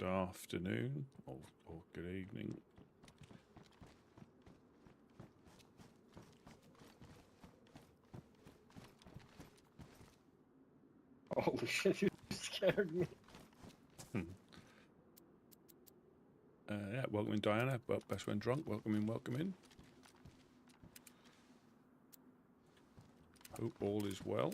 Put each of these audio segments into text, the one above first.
afternoon or good evening. Holy shit, you scared me. Yeah, welcome in, Diana. Well, best friend drunk. Welcome in, welcome in. Hope all is well.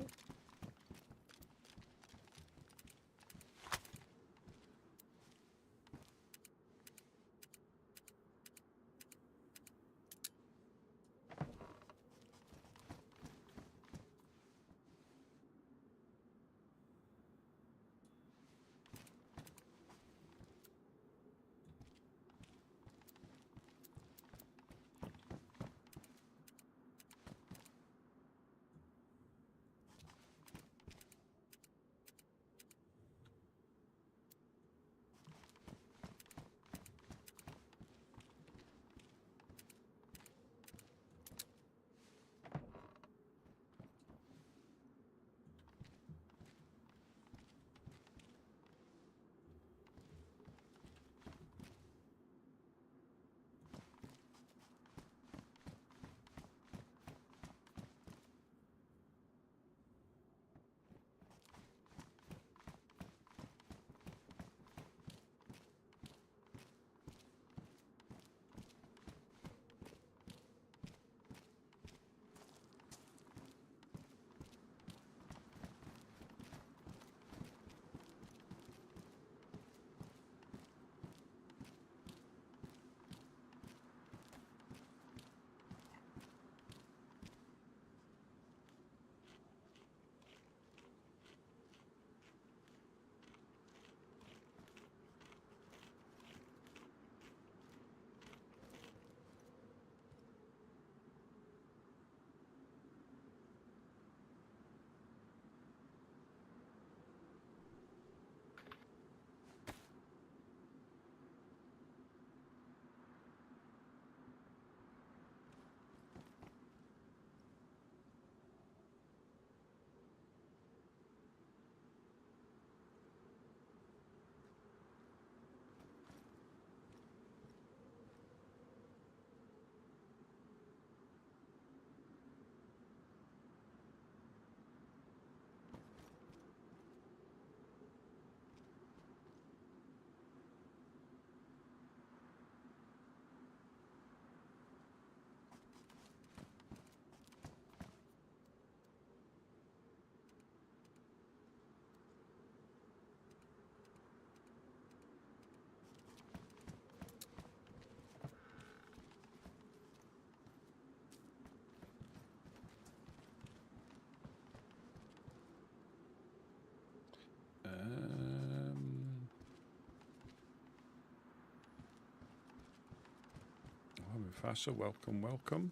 Mufasa, welcome, welcome.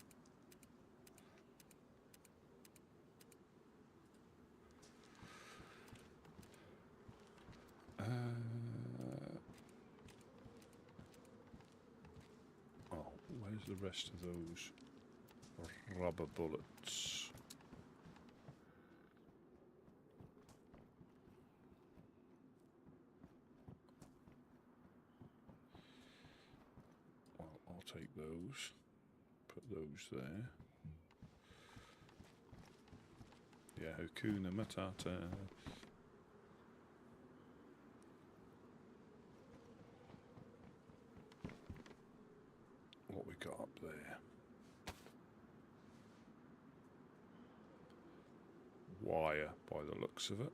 Oh, where's the rest of those rubber bullets? Well, I'll take those. Put those there. Yeah, Hakuna Matata. What we got up there? Wire, by the looks of it.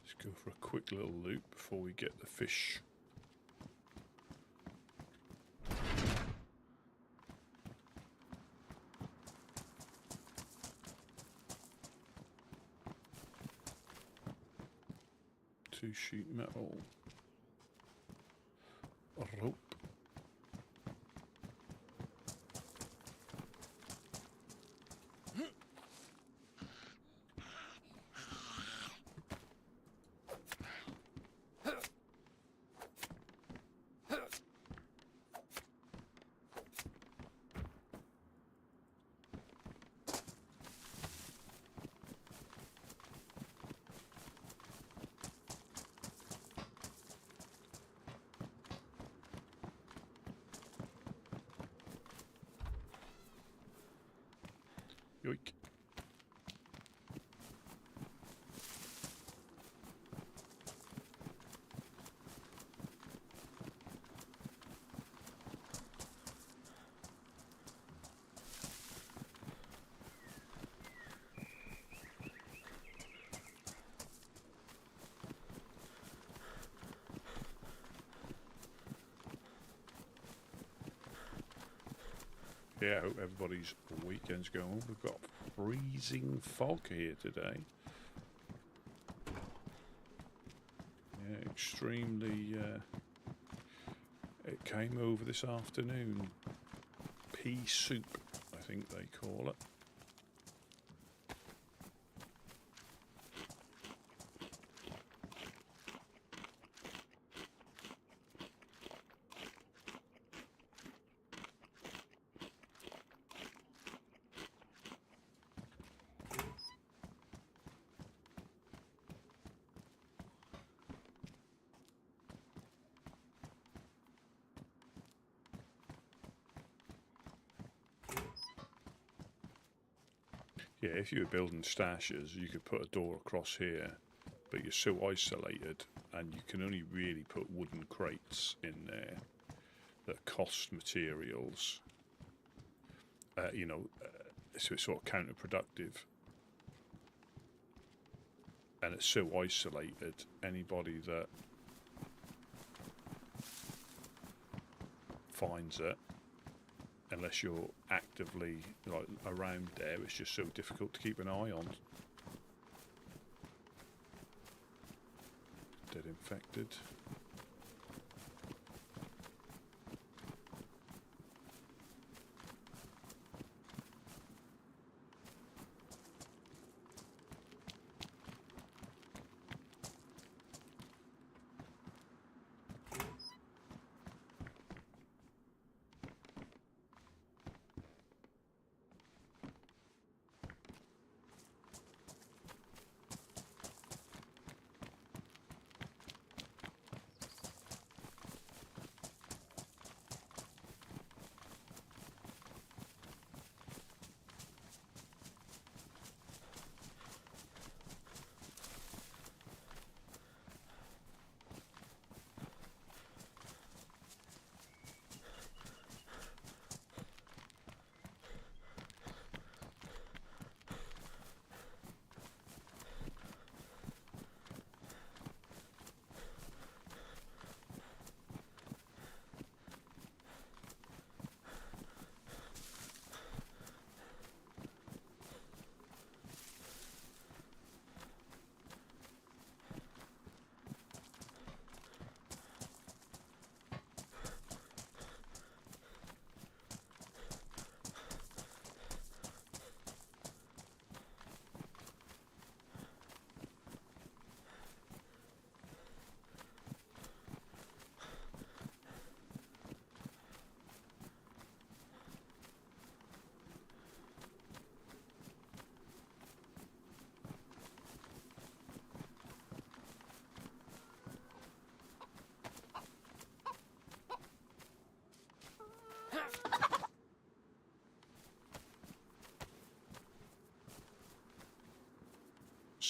Let's go for a quick little loop before we get the fish. Two sheet metal. A rope. Yoink. Yeah, I hope everybody's weekend's going on. We've got freezing fog here today. Yeah, extremely. It came over this afternoon. Pea soup, I think they call it. Yeah, if you were building stashes, you could put a door across here, but you're so isolated, and you can only really put wooden crates in there that cost materials. You know, so it's sort of counterproductive, and it's so isolated. Anybody that finds it, unless you're actively like around there, it's just so difficult to keep an eye on. Dead infected.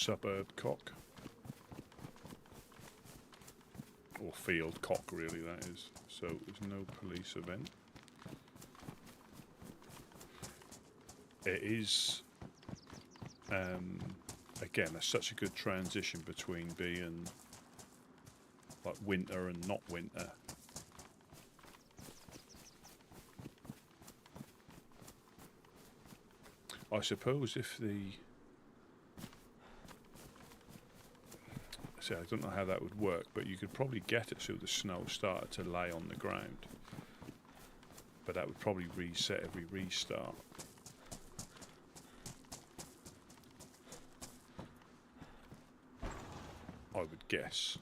suburb cock. Or field cock, really, that is. So there's no police event. It is, again, such a good transition between being like winter and not winter. I suppose if the... See, I don't know how that would work, but you could probably get it so the snow started to lay on the ground. But that would probably reset every restart. I would guess.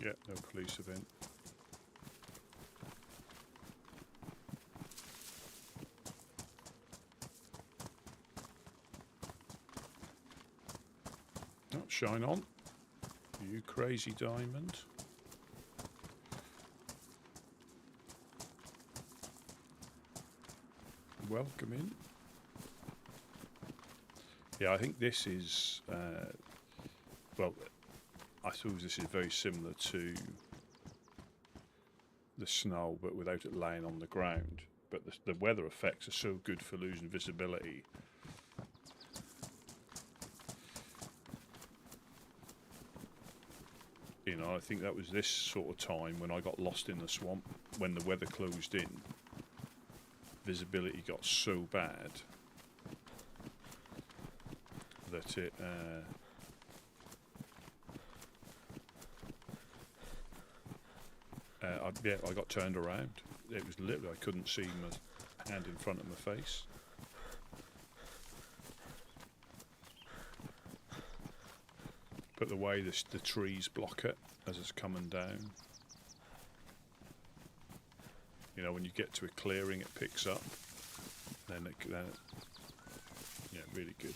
Yeah, no police event. Oh, shine on, you crazy diamond. Welcome in. Yeah, I think this is, well, I suppose this is very similar to the snow, but without it laying on the ground. But the weather effects are so good for losing visibility. You know, I think that was this sort of time when I got lost in the swamp, when the weather closed in. Visibility got so bad that it... I got turned around. It was literally, I couldn't see my hand in front of my face. But the way the trees block it as it's coming down. You know, when you get to a clearing, it picks up. Then it yeah, really good.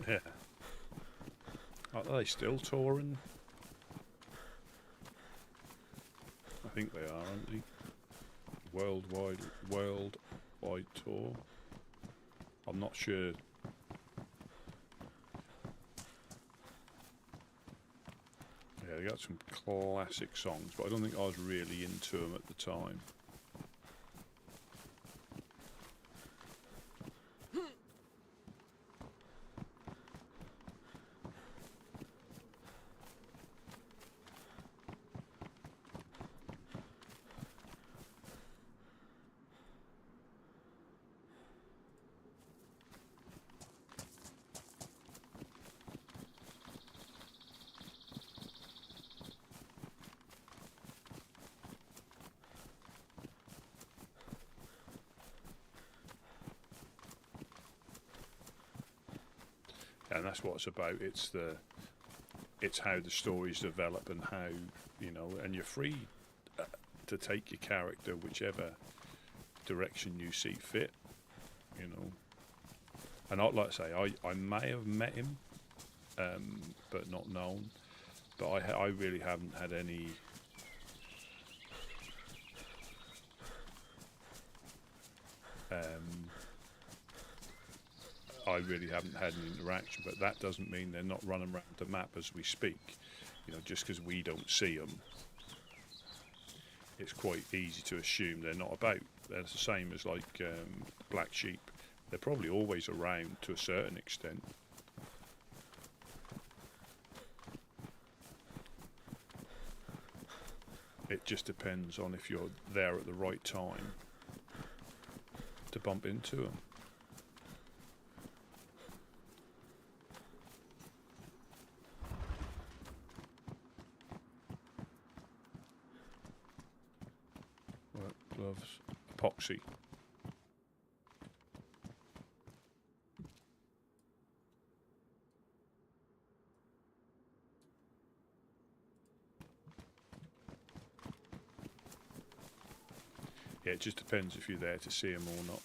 Yeah. Are they still touring? I think they are, aren't they? Worldwide tour. I'm not sure. Yeah, they got some classic songs, but I don't think I was really into them at the time. And that's what it's about. It's how the stories develop and how, you know, and you're free. to take your character whichever direction you see fit, you know. And I'd like to say I may have met him, but not known. But I really haven't had any. I really haven't had an interaction, but that doesn't mean they're not running around the map as we speak. You know, just because we don't see them, it's quite easy to assume they're not about. They're the same as like black sheep. They're probably always around to a certain extent. It just depends on if you're there at the right time to bump into them. Work gloves, epoxy. Yeah, it just depends if you're there to see them or not.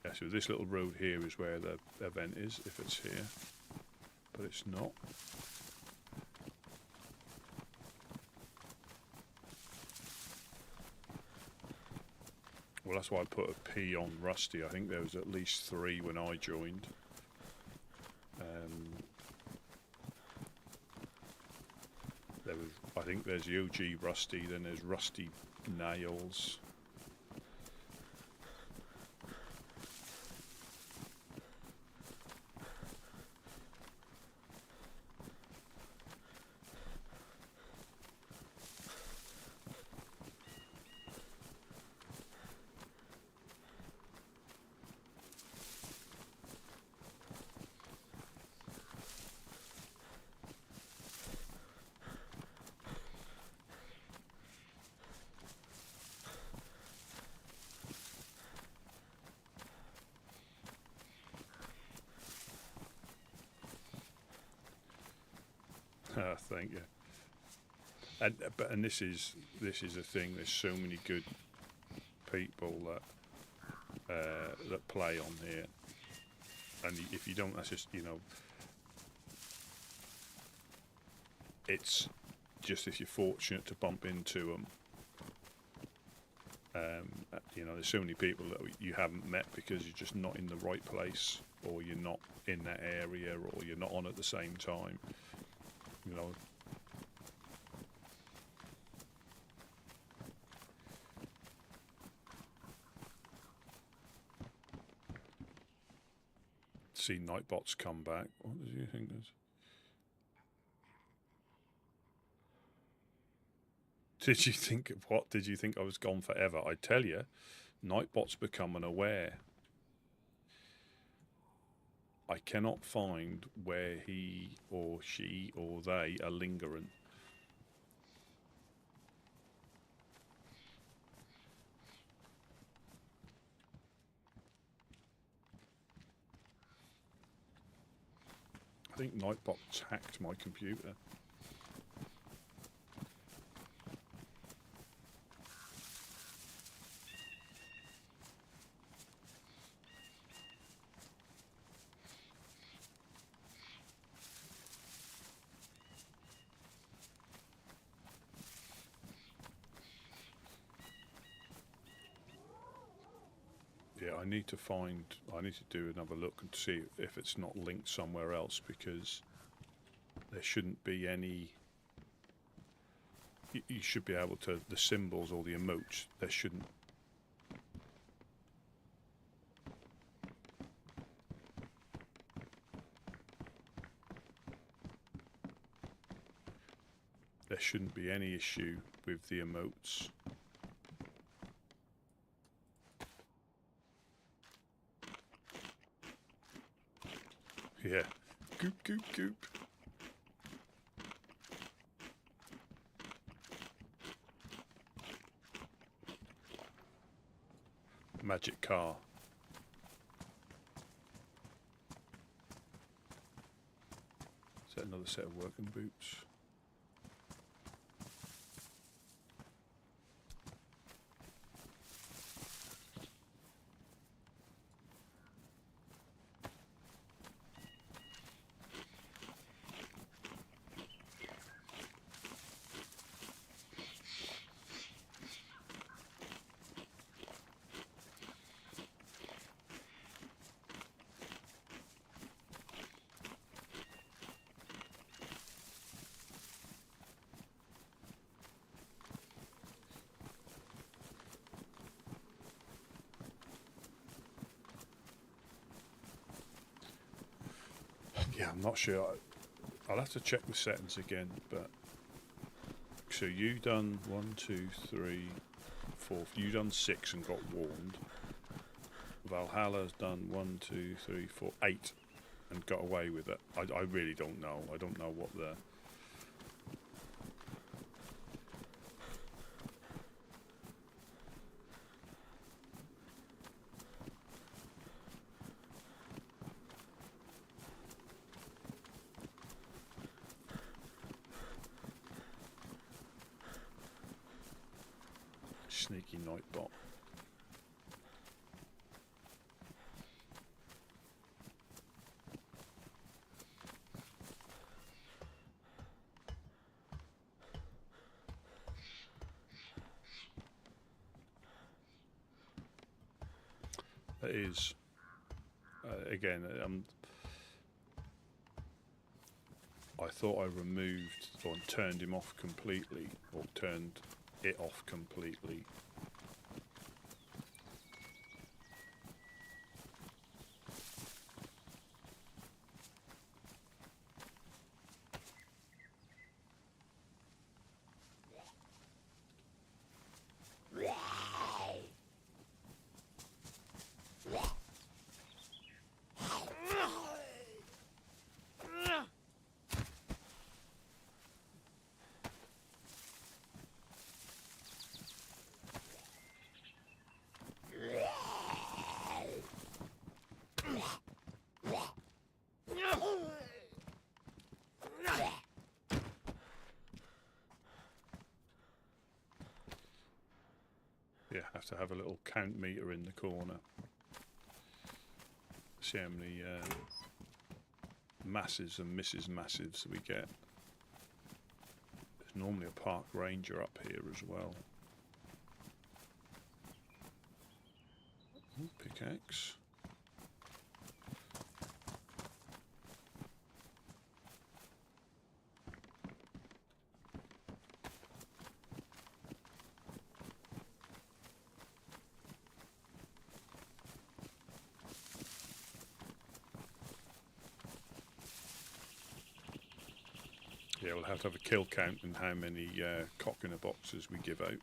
Yeah, so this little road here is where the event is, if it's here. But it's not. Well, that's why I put a P on Rusty. I think there was at least 3 when I joined. There was, I think there's the OG Rusty, then there's Rusty Nails. Thank you. And this is a thing. There's so many good people that play on here, and if you don't, that's just, you know, it's just if you're fortunate to bump into them. You know, there's so many people that you haven't met because you're just not in the right place, or you're not in that area, or you're not on at the same time. You know. See Nightbots come back. What did you think this? Did you think, what did you think I was gone forever? I tell you, Nightbot's become unaware. I cannot find where he or she or they are lingering. I think Nightbot's hacked my computer. Yeah, I need to do another look and see if it's not linked somewhere else, because there shouldn't be any. You should be able to, the symbols or the emotes, there shouldn't. There shouldn't be any issue with the emotes. Yeah. Goop, goop, goop. Magic car. Is that another set of working boots? Yeah, I'm not sure. I'll have to check the settings again, but so you done 1, 2, 3, 4. You done 6 and got warned. Valhalla's done 1, 2, 3, 4, 8 and got away with it. I really don't know. I don't know what the... Sneaky Nightbot. It is. Again, I thought I removed or turned him off completely, or turned it off completely. Yeah, have to have a little count meter in the corner. See how many massives and Mrs. Massives we get. There's normally a park ranger up here as well. Ooh, pickaxe. Yeah, we'll have to have a kill count and how many cock in the boxes we give out.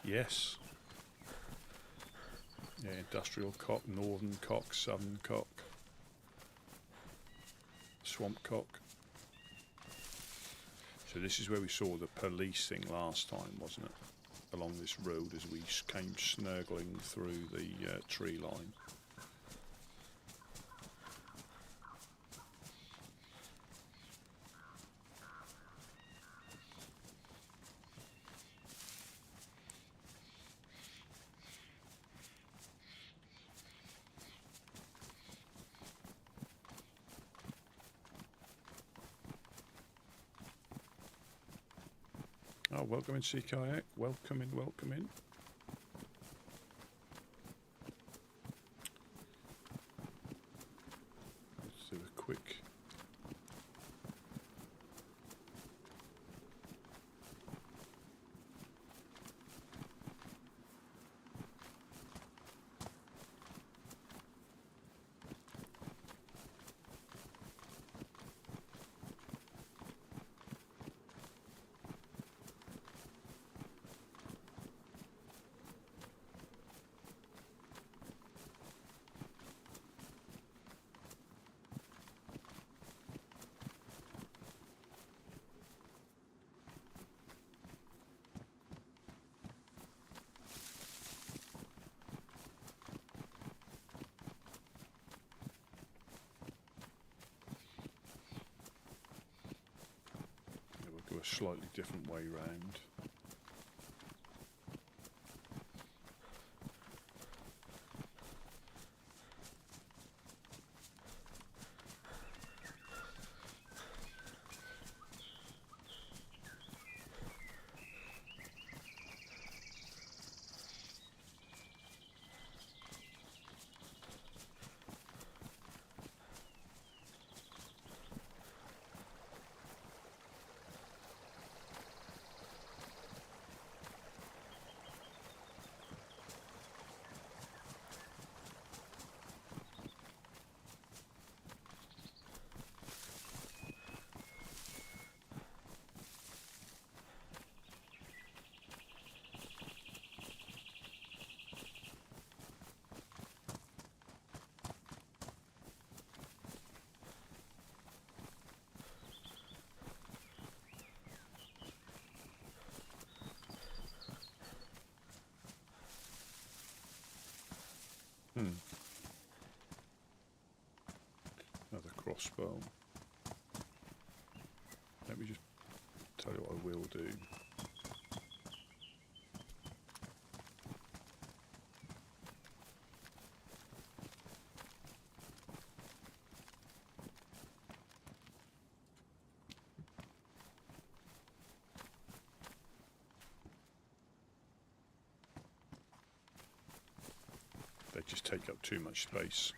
Yes. Yeah, industrial cock, northern cock, southern cock, swamp cock. So this is where we saw the police thing last time, wasn't it? Along this road as we came snurgling through the tree line. Oh, welcome in, Sea Kayak. Welcome in, welcome in. Let's do a quick... We'll go a slightly different way round. crossbow. Let me just tell you what I will do. They just take up too much space.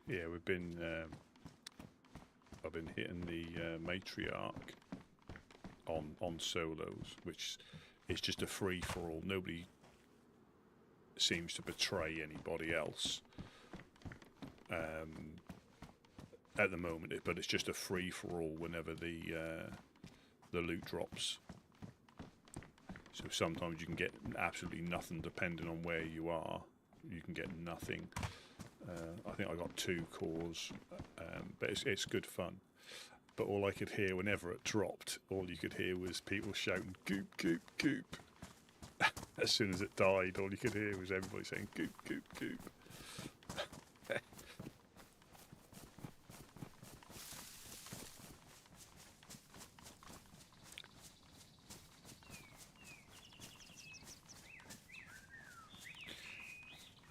Yeah, we've been. I've been hitting the matriarch on solos, which is just a free for all. Nobody seems to betray anybody else at the moment, but it's just a free for all whenever the loot drops. So sometimes you can get absolutely nothing, depending on where you are. You can get nothing. I think I got 2 cores, but it's good fun. But all I could hear whenever it dropped, all you could hear was people shouting "goop, goop, goop." As soon as it died, all you could hear was everybody saying "goop, goop, goop."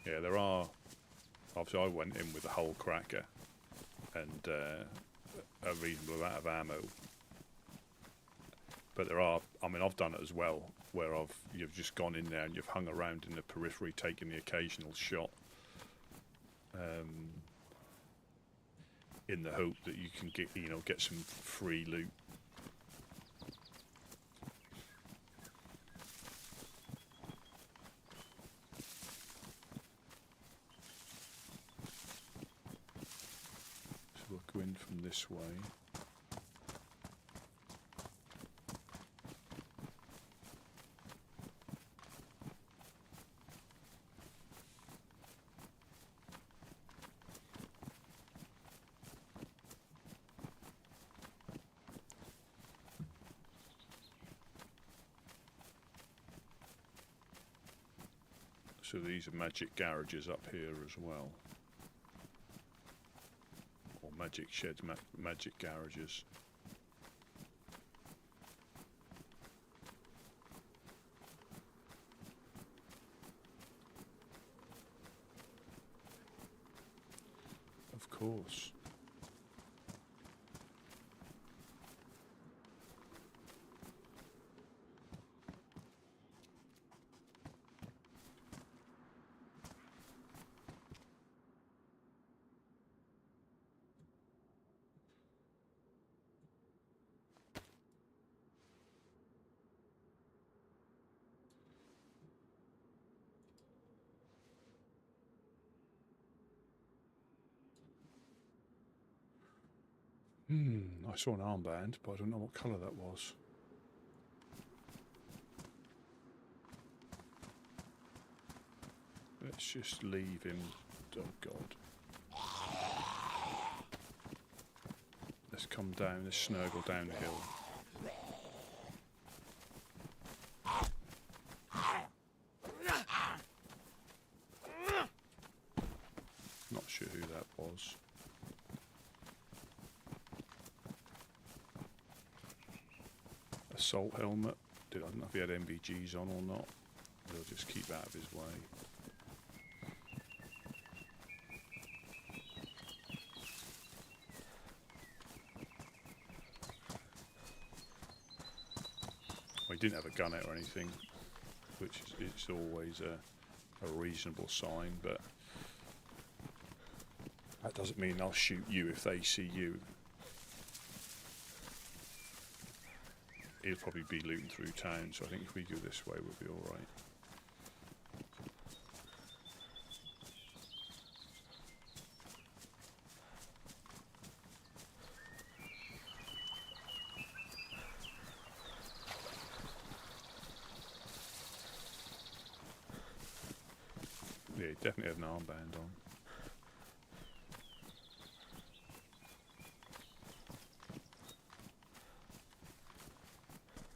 Yeah, there are. Obviously, I went in with a whole cracker and a reasonable amount of ammo. But there are. I mean, I've done it as well, where you've just gone in there and you've hung around in the periphery, taking the occasional shot, in the hope that you can get some free loot. We'll go in from this way. So these are magic garages up here as well. Magic sheds, magic garages. Of course. I saw an armband, but I don't know what colour that was. Let's just leave him. Oh God. Let's come down, let's snuggle down the hill. Not sure who that was. Assault helmet. I don't know if he had MVGs on or not. We'll just keep out of his way. Well, he didn't have a gun out or anything, which is always a reasonable sign, but that doesn't mean they'll shoot you if they see you. He'll probably be looting through town, so I think if we go this way we'll be alright. Yeah, he definitely had an armband on.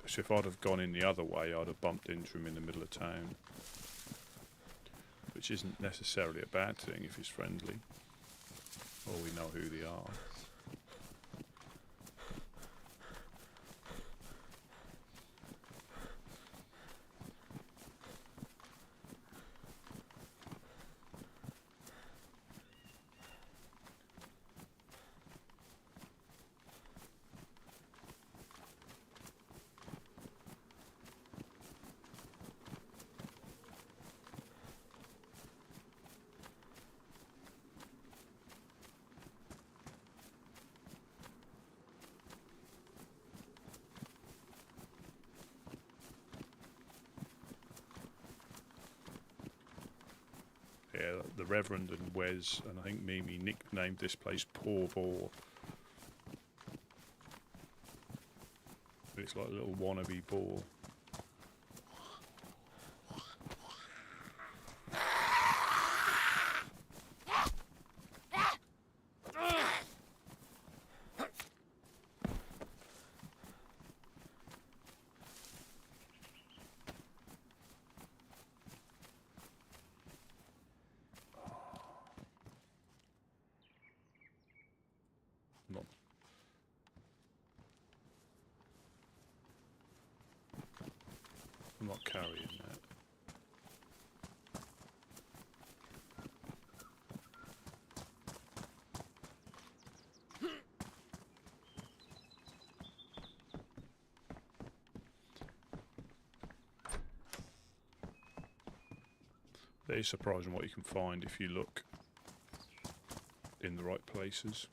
So if I'd have gone in the other way, I'd have bumped into him in the middle of town. Which isn't necessarily a bad thing if he's friendly. Or we know who they are. Yeah, the Reverend and Wes, and I think Mimi nicknamed this place Poor Boar. It's like a little wannabe boar. I'm not carrying that. It is surprising what you can find if you look in the right places.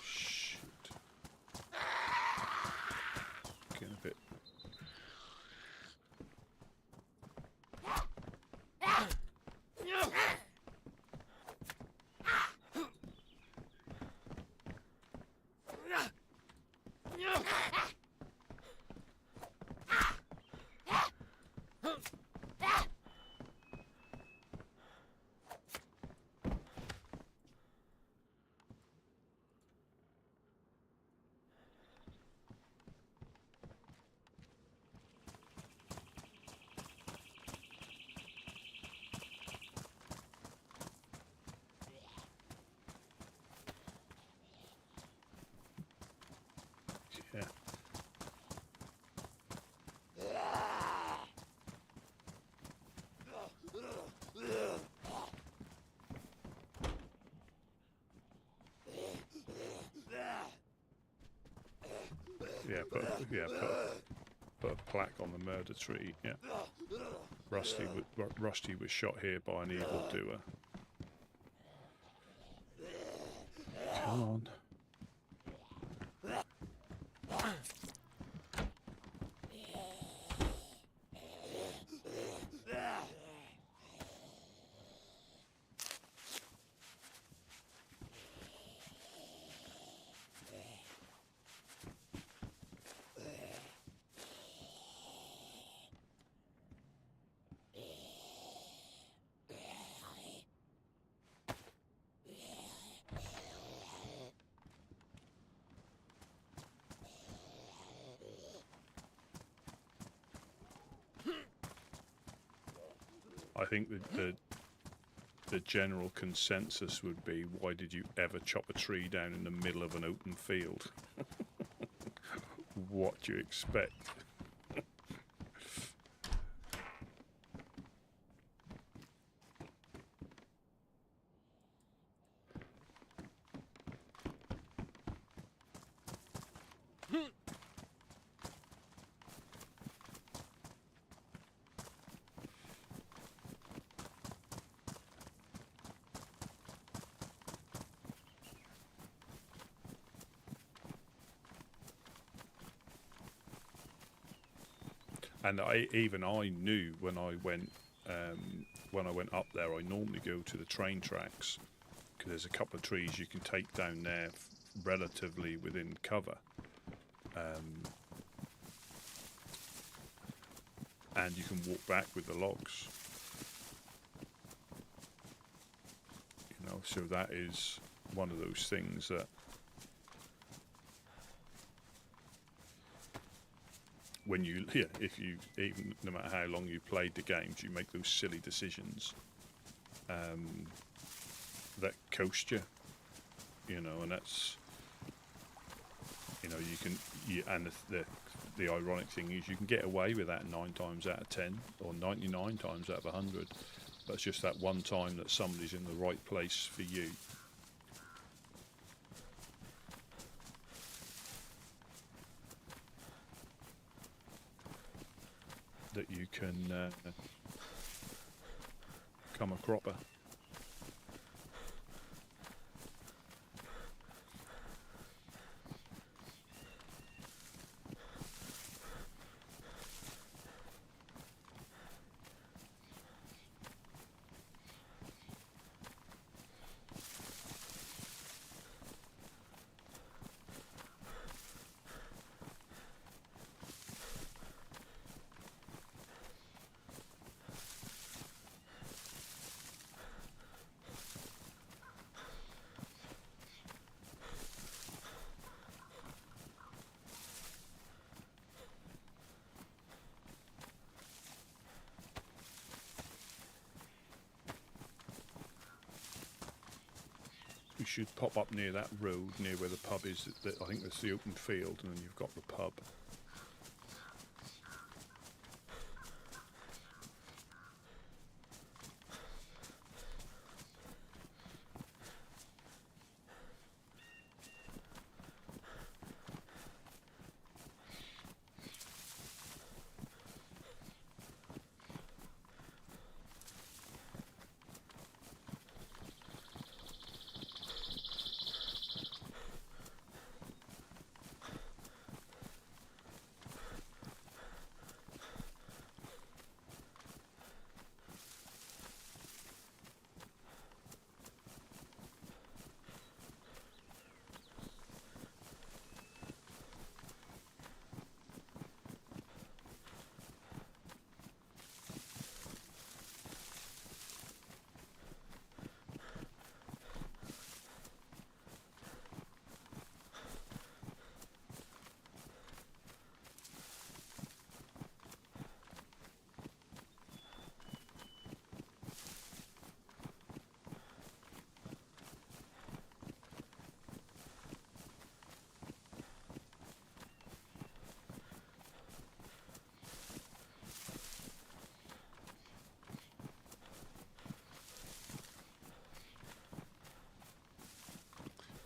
Shit. Getting a bit. Yeah. Put a plaque on the murder tree. Yeah. Rusty was shot here by an evildoer. Come on. I think the general consensus would be, why did you ever chop a tree down in the middle of an open field? What do you expect? And even I knew when I went up there, I normally go to the train tracks because there's a couple of trees you can take down there relatively within cover, and you can walk back with the logs. You know, so that is one of those things that when you, yeah, if you, even no matter how long you played the games, you make those silly decisions that coast you, you know, and that's, you know, you can, and the ironic thing is you can get away with that 9 times out of 10 or 99 times out of 100. But it's just that one time that somebody's in the right place for you. That you can come a cropper. You should pop up near that road, near where the pub is. I think that's the open field, and then you've got the pub.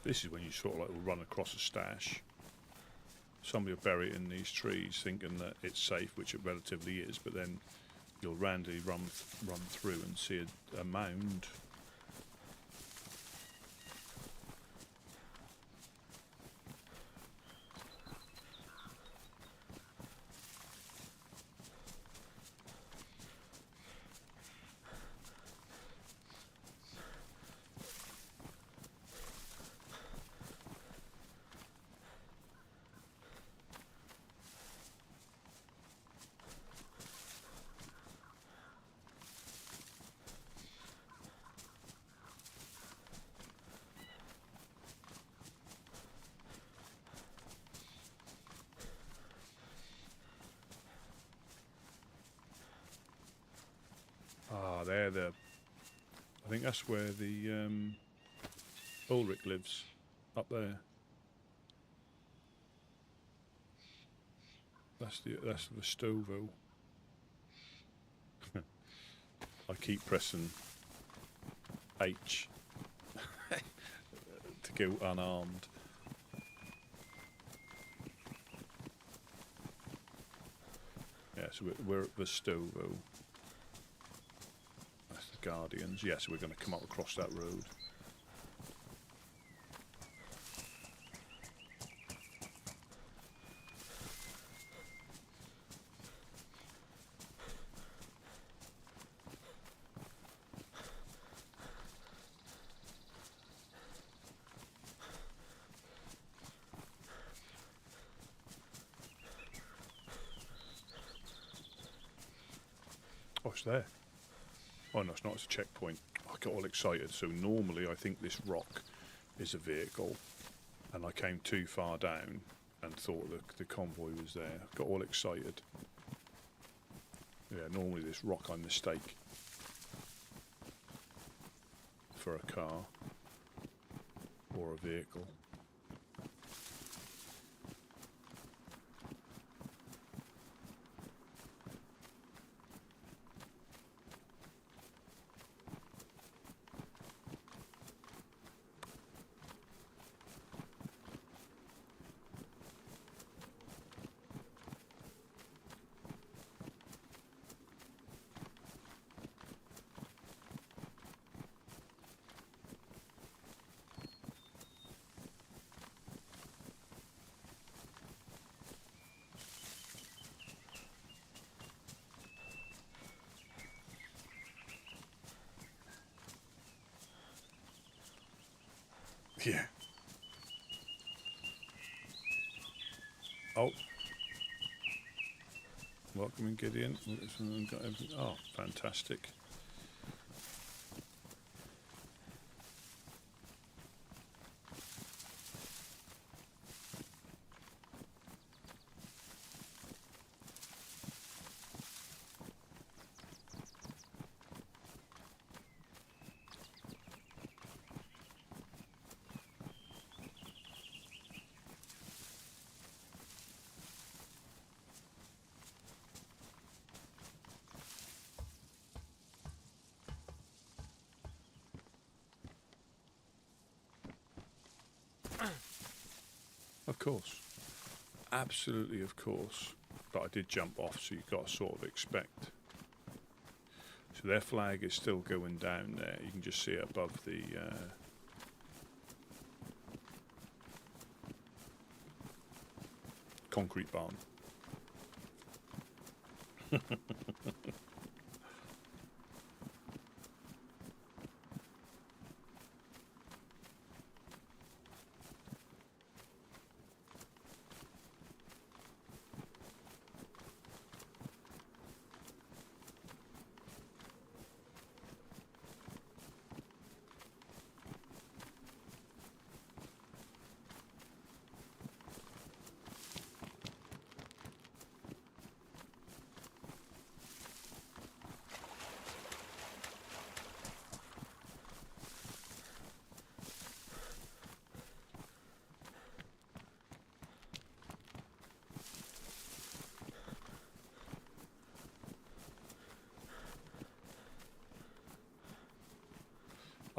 This is when you sort of like will run across a stash. Somebody will bury it in these trees thinking that it's safe, which it relatively is, but then you'll randomly run through and see a mound. they're the... I think that's where the Ulrich lives, up there. That's the Vestovo. I keep pressing H to go unarmed. Yeah, so we're at Vestovo. That's the Guardians. Yeah, so we're going to come up across that road. Oh, it's there. Oh no, it's not. It's a checkpoint. I got all excited. So normally I think this rock is a vehicle, and I came too far down and thought the convoy was there. Got all excited. Yeah, normally this rock I mistake for a car or a vehicle. Yeah. Oh. Welcome in, Gideon. Got everything. Oh, fantastic. Of course. Absolutely, of course. But I did jump off, so you've got to sort of expect. So their flag is still going down there. You can just see it above the... concrete barn.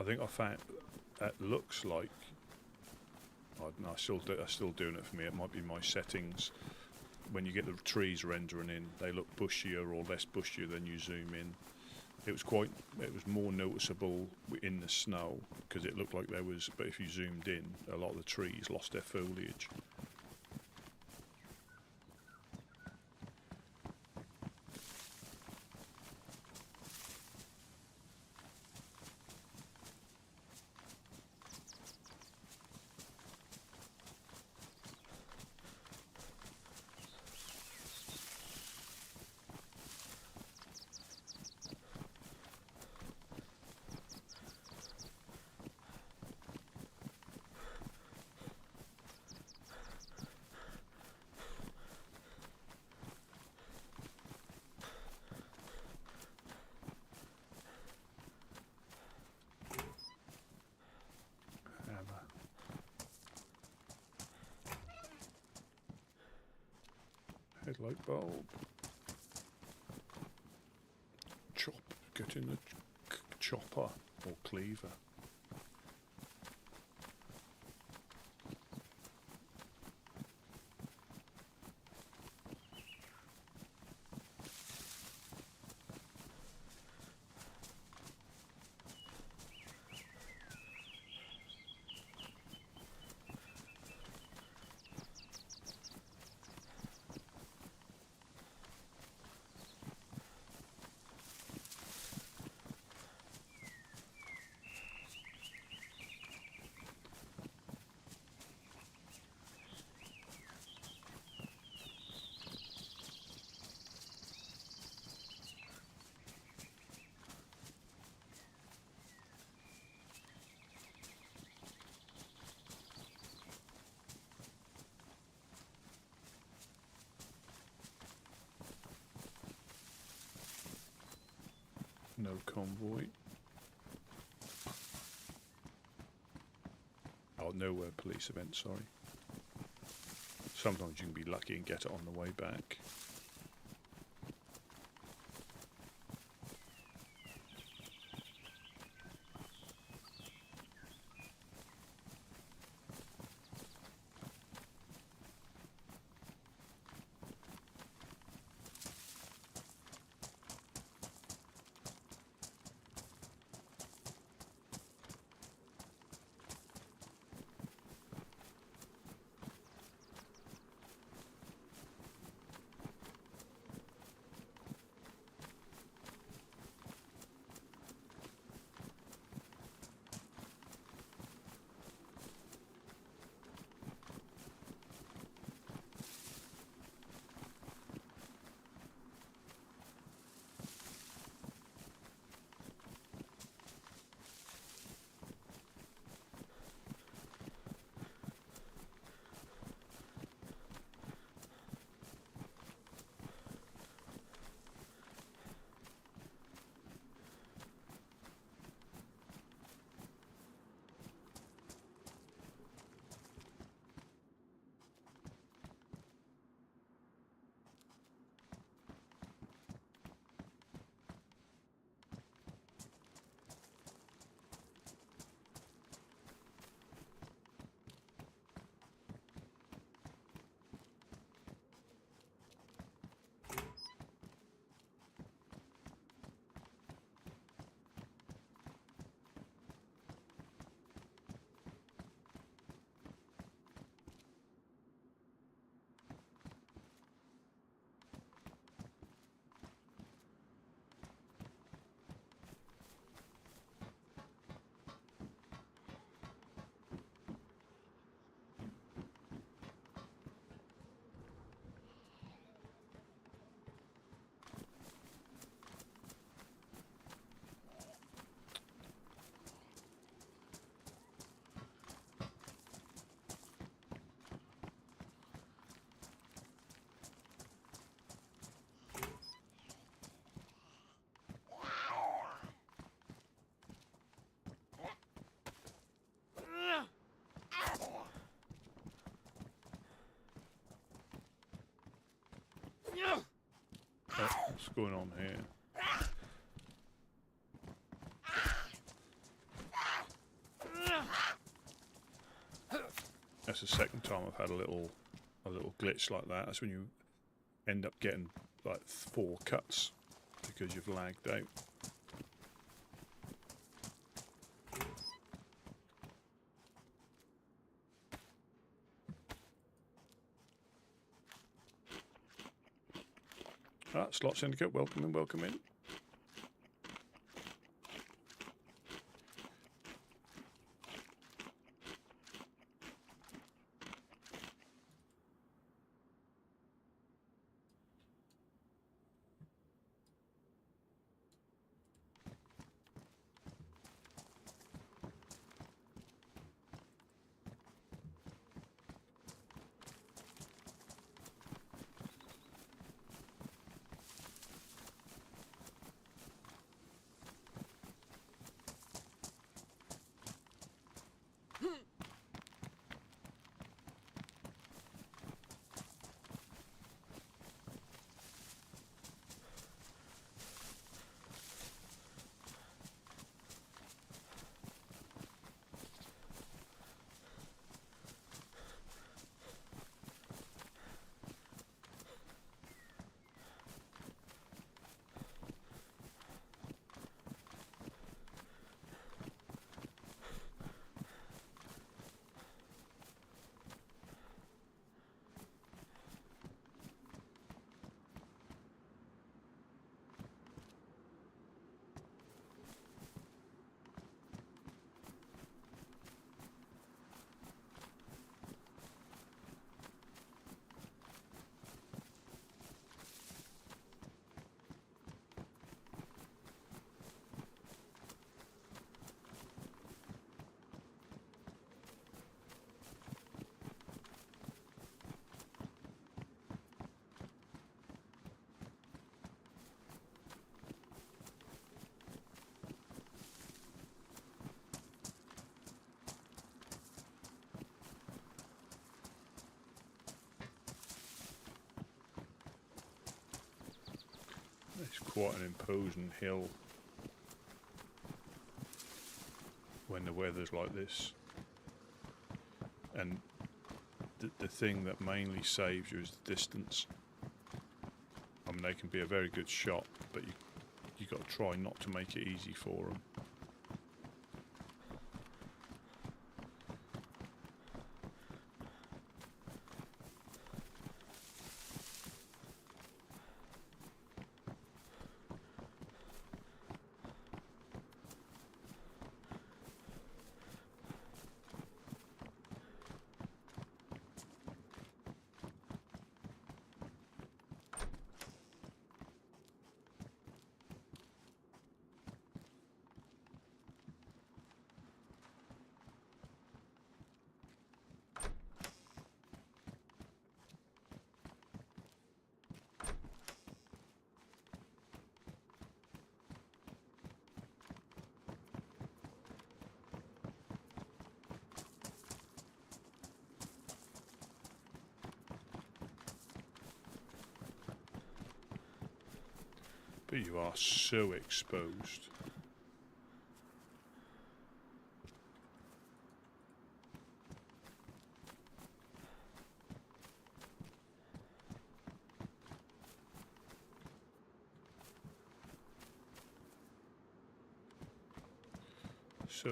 I think I found that looks like I'm still doing it for me. It might be my settings. When you get the trees rendering in, they look bushier or less bushier than you zoom in. It was more noticeable in the snow because it looked like there was. But if you zoomed in, a lot of the trees lost their foliage. light bulb. Chop. Get in the chopper or cleaver. No convoy. Oh, nowhere police event, sorry. Sometimes you can be lucky and get it on the way back. What's going on here? That's the second time I've had a little glitch like that. That's when you end up getting like 4 cuts because you've lagged out. Ah, Slot Syndicate, welcome in, welcome in. It's quite an imposing hill when the weather's like this. And the thing that mainly saves you is the distance. I mean, they can be a very good shot, but you got to try not to make it easy for them. But you are so exposed.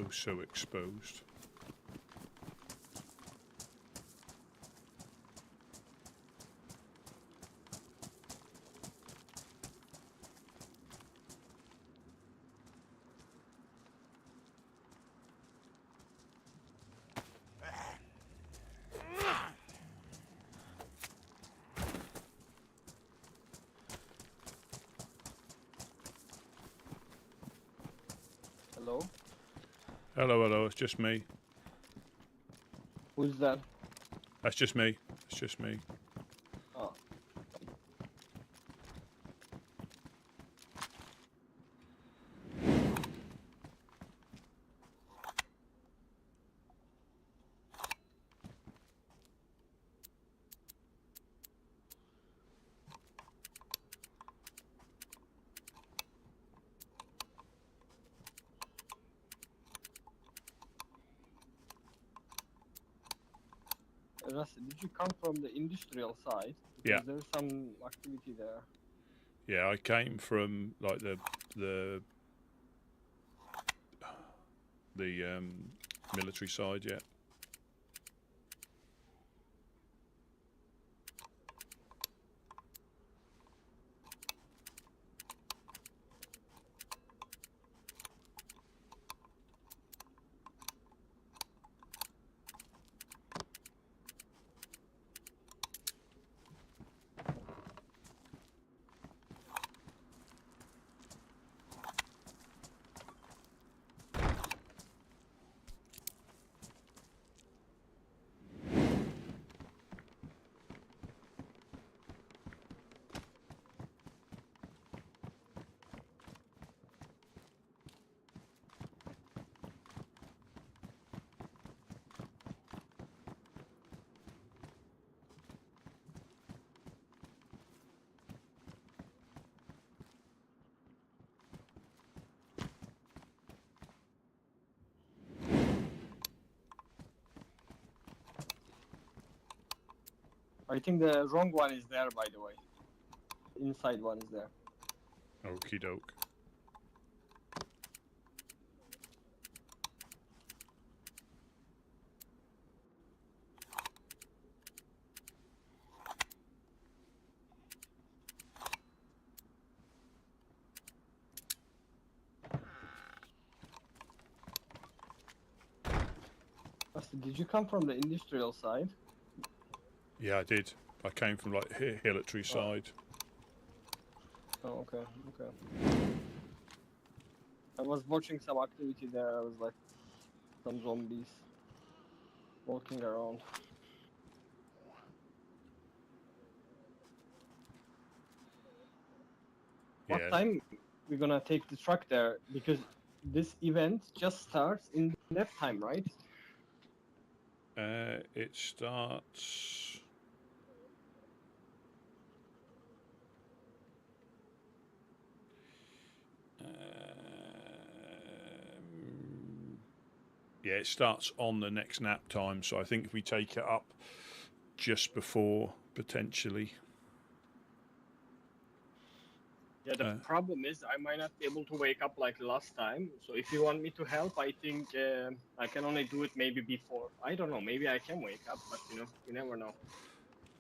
So exposed. Hello? Hello, it's just me. Who's that? That's just me. It's just me. Oh. Rusty, did you come from the industrial side? Because Yeah. there's some activity there. Yeah, I came from like the military side. Yeah. I think the wrong one is there, by the way. Inside one is there. Okie doke. Rusty, did you come from the industrial side? Yeah, I did. I came from like military side. Oh, okay, okay. I was watching some activity there. I was like, some zombies walking around. What Yeah. time we're gonna take the truck there? Because this event just starts in nap time, right? It starts. Yeah, it starts on the next nap time, so I think if we take it up just before, potentially. Yeah, the problem is I might not be able to wake up like last time. So if you want me to help, I think I can only do it maybe before. I don't know. Maybe I can wake up, but you know, you never know.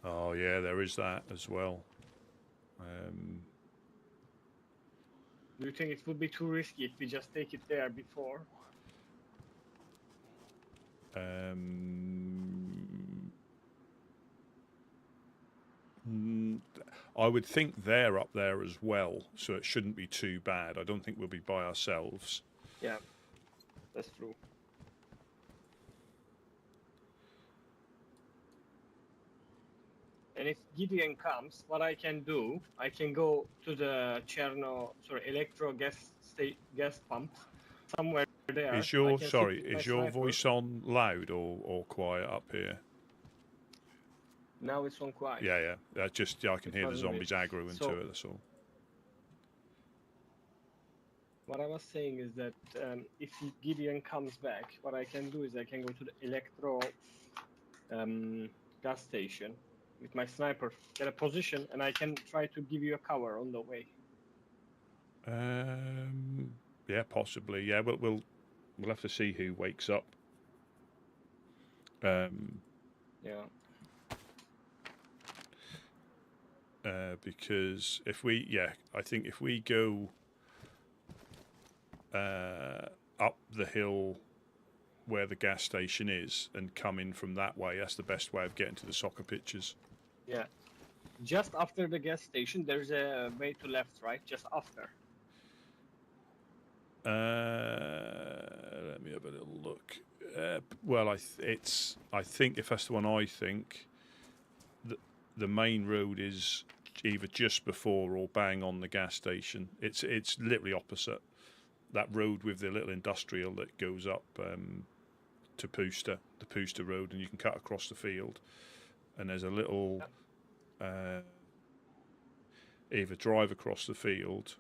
Oh yeah, there is that as well. Do you think it would be too risky if we just take it there before? I would think they're up there as well, so it shouldn't be too bad. I don't think we'll be by ourselves. Yeah, that's true. And if Gideon comes, what I can do, I can go to the electro gas pump somewhere there. Is your I can sit with my is your sniper. voice on loud or quiet up here? Now it's on quiet. Yeah. I can hear the wasn't zombies aggro into it. That's all. What I was saying is that if Gideon comes back, what I can do is I can go to the electro gas station with my sniper, get a position, and I can try to give you a cover on the way. Yeah, possibly. Yeah, we'll have to see who wakes up. Yeah. Because if we, I think if we go up the hill where the gas station is and come in from that way, that's the best way of getting to the soccer pitches. Yeah. Just after the gas station, there's a way to left, right? Just after. Let me have a little look. Well, I think if that's the one I think, the main road is either just before or bang on the gas station. It's literally opposite that road with the little industrial that goes up to Pooster, the Pooster Road, and you can cut across the field. And there's a little either drive across the field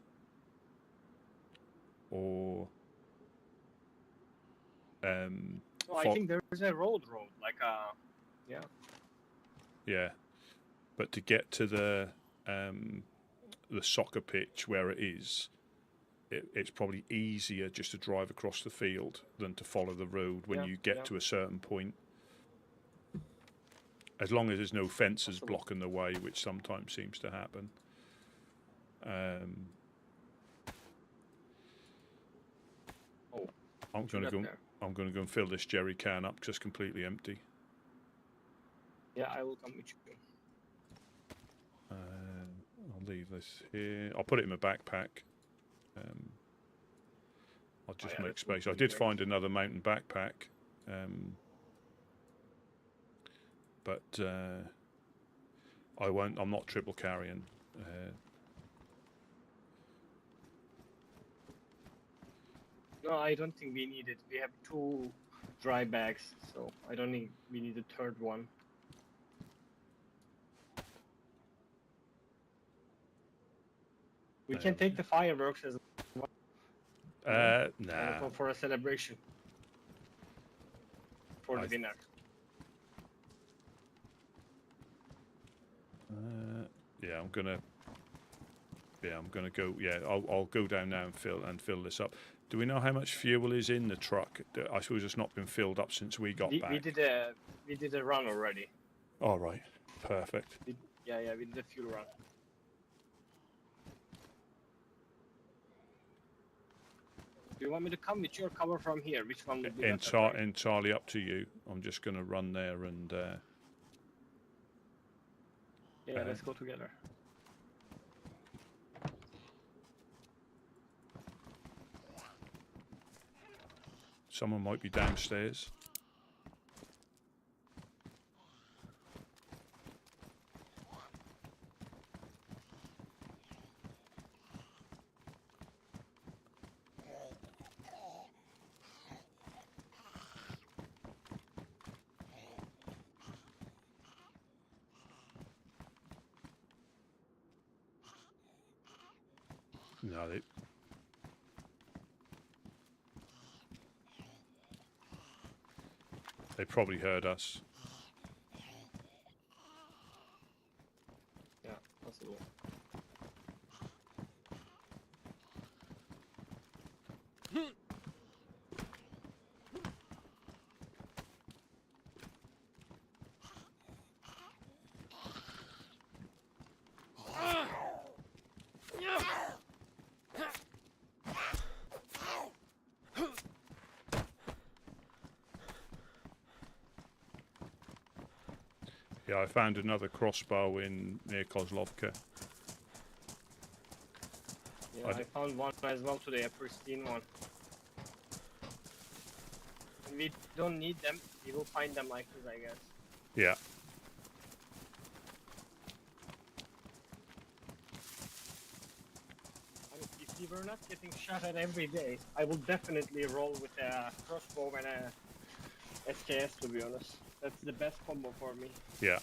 or I think there's a road, like yeah. But to get to the soccer pitch where it is, it's probably easier just to drive across the field than to follow the road when you get to a certain point. As long as there's no fences blocking the way, which sometimes seems to happen. I'm going to go and fill this jerry can up because it's completely empty. Yeah, I will come with you. I'll leave this here. I'll put it in my backpack. I'll just make space. I did find another mountain backpack, but I won't. I'm not triple carrying. No, I don't think we need it. We have 2 dry bags, so I don't think we need a third one. We can take the fireworks as well. Nah. For a celebration. For the dinner. I'm gonna go. Yeah, I'll go down now and fill this up. Do we know how much fuel is in the truck? I suppose it's not been filled up since we got back. We did a run already. All right, perfect. We did a fuel run. Do you want me to come with you or cover from here? Which one would be better? Entirely up to you. I'm just going to run there and... let's go together. Someone might be downstairs. No, They probably heard us. Yeah, possible. Yeah, I found another crossbow in near Kozlovka. Yeah, I found one as well today, a pristine one. We don't need them. We will find them like this, I guess. Yeah. I mean, if we were not getting shot at every day, I will definitely roll with a crossbow and a SKS, to be honest. That's the best combo for me. Yeah.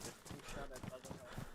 Getting shot at doesn't help.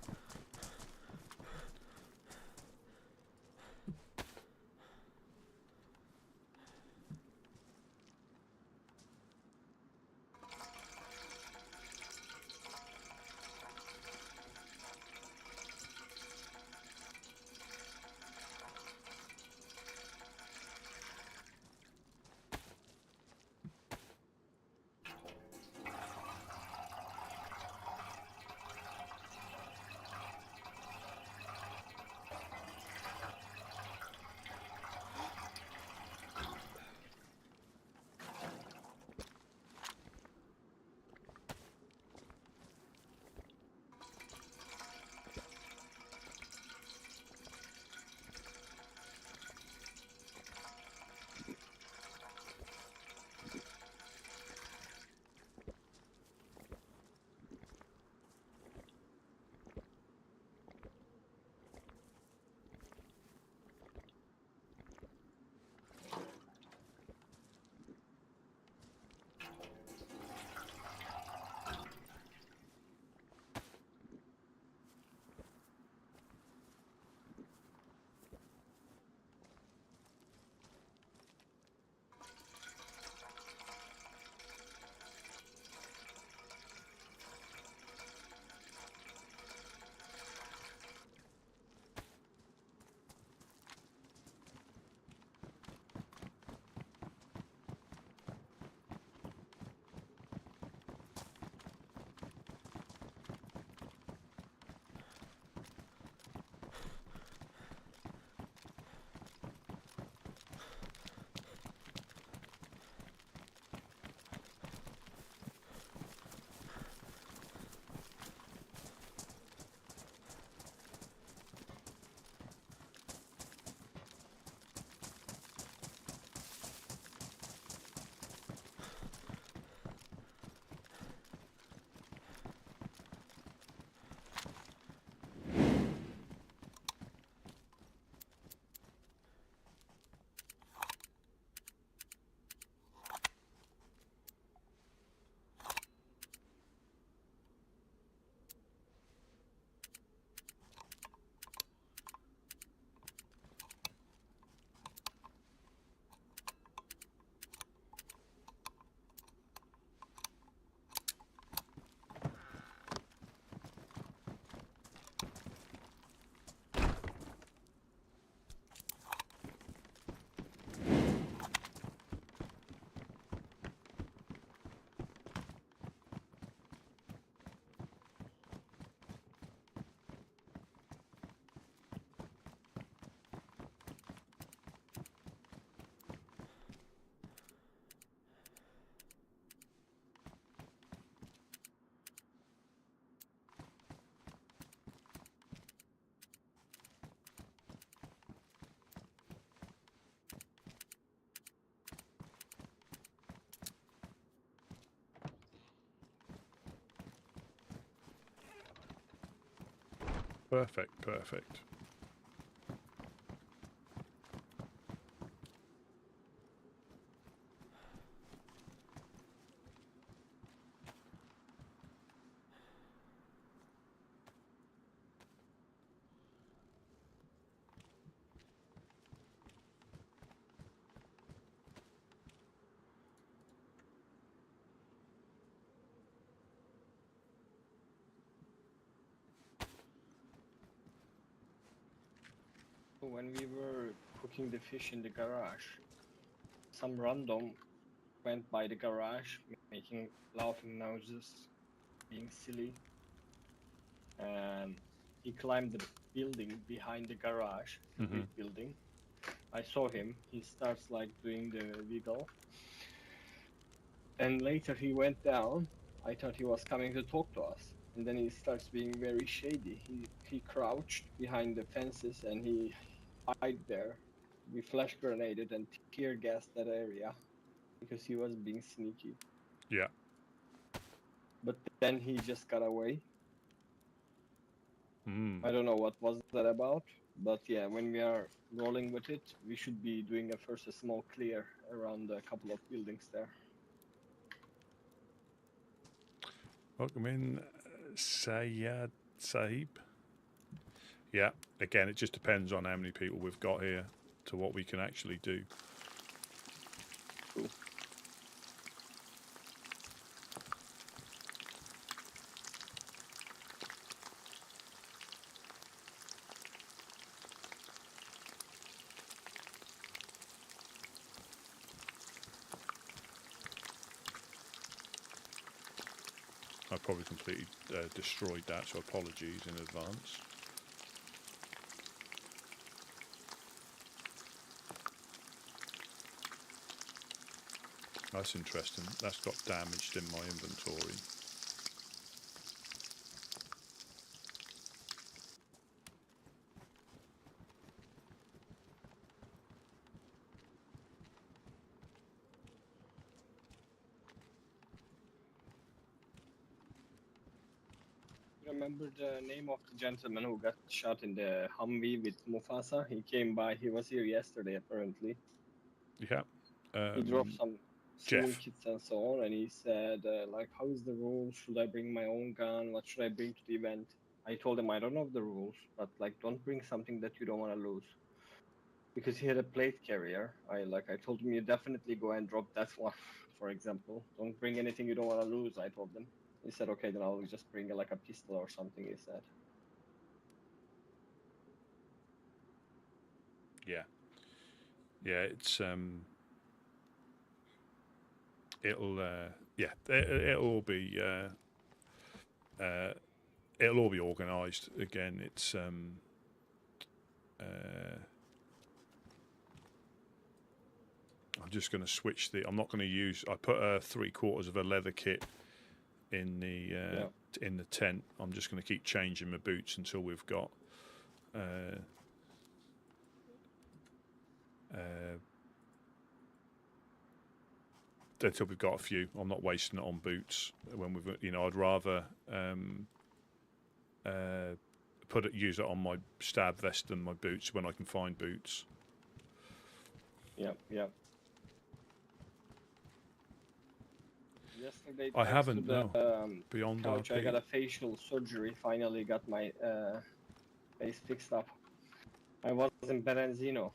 Perfect, perfect. When we were cooking the fish in the garage, some random went by the garage, making laughing noises, being silly. He climbed the building behind the garage, the big building. I saw him. He starts like doing the wiggle. And later he went down. I thought he was coming to talk to us. And then he starts being very shady. He crouched behind the fences and he hid there. We flash grenaded and tear gassed that area because he was being sneaky. Yeah. But then he just got away. Mm. I don't know what was that about, but yeah, when we are rolling with it, we should be doing first a small clear around a couple of buildings there. Welcome in, Sayyad Sahib. Yeah, again, it just depends on how many people we've got here to what we can actually do. Cool. I probably completely destroyed that, so apologies in advance. That's interesting. That's got damaged in my inventory. Remember the name of the gentleman who got shot in the Humvee with Mufasa? He came by. He was here yesterday, apparently. Yeah. He drove some Jeff. swim kits and so on, and he said, like, how is the rules? Should I bring my own gun? What should I bring to the event? I told him I don't know the rules, but like, don't bring something that you don't want to lose. Because he had a plate carrier. I told him you definitely go and drop that one, for example. Don't bring anything you don't want to lose. I told him. He said, okay, then I'll just bring like a pistol or something. He said. Yeah. Yeah, it's it'll it'll all be organised again. It's I'm just going to switch I'm not going to use. I put 3/4 of a leather kit in the tent. I'm just going to keep changing my boots until we've got until we've got a few. I'm not wasting it on boots when we've I'd rather use it on my stab vest than my boots when I can find boots. Yep. Yesterday, I haven't, to the no. Beyond couch, RP. I got a facial surgery. Finally got my face fixed up. I was in Berenzino.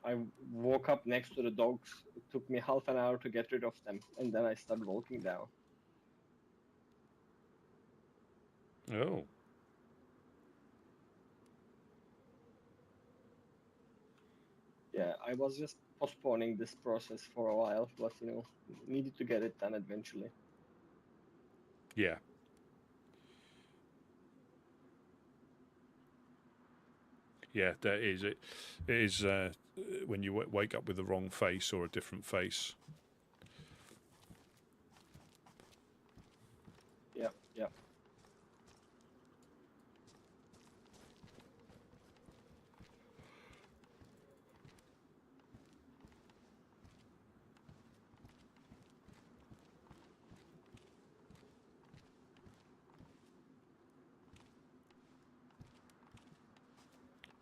I woke up next to the dogs. It took me half an hour to get rid of them, and then I started walking down. Oh. Yeah, I was just postponing this process for a while, but needed to get it done eventually. Yeah. Yeah, there is. It is when you wake up with the wrong face or a different face. Yep.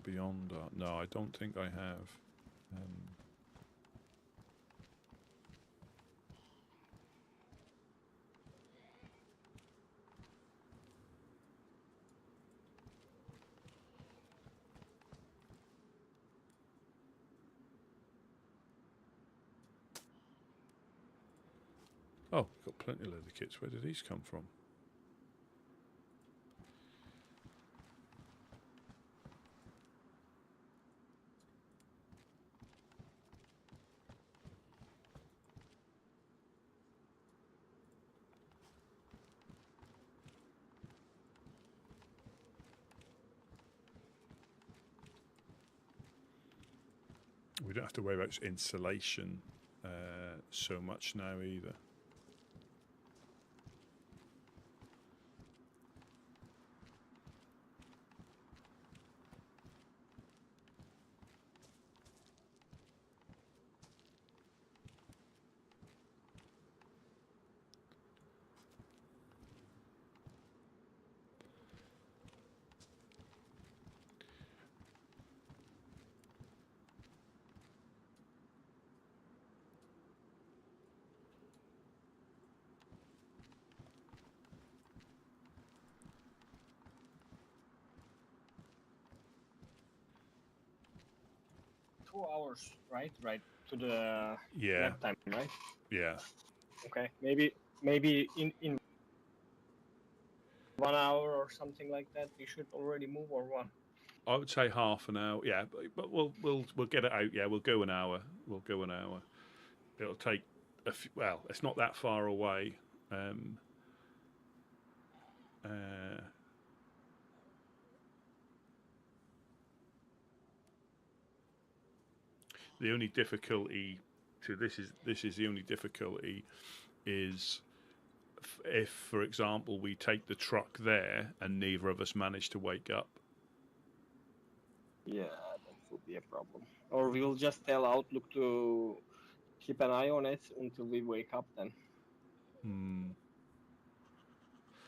Beyond no, I don't think I have. Oh, got plenty of leather kits. Where did these come from? We don't have to worry about insulation so much now either. Hours, right? Right to the Yeah, nap time, right? yeah. Okay, maybe in 1 hour or something like that, we should already move or what? I would say half an hour. Yeah, but we'll get it out. Yeah, we'll go an hour. We'll go an hour. It'll take well, it's not that far away. Um, uh, the only difficulty to this is the only difficulty is if, for example, we take the truck there and neither of us manage to wake up. Yeah, that would be a problem. Or we'll just tell Outlook to keep an eye on it until we wake up then.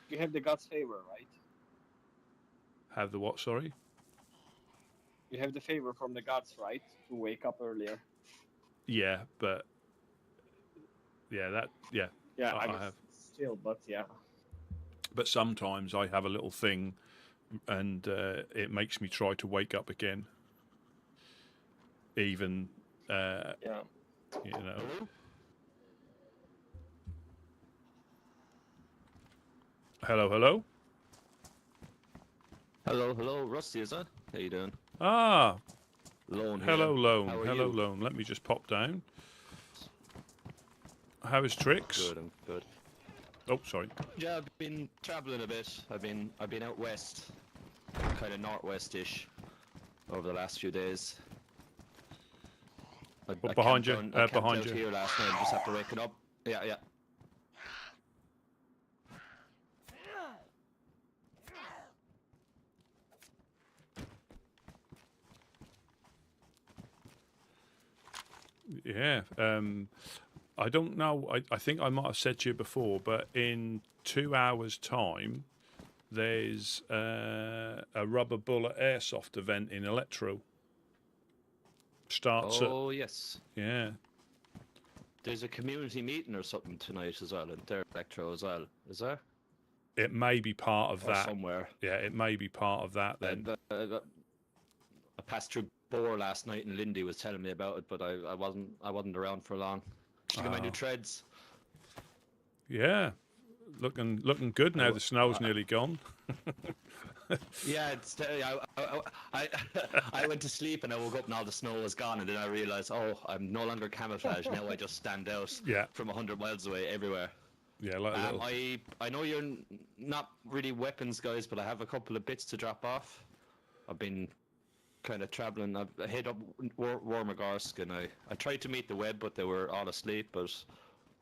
You have the God's favor, right? Have the what? Sorry. You have the favor from the gods, right? To wake up earlier. Yeah, but yeah, Yeah, I I mean, have. still, but yeah. But sometimes I have a little thing, and it makes me try to wake up again. Even, Yeah. you know. Hello, hello. Hello, Rusty, is that? How you doing? Ah, Lone hello, here. Lone. How are Hello, you? Lone. Let me just pop down. How is Tricks? I'm good. Oh, sorry. Yeah, I've been travelling a bit. I've been out west, kind of northwest-ish, over the last few days. I behind you, camped out behind you. here last night. Just after waking up. Yeah. Yeah. I don't know. I think I might have said to you before, but in 2 hours' time, there's a rubber bullet airsoft event in Electro. Starts at. Yes. Yeah. There's a community meeting or something tonight as well, and there Electro as well. Is there? It may be part of Or that. somewhere. Yeah, it may be part of that then. I passed through Boar last night, and Lindy was telling me about it, but I wasn't around for long. She got my new treads. Yeah, looking good now. The snow's nearly gone. Yeah, I went to sleep and I woke up and all the snow was gone, and then I realized, oh, I'm no longer camouflaged. Now I just stand out from 100 miles away everywhere. Yeah, like a little. I know you're not really weapons guys, but I have a couple of bits to drop off. I've been kind of traveling. I hit up Wormagorsk, and I tried to meet the web, but they were all asleep. But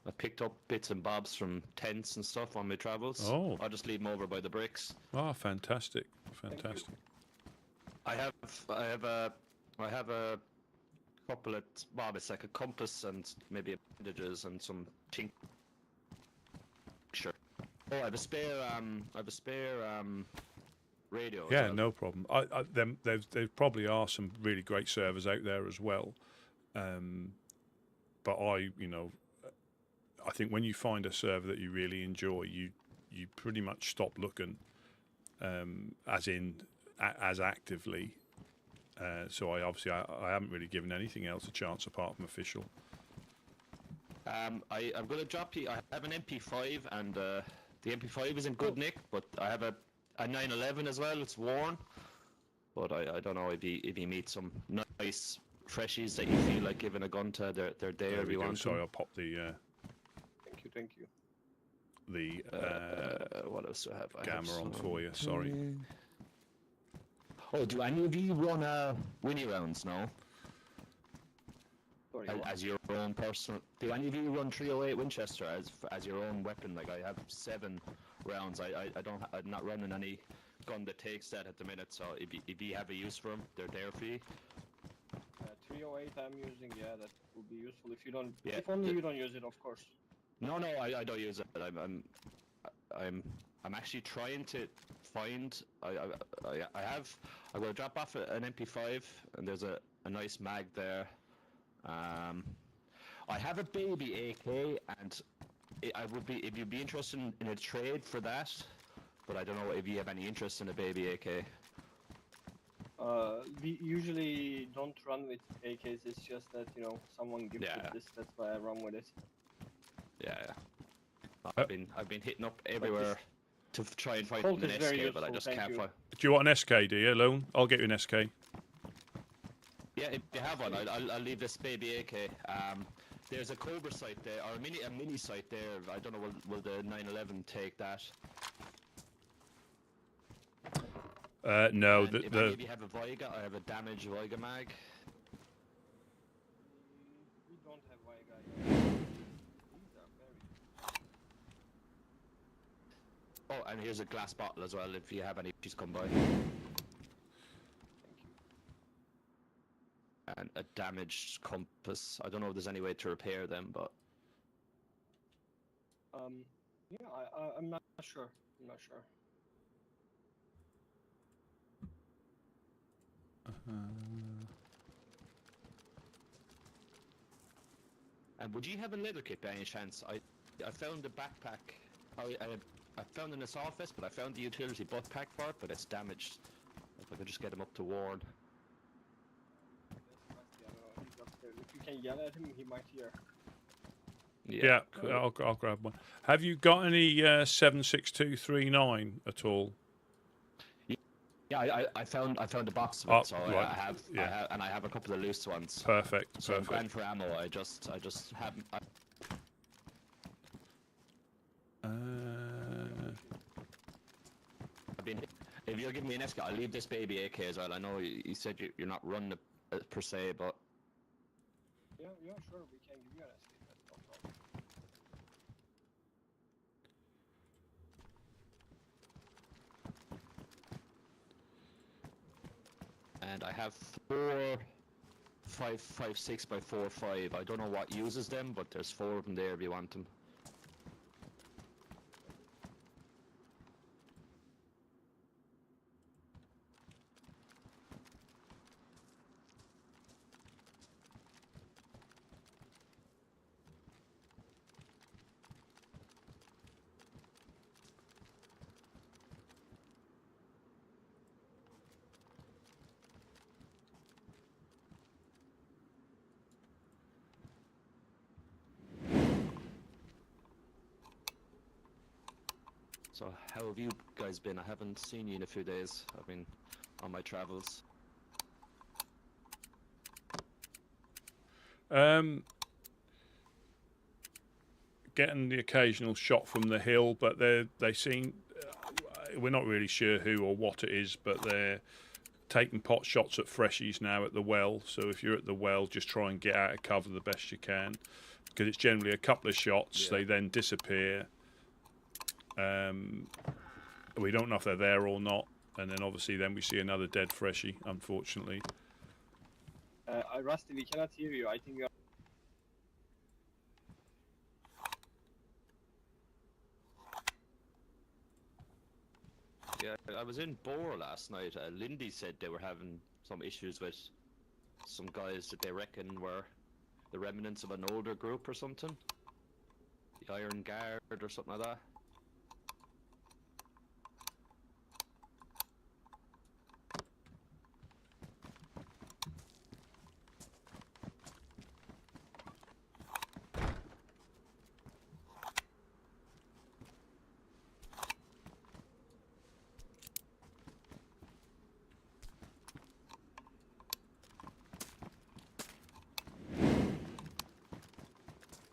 I picked up bits and bobs from tents and stuff on my travels. Oh. I'll just leave them over by the bricks. Oh, fantastic. I have a couple of it's like a compass and maybe bandages and some tincture. Oh, I have a spare radio. Yeah, as well. no problem. There probably are some really great servers out there as well, but I think when you find a server that you really enjoy, you pretty much stop looking, as actively. So I haven't really given anything else a chance apart from official. I'm going to drop you. I have an MP5, and the MP5 is in good nick, but I have a 911 as well. It's worn, but I don't know if you meet some nice freshies that you feel like giving a gun to. They're there if you want. Sorry, I'll pop the. Thank you. The what else do I have? gamma on for you. Sorry. Oh, do any of you run Winnie rounds now? as your own personal. Do any of you run 308 Winchester as your own weapon? Like I have 7 rounds. I'm not running any gun that takes that at the minute. So if you have a use for them, they're there for you. 308 I'm using. Yeah, that would be useful if you don't. Yeah, If only you don't use it, of course. No, I don't use it. I'm actually trying to find. I'm gonna drop off an MP5, and there's a nice mag there. I have a baby AK, and I would be if you'd be interested in a trade for that, but I don't know if you have any interest in a baby AK. We usually don't run with AKs. It's just that someone gifted this. That's why I run with it. Yeah. I've been hitting up everywhere to try and find Colt an is SK, very but I useful, just thank can't you. find. Do you want an SK, do you, Lone? I'll get you an SK. Yeah, if you have one, I'll leave this baby AK. There's a Cobra site there, or a mini site there. I don't know, will the 911 take that? No. And if any of you have a Viga, I have a damaged Viga mag. We don't have Viga. These are very. Oh, and here's a glass bottle as well, if you have any issues come by. Thank you. And a damaged compass. I don't know if there's any way to repair them, but... Yeah, I'm not sure. I'm not sure. And would you have a leather kit by any chance? I found the backpack. I found an assault vest, but I found the utility butt pack for it, but it's damaged. If I could just get him up to Warren. He's up there. If you can yell at him, he might hear. Yeah, cool. I'll grab one. Have you got any 76239 at all? Yeah, I found a box of it, so right. I have a couple of loose ones. Perfect. So I'm going for ammo. I just haven't. If you're giving me an SK, I'll leave this baby AK as well. I know you said you're not running it per se, but Yeah, sure. We can give you an SK. That's no problem. and I have 4 5.56 by 4.5. I don't know what uses them, but there's 4 of them there if you want them. So how have you guys been? I haven't seen you in a few days. I've been on my travels. Getting the occasional shot from the hill, but they seem we're not really sure who or what it is, but they're taking pot shots at freshies now at the well. So if you're at the well, just try and get out of cover the best you can, because it's generally a couple of shots. Yeah. They then disappear. We don't know if they're there or not, and then obviously then we see another dead freshie, unfortunately. Rusty, we cannot hear you. I think you are... Yeah, I was in Bore last night. Lindy said they were having some issues with some guys that they reckon were the remnants of an older group or something. The Iron Guard or something like that.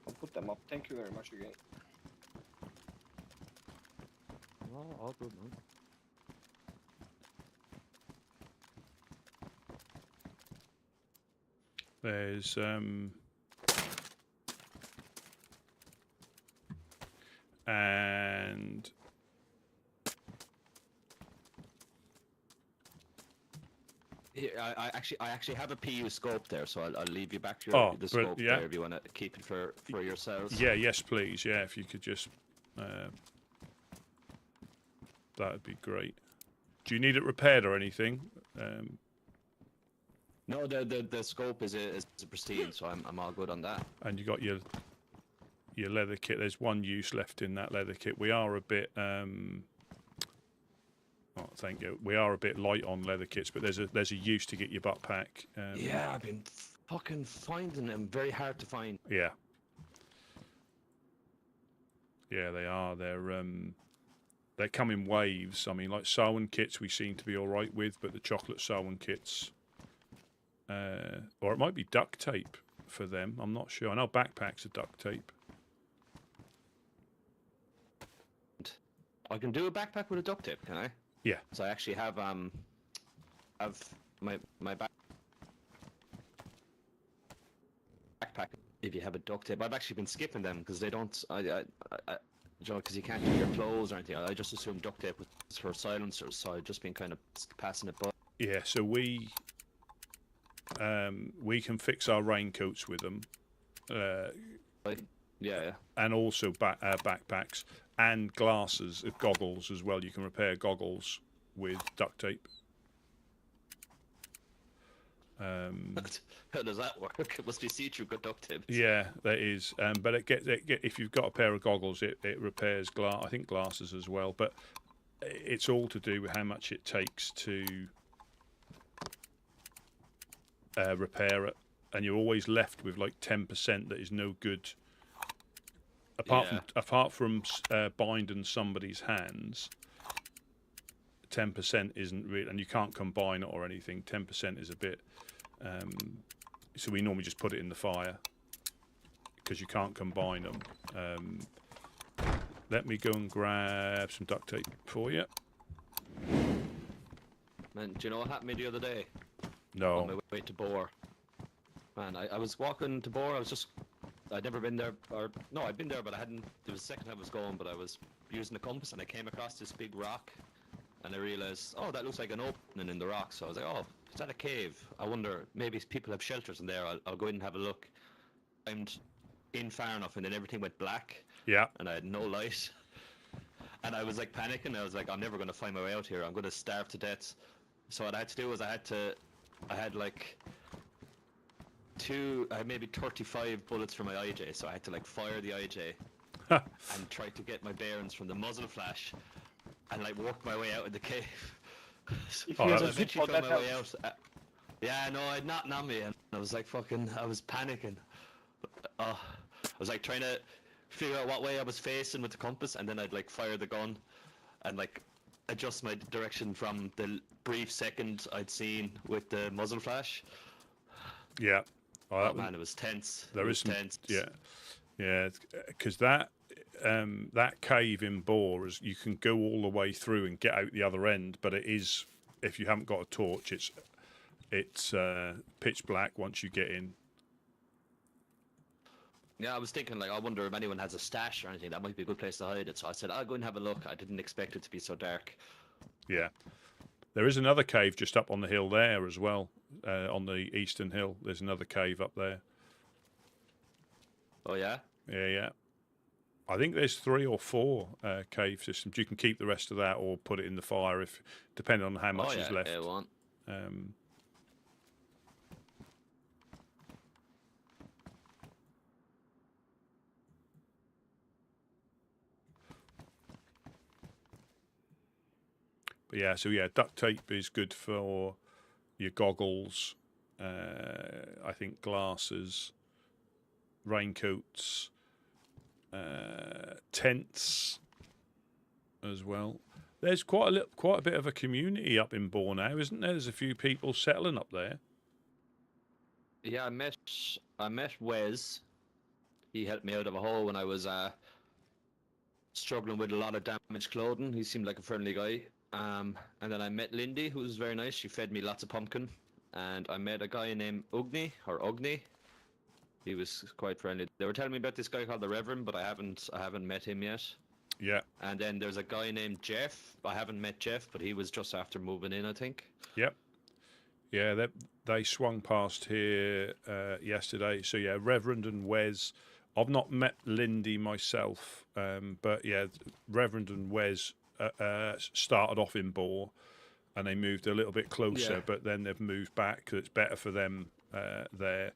I'll put them up. Thank you very much again. Oh, all good, man. There's And Here, I actually have a PU scope there, so I'll leave you back the brilliant, scope yeah. there if you want to keep it for yourselves. yeah, yes, please. Yeah, if you could just, that'd be great. Do you need it repaired or anything? No, the scope is a pristine, so I'm all good on that. And you got your leather kit. There's one use left in that leather kit. We are a bit oh, thank you. We are a bit light on leather kits, but there's a use to get your butt pack. Yeah, I've been fucking finding them very hard to find. Yeah. Yeah, they are. They come in waves. I mean, like Samhain kits, we seem to be all right with, but the chocolate Samhain kits, or it might be duct tape for them. I'm not sure. I know backpacks are duct tape. I can do a backpack with a duct tape, can I? Yeah. So I actually have my backpack. If you have a duct tape, I've actually been skipping them because they don't. You know, because you can't keep your clothes or anything. I just assumed duct tape was for silencers, so I've just been kind of passing it by. Yeah. So we can fix our raincoats with them. Yeah. And also backpacks and glasses, goggles as well. You can repair goggles with duct tape. How does that work? It must be see-through duct tape. Yeah, that is. But if you've got a pair of goggles, it repairs I think glasses as well. But it's all to do with how much it takes to repair it, and you're always left with like 10% that is no good. Apart from binding somebody's hands, 10% isn't real, and you can't combine it or anything. 10% is a bit. So we normally just put it in the fire because you can't combine them. Let me go and grab some duct tape for you. Man, do you know what happened to me the other day? No. On my way to Bore. Man, I was walking to Bore. I'd never been there, no, I'd been there, but I hadn't. It was the second time I was going, but I was using the compass, and I came across this big rock, and I realized, oh, that looks like an opening in the rock. So I was like, oh, is that a cave? I wonder, maybe people have shelters in there. I'll go in and have a look. I'm in far enough, and then everything went black. Yeah. And I had no light, and I was like panicking. I was like, I'm never going to find my way out here. I'm going to starve to death. So what I had to do was I had like maybe 35 bullets for my IJ, so I had to like fire the IJ and try to get my bearings from the muzzle flash and like work my way out of the cave. So I eventually found my way out. Yeah, no, I'd nothing on me, and I was like I was panicking. I was like trying to figure out what way I was facing with the compass, and then I'd like fire the gun and like adjust my direction from the brief second I'd seen with the muzzle flash. Yeah. Oh man, it was tense. There is some, tense. Yeah, because that cave in Bore is, you can go all the way through and get out the other end, but it is, if you haven't got a torch, it's pitch black once you get in. Yeah, I was thinking like, I wonder if anyone has a stash or anything. That might be a good place to hide it. So I said, I'll go and have a look. I didn't expect it to be so dark. Yeah. There is another cave just up on the hill there as well, on the eastern hill. There's another cave up there. Oh, yeah? Yeah. I think there's 3 or 4 cave systems. You can keep the rest of that or put it in the fire, depending on how much is left. Yeah, one. But yeah, so yeah, duct tape is good for your goggles, I think glasses, raincoats, tents as well. There's quite a bit of a community up in Bore now, isn't there? There's a few people settling up there. Yeah, I met Wes. He helped me out of a hole when I was struggling with a lot of damaged clothing. He seemed like a friendly guy. And then I met Lindy, who was very nice. She fed me lots of pumpkin. And I met a guy named Ugni. He was quite friendly. They were telling me about this guy called the Reverend, but I haven't met him yet. Yeah. And then there's a guy named Jeff. I haven't met Jeff, but he was just after moving in, I think. Yep. Yeah, they swung past here yesterday. So yeah, Reverend and Wes. I've not met Lindy myself, but yeah, Reverend and Wes started off in Boar, and they moved a little bit closer, Yeah. but then they've moved back 'cause it's better for them there.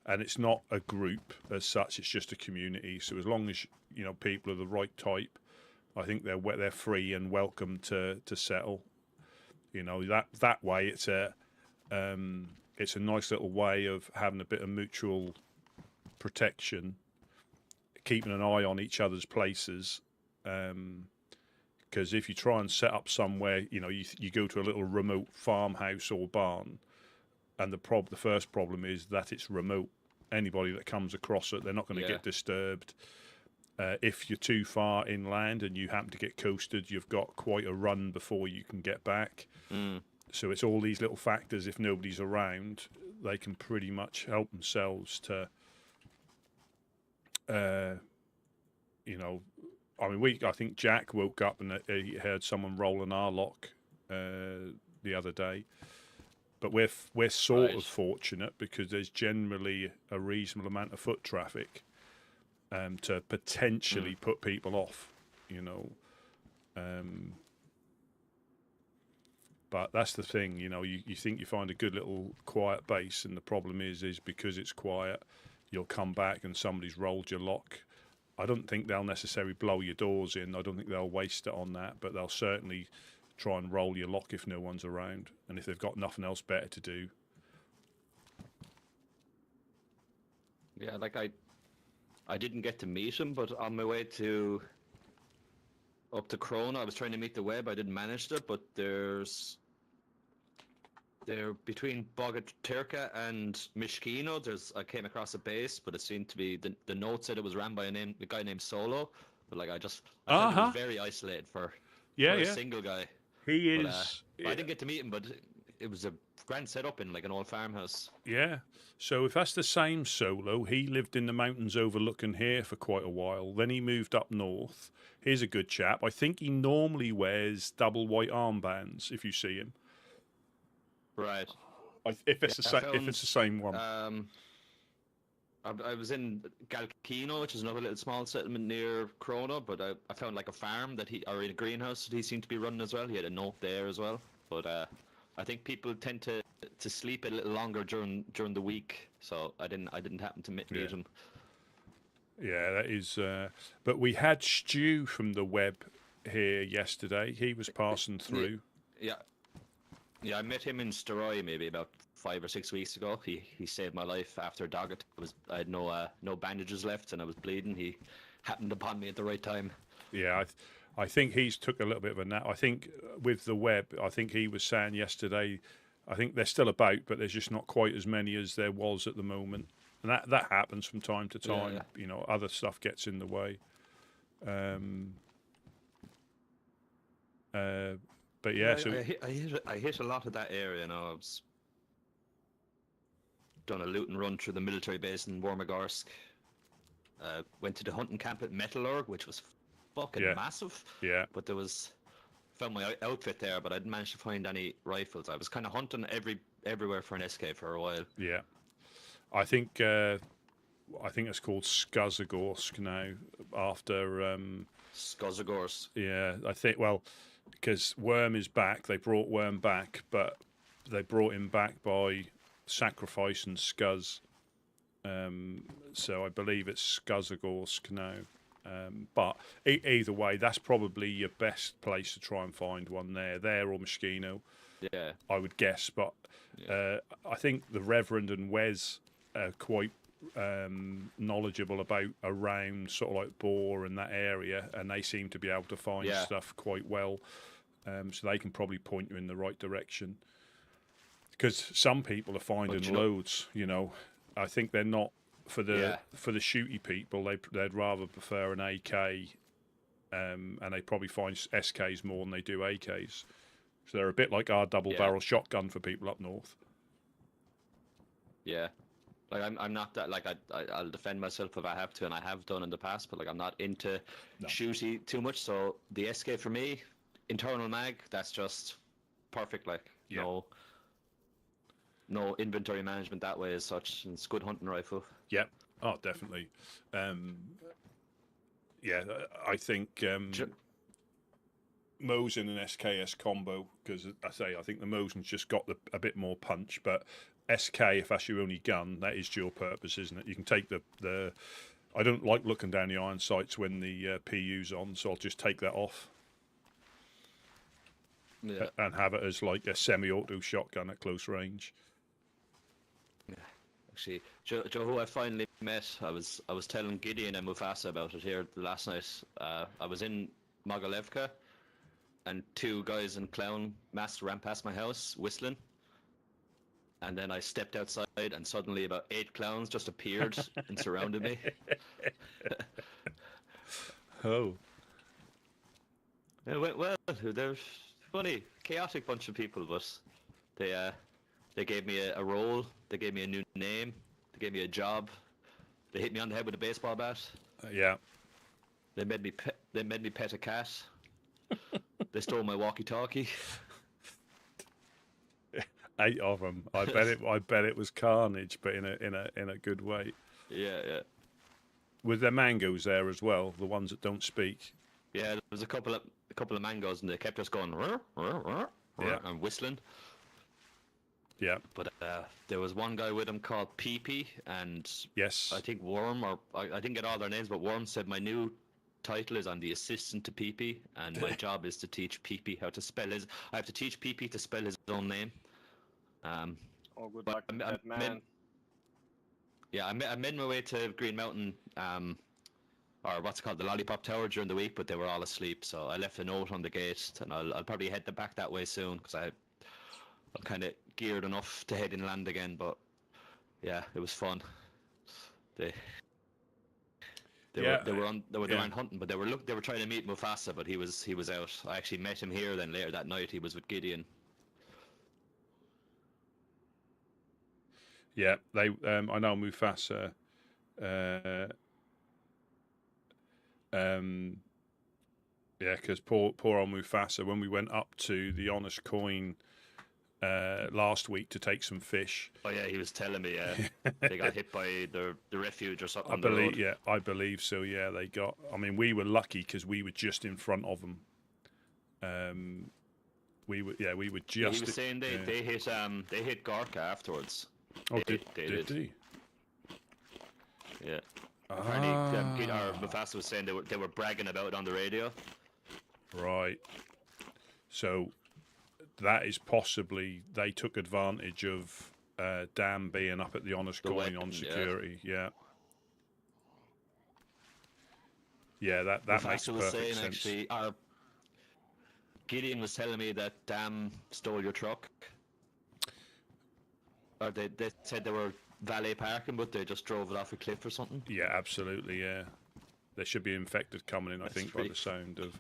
And it's not a group as such; it's just a community. So as long as people are the right type, I think they're free and welcome to settle. That way it's a nice little way of having a bit of mutual protection, keeping an eye on each other's places. Because if you try and set up somewhere, you go to a little remote farmhouse or barn, and the first problem is that it's remote. Anybody that comes across it, they're not going to get disturbed. If you're too far inland and you happen to get coasted, you've got quite a run before you can get back. So it's all these little factors. If nobody's around, they can pretty much help themselves to, I think Jack woke up and he heard someone rolling our lock the other day. But we're sort of fortunate because there's generally a reasonable amount of foot traffic to potentially put people off, But that's the thing, you think you find a good little quiet base, and the problem is because it's quiet, you'll come back and somebody's rolled your lock. I don't think they'll necessarily blow your doors in. I don't think they'll waste it on that, but they'll certainly try and roll your lock if no one's around, and if they've got nothing else better to do. Yeah, like I didn't get to meet him, but on my way up to Krona, I was trying to meet the Web. I didn't manage it, but they're between Bogatirka and Mishkino. I came across a base, but it seemed to be the note said it was ran by a guy named Solo, but like I felt it was very isolated for a single guy. He but, is. I didn't get to meet him, but it was a grand setup in like an old farmhouse. Yeah. So if that's the same Solo, he lived in the mountains overlooking here for quite a while. Then he moved up north. He's a good chap. I think he normally wears double white armbands if you see him. Right. If it's the same one. I was in Galkino, which is another little small settlement near Krona, but I found like a farm or in a greenhouse that he seemed to be running as well. He had a note there as well. But I think people tend to sleep a little longer during the week, so I didn't happen to meet him. Yeah, that is. But we had Stu from the Web here yesterday. He was passing through. Yeah, I met him in Steroy maybe about 5 or 6 weeks ago. He saved my life after a dog attack. I had no bandages left and I was bleeding. He happened upon me at the right time. Yeah, I think he's took a little bit of a nap. I think with the Web, I think he was saying yesterday, I think they're still about, but there's just not quite as many as there was at the moment. And that happens from time to time. Yeah. Other stuff gets in the way. But yeah, so I hit a lot of that area now. I've done a loot and run through the military base in Wormagorsk. Went to the hunting camp at Metalurg, which was fucking massive. Yeah. But found my outfit there, but I didn't manage to find any rifles. I was kind of hunting everywhere for an SK for a while. Yeah. I think it's called Skazagorsk now after Skazagorsk. Yeah, I think because Worm is back. They brought Worm back, but they brought him back by sacrifice and Skuz. So I believe it's Skazagorsk now. But either way, that's probably your best place to try and find one there or Moschino. Yeah, I would guess. But I think the Reverend and Wes are quite knowledgeable about around sort of like Boar and that area, and they seem to be able to find stuff quite well. So they can probably point you in the right direction. Because some people are finding loads, I think they're not for the shooty people. They'd rather prefer an AK, and they probably find SKs more than they do AKs. So they're a bit like our double barrel shotgun for people up north. Yeah, Like I'm not that like I'll defend myself if I have to, and I have done in the past. But like I'm not into shooty too much. So the SK for me, internal mag, that's just perfect. Like no inventory management that way as such. And it's good hunting rifle. Yep. Oh, definitely. Yeah, I think Mosin and SKS combo, because I think the Mosin's just got a bit more punch, but SK, if that's your only gun, that is dual purpose, isn't it? You can take the I don't like looking down the iron sights when the PU's on, so I'll just take that off. Yeah. And have it as like a semi-auto shotgun at close range. Yeah. Actually, Joe, who I finally met, I was telling Gideon and Mufasa about it here last night. I was in Mogalevka, and two guys in clown masks ran past my house whistling. And then I stepped outside, and suddenly about 8 clowns just appeared and surrounded me. Oh. Yeah, well, they're funny, chaotic bunch of people, but they gave me a role, they gave me a new name, they gave me a job, they hit me on the head with a baseball bat. Yeah. They made me pet a cat. They stole my walkie-talkie. 8 of them. I bet it was carnage, but in a good way. Yeah. With their mangoes there as well, the ones that don't speak. Yeah, there was a couple of mangoes, and they kept us going and whistling. Yeah. But there was one guy with him called Pee-Pee, and yes, I think Worm, or I didn't get all their names, but Worm said my new title is I'm the assistant to Pee-Pee, and my job is to teach Pee-Pee how to spell his. I have to teach Pee-Pee to spell his own name. Good luck with that, man. I made my way to Green Mountain, or what's it called, the Lollipop Tower during the week, but they were all asleep, so I left a note on the gate, and I'll probably head back that way soon, because I'm kind of geared enough to head inland again. But yeah, it was fun. They weren't hunting, but they were trying to meet Mufasa, but he was out. I actually met him here. Then later that night, he was with Gideon. Yeah, I know Mufasa. Yeah, because poor old Mufasa, when we went up to the Honest Coin last week to take some fish. Oh yeah, he was telling me. They got hit by the refuge or something. The road. Yeah, I believe so. Yeah, they got. I mean, we were lucky because we were just in front of them. We were just. Yeah, he was saying they hit Gorka afterwards. Oh, did they? Yeah. Apparently, Mufasa was saying they were bragging about it on the radio. Right. So that is possibly they took advantage of Dan being up at the Honest Coin on security. Yeah. Yeah, that makes perfect saying, sense. Actually, Gideon was telling me that Dam stole your truck. Or they said they were valet parking, but they just drove it off a cliff or something. Yeah, absolutely. Yeah, there should be infected coming in. I think by the sound of.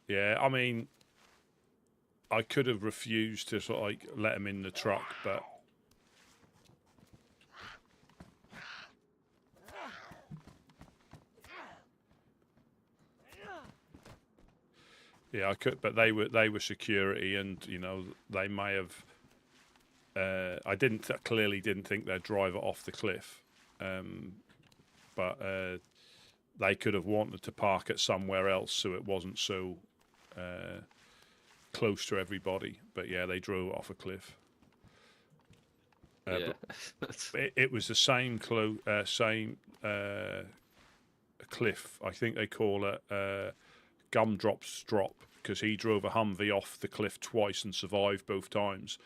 Yeah, I mean, I could have refused to sort of like let them in the truck, but. Yeah, I could, but they were security, and you know they may have. I clearly didn't think they'd drive it off the cliff, but they could have wanted to park it somewhere else so it wasn't so close to everybody. But yeah, they drove it off a cliff. Yeah. It was the same cliff. I think they call it Gumdrop's Drop, because he drove a Humvee off the cliff twice and survived both times.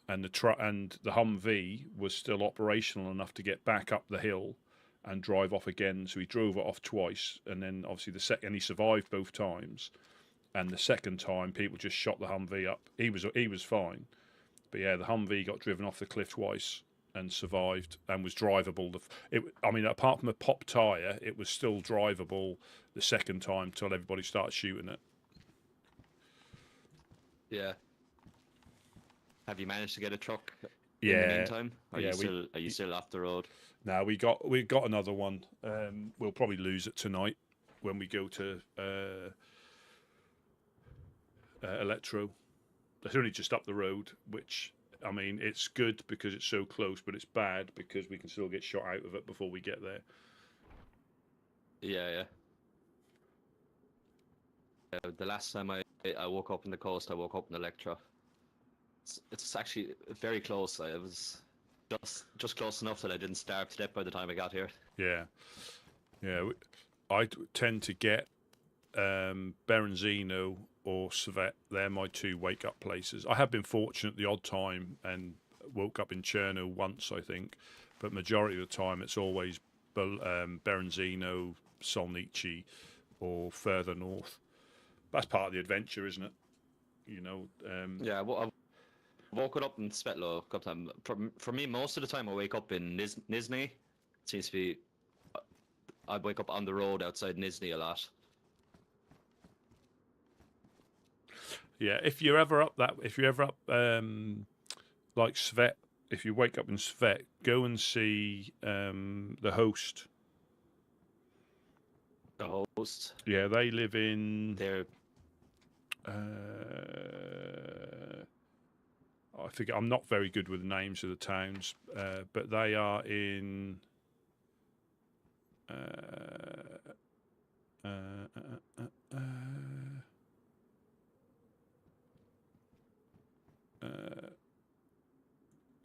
And the Humvee was still operational enough to get back up the hill and drive off again. So he drove it off twice, and then obviously he survived both times. And the second time, people just shot the Humvee up. He was fine, but yeah, the Humvee got driven off the cliff twice and survived and was drivable. Apart from a pop tire, it was still drivable the second time till everybody started shooting it. Yeah. Have you managed to get a truck in the meantime? Are yeah, you still off the road? Now we got another one. We'll probably lose it tonight when we go to Electro. It's only just up the road, which I mean, it's good because it's so close, but it's bad because we can still get shot out of it before we get there. Yeah. The last time I woke up on the coast, I woke up in Electra. It's actually very close. I was just close enough that I didn't starve to death by the time I got here. Yeah. I tend to get Berenzino or Svet. They're my two wake-up places. I have been fortunate the odd time and woke up in Chernarus once, I think, but majority of the time it's always Berenzino, Solnici, or further north. That's part of the adventure, isn't it? You know. Yeah, well, I've woken up in Svetlo a couple times. For me, most of the time I wake up in Nizhny. It seems to be. I wake up on the road outside Nizhny a lot. Yeah, if you're ever up like Svet, if you wake up in Svet, go and see the host. The host. Yeah, they live in. They're. I forget. I'm not very good with the names of the towns, but they are in.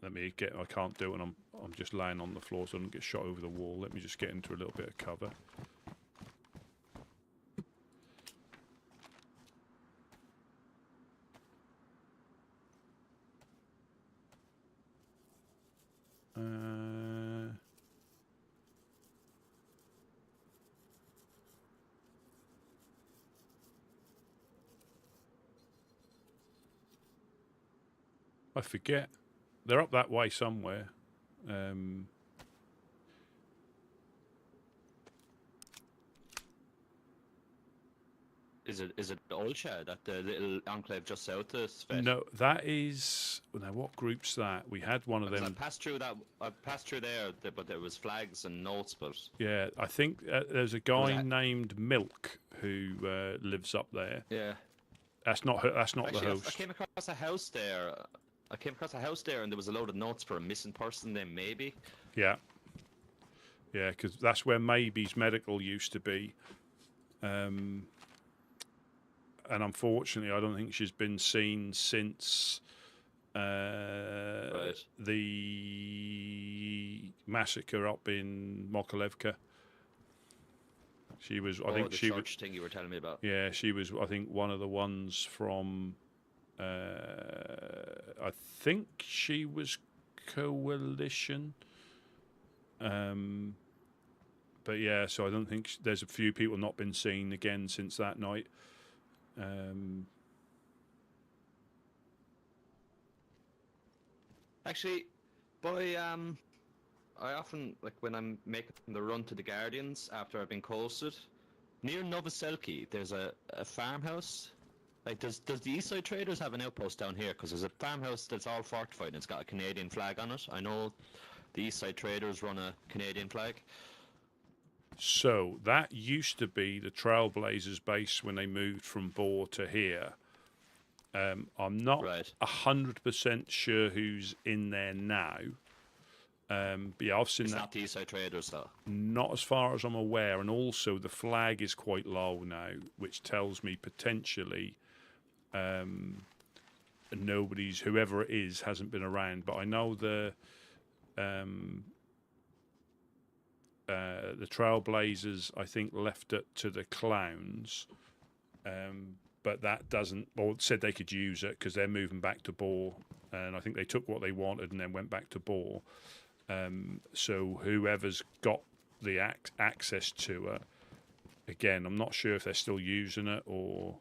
Let me get. I can't do it. I'm just laying on the floor, so I don't get shot over the wall. Let me just get into a little bit of cover. I forget. They're up that way somewhere. Is it Olsha, that the little enclave just south of Svet? No, that is. Now, what group's that? We had one of them. I passed through there, but there was flags and notes. But yeah, I think there's a guy named Milk who lives up there. Yeah, that's not her. That's not actually, the host. I came across a house there. And there was a load of notes for a missing person. Then maybe. Yeah, because that's where Maybe's medical used to be. And unfortunately, I don't think she's been seen since the massacre up in Mokolevka. She was, I think, the church thing you were telling me about. Yeah, she was, I think, one of the ones from. I think she was Coalition. But yeah, so I don't think there's a few people not been seen again since that night. Actually, I often, like when I'm making the run to the Guardians after I've been coasted, near Novoselki, there's a farmhouse. Like, does the Eastside Traders have an outpost down here? Because there's a farmhouse that's all fortified and it's got a Canadian flag on it. I know the Eastside Traders run a Canadian flag. So that used to be the Trailblazers base when they moved from Boar to here. I'm not 100% sure who's in there now. But yeah, I've seen it's that. Not the Eastside Traders, though. Not as far as I'm aware, and also the flag is quite low now, which tells me potentially whoever it is, hasn't been around. But I know the Trailblazers, I think, left it to the Clowns, but that doesn't. Well, said they could use it because they're moving back to Boar, and I think they took what they wanted and then went back to Boar. So whoever's got the access to it, again, I'm not sure if they're still using it or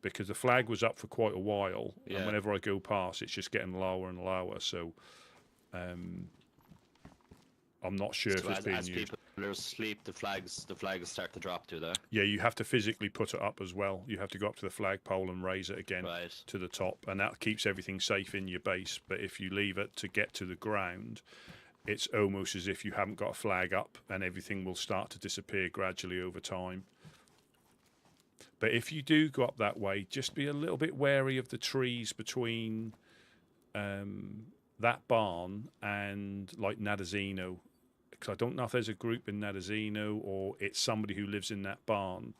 because the flag was up for quite a while, and whenever I go past, it's just getting lower and lower. So I'm not sure if it's being used. travelers sleep, the flags start to drop to there. Yeah, you have to physically put it up as well. You have to go up to the flagpole and raise it again Right. to the top, and that keeps everything safe in your base. But if you leave it to get to the ground, it's almost as if you haven't got a flag up, and everything will start to disappear gradually over time. But if you do go up that way, just be a little bit wary of the trees between that barn and like Nadazino, because I don't know if there's a group in Nadazino or it's somebody who lives in that barn.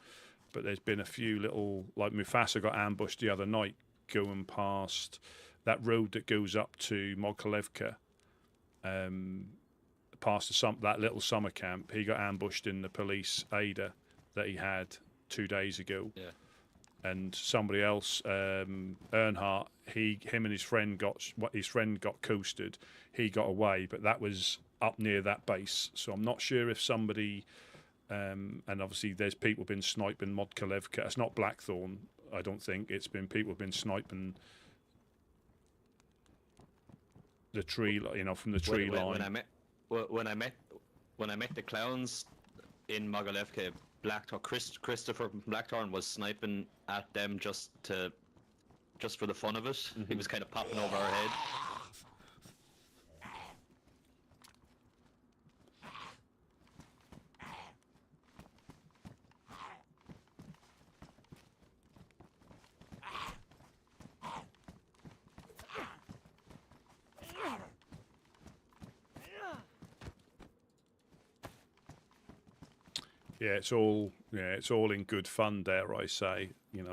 But there's been a few little, like Mufasa got ambushed the other night going past that road that goes up to Mogilevka, past that little summer camp. He got ambushed in the police Ada that he had 2 days ago. Yeah. And somebody else, Earnhardt, him and his friend got coasted. He got away, but that was up near that base. So I'm not sure if somebody, and obviously there's people been sniping Modkalevka. It's not Blackthorn, I don't think. It's been people been sniping the tree, from the tree line. When I met the clowns in Mogilevka, Christopher from Blackthorn was sniping at them just for the fun of it. Mm-hmm. He was kind of popping over our head. It's all in good fun, dare I say, and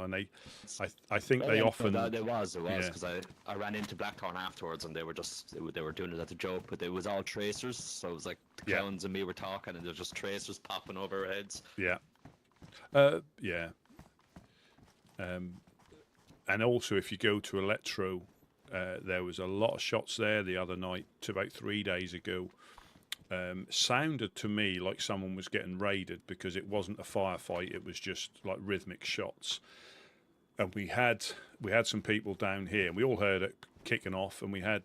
I think they often. There was because I ran into Blackthorn afterwards, and they were doing it as a joke, but it was all tracers, so it was like the clowns and me were talking, and there were just tracers popping over our heads. Yeah, and also if you go to Electro, there was a lot of shots there the other night, about 3 days ago. Sounded to me like someone was getting raided because it wasn't a firefight, it was just like rhythmic shots. And we had some people down here, and we all heard it kicking off, and we had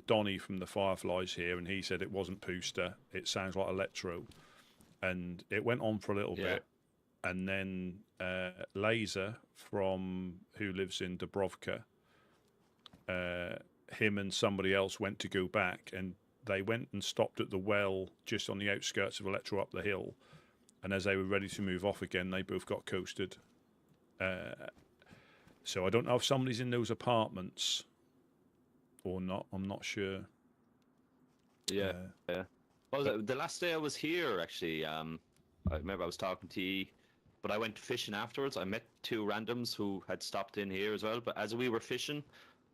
Donnie from the Fireflies here, and he said it wasn't Pooster, it sounds like Electro. And it went on for a little bit, and then Laser who lives in Dubrovka, him and somebody else went to go back, and they went and stopped at the well just on the outskirts of Electro up the hill, and as they were ready to move off again, they both got coasted. So I don't know if somebody's in those apartments or not. I'm not sure. Yeah. Well, the last day I was here, actually, I remember I was talking to you, but I went fishing afterwards. I met two randoms who had stopped in here as well, but as we were fishing,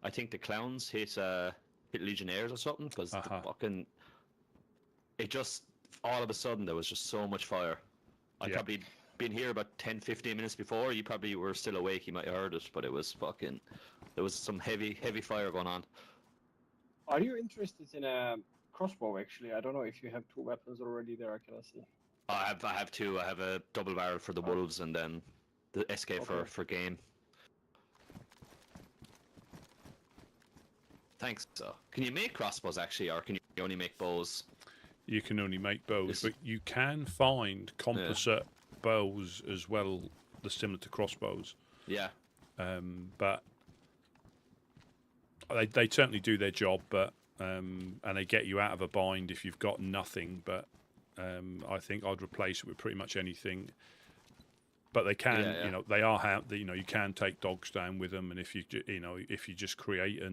I think the clowns hit Legionnaires or something, because it just, all of a sudden, there was just so much fire. I'd probably been here about 10-15 minutes before. You probably were still awake, you might have heard it, but it was there was some heavy fire going on. Are you interested in a crossbow, actually? I don't know if you have two weapons already there, I cannot see. I have two. I have a double barrel for the wolves, and then the SK for game. Thanks. So, can you make crossbows actually, or can you only make bows? You can only make bows, but you can find composite bows as well, that's similar to crossbows. Yeah. But they certainly do their job, but and they get you out of a bind if you've got nothing. But I think I'd replace it with pretty much anything. But they can, they are, you can take dogs down with them, and if you just create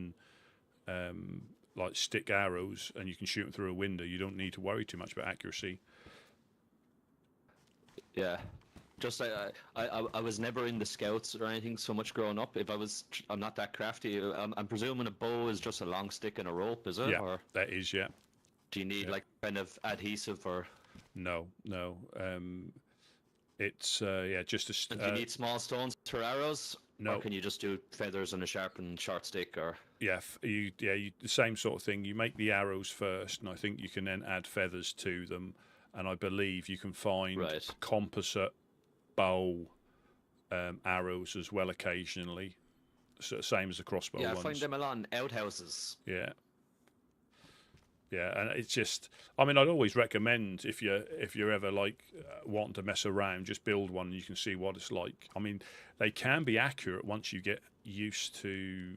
like stick arrows and you can shoot them through a window, you don't need to worry too much about accuracy. Yeah, just I was never in the scouts or anything so much growing up. I'm not that crafty. I'm presuming a bow is just a long stick and a rope, is it? Yeah, or that is. Yeah. Do you need like kind of adhesive or? No. It's just a. And do you need small stones for arrows? No. Or can you just do feathers and a sharpened short stick, or? Yeah, the same sort of thing. You make the arrows first, and I think you can then add feathers to them. And I believe you can find composite bow arrows as well occasionally. So same as the crossbow ones. I find them along outhouses. Yeah. Yeah, and it's just, I mean, I'd always recommend if you're ever like wanting to mess around, just build one and you can see what it's like. I mean, they can be accurate once you get used to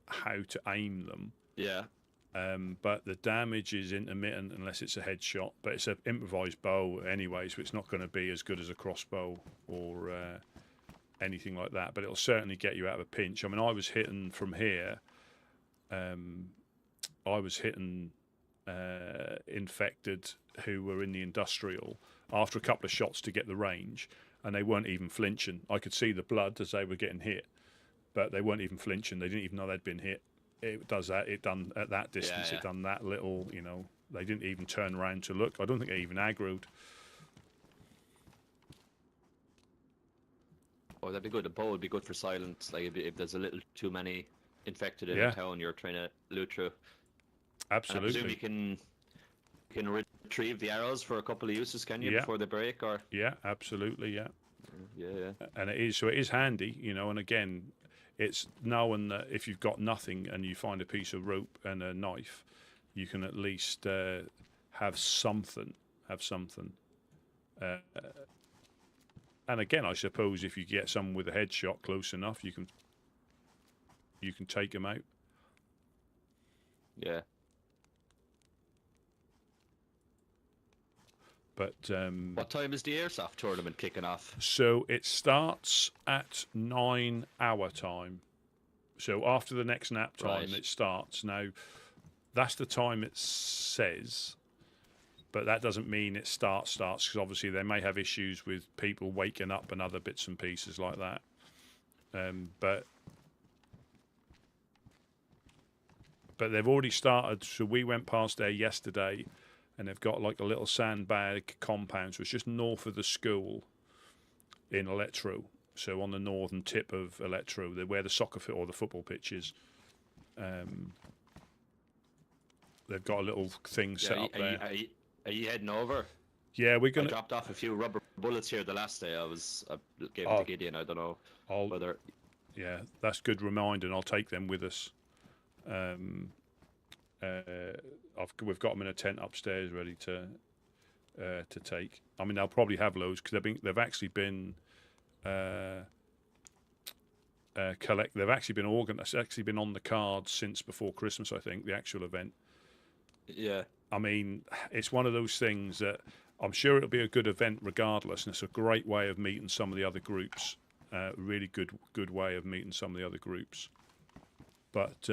how to aim them. Yeah. But the damage is intermittent unless it's a headshot. But it's an improvised bow anyway, so it's not going to be as good as a crossbow or anything like that. But it'll certainly get you out of a pinch. I mean, I was hitting from here. I was hitting infected who were in the industrial after a couple of shots to get the range, and they weren't even flinching. I could see the blood as they were getting hit, but they weren't even flinching. They didn't even know they'd been hit. It does that. It done at that distance. Yeah. It done that little. You know, they didn't even turn around to look. I don't think they even aggroed. Oh, that'd be good. A bow would be good for silence. Like if there's a little too many infected in Yeah. a town, you're trying to loot through. Absolutely. And I presume you can retrieve the arrows for a couple of uses, can you, Yeah. before they break? Or Yeah, absolutely. Yeah. yeah. And it is handy, you know. And again, it's knowing that if you've got nothing and you find a piece of rope and a knife, you can at least have something. And again, I suppose if you get someone with a headshot close enough, you can take them out. Yeah. But What time is the airsoft tournament kicking off? so it starts at 9 hour time. So after the next nap time, Right. it starts. Now, that's the time it says, but that doesn't mean it starts because obviously they may have issues with people waking up and other bits and pieces like that. But they've already started. So we went past there yesterday, and they've got like a little sandbag compound. So it's just north of the school in Electro. So on the northern tip of Electro, where the soccer or the football pitch is. They've got a little thing set up there. Are you heading over? Yeah, we're I gonna. dropped off a few rubber bullets here the last day. I gave Oh. it to Gideon. I don't know whether. Yeah, that's good reminder, and I'll take them with us. We've got them in a tent upstairs, ready to take. I mean, they'll probably have loads because they've actually been They've actually been organised. It's actually been on the cards since before Christmas, I think, the actual event. Yeah. I mean, it's one of those things that I'm sure it'll be a good event regardless, and it's a great way of meeting some of the other groups. Really good way of meeting some of the other groups. But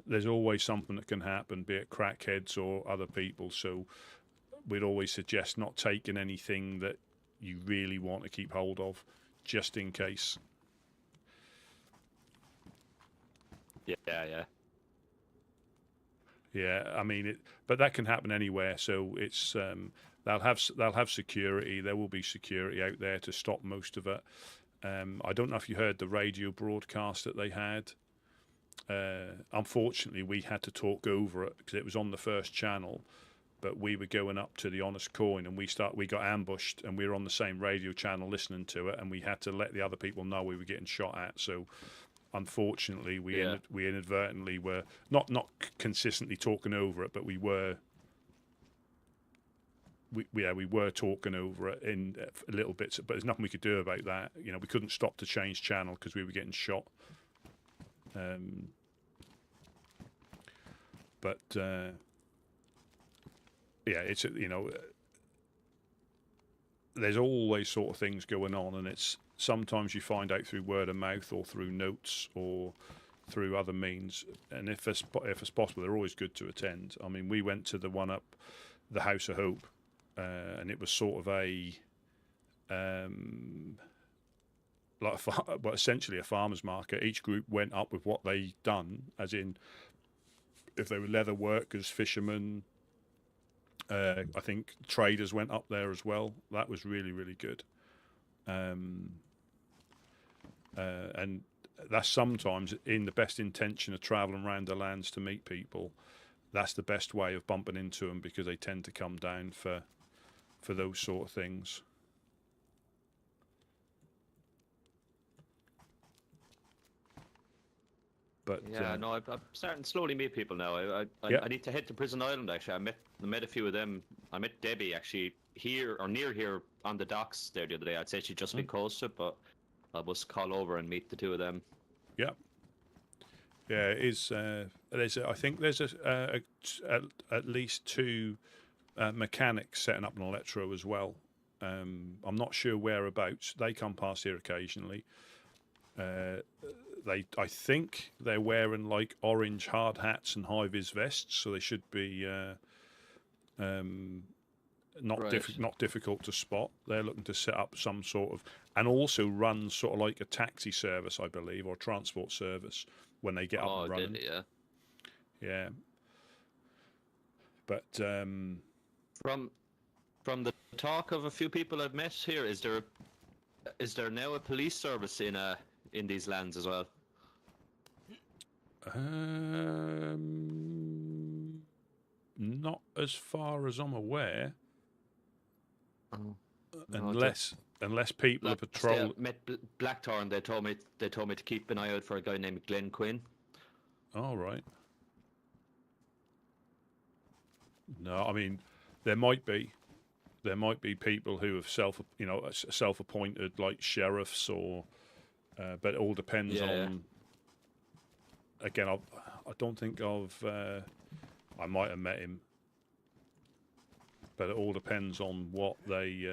there's always something that can happen, be it crackheads or other people. So we'd always suggest not taking anything that you really want to keep hold of, just in case. Yeah. Yeah, I mean but that can happen anywhere. So it's they'll have security. There will be security out there to stop most of it. I don't know if you heard the radio broadcast that they had. Unfortunately, we had to talk over it because it was on the first channel, but we were going up to the Honest Coin, and we got ambushed, and we were on the same radio channel listening to it, and we had to let the other people know we were getting shot at. So unfortunately, we inadvertently were not consistently talking over it, but we were talking over it in little bits, but there's nothing we could do about that. You know, we couldn't stop to change channel because we were getting shot. But it's there's always sort of things going on, and it's sometimes you find out through word of mouth or through notes or through other means. And if it's possible, they're always good to attend. I mean, we went to the one up the House of Hope, and it was sort of essentially a farmer's market. Each group went up with what they done, as in if they were leather workers, fishermen. I think traders went up there as well. That was really, really good. And that's sometimes in the best intention of travelling around the lands to meet people. That's the best way of bumping into them, because they tend to come down for those sort of things. But Yeah, no, I'm starting to slowly meet people now. Yeah. I need to head to Prison Island, actually. I met a few of them. I met Debbie, actually, here, or near here, on the docks there the other day. I'd say she'd just been coasted, but I must call over and meet the two of them. yeah, yeah, it is. I think there's at least two mechanics setting up an electro as well. I'm not sure whereabouts. They come past here occasionally. I think they're wearing like orange hard hats and high vis vests, so they should be not Right. not difficult to spot. They're looking to set up some sort of, and also run sort of like a taxi service, I believe, or transport service when they get up and running. Yeah. Yeah. But From the talk of a few people I've met here, is there now a police service in these lands as well? not as far as I'm aware, Oh. unless people are patrolling. Met Blackthorn. They told me to keep an eye out for a guy named Glenn Quinn. All right. No, I mean there might be people who have self-appointed like sheriffs or, but it all depends on. Again, I don't think I might have met him, but it all depends on what they,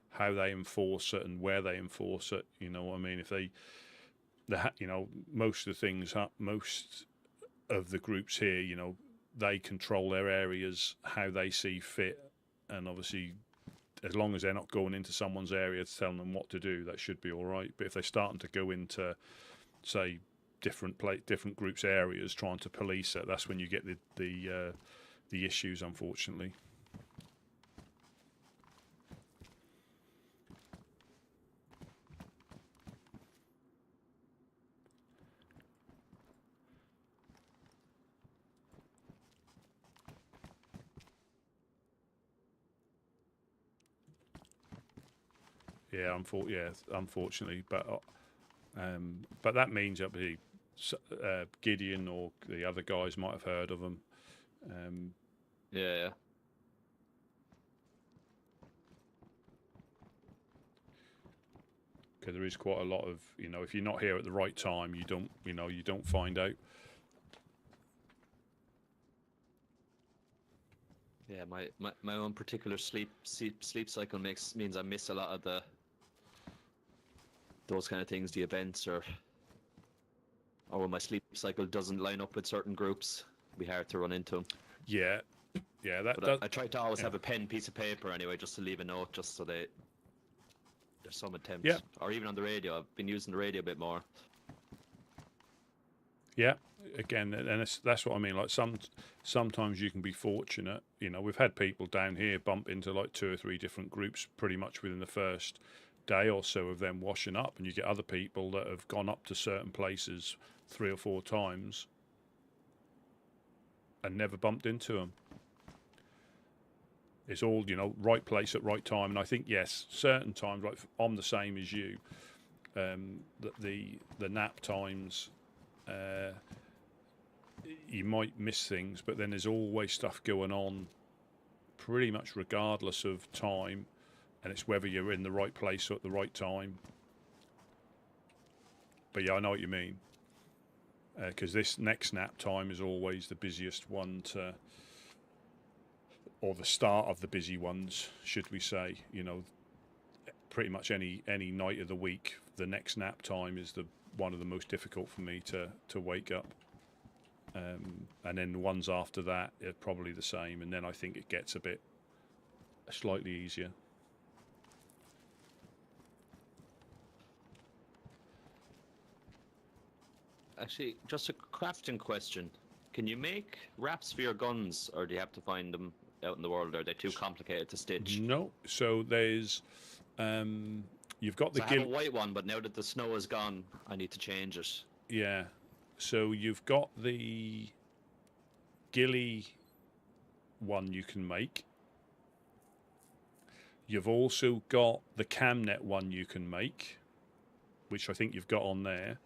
how they enforce it and where they enforce it. You know what I mean? If most of the things, most of the groups here, they control their areas how they see fit, and obviously, as long as they're not going into someone's area to telling them what to do, that should be all right. But if they're starting to go into, say, different groups' areas, trying to police it, that's when you get the issues, unfortunately. Yeah, unfortunately, but that means that Gideon or the other guys might have heard of them. Yeah. Because there is quite a lot of, if you're not here at the right time, you don't find out. Yeah, my own particular sleep cycle means I miss a lot of those kind of things, the events, or when my sleep cycle doesn't line up with certain groups, it'd be hard to run into them. Yeah. I try to always have a piece of paper anyway, just to leave a note, just so there's some attempts. Yeah. Or even on the radio. I've been using the radio a bit more. Yeah, again, and that's what I mean. Like sometimes you can be fortunate. We've had people down here bump into like 2 or 3 different groups pretty much within the first day or so of them washing up, and you get other people that have gone up to certain places 3 or 4 times and never bumped into them. It's all right place at right time, and I think yes, certain times, like I'm the same as you. The nap times. You might miss things, but then there's always stuff going on pretty much regardless of time, and it's whether you're in the right place at the right time. But yeah, I know what you mean, because this next nap time is always the busiest one or the start of the busy ones, should we say. Pretty much any night of the week, the next nap time is one of the most difficult for me to wake up, and then the ones after that are probably the same, and then I think it gets a bit slightly easier. Actually, just a crafting question. Can you make wraps for your guns, or do you have to find them out in the world? Are they too complicated to stitch? No. So there's you've got the I have a white one, but now that the snow is gone, I need to change it. Yeah. So you've got the ghillie one you can make. You've also got the camnet one you can make, which I think you've got on there.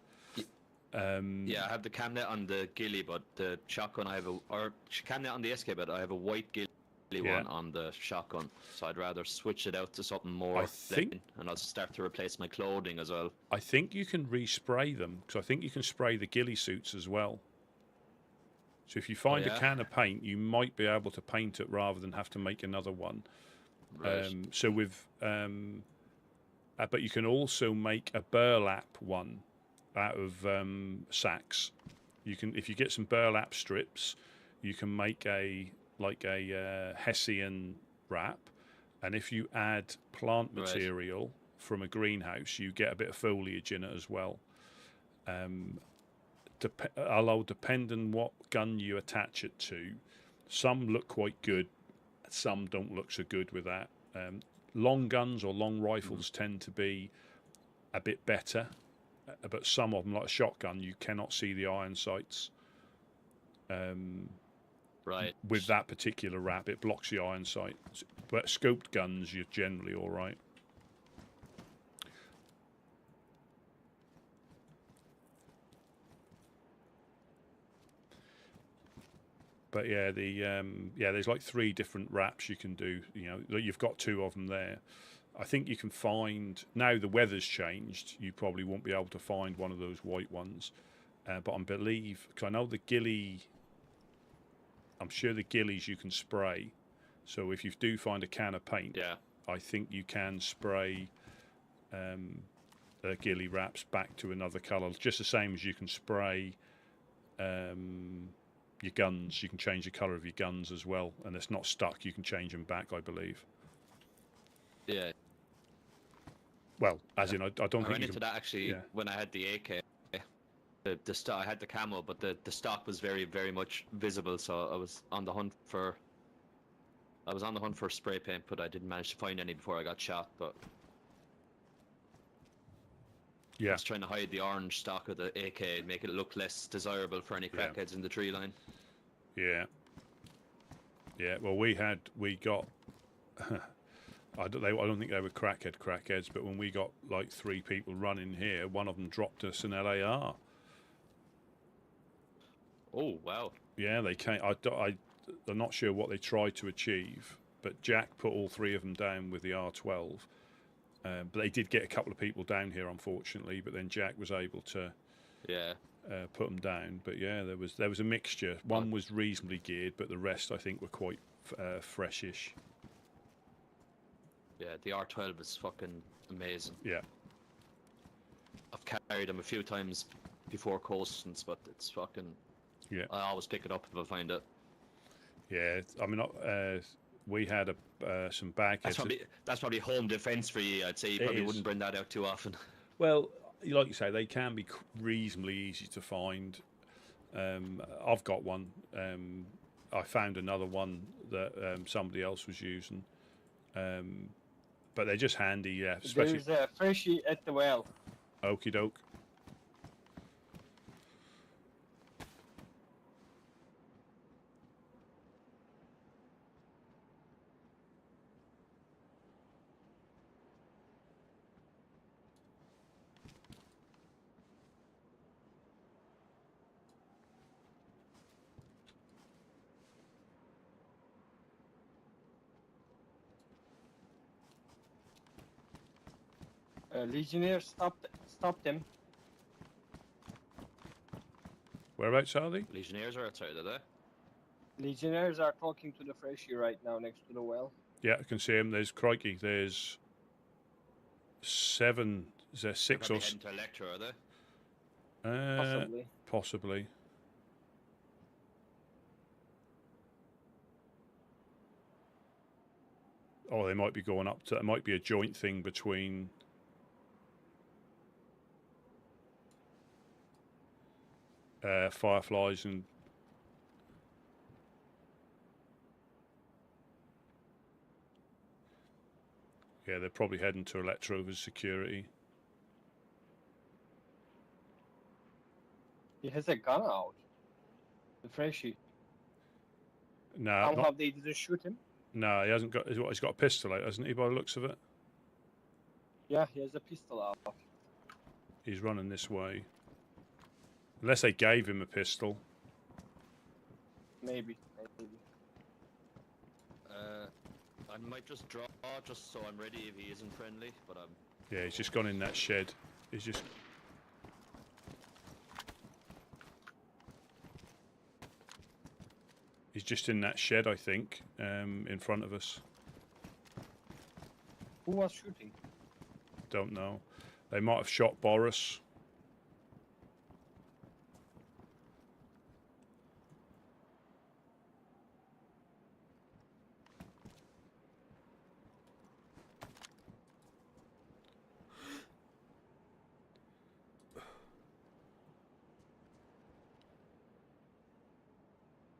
Yeah, I have the camnet on the ghillie, but the shotgun I have or camnet on the SK, but I have a white ghillie one on the shotgun. So I'd rather switch it out to something more I think, plain, and I'll start to replace my clothing as well. I think you can respray them, because I think you can spray the ghillie suits as well. So if you find a can of paint, you might be able to paint it rather than have to make another one. Right. So with, but you can also make a burlap one out of sacks. You can, if you get some burlap strips, you can make a Hessian wrap, and if you add plant material from a greenhouse, you get a bit of foliage in it as well. Although depending what gun you attach it to, some look quite good, some don't look so good with that. Long guns or long rifles tend to be a bit better, but some of them, like a shotgun, you cannot see the iron sights. Right. With that particular wrap, it blocks the iron sight. But scoped guns, you're generally all right. But yeah, there's like 3 different wraps you can do. You know, you've got 2 of them there. I think you can find, now the weather's changed, you probably won't be able to find one of those white ones. But I believe, because I know the ghillie, I'm sure the ghillies you can spray. So if you do find a can of paint, I think you can spray ghillie wraps back to another colour, just the same as you can spray your guns. You can change the colour of your guns as well, and it's not stuck. You can change them back, I believe. Yeah. Well, as in, I don't think I ran you into can, that actually when I had the AK. The stock, I had the camo, but the stock was very, very much visible. So I was on the hunt for spray paint, but I didn't manage to find any before I got shot. But I was trying to hide the orange stock of the AK and make it look less desirable for any crackheads in the tree line. Yeah. Well, we got. I don't think they were crackheads, but when we got like 3 people running here, one of them dropped us an LAR. Oh wow! Yeah, they came. I'm not sure what they tried to achieve, but Jack put all 3 of them down with the R12. But they did get a couple of people down here, unfortunately. But then Jack was able to put them down. But yeah, there was a mixture. One was reasonably geared, but the rest I think were quite freshish. Yeah, the R12 is fucking amazing. Yeah. I've carried them a few times before coastings, but it's fucking. Yeah. I always pick it up if I find it. Yeah, I mean, we had some bagheads. That's probably home defence for you. I'd say you probably wouldn't bring that out too often. Well, like you say, they can be reasonably easy to find. I've got one. I found another one that somebody else was using. But they're just handy, yeah. Especially... There's a freshie at the well. Okie doke. Legionnaires stopped them. Whereabouts are they? Legionnaires are outside, are they? Legionnaires are talking to the freshie right now next to the well. Yeah, I can see them. There's crikey. There's 7. Is there 6 or? Heading to Electra, are they? Possibly. Oh, they might be going up to. It might be a joint thing between. Fireflies and. Yeah, they're probably heading to Electrova's security. He has a gun out. The freshie. No, How they didn't shoot him? No, he hasn't got. He's got a pistol out, hasn't he? By the looks of it. Yeah, he has a pistol out. He's running this way. Unless they gave him a pistol. Maybe. I might just draw just so I'm ready if he isn't friendly, but I'm... Yeah, he's just gone in that shed. He's just... He's just in that shed, I think, in front of us. Who was shooting? Don't know. They might have shot Boris.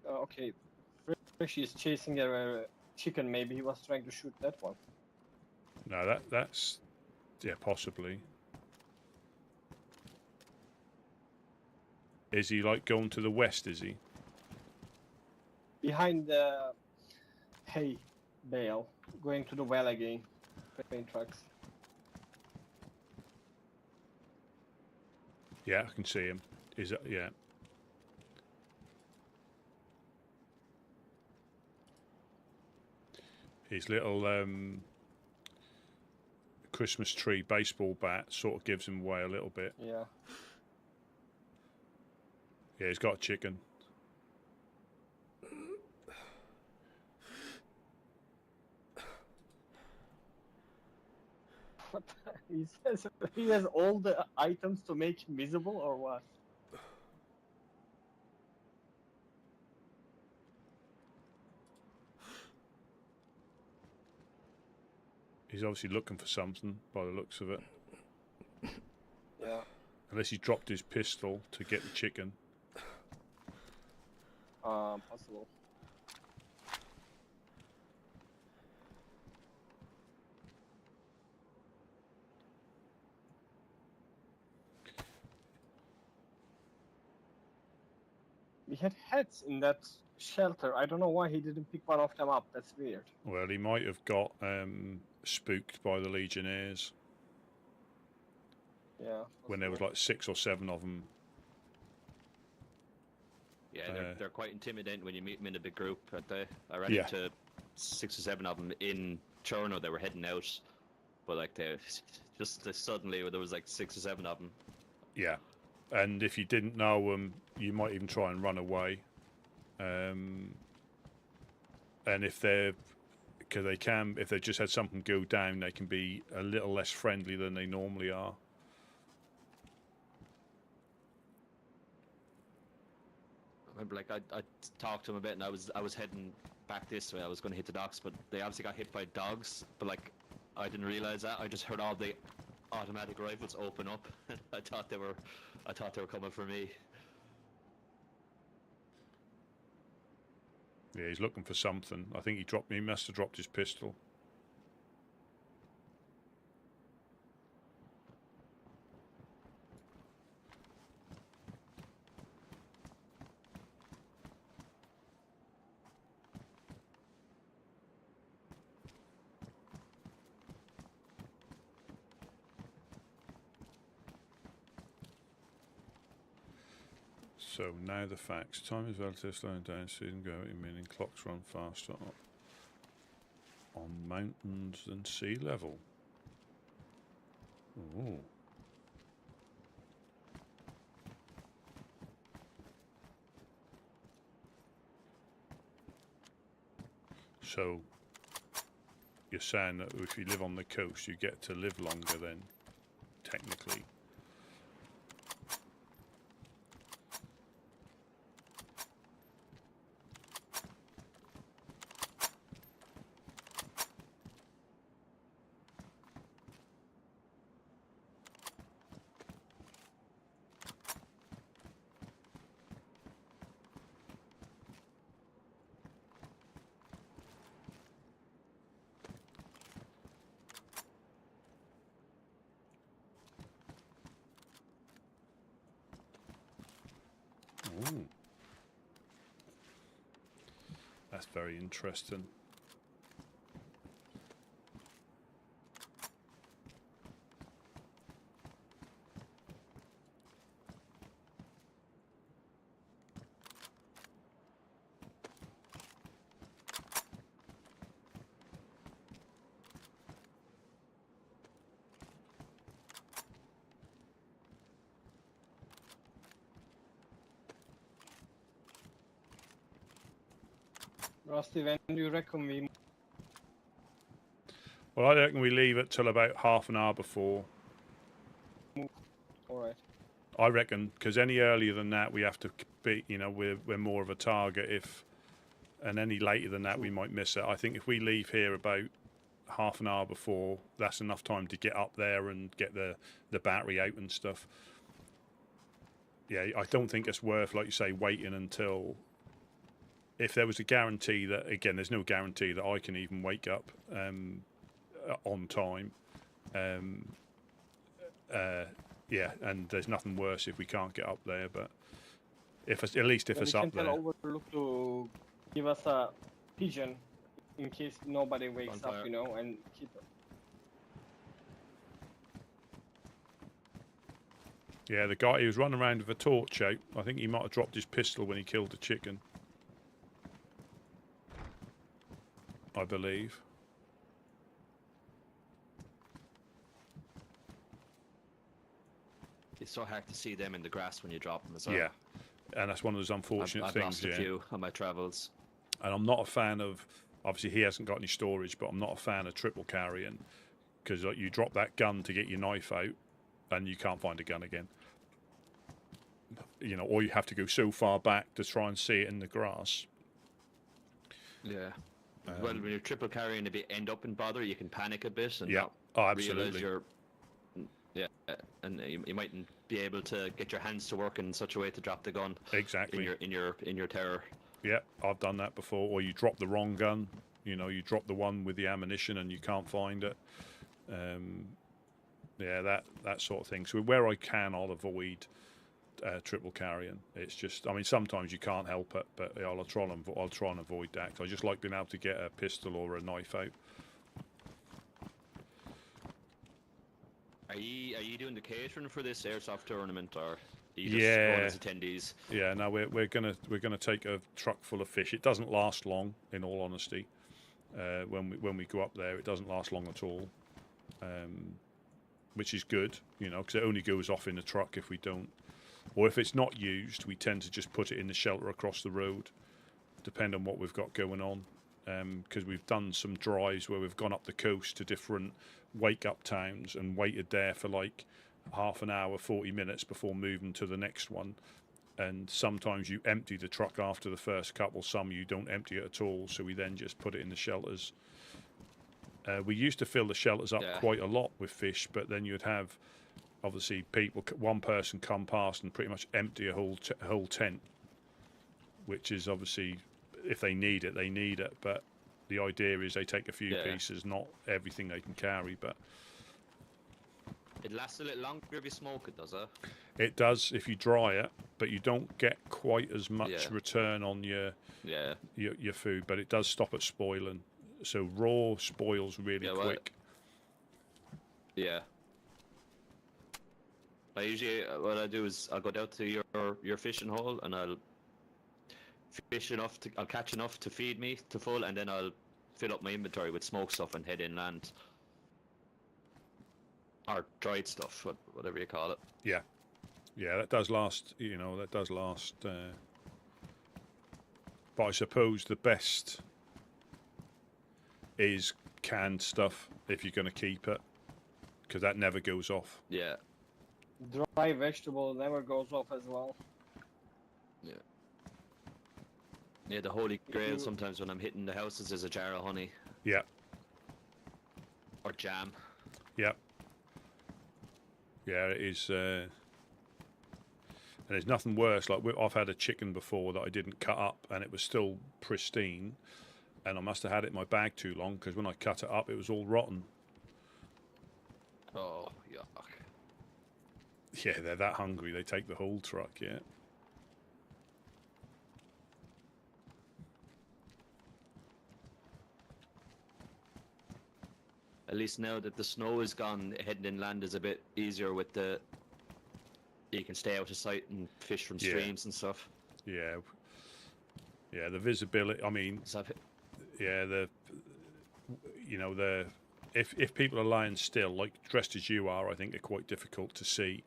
Okay. Frisch is chasing a chicken. Maybe he was trying to shoot that one. No, that's... Yeah, possibly. Is he, like, going to the west, is he? Behind the hay bale, going to the well again. Train trucks. Yeah, I can see him. Is that... Yeah. His little Christmas tree baseball bat sort of gives him away a little bit. Yeah. Yeah, he's got a chicken. What? He says he has all the items to make him visible, or what? He's obviously looking for something by the looks of it. Yeah. Unless he dropped his pistol to get the chicken. Possible. We had heads in that shelter. I don't know why he didn't pick one of them up. That's weird. Well, he might have got spooked by the Legionnaires. Yeah. When there was like 6 or 7 of them. Yeah, they're quite intimidating when you meet them in a big group, aren't they? I ran into 6 or 7 of them in Chernarus. They were heading out, but like suddenly there was like 6 or 7 of them. Yeah, and if you didn't know them, you might even try and run away. And if they're, because they can, if they've just had something go down, they can be a little less friendly than they normally are. I remember, like, I talked to him a bit, and I was heading back this way. I was going to hit the docks, but they obviously got hit by dogs. But like, I didn't realize that. I just heard all the automatic rifles open up, and I thought they were coming for me. Yeah, he's looking for something. I think he must have dropped his pistol. So now the facts. Time is relative, slowing down, season go, meaning clocks run faster on mountains than sea level. Ooh. So you're saying that if you live on the coast, you get to live longer then, technically. Ooh. That's very interesting. Rusty, when do you reckon we? Well, I reckon we leave it till about half an hour before. All right. I reckon, because any earlier than that, we have to be, you know, we're more of a target. And any later than that, we might miss it. I think if we leave here about half an hour before, that's enough time to get up there and get the battery out and stuff. Yeah, I don't think it's worth, like you say, waiting until. If there was a guarantee that, again, there's no guarantee that I can even wake up on time. Yeah, and there's nothing worse if we can't get up there. But if it's, at least if it's up there. We can tell Overlook to give us a pigeon in case nobody wakes up, you know, and keep it. Yeah, the guy, he was running around with a torch out. I think he might have dropped his pistol when he killed the chicken. I believe. It's so hard to see them in the grass when you drop them as well. Yeah, and that's one of those unfortunate I've things. lost a few on my travels. And I'm not a fan of, obviously he hasn't got any storage, but I'm not a fan of triple carrying, because like, you drop that gun to get your knife out and you can't find a gun again. You know, or you have to go so far back to try and see it in the grass. Yeah. Well, when you're triple carrying a bit, end up in bother, you can panic a bit and Yeah. not Oh, realize absolutely. you're. Yeah, and you mightn't be able to get your hands to work in such a way to drop the gun. Exactly. In your terror. Yeah, I've done that before. Or you drop the wrong gun. You know, you drop the one with the ammunition and you can't find it. Yeah, that sort of thing. So where I can, I'll avoid triple carrying. It's just, I mean, sometimes you can't help it, but I'll try and avoid that. I just like being able to get a pistol or a knife out. Are you doing the catering for this airsoft tournament, or are you just going as attendees? Yeah, no, we're gonna take a truck full of fish. It doesn't last long, in all honesty. When we go up there, it doesn't last long at all, which is good, you know, because it only goes off in the truck if we don't, or if it's not used, we tend to just put it in the shelter across the road, depending on what we've got going on. Because we've done some drives where we've gone up the coast to different wake-up towns and waited there for like half an hour, 40 minutes before moving to the next one. And sometimes you empty the truck after the first couple, some you don't empty it at all, so we then just put it in the shelters. We used to fill the shelters up quite a lot with fish, but then you'd have, obviously, one person come past and pretty much empty a whole tent, which is obviously, if they need it, they need it. But the idea is they take a few pieces, not everything they can carry. But it lasts a little longer if you smoke it, does it? It does if you dry it, but you don't get quite as much return on your food. But it does stop it spoiling. So raw spoils really quick. Yeah. I usually, what I do is I'll go down to your fishing hole and I'll fish enough I'll catch enough to feed me to full, and then I'll fill up my inventory with smoked stuff and head inland, or dried stuff, whatever you call it. Yeah, that does last. You know, that does last. But I suppose the best is canned stuff if you're going to keep it, because that never goes off. Yeah. Dry vegetable never goes off as well. Yeah. Yeah, the holy grail sometimes when I'm hitting the houses is a jar of honey. Yeah. Or jam. Yeah. Yeah, it is. And there's nothing worse. Like I've had a chicken before that I didn't cut up, and it was still pristine, and I must have had it in my bag too long, because when I cut it up, it was all rotten. Oh, yuck. Yeah, they're that hungry. They take the whole truck. Yeah. At least now that the snow is gone, heading inland is a bit easier with the... You can stay out of sight and fish from streams and stuff. Yeah. Yeah, the visibility, I mean... Yeah, if people are lying still, like dressed as you are, I think they're quite difficult to see.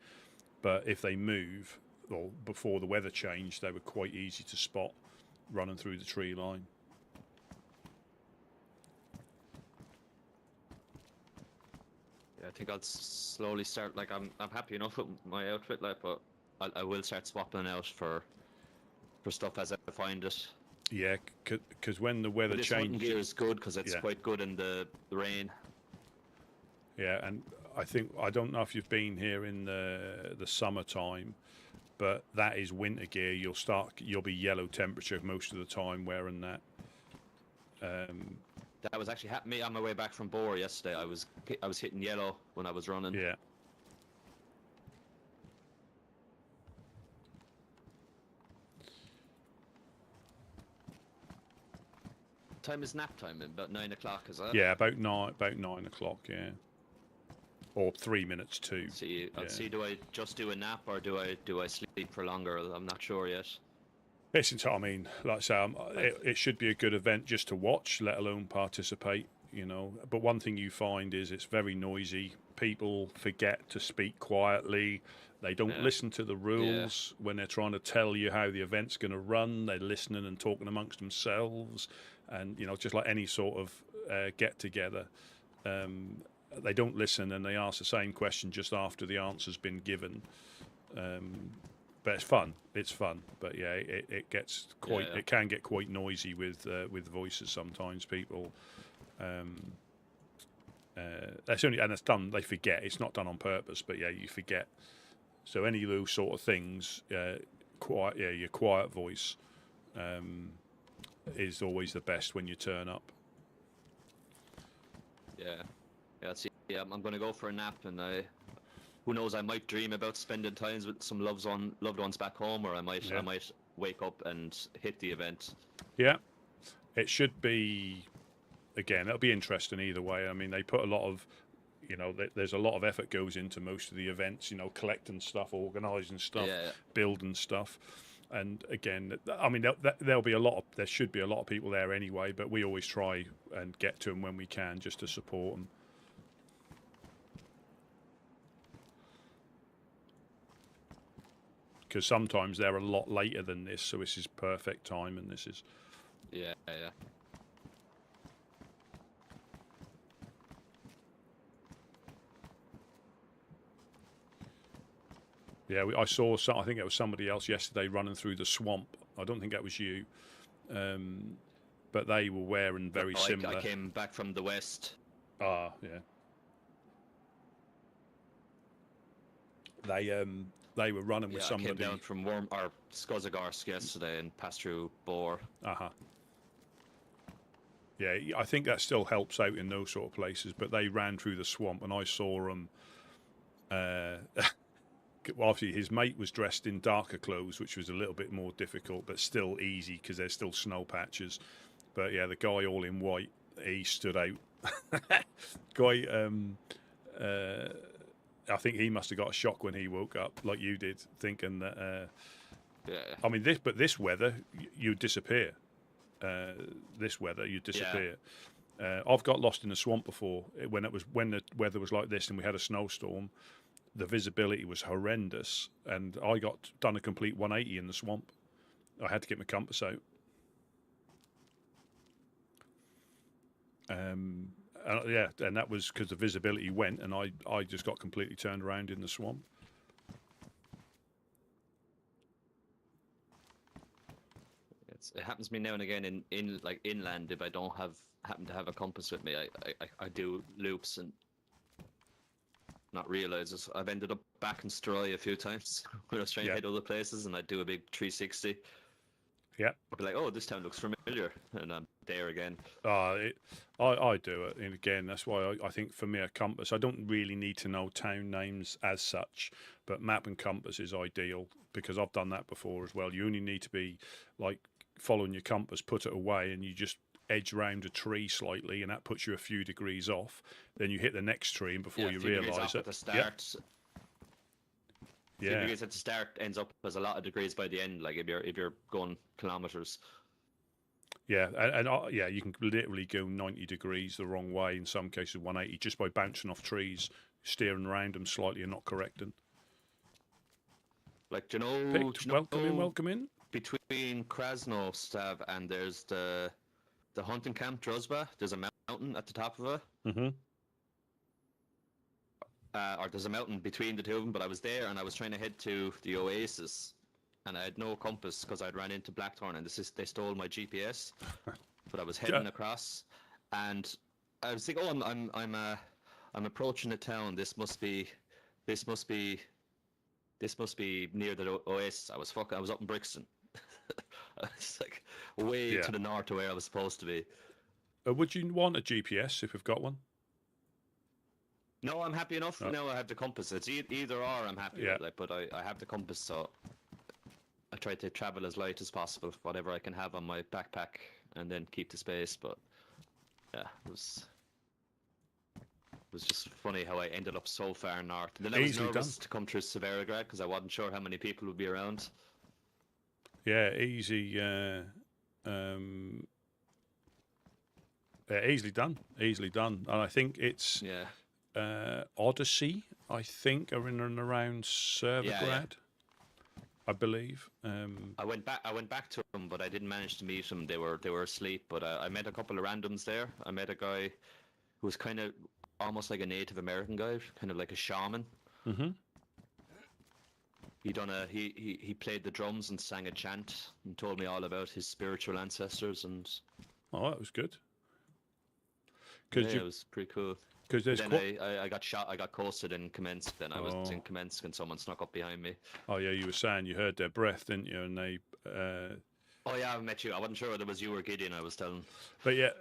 But if they move, or before the weather changed, they were quite easy to spot running through the tree line. Yeah, I think I'll slowly start. Like I'm happy enough with my outfit, like, but I will start swapping out for stuff as I find it. Yeah, because when the weather But this hunting changes, gear is good because it's yeah. quite good in the rain. Yeah, and I don't know if you've been here in the summertime, but that is winter gear. You'll be yellow temperature most of the time wearing that. That was actually happening on my way back from Boar yesterday. I was hitting yellow when I was running. Yeah. Time is nap time, about 9 o'clock, is that? Yeah, about 9 o'clock. Yeah, or 3 minutes to. I'll see. Do I just do a nap or do I sleep for longer? I'm not sure yet. Listen, I mean, like I say, it should be a good event just to watch, let alone participate. You know, but one thing you find is it's very noisy. People forget to speak quietly. They don't listen to the rules when they're trying to tell you how the event's going to run. They're listening and talking amongst themselves, and just like any sort of get together, they don't listen and they ask the same question just after the answer's been given. But it's fun. It's fun. But yeah, it gets quite. It can get quite noisy with voices sometimes. People. That's only, and it's done. They forget. It's not done on purpose, but yeah, you forget. So any of those sort of things, your quiet voice is always the best when you turn up. Yeah. See, I'm going to go for a nap, and who knows? I might dream about spending times with some loved ones back home, or I might wake up and hit the event. Yeah, it should be. Again, it'll be interesting either way. I mean, they put a lot of, there's a lot of effort goes into most of the events. Collecting stuff, organising stuff, building stuff, and again, I mean, there should be a lot of people there anyway. But we always try and get to them when we can, just to support them. Because sometimes they're a lot later than this, so this is perfect time, and this is. Yeah. Yeah, I saw. I think it was somebody else yesterday running through the swamp. I don't think that was you, but they were wearing very similar. I came back from the west. Ah, yeah. They were running with somebody. I came down from Skozagorsk yesterday and passed through Boar. Yeah, I think that still helps out in those sort of places. But they ran through the swamp, and I saw them. Well, obviously, his mate was dressed in darker clothes, which was a little bit more difficult, but still easy because there's still snow patches. But yeah, the guy all in white, he stood out. Guy, I think he must have got a shock when he woke up, like you did, thinking that. I mean, this weather, you'd disappear. This weather, you'd disappear. Yeah. I've got lost in the swamp before when the weather was like this and we had a snowstorm. The visibility was horrendous, and I got done a complete 180 in the swamp. I had to get my compass out. And that was because the visibility went, and I just got completely turned around in the swamp. It happens to me now and again in like inland. If I don't happen to have a compass with me, I do loops and not realise it. I've ended up back in Stroy a few times when I was trying to hit other places, and I'd do a big 360. Yeah. I'd be like, oh, this town looks familiar, and I'm there again. I do it, and again, that's why I think for me a compass, I don't really need to know town names as such, but map and compass is ideal because I've done that before as well. You only need to be like following your compass, put it away, and you just edge round a tree slightly, and that puts you a few degrees off. Then you hit the next tree, and before you realise it, at the start. Yeah. Degrees at the start ends up as a lot of degrees by the end. Like if you're going kilometers. Yeah, and you can literally go 90 degrees the wrong way. In some cases, 180 just by bouncing off trees, steering around them slightly, and not correcting. Like welcome in. Between Krasnostav and there's the hunting camp Druzhba, there's a mountain at the top of it. Mm-hmm. or there's a mountain between the two of them. But I was there, and I was trying to head to the oasis, and I had no compass because I'd ran into Blackthorn, and they stole my GPS. But I was heading across, and I was thinking, oh, I'm approaching the town. This must be near the oasis. I was up in Brixton. It's like way to the north of where I was supposed to be. Would you want a GPS if we've got one? No, I'm happy enough. Oh. No, I have the compass. It's either or. I'm happy with it, but I have the compass, so I try to travel as light as possible, whatever I can have on my backpack, and then keep the space. But yeah, it was just funny how I ended up so far north. And then I was nervous to come through Severograd because I wasn't sure how many people would be around. Yeah, easily done. And I think it's Odyssey, I think, are in and around Severograd. I believe. I went back to them, but I didn't manage to meet them. They were asleep. But I met a couple of randoms there. I met a guy who was kind of almost like a Native American guy, kind of like a shaman. Mm-hmm. He played the drums and sang a chant and told me all about his spiritual ancestors. And that was good. It was pretty cool. Because then I got shot. I got coasted in Kamensk. Then I was in Kamensk, and someone snuck up behind me. Oh yeah, you were saying you heard their breath, didn't you? And they. Oh yeah, I met you. I wasn't sure whether it was you or Gideon. I was telling. But yeah.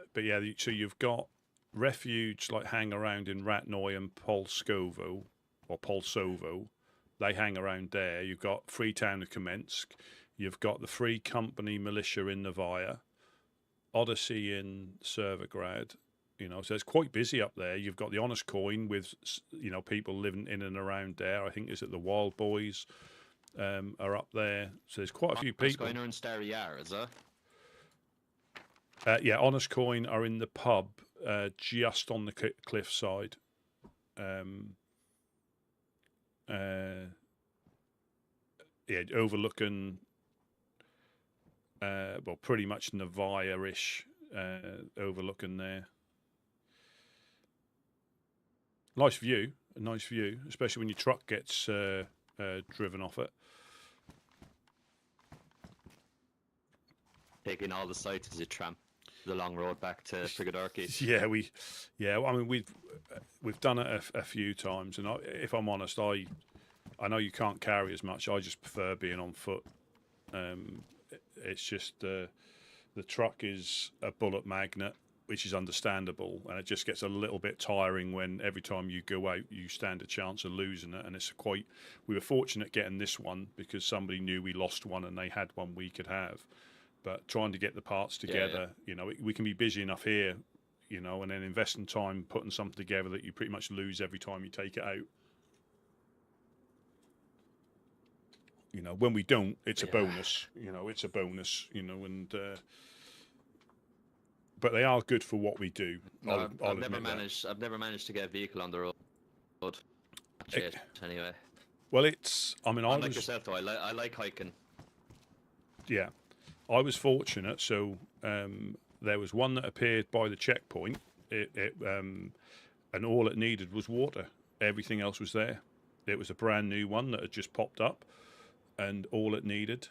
So you've got refuge like hang around in Ratnoy and Polskovo or Polsovo. They hang around there. You've got Freetown of Kamensk. You've got the Free Company militia in Novaya, Odyssey in Severograd. So it's quite busy up there. You've got the Honest Coin with, people living in and around there. I think is it the Wild Boys are up there. So there's quite a few people. Honest Coin are in Starry Yar, is that? Honest Coin are in the pub just on the cliff side. Overlooking, pretty much Novaya-ish, overlooking there. A nice view, especially when your truck gets driven off it. Taking all the sights as you tramp the long road back to Prigodorki. We've done it a few times, and if I'm honest, I know you can't carry as much. I just prefer being on foot. It's just the truck is a bullet magnet, which is understandable, and it just gets a little bit tiring when every time you go out you stand a chance of losing it. And we were fortunate getting this one because somebody knew we lost one and they had one we could have. But trying to get the parts together, we can be busy enough here, and then investing time putting something together that you pretty much lose every time you take it out. When we don't, it's a bonus. It's a bonus. But they are good for what we do. No, I've never managed to get a vehicle on the road. Anyway. Well, it's. I mean, unlike yourself though, I like hiking. Yeah, I was fortunate. So there was one that appeared by the checkpoint. And all it needed was water. Everything else was there. It was a brand new one that had just popped up, and all it needed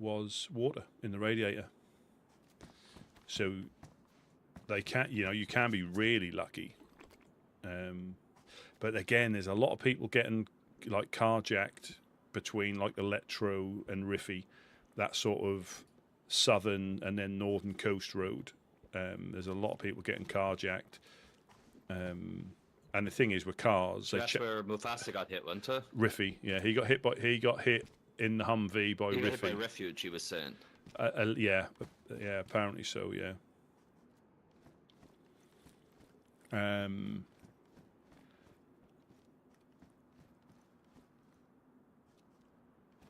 was water in the radiator. So they can, you can be really lucky. But again, there's a lot of people getting like carjacked between like Electro and Riffy, that sort of southern and then northern coast road. There's a lot of people getting carjacked. And the thing is with cars, that's where Mufasa got hit, wasn't it? Riffy, yeah, he got hit in the Humvee by Riffy. He got hit by Refuge, he was saying. Yeah, apparently so. Yeah.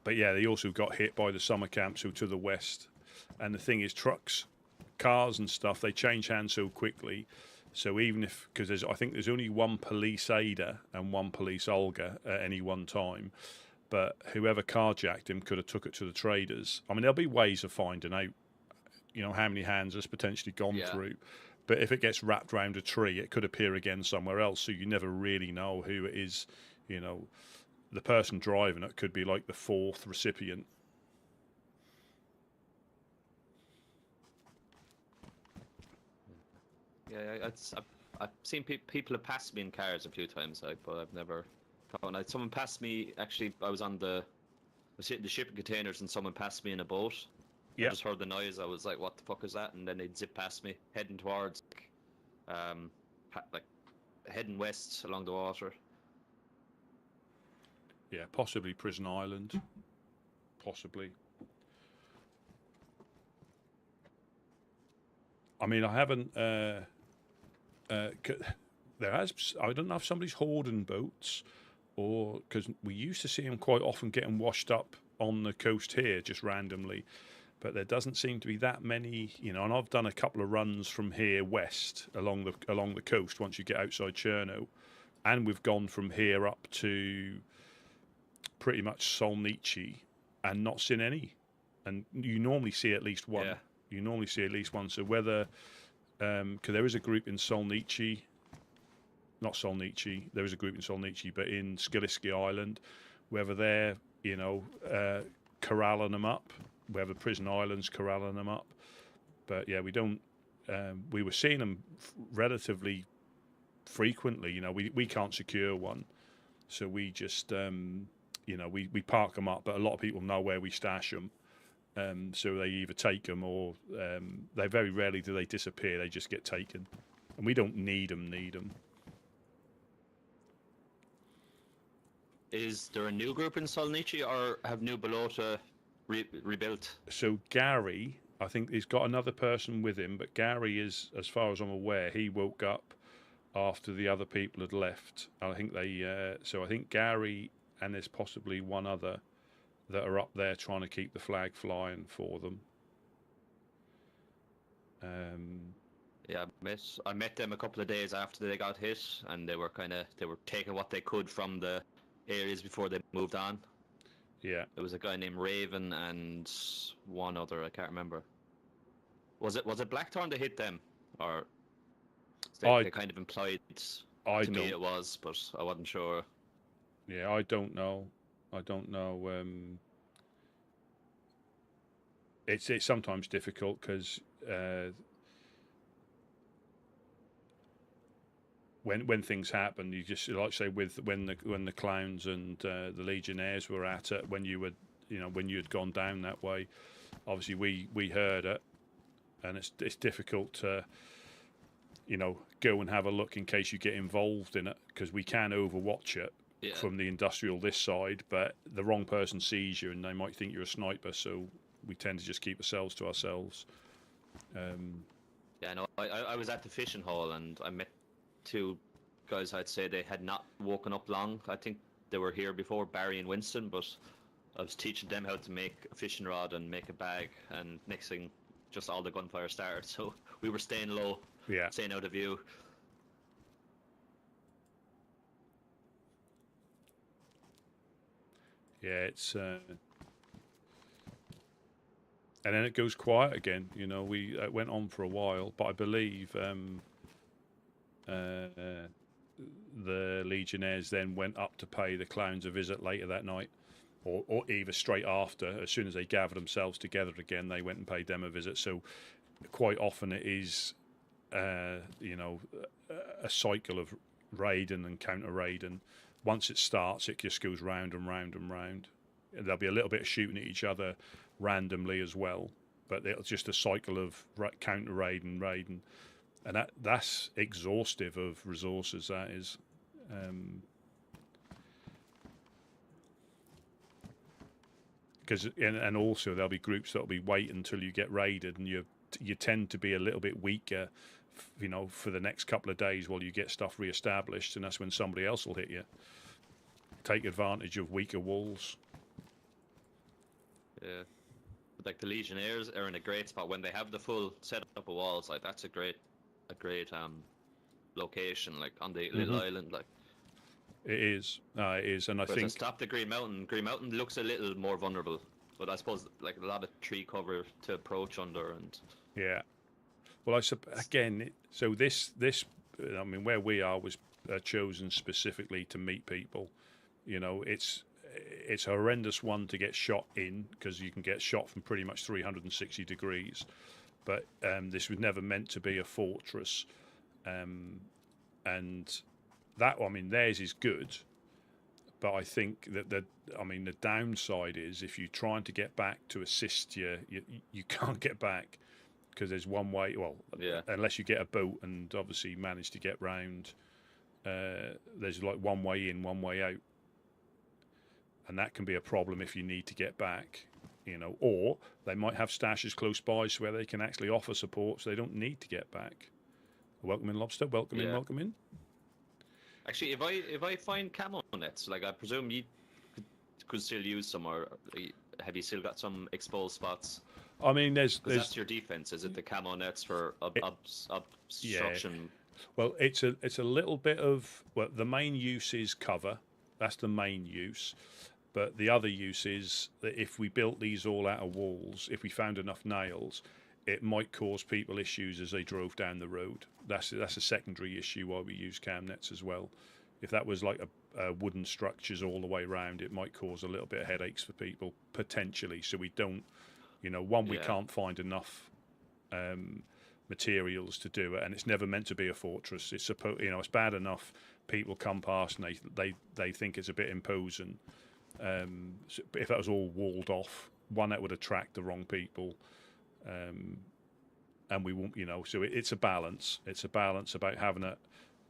But yeah, they also got hit by the summer camps who to the west. And the thing is, trucks, cars, and stuff, they change hands so quickly. So even because I think there's only one police aider and one police Olga at any one time. But whoever carjacked him could have took it to the traders. I mean, there'll be ways of finding out, how many hands has potentially gone through. But if it gets wrapped around a tree, it could appear again somewhere else. So you never really know who it is. You know, the person driving it could be like the fourth recipient. Yeah, I've seen people have passed me in cars a few times, like, but I've never. Someone passed me. Actually, I was hitting the shipping containers, and someone passed me in a boat. Yeah. I just heard the noise. I was like, "What the fuck is that?" And then they'd zip past me, heading towards, like heading west along the water. Yeah, possibly Prison Island. Possibly. I mean, I haven't. There has. I don't know if somebody's hoarding boats, or because we used to see them quite often getting washed up on the coast here just randomly, but there doesn't seem to be that many. You know, and I've done a couple of runs from here west along the coast once you get outside Cherno, and we've gone from here up to pretty much Solnici and not seen any. And you normally see at least one. Yeah. You normally see at least one. So whether, because there is a group in Solnici, not Solnici, there is a group in Solnici, but in Skiliski Island, whether they're, you know, corralling them up, whether Prison Island's corralling them up. But yeah, we don't, we were seeing them relatively frequently. You know, we can't secure one. So we just, you know, we park them up, but a lot of people know where we stash them. So they either take them or they very rarely do they disappear. They just get taken, and we don't need them. Is there a new group in Solnici, or have New Balota rebuilt? So Gary, I think he's got another person with him, but Gary is, as far as I'm aware, he woke up after the other people had left. And I think they. So I think Gary and there's possibly one other that are up there trying to keep the flag flying for them. Yeah, I met them a couple of days after they got hit, and they were taking what they could from the areas before they moved on. Yeah. There was a guy named Raven and one other, I can't remember. Was it Blackthorn that hit them, or they kind of implied to me it was, but I wasn't sure. Yeah, I don't know. It's sometimes difficult because when things happen, you just like say when the clowns and the legionnaires were at it when you had gone down that way. Obviously, we heard it, and it's difficult to go and have a look in case you get involved in it because we can overwatch it. Yeah. From the industrial this side, but the wrong person sees you and they might think you're a sniper, so we tend to just keep ourselves to ourselves. Yeah, no, I was at the fishing hole and I met two guys. I'd say they had not woken up long. I think they were here before, Barry and Winston, but I was teaching them how to make a fishing rod and make a bag, and next thing, just all the gunfire started, so we were staying low, staying out of view. Yeah, it's and then it goes quiet again. You know, we went on for a while, but I believe the Legionnaires then went up to pay the clowns a visit later that night, or either straight after. As soon as they gathered themselves together again, they went and paid them a visit. So quite often it is, a cycle of raiding and counter raiding. Once it starts, it just goes round and round and round. There'll be a little bit of shooting at each other randomly as well, but it's just a cycle of counter raiding, and that's exhaustive of resources. That is, because and also there'll be groups that'll be waiting until you get raided, and you tend to be a little bit weaker, for the next couple of days while you get stuff re-established, and that's when somebody else will hit you. Take advantage of weaker walls. Yeah, but like the Legionnaires are in a great spot when they have the full setup of walls. Like that's a great location, like on the little island. Like it is, and I think to stop the Green Mountain looks a little more vulnerable, but I suppose like a lot of tree cover to approach under, and yeah. Well, so this, I mean, where we are was chosen specifically to meet people. You know, it's a horrendous one to get shot in because you can get shot from pretty much 360 degrees. But this was never meant to be a fortress, and that, I mean, theirs is good. But I think that the downside is if you're trying to get back to assist you can't get back because there's one way. Well, Yeah. unless you get a boat and obviously manage to get round. There's like one way in, one way out, and that can be a problem if you need to get back. You know, or they might have stashes close by so where they can actually offer support, so they don't need to get back. Welcome in, Lobster. Welcome in. Welcome in. Actually, if I find camo nets, like I presume you could still use some, or have you still got some exposed spots? I mean, there's that's your defense, is it? The camo nets for obstruction. Yeah. Well, it's a little bit of, well, the main use is cover. That's the main use. But the other use is that if we built these all out of walls, if we found enough nails, it might cause people issues as they drove down the road. That's a secondary issue why we use cam nets as well. If that was like a wooden structures all the way around, it might cause a little bit of headaches for people potentially. So we don't, we can't find enough materials to do it, and it's never meant to be a fortress. It's it's bad enough people come past and they think it's a bit imposing. So if that was all walled off, that would attract the wrong people. And we won't, so it's a balance. It's a balance about having it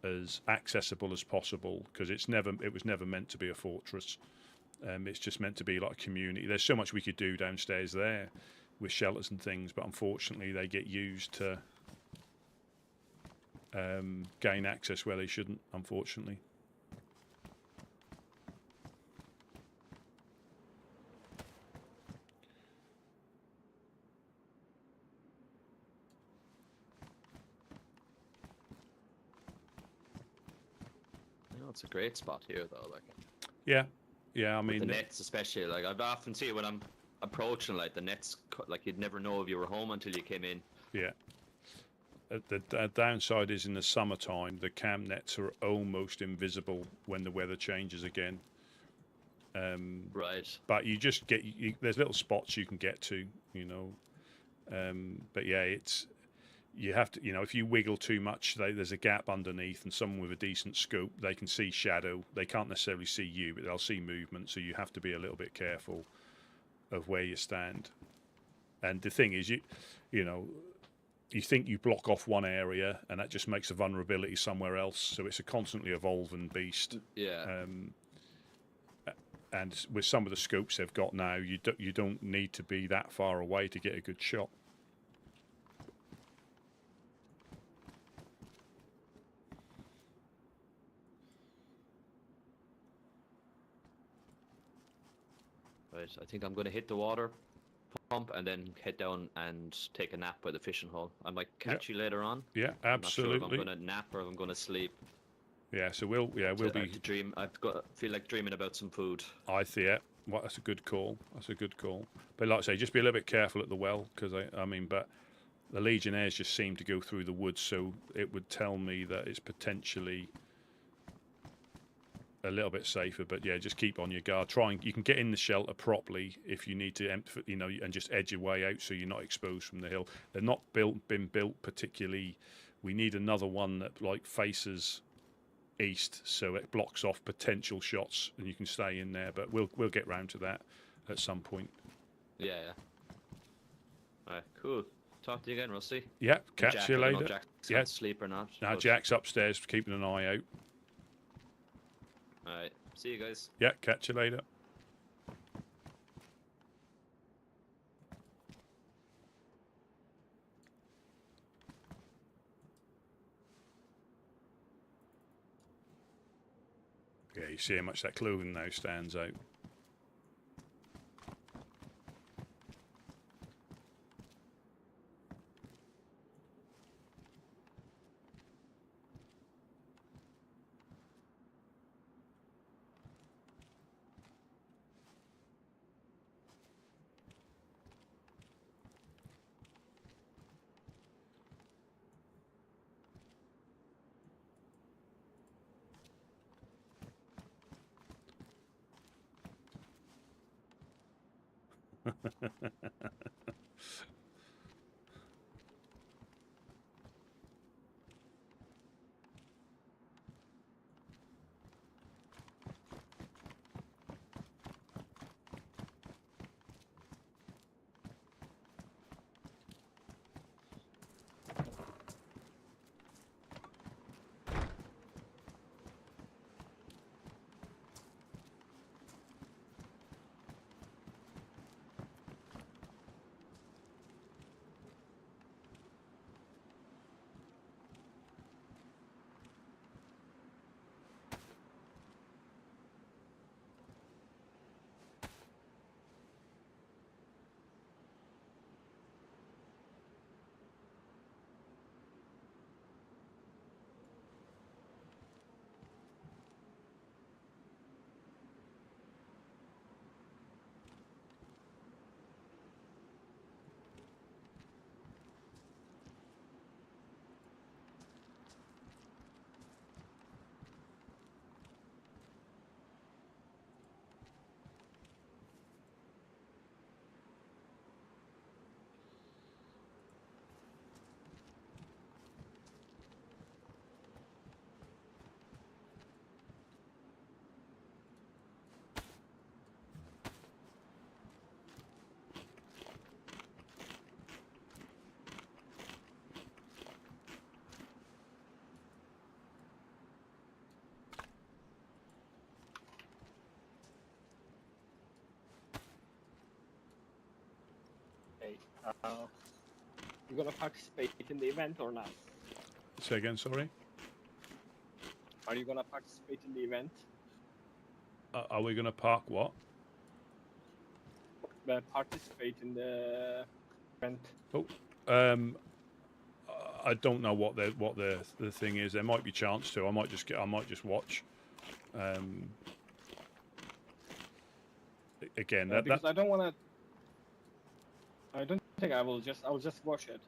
as accessible as possible because it was never meant to be a fortress. It's just meant to be like a community. There's so much we could do downstairs there with shelters and things, but unfortunately they get used to gain access where they shouldn't, unfortunately. It's a great spot here, though. Like, yeah. I mean, the nets, especially. Like, I've often see it when I'm approaching, like the nets. Like, you'd never know if you were home until you came in. Yeah. The downside is in the summertime, the cam nets are almost invisible when the weather changes again. Right. But you just get there's little spots you can get to, But yeah, you have to, if you wiggle too much, there's a gap underneath, and someone with a decent scope, they can see shadow. They can't necessarily see you, but they'll see movement. So you have to be a little bit careful of where you stand. And the thing is, you think you block off one area, and that just makes a vulnerability somewhere else. So it's a constantly evolving beast. Yeah. And with some of the scopes they've got now, you don't need to be that far away to get a good shot. Right, I think I'm going to hit the water pump and then head down and take a nap by the fishing hole. I might catch you later on. Yeah, absolutely. I'm not sure if I'm going to nap or if I'm going to sleep. Yeah, so we'll be. To dream. Feel like dreaming about some food. I see it. Well, that's a good call. But like I say, just be a little bit careful at the well because but the Legionnaires just seem to go through the woods, so it would tell me that it's potentially a little bit safer. But yeah, just keep on your guard. You can get in the shelter properly if you need to, and just edge your way out so you're not exposed from the hill. They're not been built particularly. We need another one that faces east, so it blocks off potential shots, and you can stay in there. But we'll get round to that at some point. Yeah. All right, cool. Talk to you again, Rusty. Yeah, catch you later. Jack's sleep or not? Now Jack's upstairs keeping an eye out. All right, see you guys. Yeah, catch you later. Yeah, you see how much that clothing now stands out. Okay. You gonna participate in the event or not? Say again, sorry. Are you gonna participate in the event? Are we going to park what? Participate in the event. Oh, I don't know what the thing is. There might be chance to. I might just watch. Again, Because I don't want to. I don't think I will just. I'll just watch it.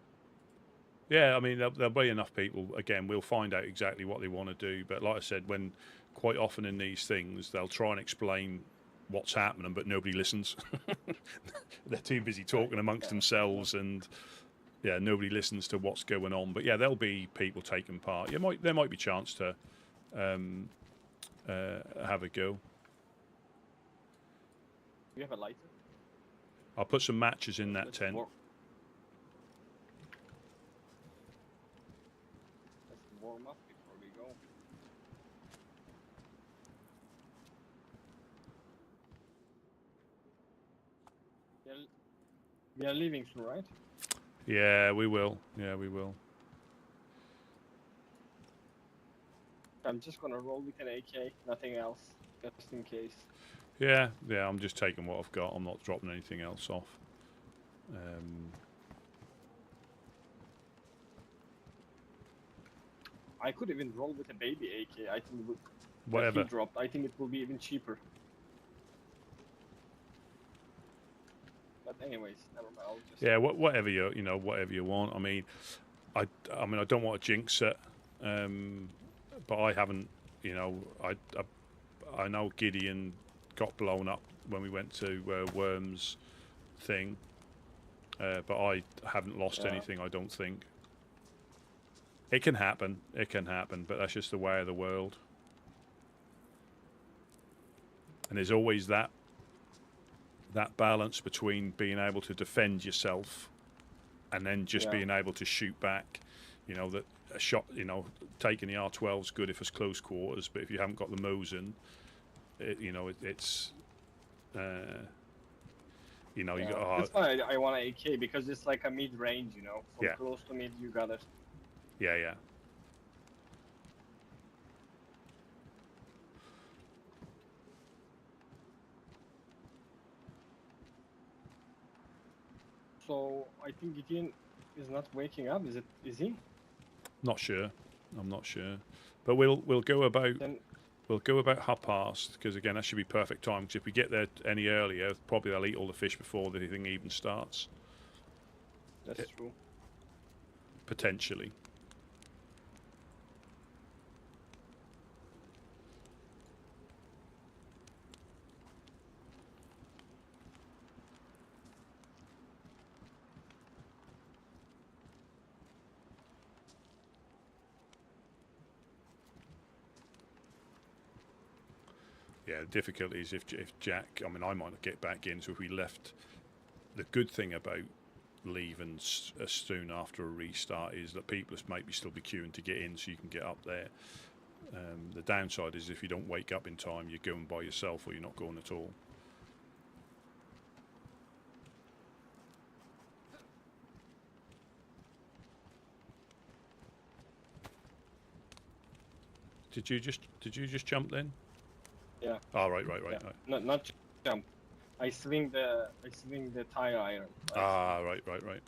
yeah, I mean, there'll be enough people. Again, we'll find out exactly what they want to do. But like I said, when quite often in these things, they'll try and explain what's happening, but nobody listens. They're too busy talking amongst themselves, and yeah, nobody listens to what's going on. But yeah, there'll be people taking part. There might be chance to have a go. You have a lighter? I'll put some matches in that tent. Let's warm up before we go. We are leaving soon, right? Yeah, we will. Yeah, we will. I'm just gonna roll with an AK, nothing else, just in case. Yeah, I'm just taking what I've got. I'm not dropping anything else off. I could even roll with a baby AK. I think with Whatever. he dropped. I think it will be even cheaper. But anyways, never mind. I'll just... Yeah, whatever whatever you want. I mean, I don't want to jinx it, but I haven't. I know Gideon got blown up when we went to Worms thing, but I haven't lost anything. I don't think. It can happen. It can happen, but that's just the way of the world. And there's always that balance between being able to defend yourself and then just being able to shoot back. That a shot, taking the R12 is good if it's close quarters, but if you haven't got the Mosin, it's you got. That's why I want an AK, because it's like a mid-range, From close to mid, you got it. Yeah. So I think Gideon is not waking up. Is he? Not sure. I'm not sure, but we'll go about. We'll go about 1:30, because again that should be perfect time. Because if we get there any earlier, probably they'll eat all the fish before the thing even starts. That's true. Potentially. Yeah, the difficulty is if Jack, I mean, I might not get back in, so if we left, the good thing about leaving soon after a restart is that people maybe still be queuing to get in so you can get up there. The downside is if you don't wake up in time, you're going by yourself or you're not going at all. Did you just jump then? Yeah. Oh, right. Yeah. Not jump. I swing the tire iron. Right.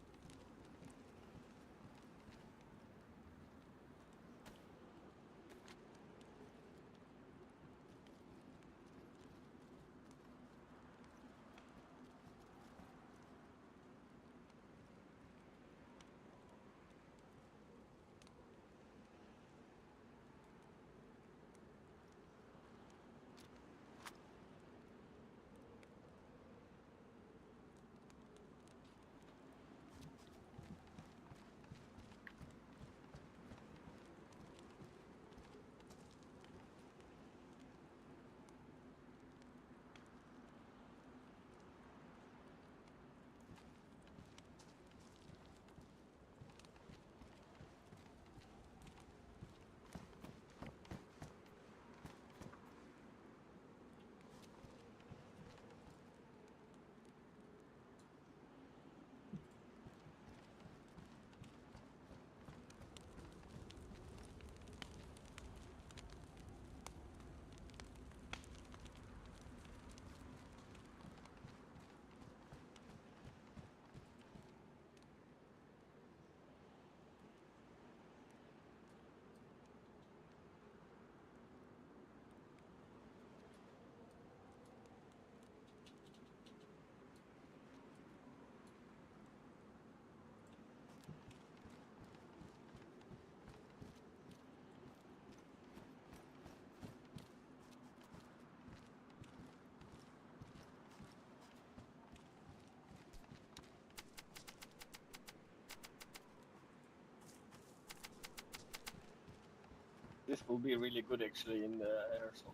This will be really good actually in the airsoft.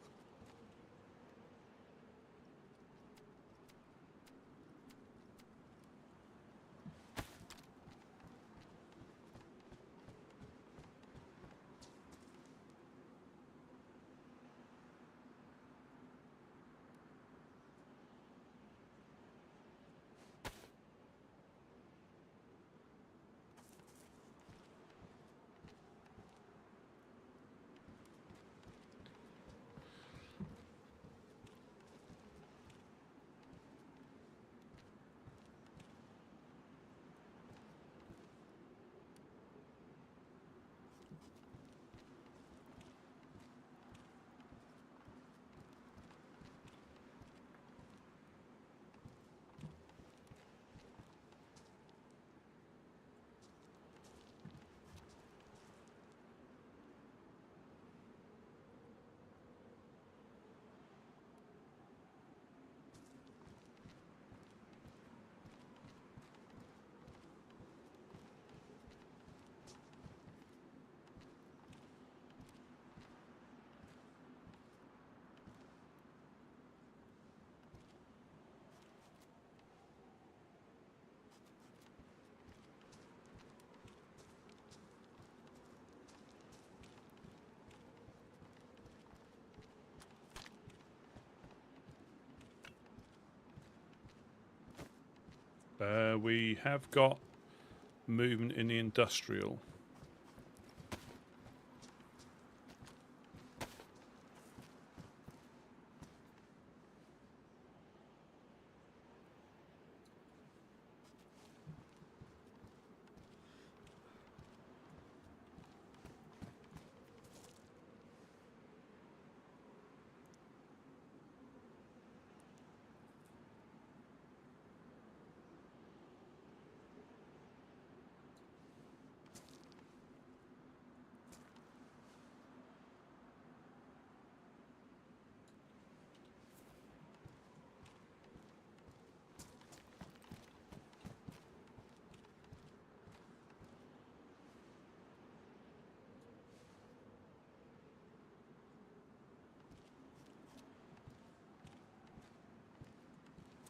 We have got movement in the industrial.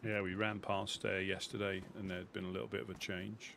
Yeah, we ran past there yesterday, and there'd been a little bit of a change.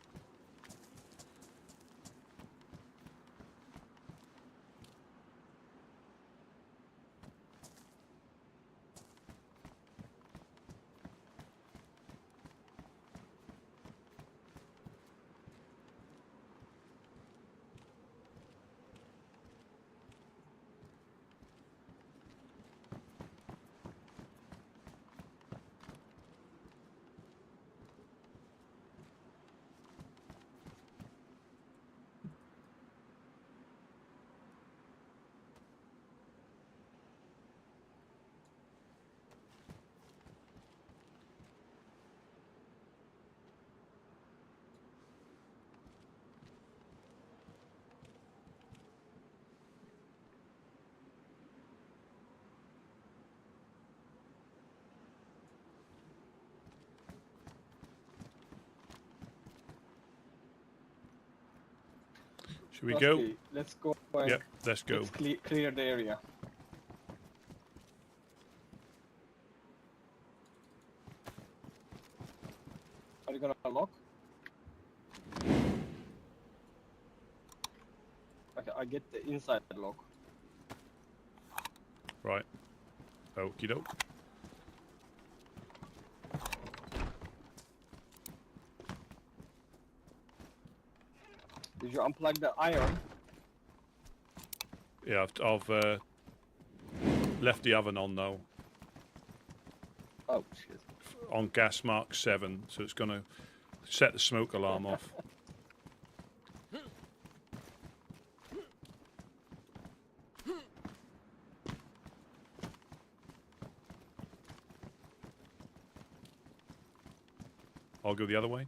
Should we go? Rusty, let's go. And Yep, let's go. let's clear the area. Are you gonna lock? Okay, I get the inside lock. Right. Okie doke. Did you unplug the iron? Yeah, I've left the oven on though, Oh shit. on gas mark 7, so it's going to set the smoke alarm off. I'll go the other way.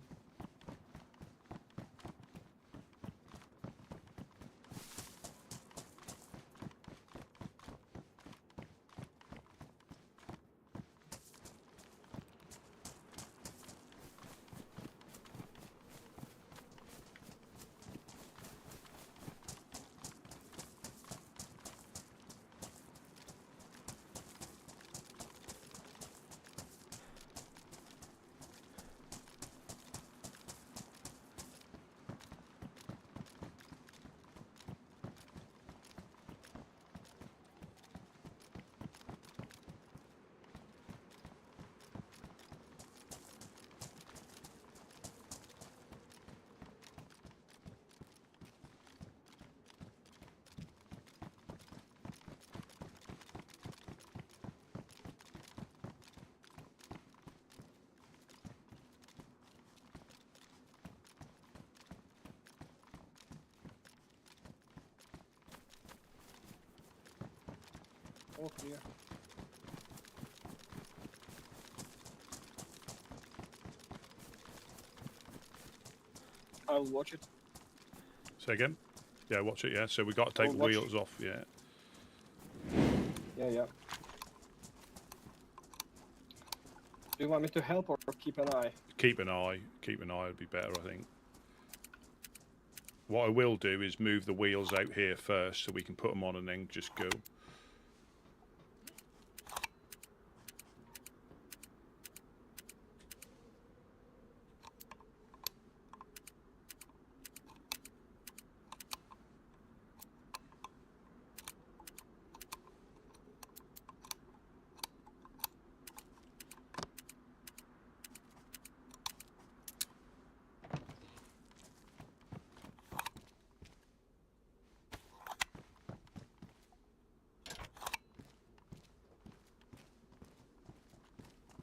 All clear. I'll watch it. Say again? Yeah, watch it, yeah. So we got to take the watch. wheels off, yeah. Yeah. Do you want me to help or keep an eye? Keep an eye would be better, I think. What I will do is move the wheels out here first so we can put them on and then just go.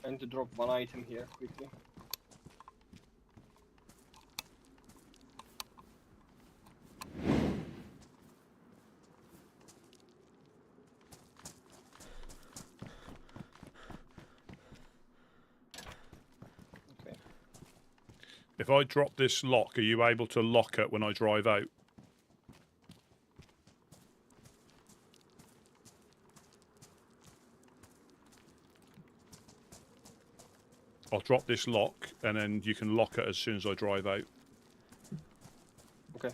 I need to drop one item here quickly. Okay. If I drop this lock, are you able to lock it when I drive out? I'll drop this lock and then you can lock it as soon as I drive out. Okay.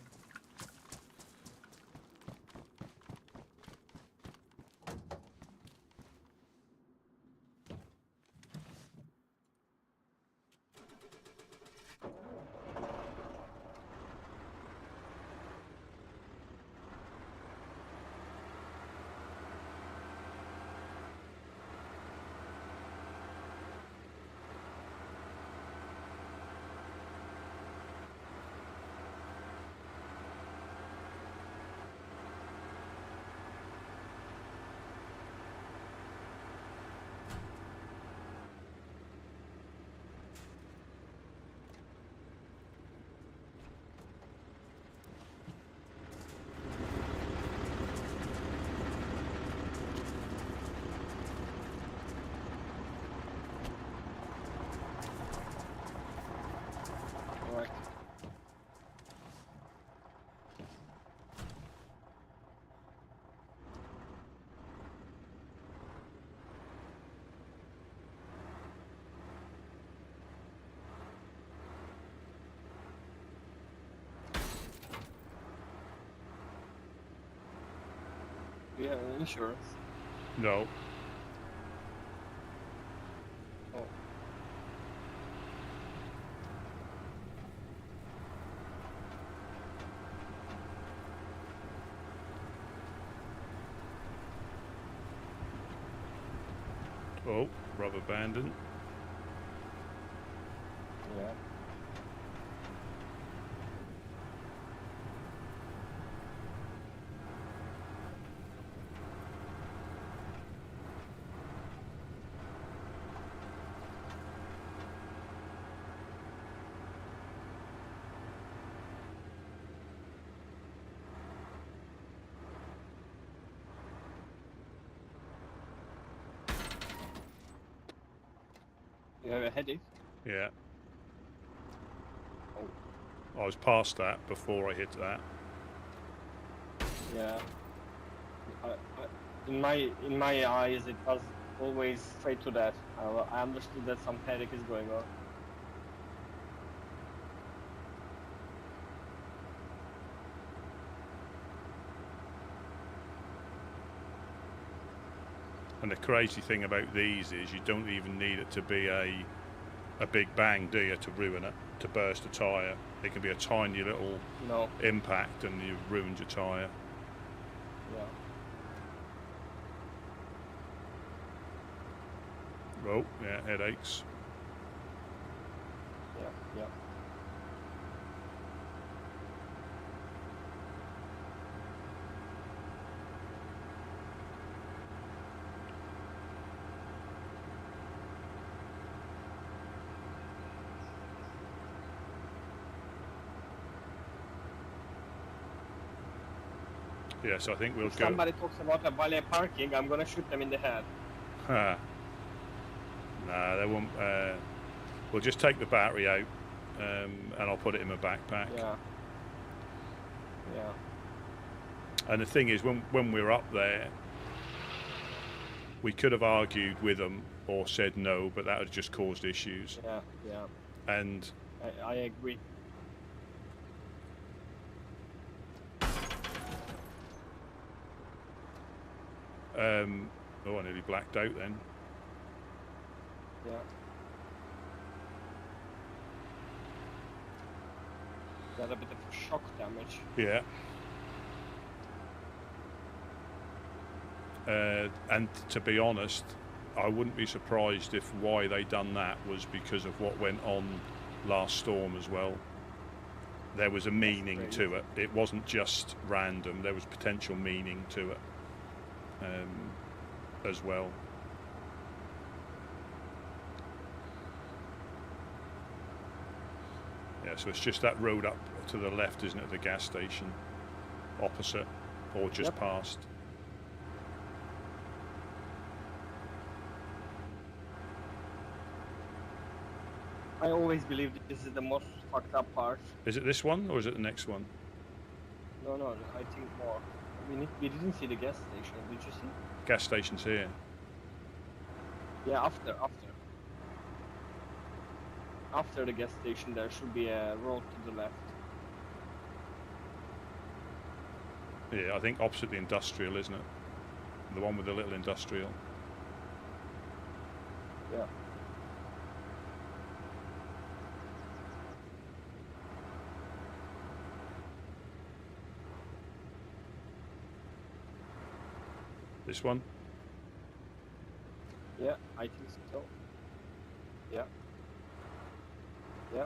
you have insurance? No. Oh. Oh, rubber banding. Yeah. You have a headache? Yeah. Oh. I was past that before I hit that. Yeah. In my eyes, it was always straight to that. I understood that some panic is going on. And the crazy thing about these is you don't even need it to be a big bang, do you, to ruin it, to burst a tyre. It can be a tiny little impact and you've ruined your tyre. Yeah. Oh, yeah, headaches. Yeah, yeah. Yes, I think we'll If go. somebody talks about a valet parking, I'm gonna shoot them in the head. Nah, they won't. We'll just take the battery out, and I'll put it in my backpack. Yeah. Yeah. And the thing is, when we're up there, we could have argued with them or said no, but that would have just caused issues. Yeah, yeah. And I agree. oh, I nearly blacked out then. Yeah. Got a bit of shock damage. Yeah. And to be honest, I wouldn't be surprised if why they done that was because of what went on last storm as well. There was a meaning to it. It wasn't just random. There was potential meaning to it as well. Yeah, so it's just that road up to the left, isn't it? The gas station, opposite, or just past. I always believed this is the most fucked up part. Is it this one or is it the next one? No, I think more. We didn't see the gas station. Did you see? Gas station's here. Yeah, after. After the gas station, there should be a road to the left. Yeah, I think opposite the industrial, isn't it? The one with the little industrial. Yeah. This one? Yeah, I think so. Yeah. Yeah.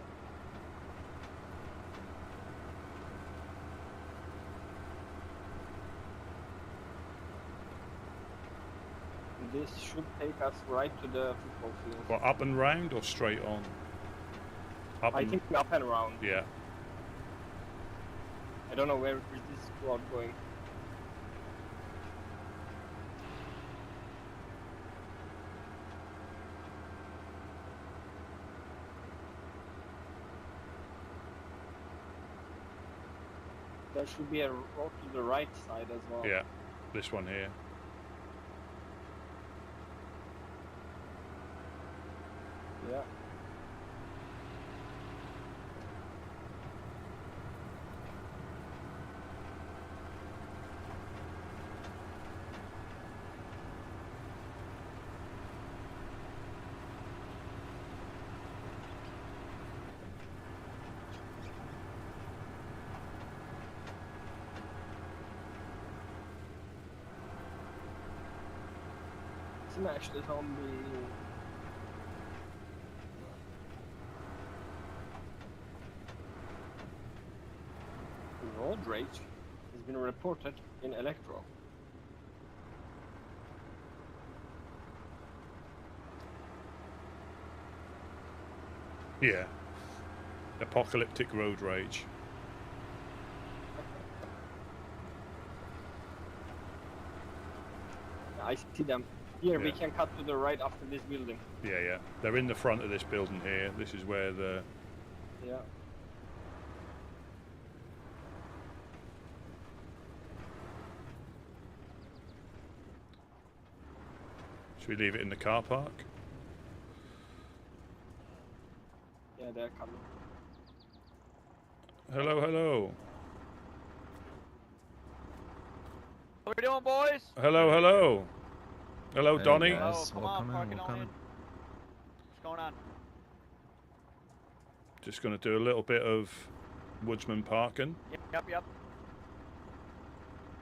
This should take us right to the football field. What, up and round or straight on? I think up and around. Yeah. I don't know where is this squad going. There should be a road to the right side as well. Yeah, this one here. Yeah. Smash the zombie. Road rage has been reported in Electro. Yeah. Apocalyptic road rage. I see them. Here, we Yeah. can cut to the right after this building. Yeah, yeah. They're in the front of this building here. This is where the... Yeah. Should we leave it in the car park? Yeah, they're coming. Hello, hello. What we doing, boys? Hello, hello. Hello, Hey, Donnie. guys. Oh, come Welcome on, park in, it on welcome in. in. What's going on? Just going to do a little bit of Woodsman parking. Yep. You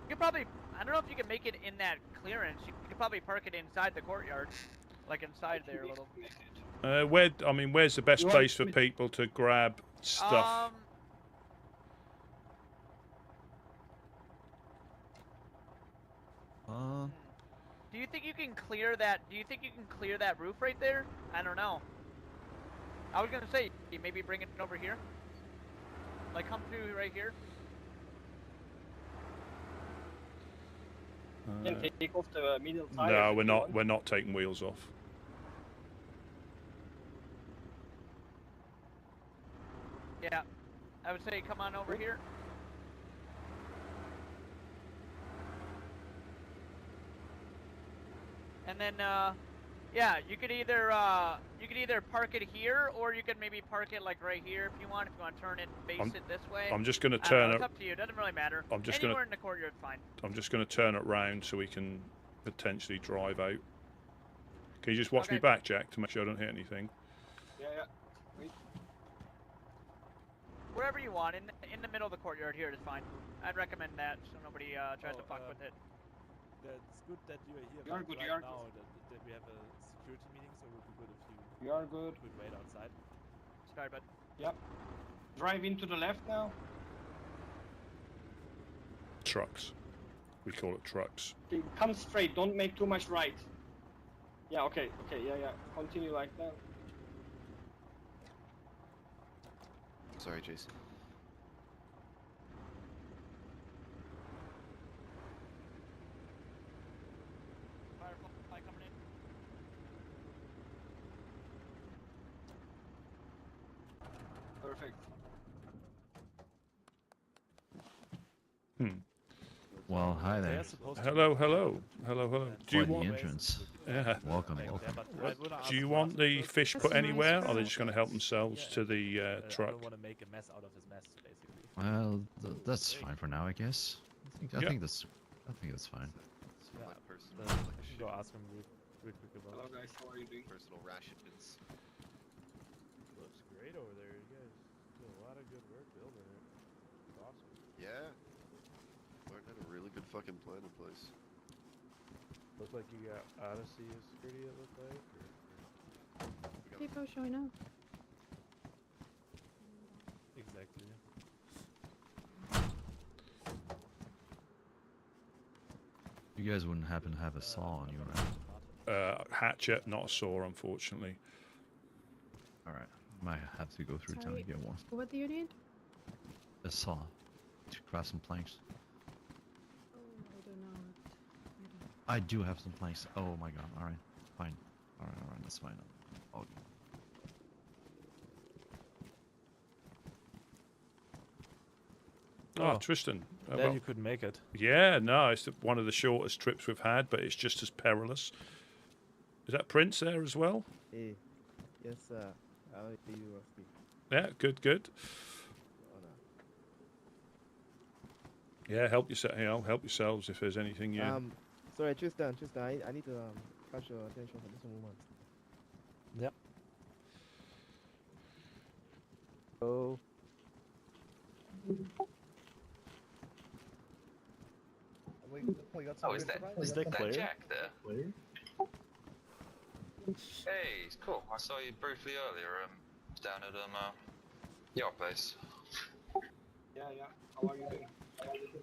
could probably, I don't know if you can make it in that clearance. You could probably park it inside the courtyard. Like inside there a little. Where's the best You place want- for people to grab stuff? Do you think you can clear that? Do you think you can clear that roof right there? I don't know. I was gonna say maybe bring it over here. Like come through right here. Can take off the middle tires. No, if we're you not. want. We're not taking wheels off. Yeah. I would say come on over here. And then, yeah, you could either park it here, or you could maybe park it like right here if you want. If you want to turn it, face it this way. I'm just going to I don't know, turn it's it. up to you. It doesn't really matter. I'm just Anywhere gonna- in the courtyard's fine. I'm just going to turn it round so we can potentially drive out. Can you just watch me Okay. back, Jack, to make sure I don't hit anything? Yeah. Wait. Wherever you want, in the middle of the courtyard here is fine. I'd recommend that so nobody tries to fuck with it. It's good that you are here. You are but good, right you are now that we have a security meeting, so it would be good if You are good. could wait outside. Sorry, bud. Yep. Drive into the left now. Trucks. We call it trucks. Okay, come straight. Don't make too much right. Yeah. Okay. Yeah. Continue like that. Sorry, Jason. Firefly coming in. Perfect. Well, hi They there. are supposed to Hello, hello. Do you Quite the want? entrance. Yeah. Welcome, back welcome. there, but I wanna ask Do you you want the first- fish put anywhere, or are they just going to help themselves Yeah, to the I truck? don't want to make a mess out of his mess, basically. Well, that's fine for now, I guess. I Yeah. think that's fine. It's for my personal, Then like, you can go ask him real quick Hello about it. guys. How are you doing? personal rations. Looks great over there. You guys do a lot of good work building it. It's awesome. Yeah. Martin had a really good fucking plan in place. Looks like you got Odyssey as security, it looked like. We got People showing up. Exactly. You guys wouldn't happen to have a saw on you, right? Hatchet, not a saw, unfortunately. All right. Might have to go through town Sorry. to get one. What do you need? A saw to craft some planks. Oh, I don't know. I do have some planks. Oh my god. All right. Fine. All right. That's fine. Okay. Oh, Tristan. Then well, you could make it. yeah, no, it's one of the shortest trips we've had, but it's just as perilous. Is that Prince there as well? Hey, yes, sir. How are you, Rusty? Yeah, good. Yeah, help yourself. Help yourselves if there's anything you. Sorry, Tristan, I need to catch your attention for this moment. Yep. Oh. Oh, is that clear? Jack there? Hey, it's cool. I saw you briefly earlier. Down at your place. Yeah, yeah. How are you doing?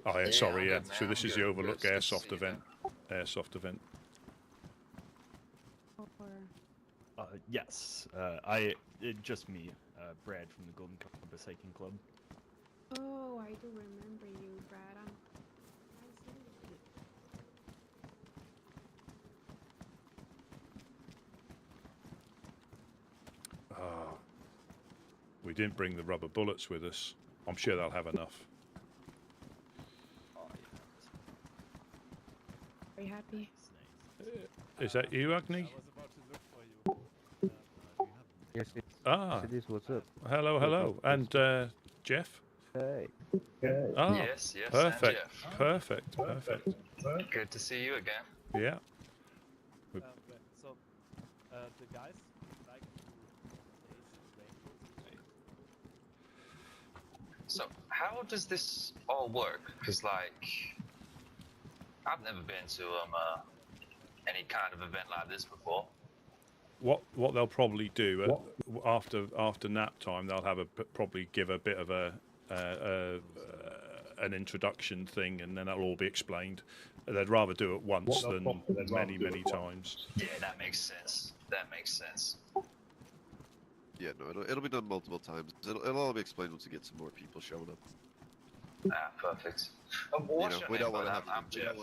Oh, yeah, Yeah, sorry, I'm yeah. good, So man. this I'm is good. the I'm good. Overlook It's good to see Airsoft you event. Airsoft event. Or Yes. Just me, Brad from the Golden Compass Hiking Club. oh, I do remember you, Brad. Nice meeting you. Oh, we didn't bring the rubber bullets with us. I'm sure they'll have enough. Oh Very happy. yeah, nice. Is that you, I Agni? was about to look for you. Yes, yes. Ah, Yes, it is. What's up? hello, hello. And Jeff? Hey. Ah, Yes, yes, perfect, and Jeff. perfect, perfect. Good to see you again. Yeah. So, the guys would like to place rainbows today. So, how does this all work? Because, like, I've never been to any kind of event like this before. What they'll probably do after nap time, they'll have probably give a bit of an introduction thing, and then that'll all be explained. They'd rather do it once than many times. Yeah, that makes sense. That makes sense. Yeah, no, it'll be done multiple times. It'll all be explained once you get some more people showing up. Ah, perfect. What's your we name, don't want bud? to have I'm Jeff.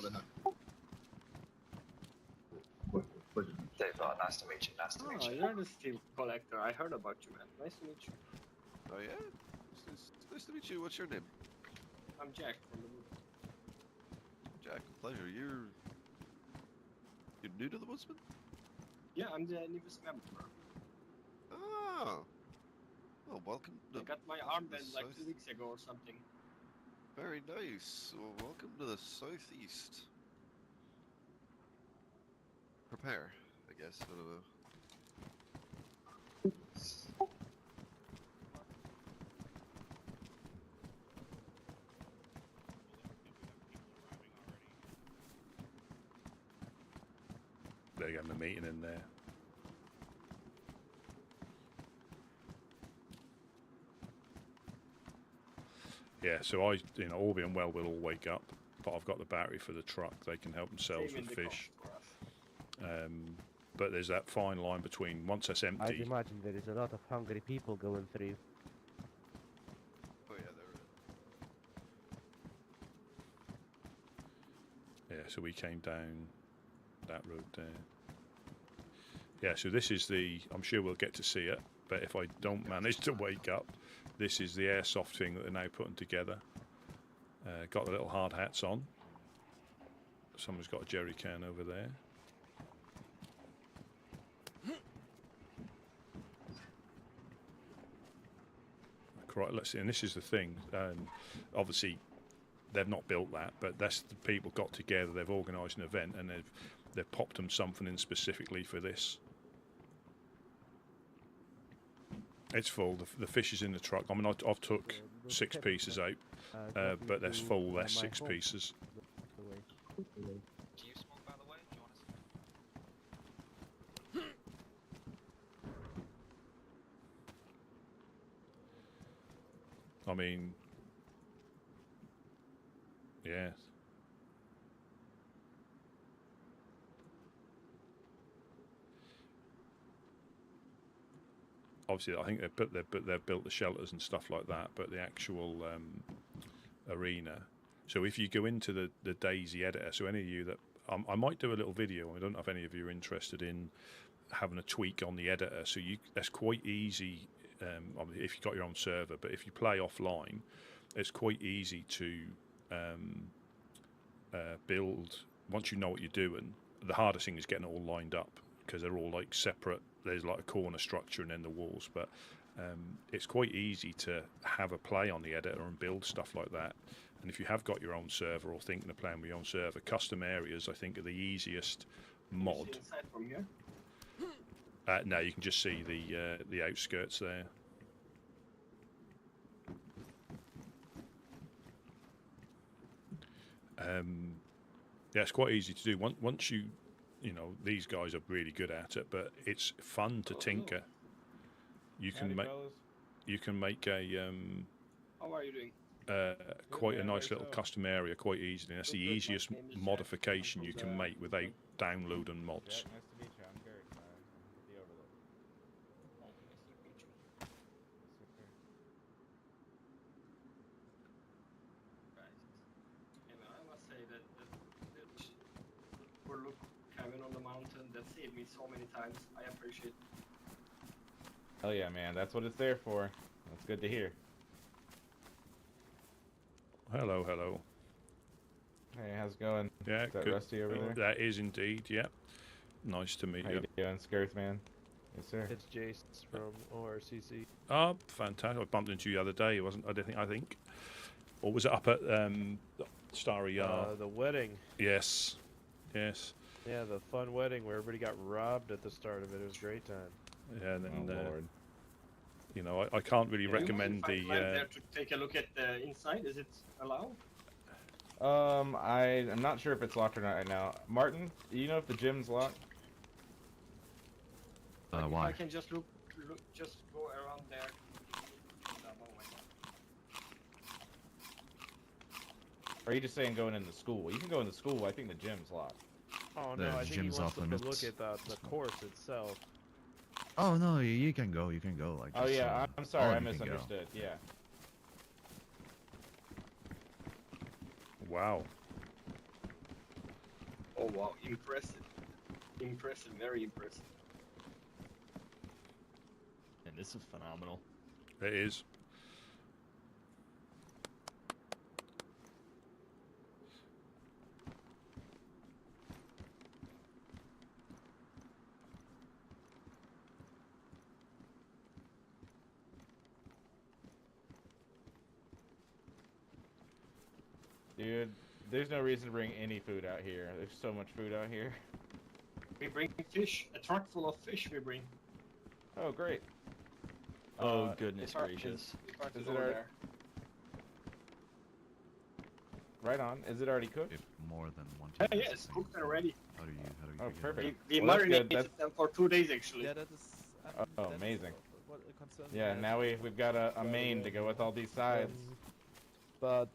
Dave, nice to meet you. Nice to meet Oh, you. you're the steel collector. I heard about you, man. Nice to meet you. Oh yeah, it's nice to meet you. What's your name? I'm Jack from the Woods. Jack. Pleasure. You're new to the Woodsman? Yeah, I'm the newest member. Oh. Well, welcome. I got my armband like South. 2 weeks ago or something. Very nice. Well, welcome to the southeast. Prepare, I guess. I don't know. They're getting a meeting in there. Yeah, so all being well, we'll all wake up. But I've got the battery for the truck. They can help themselves Same in with the fish. cost for us. But there's that fine line between once that's I'd empty. imagine there is a lot of hungry people going through. Oh yeah, there. Yeah, so we came down that road there. Yeah, so this is I'm sure we'll get to see it, but if I don't manage to wake up, this is the airsoft thing that they're now putting together. Got the little hard hats on. Someone's got a jerry can over there. Right, let's see, and this is the thing. Obviously, they've not built that, but that's the people got together. They've organised an event, and they've popped them something in specifically for this. It's full. The fish is in the truck. I mean, I've took 6 pieces out, but there's full. There's 6 pieces. Do you smoke, by the way? Do you want to... I mean, yeah. Obviously, I think they've built the shelters and stuff like that, but the actual arena. So if you go into the DayZ editor, so any of you that I might do a little video. I don't know if any of you are interested in having a tweak on the editor. So that's quite easy if you've got your own server. But if you play offline, it's quite easy to build. Once you know what you're doing, the hardest thing is getting it all lined up because they're all like separate. There's like a corner structure and then the walls, but it's quite easy to have a play on the editor and build stuff like that. And if you have got your own server or thinking of playing with your own server, custom areas I think are the easiest mod. Can you see inside from here? No, you can just see the outskirts there. Yeah, it's quite easy to do. Once you you know, these guys are really good at it, but it's fun to tinker. You can make a How are you doing? quite a man, nice little myself. custom area quite easily. That's the Good, good. My easiest name is Jack. modification I'm you from can the- make without downloading mods. Jack, nice to meet you. I'm Gert. I'm the Overlord. Oh, nice to meet you. Guys, and I must say that poor look cabin on the mountain that saved me so many times. I appreciate it. Hell yeah, man. That's what it's there for. That's good to hear. Hello, hello. Hey, how's it going? Yeah, Is that good. Rusty over there? That is indeed, yeah. Nice to meet How you. you doing, Skirth man? Yes, sir. It's Jace from ORCC. Oh, fantastic! I bumped into you the other day. It wasn't? I think. Or was it up at Starry Yard? The wedding. Yes, yes. Yeah, the fun wedding where everybody got robbed at the start of it. It was a great time. Yeah, and then Oh, Lord. you know, I can't really Do you mind recommend if I the. climb there to take a look at the inside. Is it allowed? I'm not sure if it's locked or not right now. Martin, do you know if the gym's locked? Like, if Why? I can just just go around there. Or are you just saying going in the school? You can go in the school. I think the gym's locked. Oh The no, I think he gym's wants off us to limits. look at the course itself. Oh no, you can go. You can go. Like. Oh just, yeah, I'm sorry, all I you can go. misunderstood. Yeah. Wow. Oh wow, impressive. Impressive, very impressive. And this is phenomenal. It is. Dude, there's no reason to bring any food out here. There's so much food out here. We bring fish, a truck full of fish we bring. Oh, great. Oh, goodness Park gracious. we park Is it it over our- there. Right on. Is it already cooked? If more than one. Yeah, team yeah, has it's the cooked same already. How do you Oh, figure that perfect. out? We Well, that's good, marinated that's- them for 2 days actually. Yeah, that is. Oh, amazing. What a concern Yeah, now we've got a main to go with all these sides. But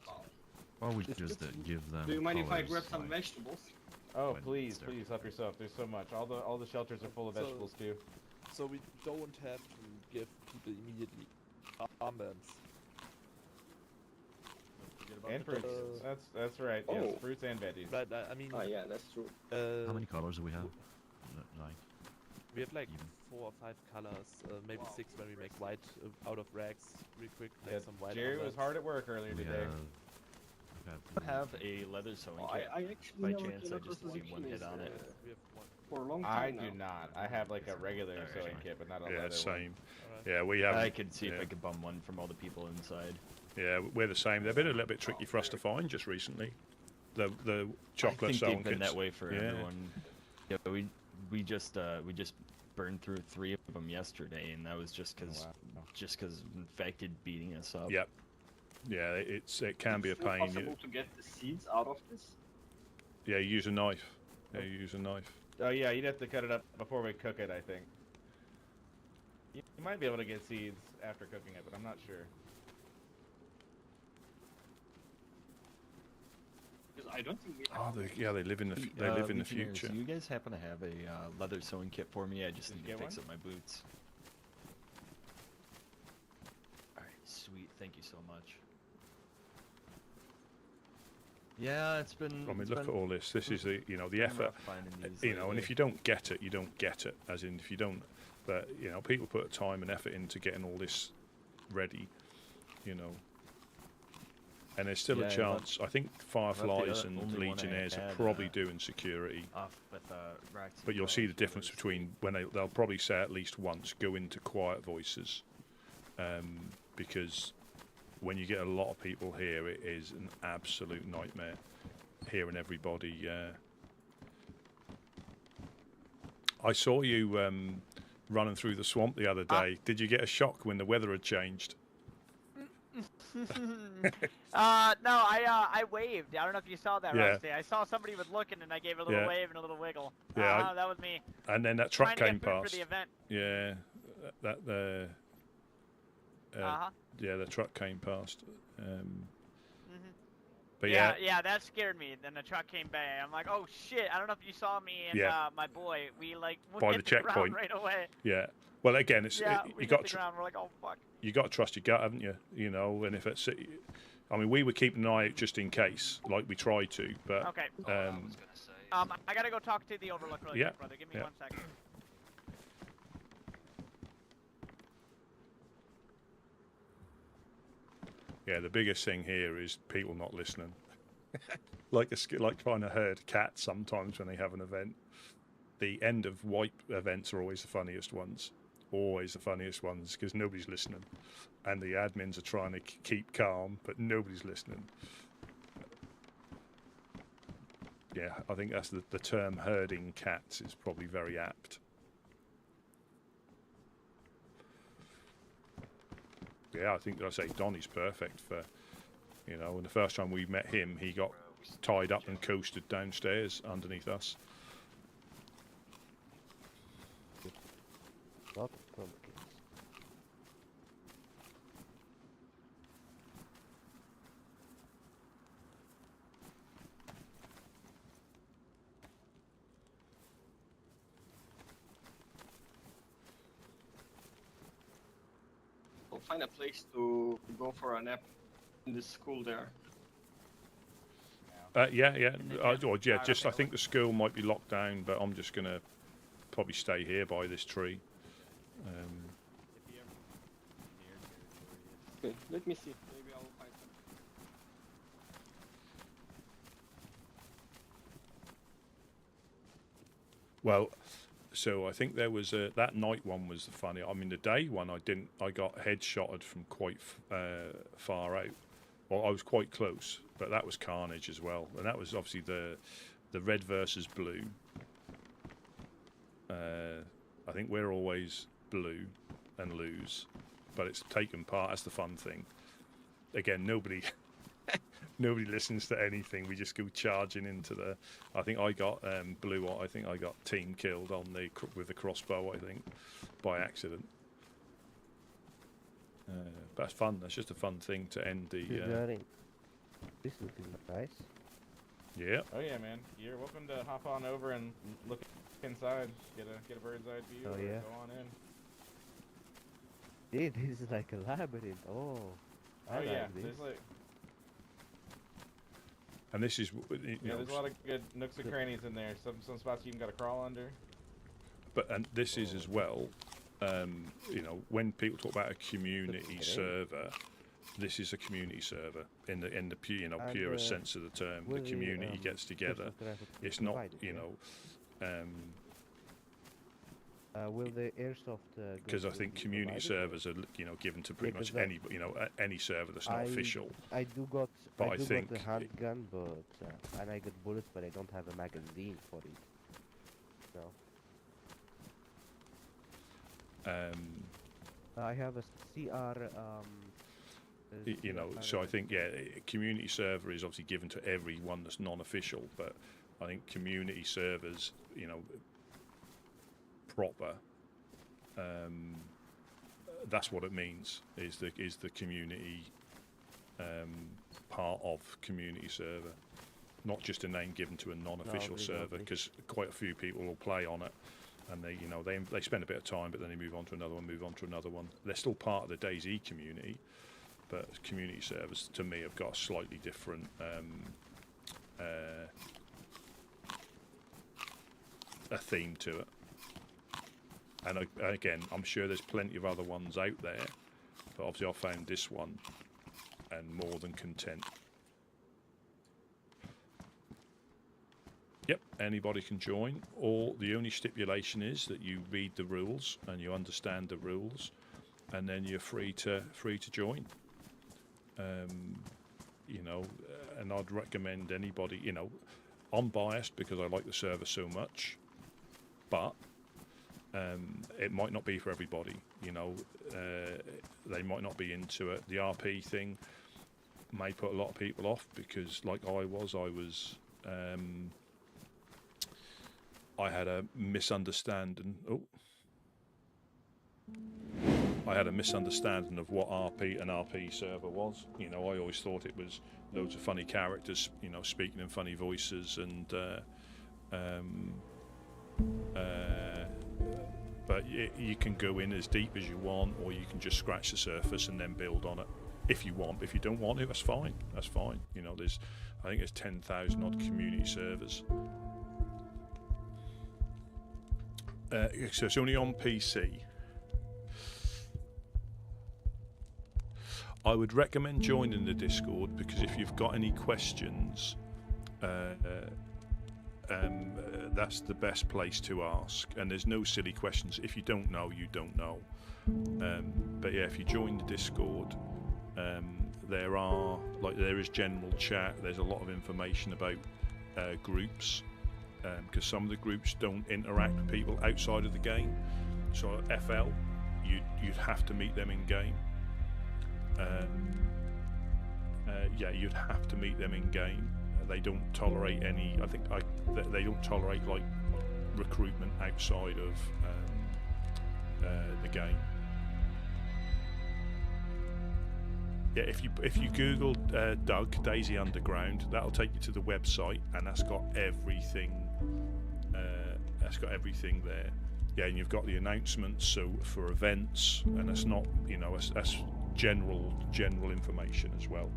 Or we It's just good to- give them. Do you mind if I grab colors, some like- vegetables? Oh, when please, it's there. please help yourself. There's so much. All the shelters are full of So- vegetables too. so we don't have to give people immediately armbands. And fruits. That's right. Yes, Oh. fruits and veggies. But I mean, Oh yeah, that's true. How many colors do we have? Like. we have like even? 4 or 5 colors, maybe 6 when we make white out of rags, real quick. Make Yeah, some white. Jerry was armbands. hard at work earlier We today. Have a leather sewing Oh, kit. I actually By never chance, came I across just the see one hit zucchinis, on it. We have one. for a long I time do now. not. I have like a regular Alright. sewing kit, but not a Yeah, leather same. Alright. Yeah, we have. I could see if yeah. I could bum one from all the people inside. Yeah, we're the same. They've been a little bit tricky for us to find just recently. The chocolate I think sewing they've been kits. that way for Yeah. everyone. Yeah, we just burned through 3 of them yesterday, and that was just because infected beating us up. Yep. Yeah, it can be a Is it still pain. possible to get the seeds out of this? Yeah, you use a knife. Yeah, you use a knife. one. Oh yeah, you'd have to cut it up before we cook it, I think. You might be able to get seeds after cooking it, but I'm not sure. Because I don't think we Oh, have. they live in the they live in the Legionnaires, future. Do you guys happen to have a leather sewing kit for me? I just Did need you to get fix one? up my boots. Alright, sweet. Thank you so much. Yeah, it's been. I mean, it's look been at all this. This is the the been effort. rough finding these You know, and lately. if you don't get it, you don't get it. As in, if you don't, but you know, people put time and effort into getting all this ready. You know, and there's still Yeah, a but- chance. I think Fireflies the and only one I Legionnaires are had, probably doing security. off with racks. But you'll see the difference between when they'll probably say at least once, go into quiet voices, because when you get a lot of people here, it is an absolute nightmare hearing everybody. I saw you running through the swamp the other day. Did you get a shock when the weather had changed? I waved. I don't know if you saw that, Yeah. Rusty. I saw somebody was looking, and I gave a little Yeah. wave and a little wiggle. Yeah, That was me. And then that truck Trying to came get food past. for the event. Yeah, that Uh-huh. yeah, the truck came past. Mhm. But Yeah, that scared me. Then the truck came by. I'm like, oh shit! I don't know if you saw me and Yeah. my boy. We like By hit the ground checkpoint. right away. yeah. Well, again, it's Yeah, we you hit got the ground. We're like, oh fuck. you got to trust your gut, haven't you? You know, and if it's, I mean, we were keeping an eye out just in case, like we tried to, but Okay. I gotta go talk to the Overlook really Yeah, quick, brother. Give me yeah. 1 second. yeah, the biggest thing here is people not listening. like trying to herd cats sometimes when they have an event. The end of wipe events are always the funniest ones. Always the funniest ones because nobody's listening. And the admins are trying to keep calm, but nobody's listening. Yeah, I think that's the term herding cats is probably very apt. Yeah, I think I say Donnie's perfect for, you know, and the first time we met him, he got tied up and coasted downstairs underneath us. Not complicated. We'll find a place to go for a nap in the school there. Yeah. Or, yeah, Alright, just okay, I think the school might be locked down, but I'm just gonna probably stay here by this tree. Okay, let me see. Maybe I'll find some. Well, so I think there was that night one was funny. I mean, the day one I got headshotted from quite far out. Well, I was quite close, but that was carnage as well, and that was obviously the red versus blue. I think we're always blue and lose, but it's taken part. That's the fun thing. Again, nobody listens to anything. We just go charging into the. I think I got blue. I think I got team killed on with the crossbow. I think by accident. But it's fun. That's just a fun thing to end the. This looking nice. Yeah. Oh yeah, man. You're welcome to hop on over and look inside. Get a bird's eye view. Oh, yeah. Go on in. Dude, this is like a labyrinth. Oh. I like yeah. this. There's like. And this is. Yeah, there's a lot of good nooks and crannies in there. Some spots you even got to crawl under. And this is as well. You know, when people talk about a community server, this is a community server in the purest sense of the term. The community gets together. It's not, you know. Will the airsoft? Because I think community servers are, you know, given to pretty much any, you know, any server that's not official. I do got. But I do think got the handgun, but and I got bullets, but I don't have a magazine for it. No. I have a CR. You know, so I think community server is obviously given to everyone that's non-official, but I think community servers, you know, proper. That's what it means. Is the community part of community server, not just a name given to a non-official server, because quite a few people will play on it. And they spend a bit of time, but then they move on to another one. They're still part of the DayZ community, but community servers to me have got a slightly different a theme to it. And again, I'm sure there's plenty of other ones out there, but obviously I found this one and more than content. Yep, anybody can join, or the only stipulation is that you read the rules and you understand the rules, and then you're free to join. You know, and I'd recommend anybody. You know, I'm biased because I like the server so much, but it might not be for everybody. You know, they might not be into it. The RP thing, may put a lot of people off because, like I was, I had a misunderstanding. I had a misunderstanding of what an RP server was. You know, I always thought it was loads of funny characters, you know, speaking in funny voices, and but you can go in as deep as you want, or you can just scratch the surface and then build on it if you want. If you don't want to, that's fine. That's fine. You know, I think there's 10,000 odd community servers. So it's only on PC. I would recommend joining the Discord, because if you've got any questions, that's the best place to ask, and there's no silly questions. If you don't know, you don't know. But yeah, if you join the Discord, there is general chat. There's a lot of information about groups, because some of the groups don't interact with people outside of the game. So FL, you'd have to meet them in game. Yeah, you'd have to meet them in game. They don't tolerate any. They don't tolerate like recruitment outside of the game. Yeah, if you Google Doug DayZ Underground, that'll take you to the website, and that's got everything. That's got everything there. Yeah, and you've got the announcements, so for events, and that's not, you know, that's general information as well.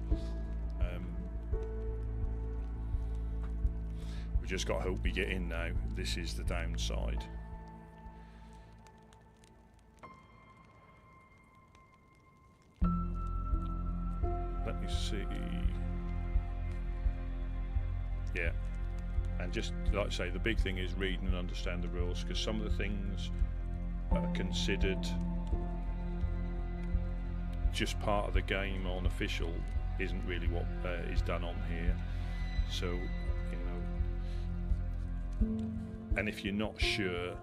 We just got to hope we get in now. This is the downside. Let me see. Yeah, and just like I say, the big thing is read and understand the rules, because some of the things are considered just part of the game on official isn't really what is done on here. So, you know, and if you're not sure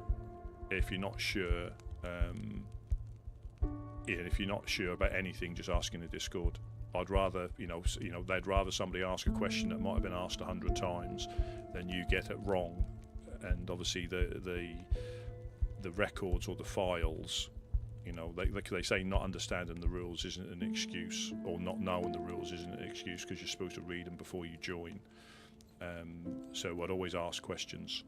about anything, just ask in the Discord. I'd rather, they'd rather somebody ask a question that might have been asked 100 times than you get it wrong. And obviously the records or the files, you know, they say not understanding the rules isn't an excuse, or not knowing the rules isn't an excuse, because you're supposed to read them before you join. So I'd always ask questions.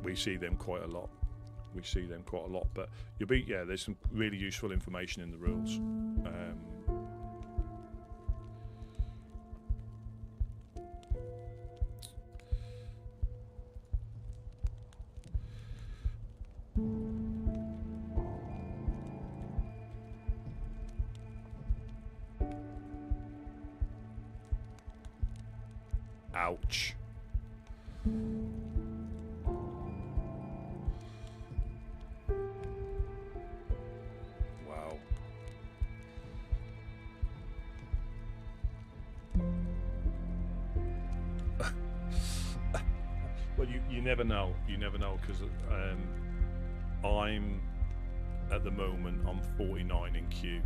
We see them quite a lot. But there's some really useful information in the rules. Ouch. Wow. Well, you never know. You never know, because I'm at the moment I'm 49 in queue.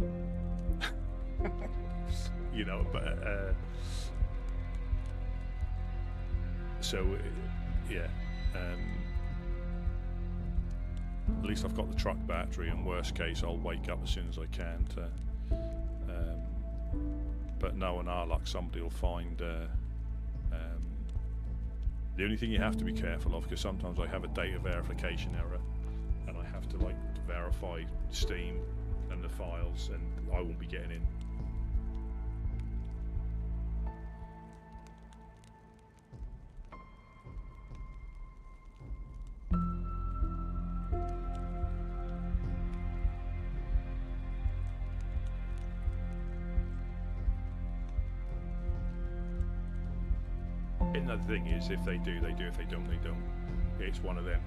You know, but so yeah. At least I've got the truck battery, and worst case I'll wake up as soon as I can to but knowing our luck, somebody will find the only thing you have to be careful of, because sometimes I have a data verification error and I have to like verify Steam and the files, and I won't be getting in. And the thing is, if they do, they do. If they don't, they don't. It's one of them.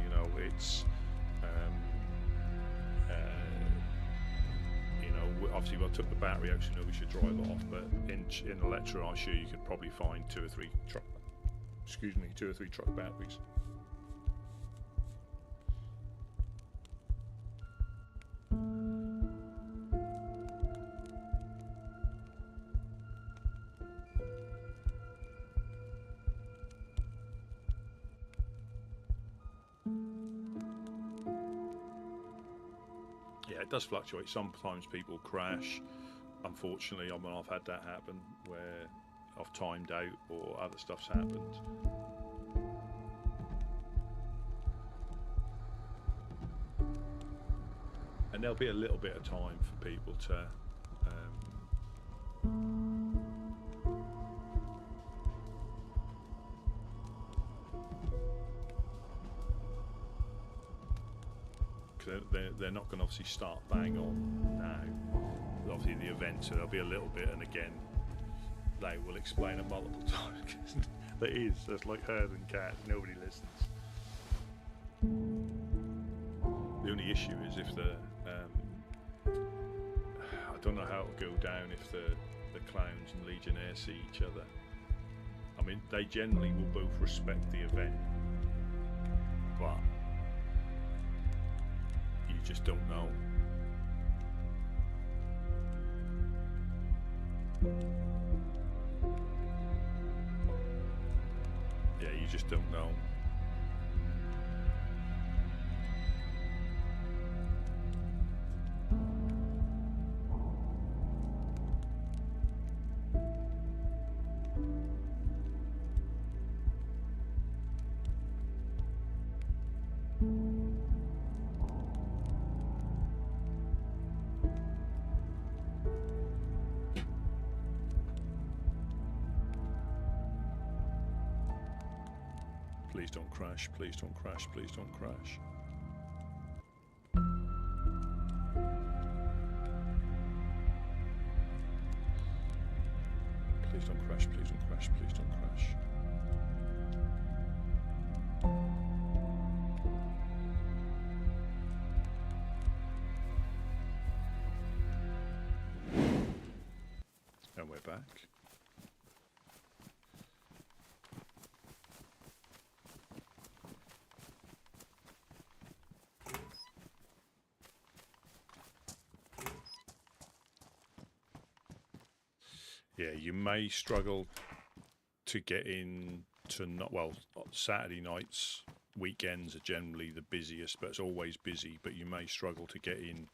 You know, it's you know, obviously I took the battery out, so you know we should drive it off. But in Electra, I'm sure you could probably find two or three truck batteries. Yeah, it does fluctuate. Sometimes people crash. Unfortunately, I mean, I've had that happen where I've timed out or other stuff's happened. And there'll be a little bit of time for people to they're not going to obviously start bang on now. Obviously the event, so there'll be a little bit, and again they will explain it multiple times. That's like herding cats, nobody listens. The only issue is if the I don't know how it'll go down if the clowns and legionnaires see each other. I mean, they generally will both respect the event, but you just don't know. Yeah, you just don't know. Please don't crash, please don't crash, please don't crash. Please don't crash, please don't crash, please don't crash. And we're back. Yeah, you may struggle to get in to not well. Saturday nights, weekends are generally the busiest, but it's always busy. But you may struggle to get in.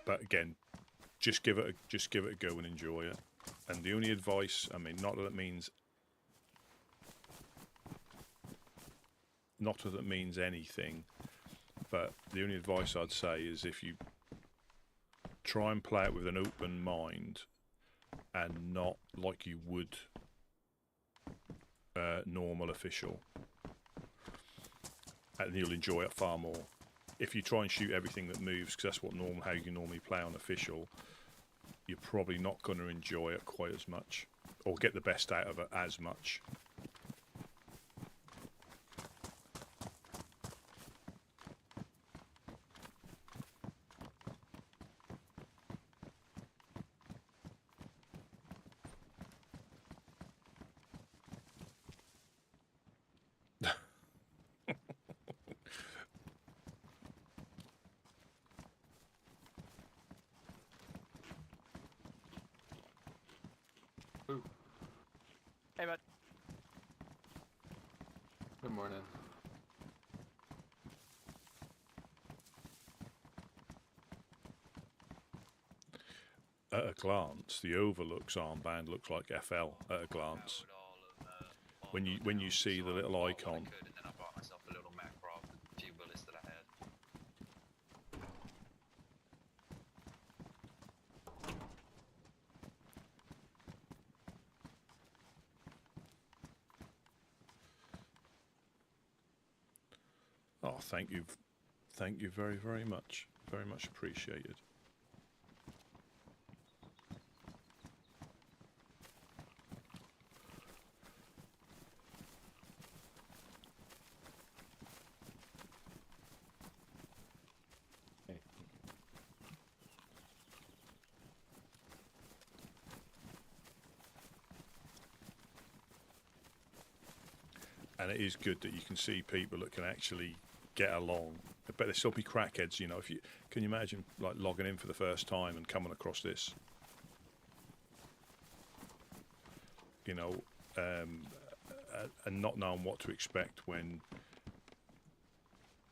But again, just give it a go and enjoy it. And the only advice, I mean, not that it means anything, but the only advice I'd say is if you try and play it with an open mind and not like you would normal official, and you'll enjoy it far more. If you try and shoot everything that moves, because that's how you normally play on official, you're probably not going to enjoy it quite as much, or get the best out of it as much. Hey, bud. Good morning. At a glance, the Overlook's armband looks like FL at a glance. When you see the little icon. Oh, thank you very, very much. Very much appreciated. And it is good that you can see people that can actually get along. But there still be crackheads, you know. If you can, you imagine like logging in for the first time and coming across this, you know, and not knowing what to expect when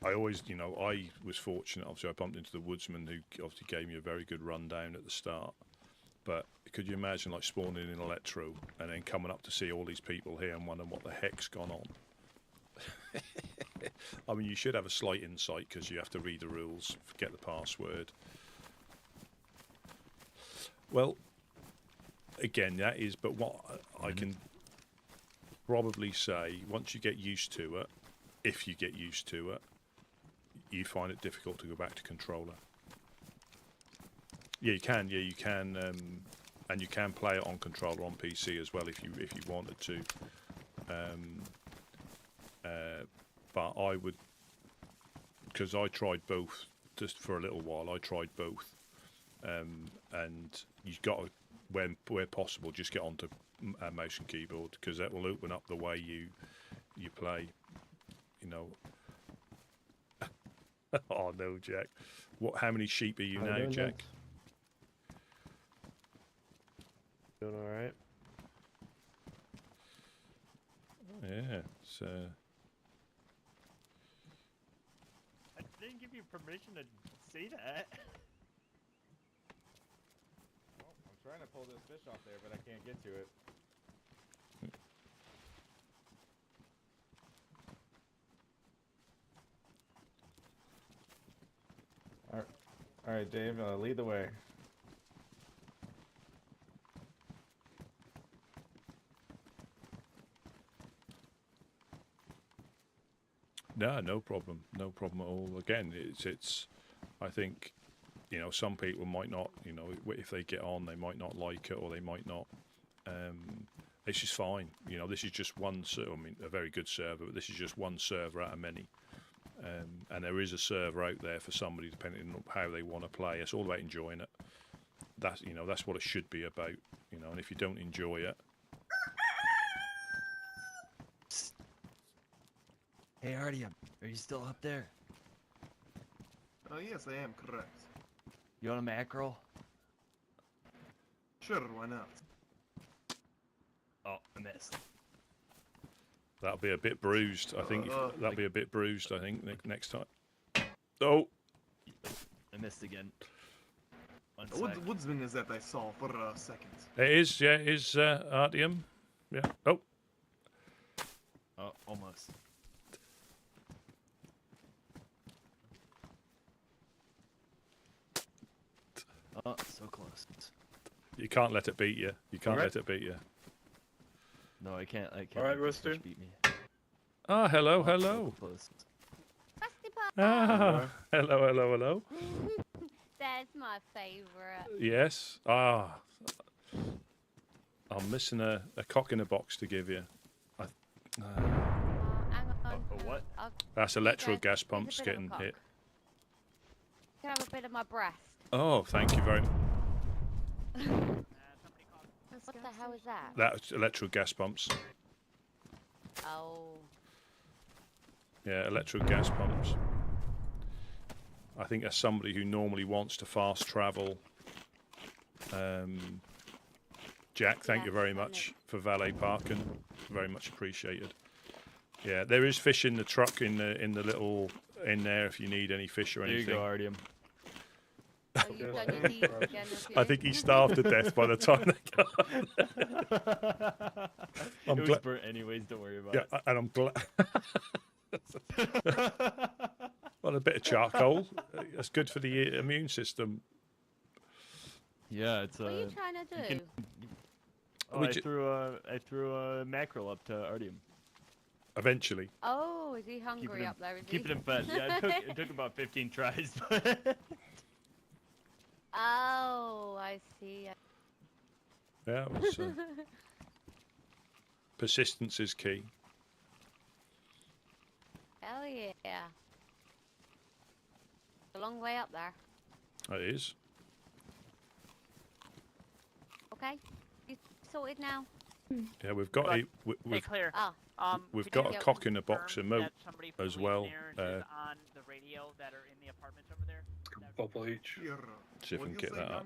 I always, you know, I was fortunate. Obviously, I bumped into the Woodsman who obviously gave me a very good rundown at the start. But could you imagine like spawning in Electro and then coming up to see all these people here and wondering what the heck's gone on? I mean, you should have a slight insight because you have to read the rules, forget the password. Well, again, that is, but what I can probably say, once you get used to it, if you get used to it, you find it difficult to go back to controller. Yeah, you can. Yeah, you can, and you can play it on controller on PC as well if you wanted to. But I would, because I tried both just for a little while. I tried both, and you've got to, where possible, just get onto a mouse and keyboard because that will open up the way you play. You know. Oh no, Jack! How many sheep are you now, Jack? Doing all right. Yeah, so. I didn't give you permission to say that. Well, I'm trying to pull this fish off there, but I can't get to it. All right, Dave, lead the way. No problem. No problem at all. Again, it's. I think, you know, some people might not. You know, if they get on, they might not like it, or they might not. It's just fine. You know, this is just one. I mean, a very good server, but this is just one server out of many. And there is a server out there for somebody, depending on how they want to play. It's all about enjoying it. That's, you know, that's what it should be about. You know, and if you don't enjoy it. Hey, Artyom, are you still up there? Oh, yes, I am, correct. You want a mackerel? Sure, why not? Oh, I missed. That'll be a bit bruised. I think that'll be a bit bruised. I think next time. Oh, I missed again. Woodsman is that I saw for a second. it is. Yeah, it is Artyom. Yeah. Oh. Oh, almost. Oh, so close. You can't let it beat you. You can't let it beat you. No, I can't. I can't. All right, let this Rooster. fish beat me. Ah, hello, Oh, hello. so close. Ah, hello, hello, hello. That's my favorite. Yes. Ah, I'm missing a cock in a box to give you. Hang on. what? That's electro There's gas a pumps bit of a getting cock. hit. Can I have a bit of my breast? Oh, thank you very much. What the hell is that? That's electro gas pumps. Oh. Yeah, electro gas pumps. I think as somebody who normally wants to fast travel, Jack, thank you very much for valet parking. Very much appreciated. Yeah, there is fish in the truck in the little in there if you need any fish or anything. There you go, Artyom. Oh, you've done your deeds again, have I you? think he starved to death by the time they got. It was burnt anyways, don't worry about it. Yeah, and I'm glad. Well, a bit of charcoal. That's good for the immune system. Yeah, it's What are you trying to do? Oh, I threw a mackerel up to Artyom. Eventually. Oh, is he hungry up there? Is he? Keeping him fed. Yeah, it took about 15 tries. But Oh, I see. Yeah, it was, persistence is key. Hell yeah. A long way up there. It is. Okay. You sorted now? Yeah, we've got Hey, we've clear. we've could got you a cock in a box confirm emote that somebody from as well. Legionnaires is on the radio that are in the apartments over there. Couple each. See if we can get that up.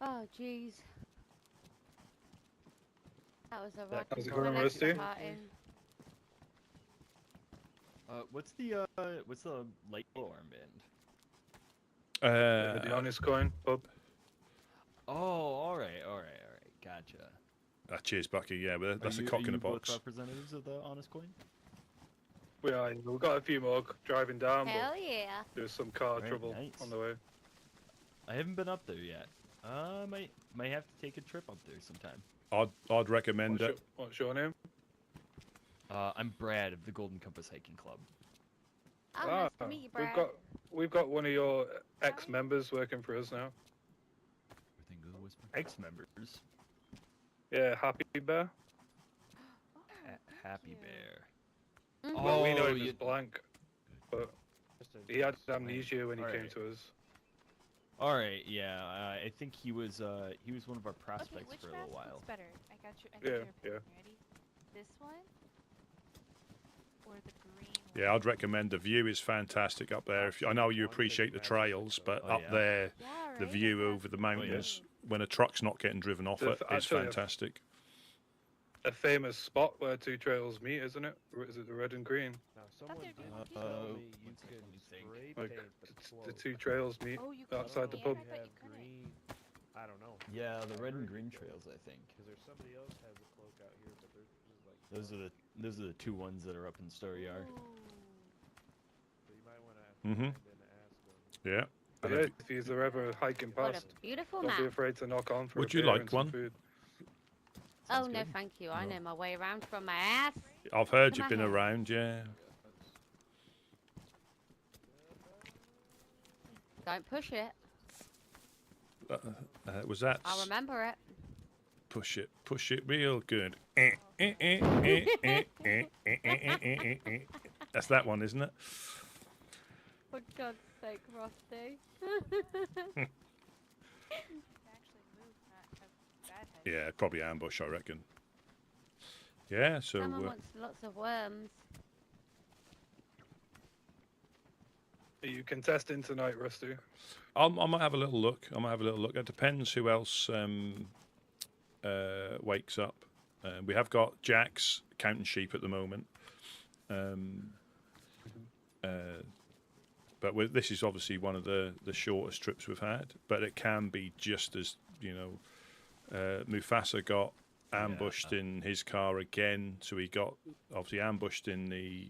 Oh, jeez. That was a rock. How's it My going, legs Rusty? are hurting. What's the light blue armband? The honest coin pub. Oh, all right. Gotcha. Cheers, Bucky. Yeah, but that's a Are cock in you a box. both representatives of the Honest Coin? We've got a few more driving down, Hell but yeah. there's some car Right, trouble nice. on the way. I haven't been up there yet. Might have to take a trip up there sometime. I'd recommend it. What's your name? I'm Brad of the Golden Compass Hiking Club. Oh, nice to meet you, Brad. We've got one of your ex-members working for us now. Ex-members. Yeah, Happy Bear. Happy Bear. Well, we know Oh, him as Blank, but he had amnesia when he came to us. All right, yeah. I think he was one of our prospects which for a little mask while. looks better? I got your Yeah, opinion. yeah. Ready? This one? Or the green one? Yeah, I'd recommend the view is fantastic up there. I know you appreciate the trails, but Oh, up yeah. there, Yeah, the right? view over the mountains when a truck's not getting driven off it is Actually, fantastic. A famous spot where two trails meet, isn't it? Or is it the red and green? Like, the two trails meet outside the pub. I don't know. Yeah, the red and green trails, I think. Because there's somebody else has a cloak out here, but there's like. Those are the two ones that are up in Story Yard. So you might want to Mhm. Yeah. But yeah, if you're ever hiking What past, a beautiful don't be map. afraid to knock on for Would a you beer like and some one? food. Oh, no, thank you. I know my way around from my ass. I've heard to you've my been head. around, yeah. Don't push it. Was that? I'll remember it. Push it real good. That's that one, isn't it? For God's sake, Rusty. Yeah, probably ambush, I reckon. Yeah, so Someone wants lots of worms. Are you contesting tonight, Rusty? I might have a little look. It depends who else wakes up. We have got Jack's counting sheep at the moment. But this is obviously one of the shortest trips we've had. But it can be just as, Mufasa got ambushed in his car again. So he got obviously ambushed in the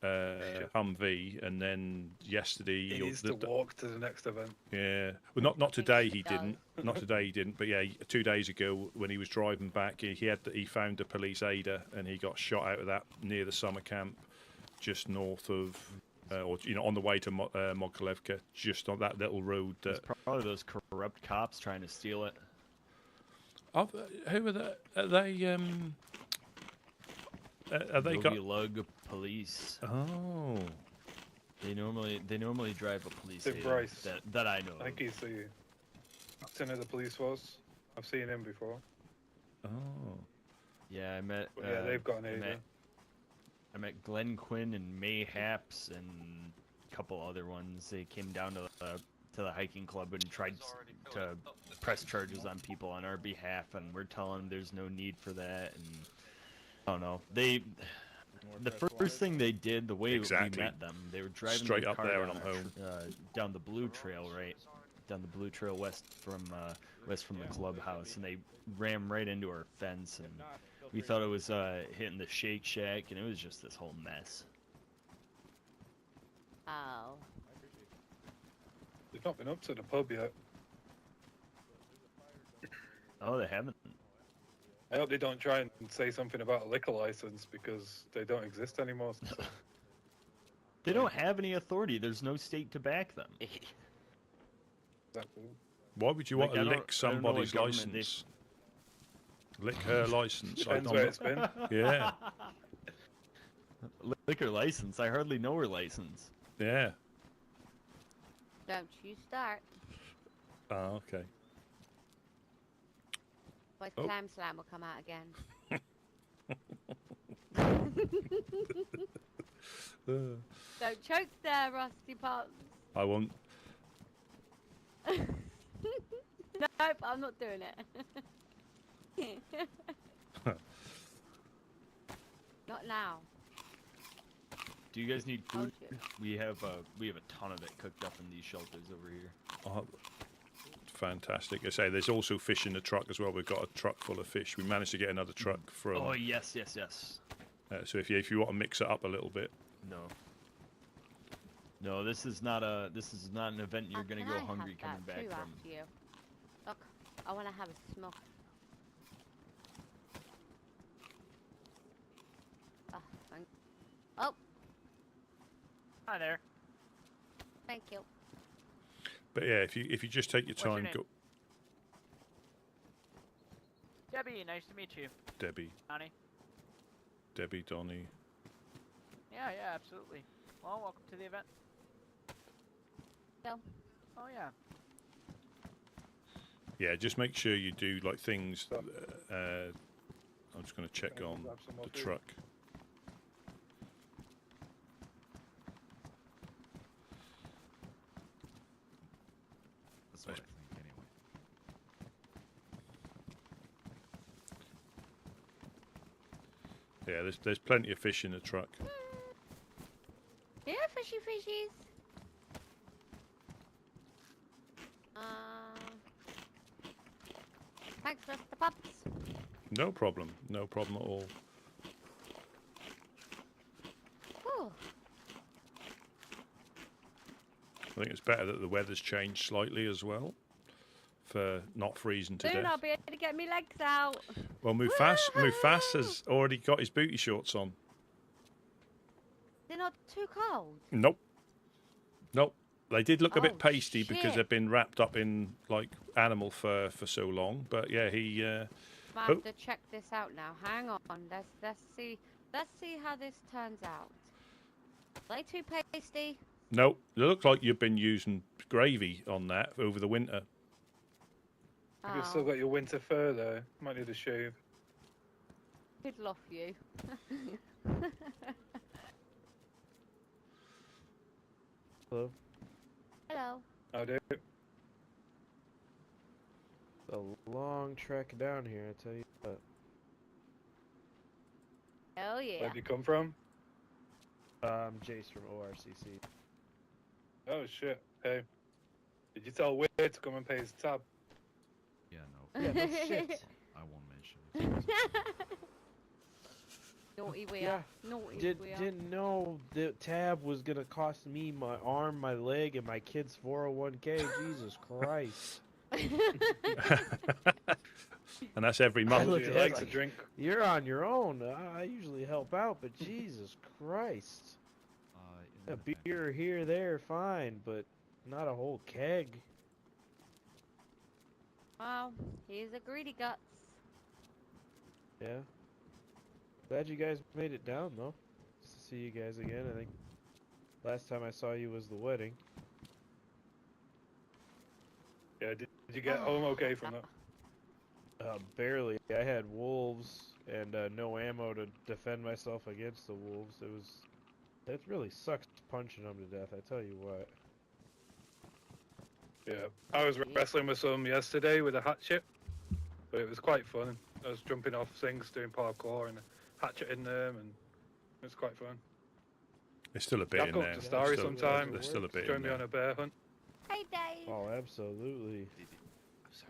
Humvee, and then yesterday He needs to walk to the next event. Yeah, well, not today. He didn't. Not today. He didn't. But yeah, 2 days ago when he was driving back, he found a police aider, and he got shot out of that near the summer camp, just north of, on the way to Mokolevka, just on that little road. It's probably those corrupt cops trying to steal it. Who are they? Are they got Lug police? Oh, they normally drive a police Steve aider Bryce. that I know. I think he's the captain of the police force. I've seen him before. Oh. Yeah, I met. But yeah, they've got an aider. I met Glenn Quinn and May Haps and a couple other ones. They came down to the hiking club and tried to press charges on people on our behalf, and we're telling them there's no need for that. And I don't know. The first thing they did, the way we met them, they were driving straight their up car there down and I'm home. down the Blue Trail, right? Down the Blue Trail west from the clubhouse, and they ran right into our fence, and we thought it was hitting the Shake Shack, and it was just this whole mess. Oh. They've not been up to the pub yet. Oh, they haven't. I hope they don't try and say something about a liquor license because they don't exist anymore. So. They don't have any authority. There's no state to back them. Exactly. Why would you want to lick somebody's license? Lick her license. Depends where it's been. Yeah. Liquor license? I hardly know her license. Yeah. Don't you start. Oh, okay. But Oh. Clam Slam will come out again. Don't choke there, Rusty Pops. I won't. Nope, I'm not doing it. Not now. Do you guys need Oh, food? shit. We have a ton of it cooked up in these shelters over here. Oh, fantastic. I say there's also fish in the truck as well. We've got a truck full of fish. We managed to get another truck from. Oh yes, yes, yes. So if you want to mix it up a little bit. No, this is not an event you're gonna go hungry coming back from. After you. Look, I want to have a smoke. Oh. Hi there. Thank you. But yeah, if you just take your What's your time, name? go. Debbie, nice to meet you. Debbie, Donnie. Donnie. Yeah, absolutely. Well, welcome to the event. So. Oh yeah. Yeah, just make sure you do like things. I'm just going to check on the truck. That's what I think anyway. Yeah, there's plenty of fish in the truck. Yeah, fishy fishies. Thanks, Mr. Pups. No problem. No problem at all. Ooh. I think it's better that the weather's changed slightly as well, for not freezing to Soon death. I'll be able to get my legs out. Well, Mufas has already got his booty shorts on. They're not too cold. Nope. They did look a bit Oh, pasty because shit. they've been wrapped up in like animal fur for so long. But yeah, he. I have to check this out now. Hang on. Let's see how this turns out. Are they too pasty? Nope. It looks like you've been using gravy on that over the winter. You've still got your winter fur though. Might need a shave. Good love you. Hello. Hello. I do. A long trek down here, I tell you what. Oh yeah. Where'd you come from? Jace from ORCC. Oh shit. Hey. Did you tell Weird to come and pay his tab? Yeah, no. Yeah, no shit. I won't mention it. Naughty we Yeah. are. Naughty we are. Didn't know the tab was gonna cost me my arm, my leg, and my kid's 401k. Jesus Christ. And that's every I month. looked He at it likes a like, drink. You're on your own. I usually help out, but Jesus Christ. A beer here, there, fine, but not a whole keg. Wow, he's a greedy guts. Yeah. Glad you guys made it down, though. Nice to see you guys again. I think last time I saw you was the wedding. Yeah, did you get home okay from that? Barely. I had wolves and no ammo to defend myself against the wolves. It really sucks punching them to death, I tell you what. Yeah, I was wrestling with some yesterday with a hatchet, but it was quite fun. I was jumping off things, doing parkour, and hatcheting them, and it was quite fun. There's still a bit in Go there. up to Starry sometime. There's still a bit Join in me there. on a bear hunt. Hey, Dave. Oh, absolutely.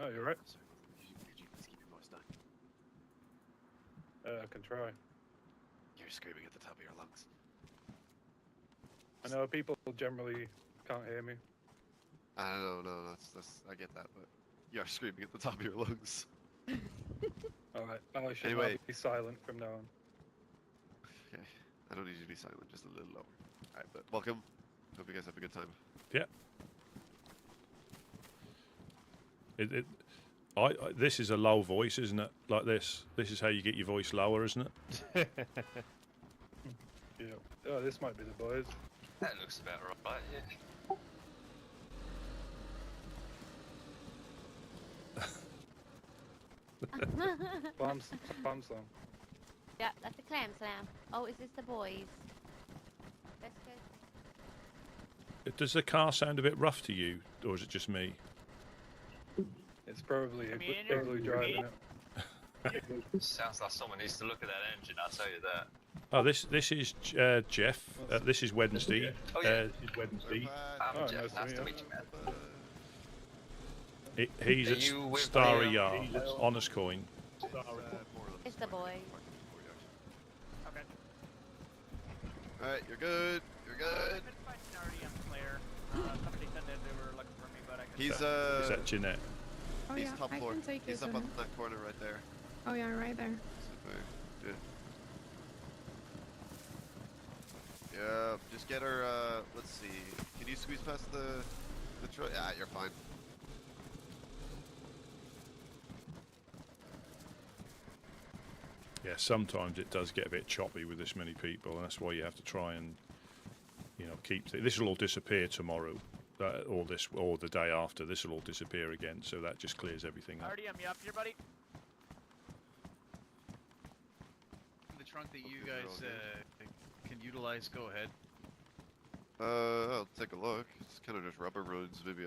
Oh, you're right. Could you please keep your voice down? I can try. You're screaming at the top of your lungs. I know people generally can't hear me. No, that's I get that, but you're screaming at the top of your lungs. Alright, I should Anyway. be silent from now on. Okay, I don't need you to be silent, just a little lower. Alright, but welcome. Hope you guys have a good time. Yeah. This is a low voice, isn't it? Like this. This is how you get your voice lower, isn't it? Yeah. Oh, this might be the boys. That looks about right, yeah. Bomb slam. Yeah, that's a clam slam. Oh, is this the boys? Let's go. Does the car sound a bit rough to you, or is it just me? It's It's probably Me and you? Igloo driving it. Sounds like someone needs to look at that engine, I'll tell you that. Oh, this is Jeff. This is Wednesday. Oh, yeah. It's Wednesday. I'm Oh, Jeff. nice to meet Nice to meet you, man. He's Are at you with Starry the, Yard. Honest coin. It's the boy. Okay. Alright, you're good. You're good. I've been finding already on Claire. Somebody said that they were looking for me, but I couldn't. He's Is that Jeanette? Oh he's yeah, top I floor. can take He's you up to on him. that corner right there. Oh yeah, right there. Yeah. Yeah, just get her, let's see. Can you squeeze past the truck? Yeah, you're fine. Yeah, sometimes it does get a bit choppy with this many people, and that's why you have to try and, keep. This will all disappear tomorrow, or the day after. This will all disappear again, so that just clears everything up. RDM, you up here, buddy? The trunk that you guys can utilize, go ahead. I'll take a look. It's kind of just rubber roads, maybe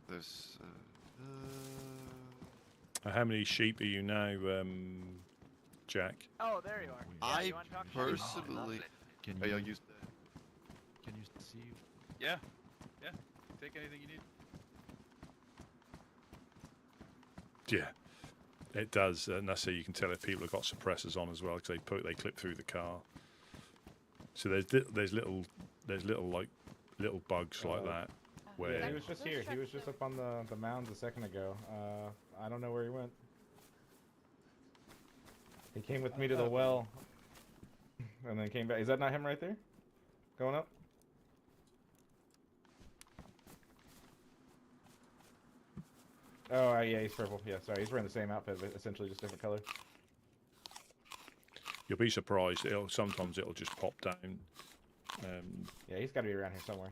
there's, How many sheep are you now, Jack? Oh, there you are. Yeah, I you wanna talk to me? personally... Can Oh, you, yeah, use can you see? Yeah. Yeah. Take anything you need. Yeah, it does, and that's how you can tell if people have got suppressors on as well, because they clip through the car. So there's little bugs like that where He was just here. He was just up on the mounds a second ago. I don't know where he went. He came with me to the well, and then came back. Is that not him right there? Going up? Oh, yeah, he's purple. Yeah, sorry. He's wearing the same outfit, but essentially just different color. you'll be surprised. Sometimes it'll just pop down. Yeah, he's got to be around here somewhere.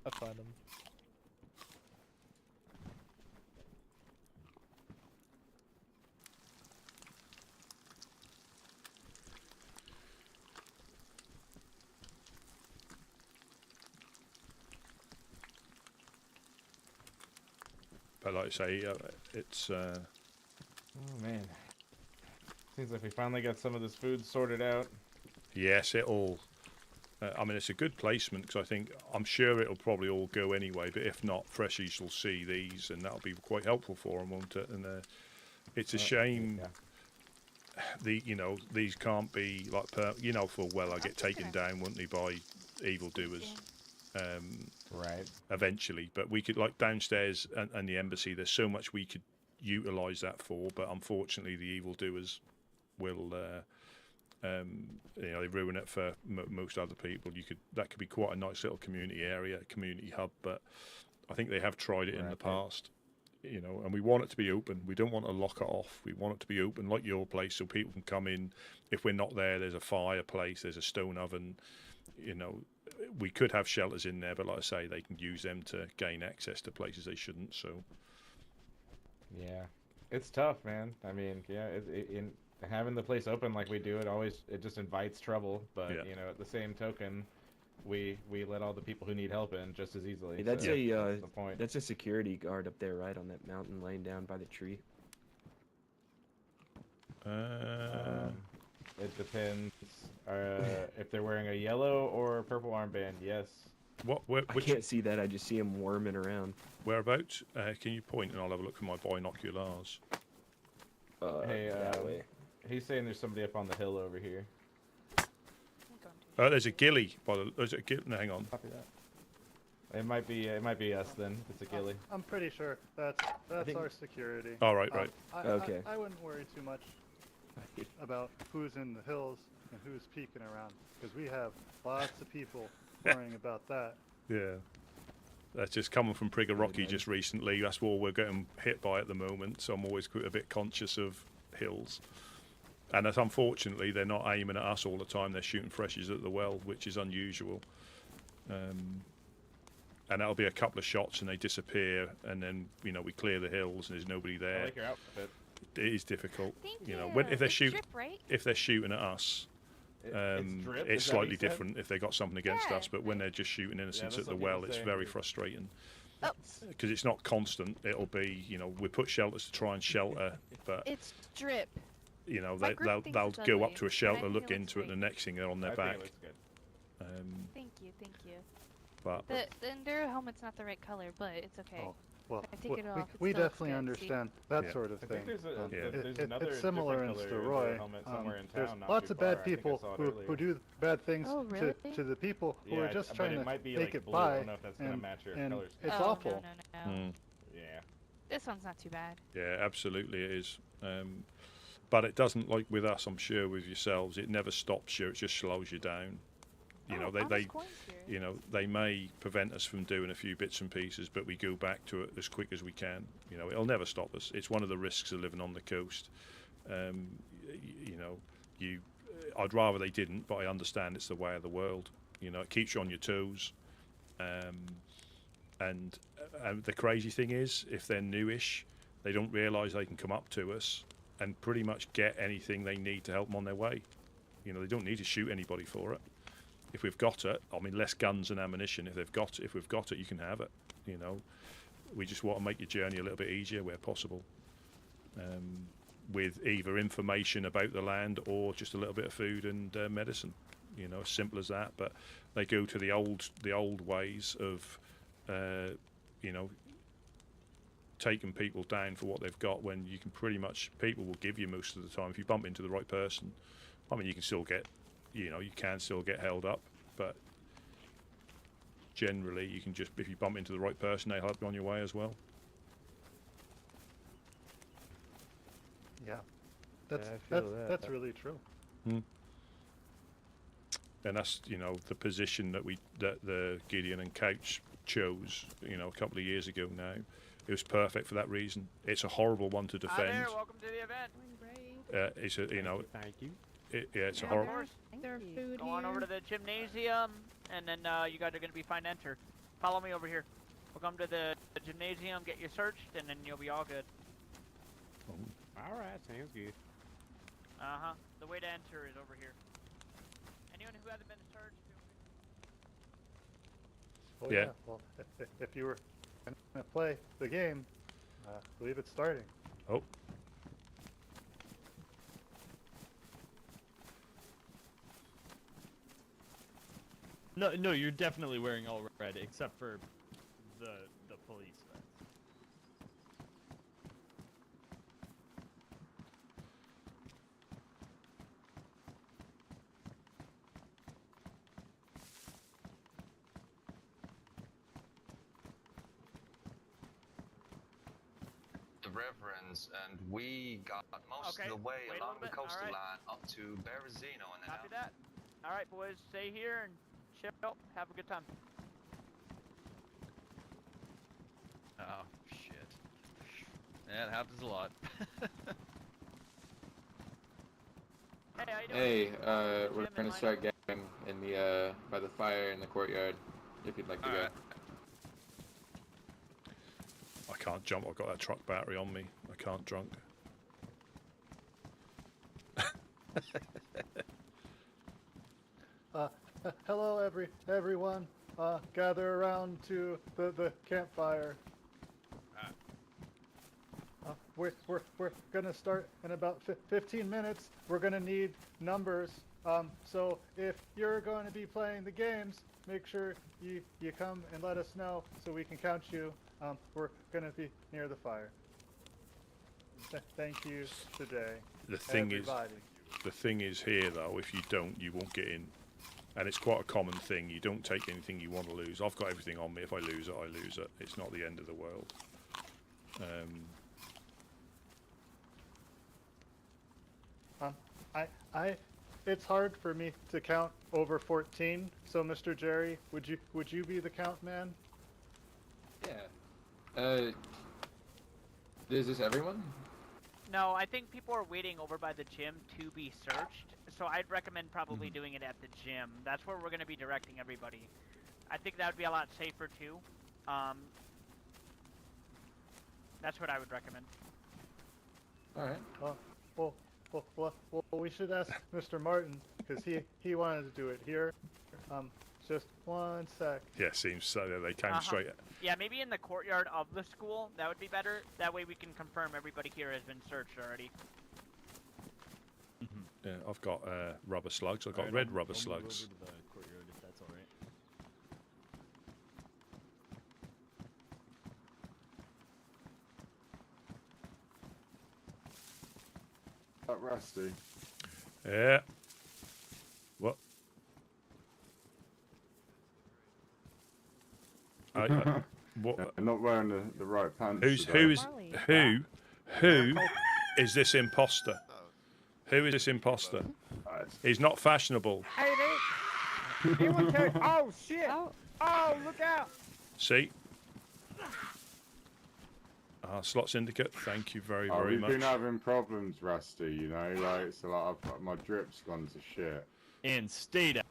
I'll find him. But like I say, it's. Oh man, seems like we finally got some of this food sorted out. Yes, it'll. I mean, it's a good placement because I'm sure it'll probably all go anyway. But if not, Freshies will see these, and that'll be quite helpful for them, won't it? And it's a shame. Yeah. These can't be like full well I get taken down, wouldn't they, by evildoers. Right. Eventually, but we could, like downstairs and the embassy, there's so much we could utilize that for, but unfortunately the evildoers will they ruin it for most other people. That could be quite a nice little community area, community hub, but I think they have tried it in the past, and we want it to be open. We don't want to lock it off. We want it to be open like your place, so people can come in. If we're not there, there's a fireplace, there's a stone oven. We could have shelters in there, but like I say, they can use them to gain access to places they shouldn't. So, yeah, it's tough, man. I mean, yeah, in having the place open like we do, it just invites trouble. But at the same token, we let all the people who need help in just as easily. Hey, that's so that's the point. That's a security guard up there, right, on that mountain, laying down by the tree. It depends. If they're wearing a yellow or purple armband, yes. I can't see that. I just see him worming around. Whereabouts? Can you point and I'll have a look for my binoculars? Hey, that way. He's saying there's somebody up on the hill over here. There's a ghillie. There's a ghillie. No, hang on. Copy that. It might be us then. If it's a ghillie. I'm pretty sure that's our security. Oh, right. Okay. I wouldn't worry too much about who's in the hills and who's peeking around, because we have lots of people worrying about that. Yeah. That's just coming from Prigger Rocky just recently. That's what we're getting hit by at the moment, so I'm always a bit conscious of hills. And that's unfortunately, they're not aiming at us all the time. They're shooting Freshies at the well, which is unusual. And that'll be a couple of shots and they disappear, and then we clear the hills and there's nobody there. I like your outfit. It is difficult. Thank If they're It's if they're shooting at us, it's slightly different if they got something against us. But when they're just shooting innocents at the well, it's very frustrating. because it's not constant. It'll be, you know, we put shelters to try and shelter, but It's drip. you know, My group thinks they'll it's go ugly, up to a but I shelter, think look it into it, looks and the next thing they're on their I back. think it looks good. Thank you, thank you. But The Enduro helmet's not the right color, but it's okay. Oh, well, I take it off. we it still looks definitely good, understand that Yeah. sort of I thing. think there's It- another it's similar in different color Steroy. helmet somewhere in There's town, not lots too of bad far. I think I people saw it who earlier. do bad things Oh, really? to the people who Yeah, are just but trying it to might be make like it blue. I by. don't know if that's gonna and, match your and color scheme. it's Oh, awful. No. Yeah. This one's not too bad. yeah, absolutely it is. But it doesn't, like with us, I'm sure with yourselves, it never stops you. It just slows you down. You know, you know, they may prevent us from doing a few bits and pieces, but we go back to it as quick as we can. You know, it'll never stop us. It's one of the risks of living on the coast. You know, I'd rather they didn't, but I understand it's the way of the world. You know, it keeps you on your toes. And the crazy thing is, if they're newish, they don't realise they can come up to us and pretty much get anything they need to help them on their way. You know, they don't need to shoot anybody for it. If we've got it, I mean, less guns and ammunition. If we've got it, you can have it. You know, we just want to make your journey a little bit easier where possible, with either information about the land or just a little bit of food and medicine. You know, as simple as that. But they go to the old ways of, you know, taking people down for what they've got, when you can pretty much, people will give you most of the time if you bump into the right person. I mean, you can still get, you know, you can still get held up, but generally you can just, if you bump into the right person, they'll help you on your way as well. Yeah, I feel that. that's really true. And that's, you know, the position that the Gideon and Couch chose, you know, a couple of years ago now. It was perfect for that reason. It's a horrible one to Hi defend. there, welcome to the event. It's a, you know, Thank you. it's a Of horrible. course. There's food Go on here. over to the gymnasium, and then you guys are going to be fine to enter. Follow me over here. We'll come to the gymnasium, get you searched, and then you'll be all good. All right, sounds good. Uh-huh. The way to enter is over here. Anyone who hasn't been searched, Oh Yeah. Well, if you were gonna play the game, I believe it's starting. Oh. No, you're definitely wearing all red, except for the police vest. The Reverends, and we got most Okay, of the way wait a along little the bit, coastal alright. line up to Berezino and then copy that. All right, boys, stay here and chill. Have a good time. Oh, shit. Yeah, it happens a lot. Hey, how you doing? Hey, we're Jim gonna and start getting in the by the fire in the courtyard. If you'd like to go. Alright. I can't jump. I've got that truck battery on me. I can't drunk. Hello, everyone. Gather around to the campfire. We're gonna start in about 15 minutes. We're gonna need numbers. So if you're going to be playing the games, make sure you come and let us know so we can count you. We're gonna be near the fire. Thank you today. The thing everybody. the thing is here though, if you don't, you won't get in. And it's quite a common thing. You don't take anything you want to lose. I've got everything on me. If I lose it, I lose it. It's not the end of the world. It's hard for me to count over 14. So, Mr. Jerry, would you be the count man? Yeah. Is this everyone? No, I think people are waiting over by the gym to be searched. So I'd recommend probably doing it at the gym. That's where we're going to be directing everybody. I think that would be a lot safer too. That's what I would recommend. All right. Well, we should ask Mr. Martin because he wanted to do it here. Just 1 sec. Yeah, seems so. They came Uh-huh. straight. Yeah, maybe in the courtyard of the school. That would be better. That way we can confirm everybody here has been searched already. Yeah, I've got rubber slugs. I've got Alright, red I'll rubber move slugs. over to the courtyard if that's alright. Rusty. Yeah. What? What? I'm not wearing the right pants. Who today. is this imposter? Who is this imposter? He's not fashionable. Hey, Nick. You want to? Oh shit! Oh, look out! See? Slot Syndicate, thank you very, Oh, very we've much. been having problems, Rusty. You know, like so, like my drip's gone to shit. And stay down.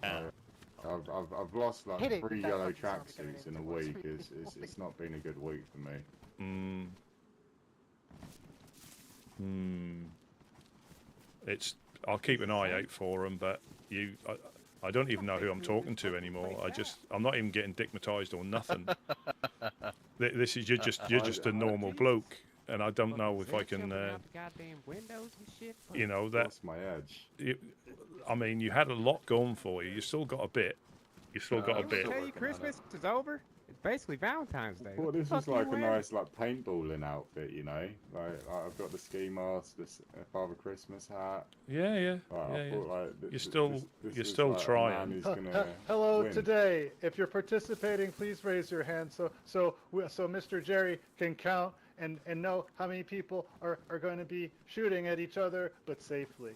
I've lost like Hit it 3 with that yellow fucking zombie tracksuits in a week. It's not been a good week for me. It's. I'll keep an eye out for them, but I don't even know who I'm talking to anymore. I'm not even getting digmatized or nothing. This is you're just a normal bloke, and I don't know if I can. You know that. That's my edge. I mean, you had a lot going for you. You still got a bit. You still got a bit. Tell you Christmas is over. It's basically Valentine's Day. Well, this What is the fuck like you a wearing? nice like paintballing outfit, you know. Like I've got the ski mask, this Father Christmas hat. Yeah. I thought, like, You're this still is still like a trying. man who's gonna Hello win. today. If you're participating, please raise your hand so Mr. Jerry can count and know how many people are going to be shooting at each other, but safely.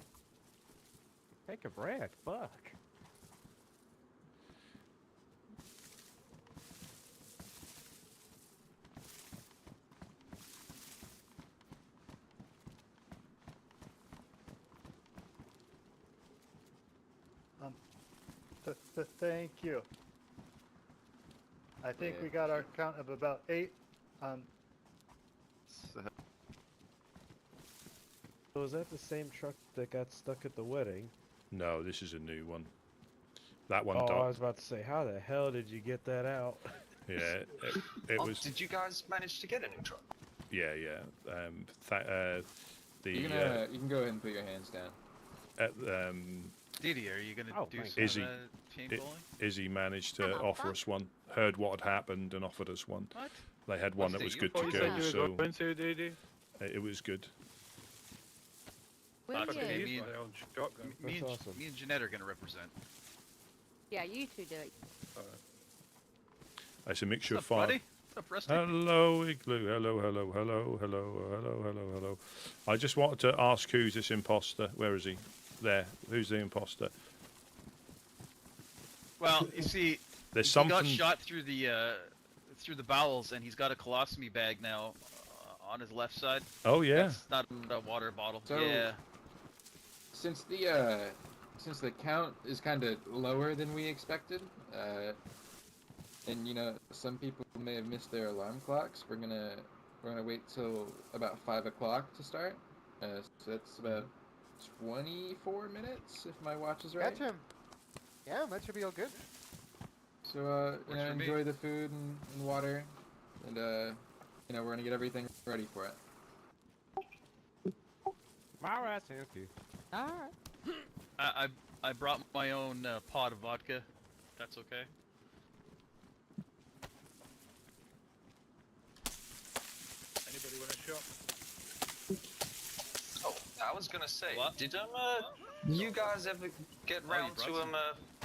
Take a breath. Fuck. Thank you. I think we got our count of about 8. So is that the same truck that got stuck at the wedding? No, this is a new one. That one. Oh, I was about to say, how the hell did you get that out? Yeah, it was. Did you guys manage to get a new truck? Yeah. You can go ahead and put your hands down. Didi, are you gonna do some paintballing? Izzy managed to offer us one. Heard what had happened and offered us one. What? They had one that was good to go, so it was good. Me That's awesome. and Jeanette are gonna represent. Yeah, you two do it. It's a mixture What's of up, fire. buddy? What's up, Rusty? Hello, Igloo. Hello. I just wanted to ask who's this imposter. Where is he? There. Who's the imposter? Well, you see, There's he something. got shot through the bowels, and he's got a colostomy bag now on his left side. Oh yeah. That's not a water bottle. So, yeah. Since the count is kind of lower than we expected, and you know some people may have missed their alarm clocks, we're gonna wait till about 5 o'clock to start. So that's about 24 minutes if my watch is right. Gotcha. Yeah, that should be all good. So you know, for me. enjoy the food and water, and you know we're gonna get everything ready for it. All right, thank you. All right. I brought my own pot of vodka. That's okay. Anybody want a shot? Oh, I was gonna say, What? did you guys ever get round brought to some?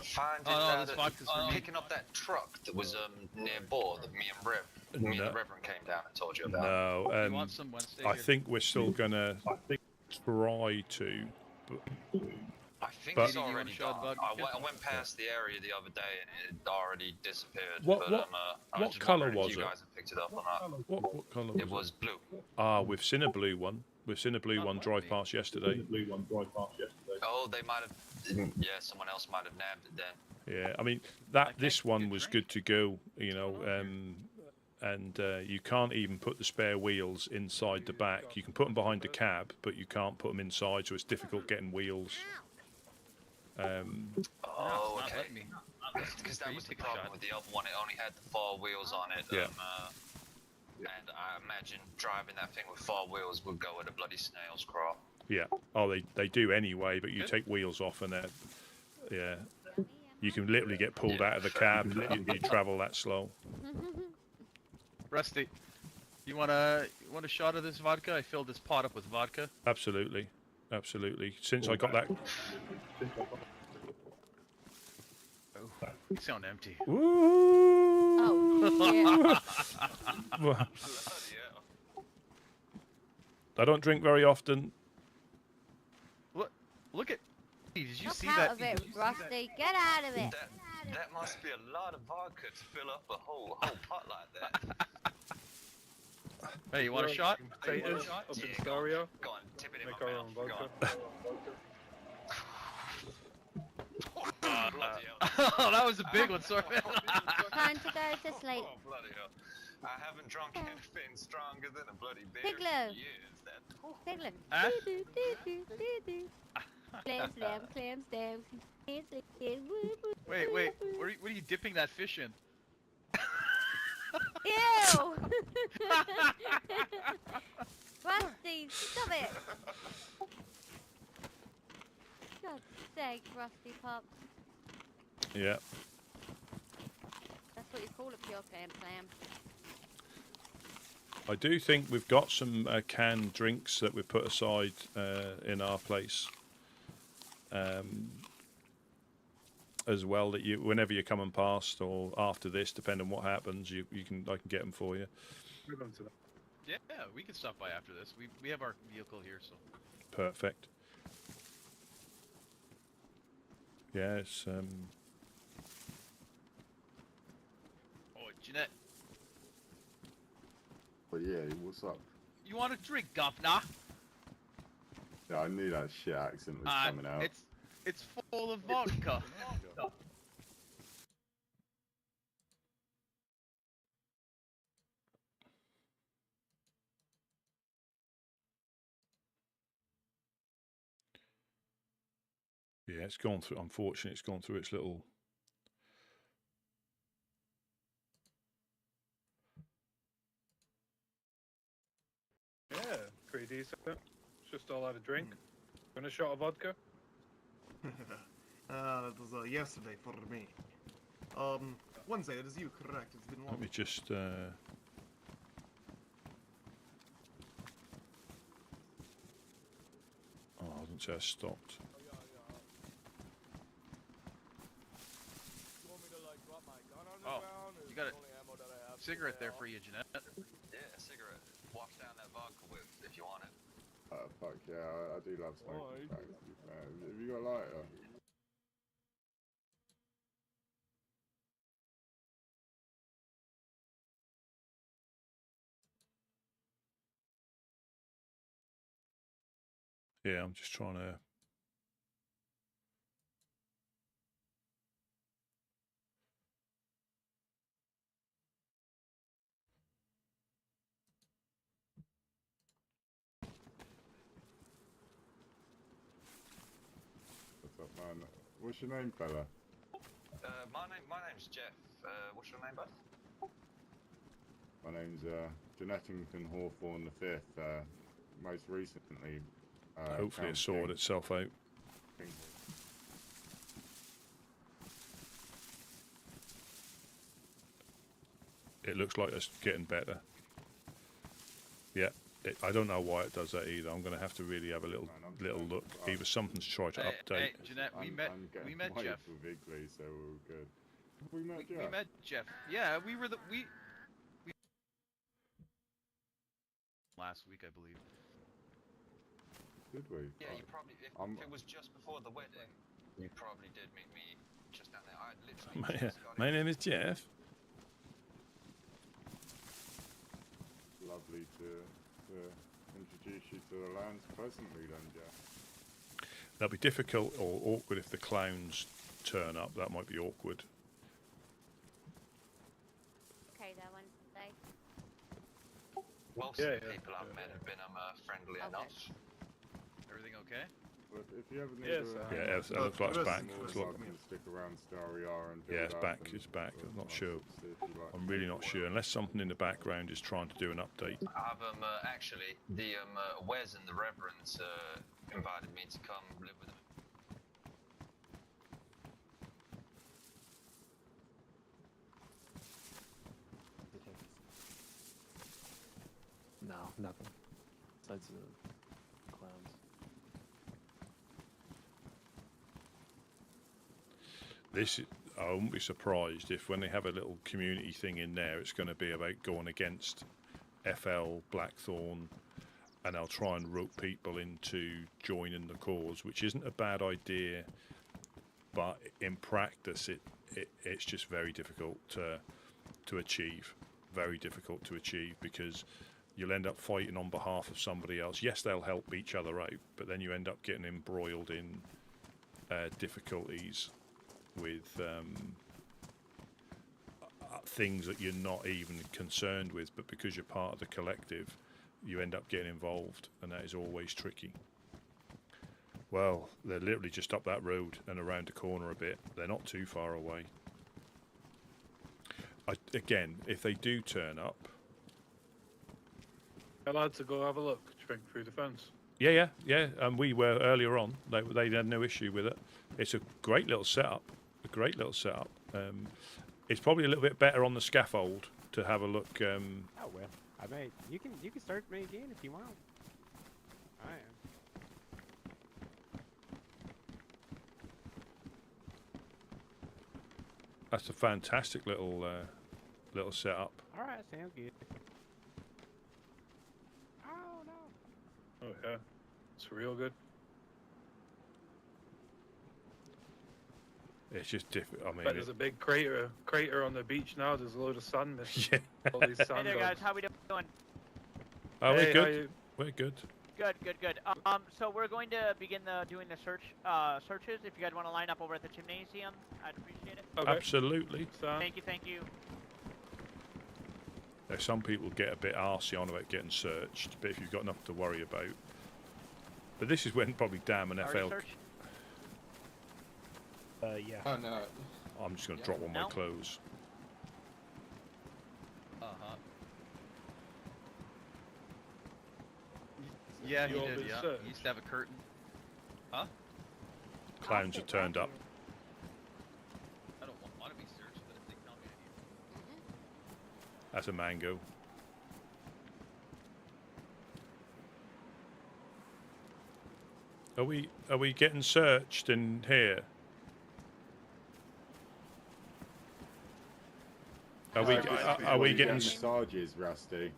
finding Oh, no, this vodka's for me. picking up that truck that was near Boar that me and the Reverend came down and told you about? No. You want some Wednesday I here? think we're still gonna try to. I think But- it's already shot gone. vodka? I went past the area the other day and it had already disappeared. What- but, what- I what just colour wondering if was you it? guys have picked it up or not. What colour was It was blue. We've seen a blue one. We've seen a blue one drive past yesterday. Oh, they might have. Yeah, someone else might have nabbed it then. Yeah, I mean this one was good to go, you know, and you can't even put the spare wheels inside the back. You can put them behind the cab, but you can't put them inside, so it's difficult getting wheels. Oh, Not okay. letting me. Because that was the problem with the other one. It only had the 4 wheels on it. Yeah. And I imagine driving that thing with 4 wheels would go at a bloody snail's crawl. Yeah. Oh, they do anyway, but you take wheels off and they're, yeah. You can literally get pulled out of the cab. You travel that slow. Rusty, you want a shot of this vodka? I filled this pot up with vodka. Absolutely. Absolutely. Since I got that... Oh, you sound empty. Oh, I don't drink very often. Look at... Did you see out that? of it, Rusty. Get out of it. That must be a lot of vodka to fill up a whole pot like that. Hey, you want a shot? Potatoes up in Scario. Go on, tip it in Make my our mouth. own Go vodka. Oh, that was a big one, sorry. Time to go to sleep. Oh, bloody hell. I haven't drunk anything stronger than a bloody beer Piglet. in years. Piglet. Huh? Clam, slam, clam, slam. Wait, what are you dipping that fish in? Ew! Rusty, stop it! God's sake, Rusty Pops. Yeah. That's what you call a pure clam slam. I do think we've got some canned drinks that we've put aside in our place. As well, that you, whenever you're coming past or after this, depending on what happens, I can get them for you. Yeah, we can stop by after this. We have our vehicle here, so. Perfect. Yeah, it's Oh, Jeanette. But yeah, what's up? You want a drink, governor? Yeah, I knew that shit accent was coming out. It's full of vodka. yeah, it's gone through. Unfortunately, it's gone through its little. Yeah, pretty decent. It's just all had a drink. Want a shot of vodka? That was yesterday for me. Wednesday, that is you, correct. It's been long. Let me just. Oh, I didn't say I stopped. Oh, you got a cigarette there for you, Jeanette. Yeah, a cigarette. Wash down that vodka with if you want it. Fuck yeah, I do love smoking fags, to be fair. Have you got a lighter? Yeah, I'm just trying to. What's up, man? What's your name, fella? My name's Jeff. What's your name, bud? My name's Jonathan Hawthorne V. Most recently. Hopefully, it sorted itself out. It looks like it's getting better. Yeah, I don't know why it does that either. I'm going to have to really have a little look. Either something's tried to update. Hey, Jeanette, we met Jeff. Vigley, so we're all good. We met Jeff. We met Jeff. Yeah, we last week, I believe. Did we? Yeah, you probably. If it was just before the wedding, you probably did meet me just down there. I literally. just got My in. name is Jeff. Lovely to introduce you to the lands presently, then, Jeff. That'll be difficult or awkward if the clowns turn up. That might be awkward. Okay, there, Wednesday. Most of the people I've met have been friendly enough. Everything okay? But if you ever need Yes, to, it looks like it's back. More It's than look- welcome to stick around, see how we are, and Yeah, build it's up back. and It's back. sort I'm of not sure. see if you like I'm to really do not work. sure, unless something in the background is trying to do an update. I've actually the Wes and the Reverends invited me to come live with them. No, nothing. Besides the clowns. I wouldn't be surprised if when they have a little community thing in there, it's going to be about going against FL, Blackthorn, and they'll try and rope people into joining the cause, which isn't a bad idea, but in practice it's just very difficult to achieve. Very difficult to achieve because you'll end up fighting on behalf of somebody else. Yes, they'll help each other out, but then you end up getting embroiled in difficulties with things that you're not even concerned with, but because you're part of the collective, you end up getting involved, and that is always tricky. Well, they're literally just up that road and around the corner a bit. They're not too far away. Again, if they do turn up... Allowed to go have a look, drink through the fence. Yeah, and we were earlier on. They had no issue with it. It's a great little setup. It's probably a little bit better on the scaffold to have a look. Oh well, I mean, you can start me again if you want. I am. That's a fantastic little setup. All right, sounds good. Oh no. Oh yeah, it's real good. It's just different. I mean, But there's a big crater on the beach now. There's a load of sand mist. Yeah. All these sand Hey there, guys. dogs. How we doing? Oh, Hey, we're how good. you- We're good. Good. So we're going to begin doing the searches. If you guys want to line up over at the gymnasium, I'd appreciate it. Okay. Absolutely. Thank you. Some people get a bit arsey on about getting searched, but if you've got nothing to worry about. But this is when probably Dam and Already FL. searched? Yeah. Oh no. I'm just going to drop all my No? clothes. Yeah, he You all did. been Yeah, searched? he used to have a curtain. Huh? Clowns have turned up. I don't want to be searched, but if they tell me I need. That's a mango. Are we getting searched in here? Are we getting massages, Rusty?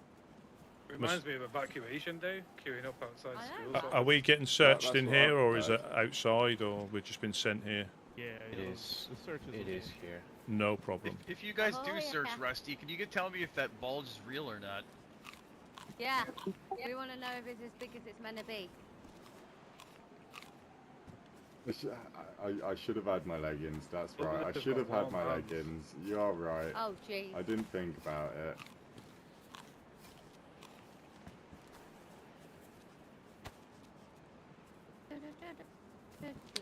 Reminds me of evacuation day, queuing up outside schools. Are we getting searched that's in what here, I've or is heard. it outside, or we've just been sent here? Yeah, It is. The search is. It is here. No problem. If you guys do Oh, yeah. search Rusty, can you tell me if that bulge is real or not? Yeah. We want to know if it's as big as it's meant to be. I should have had my leggings, that's Well, right. I they've should got have had warm my hands. leggings. You are right. Oh, jeez. I didn't think about it.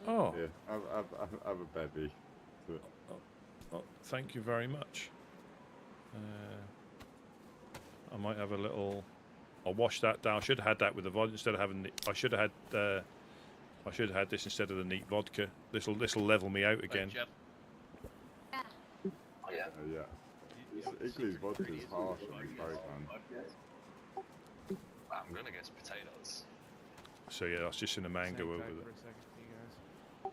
Oh. Yeah, have a bevy. Oh, thank you very much. I might have a little. I'll wash that down. I should have had that with the vodka instead of having. I should have had this instead of the neat vodka. This'll level me out again. Jeff? Yeah. Igloo's vodka is harsh on his throat, man. I'm gonna guess potatoes. So yeah, I was just in a mango over there.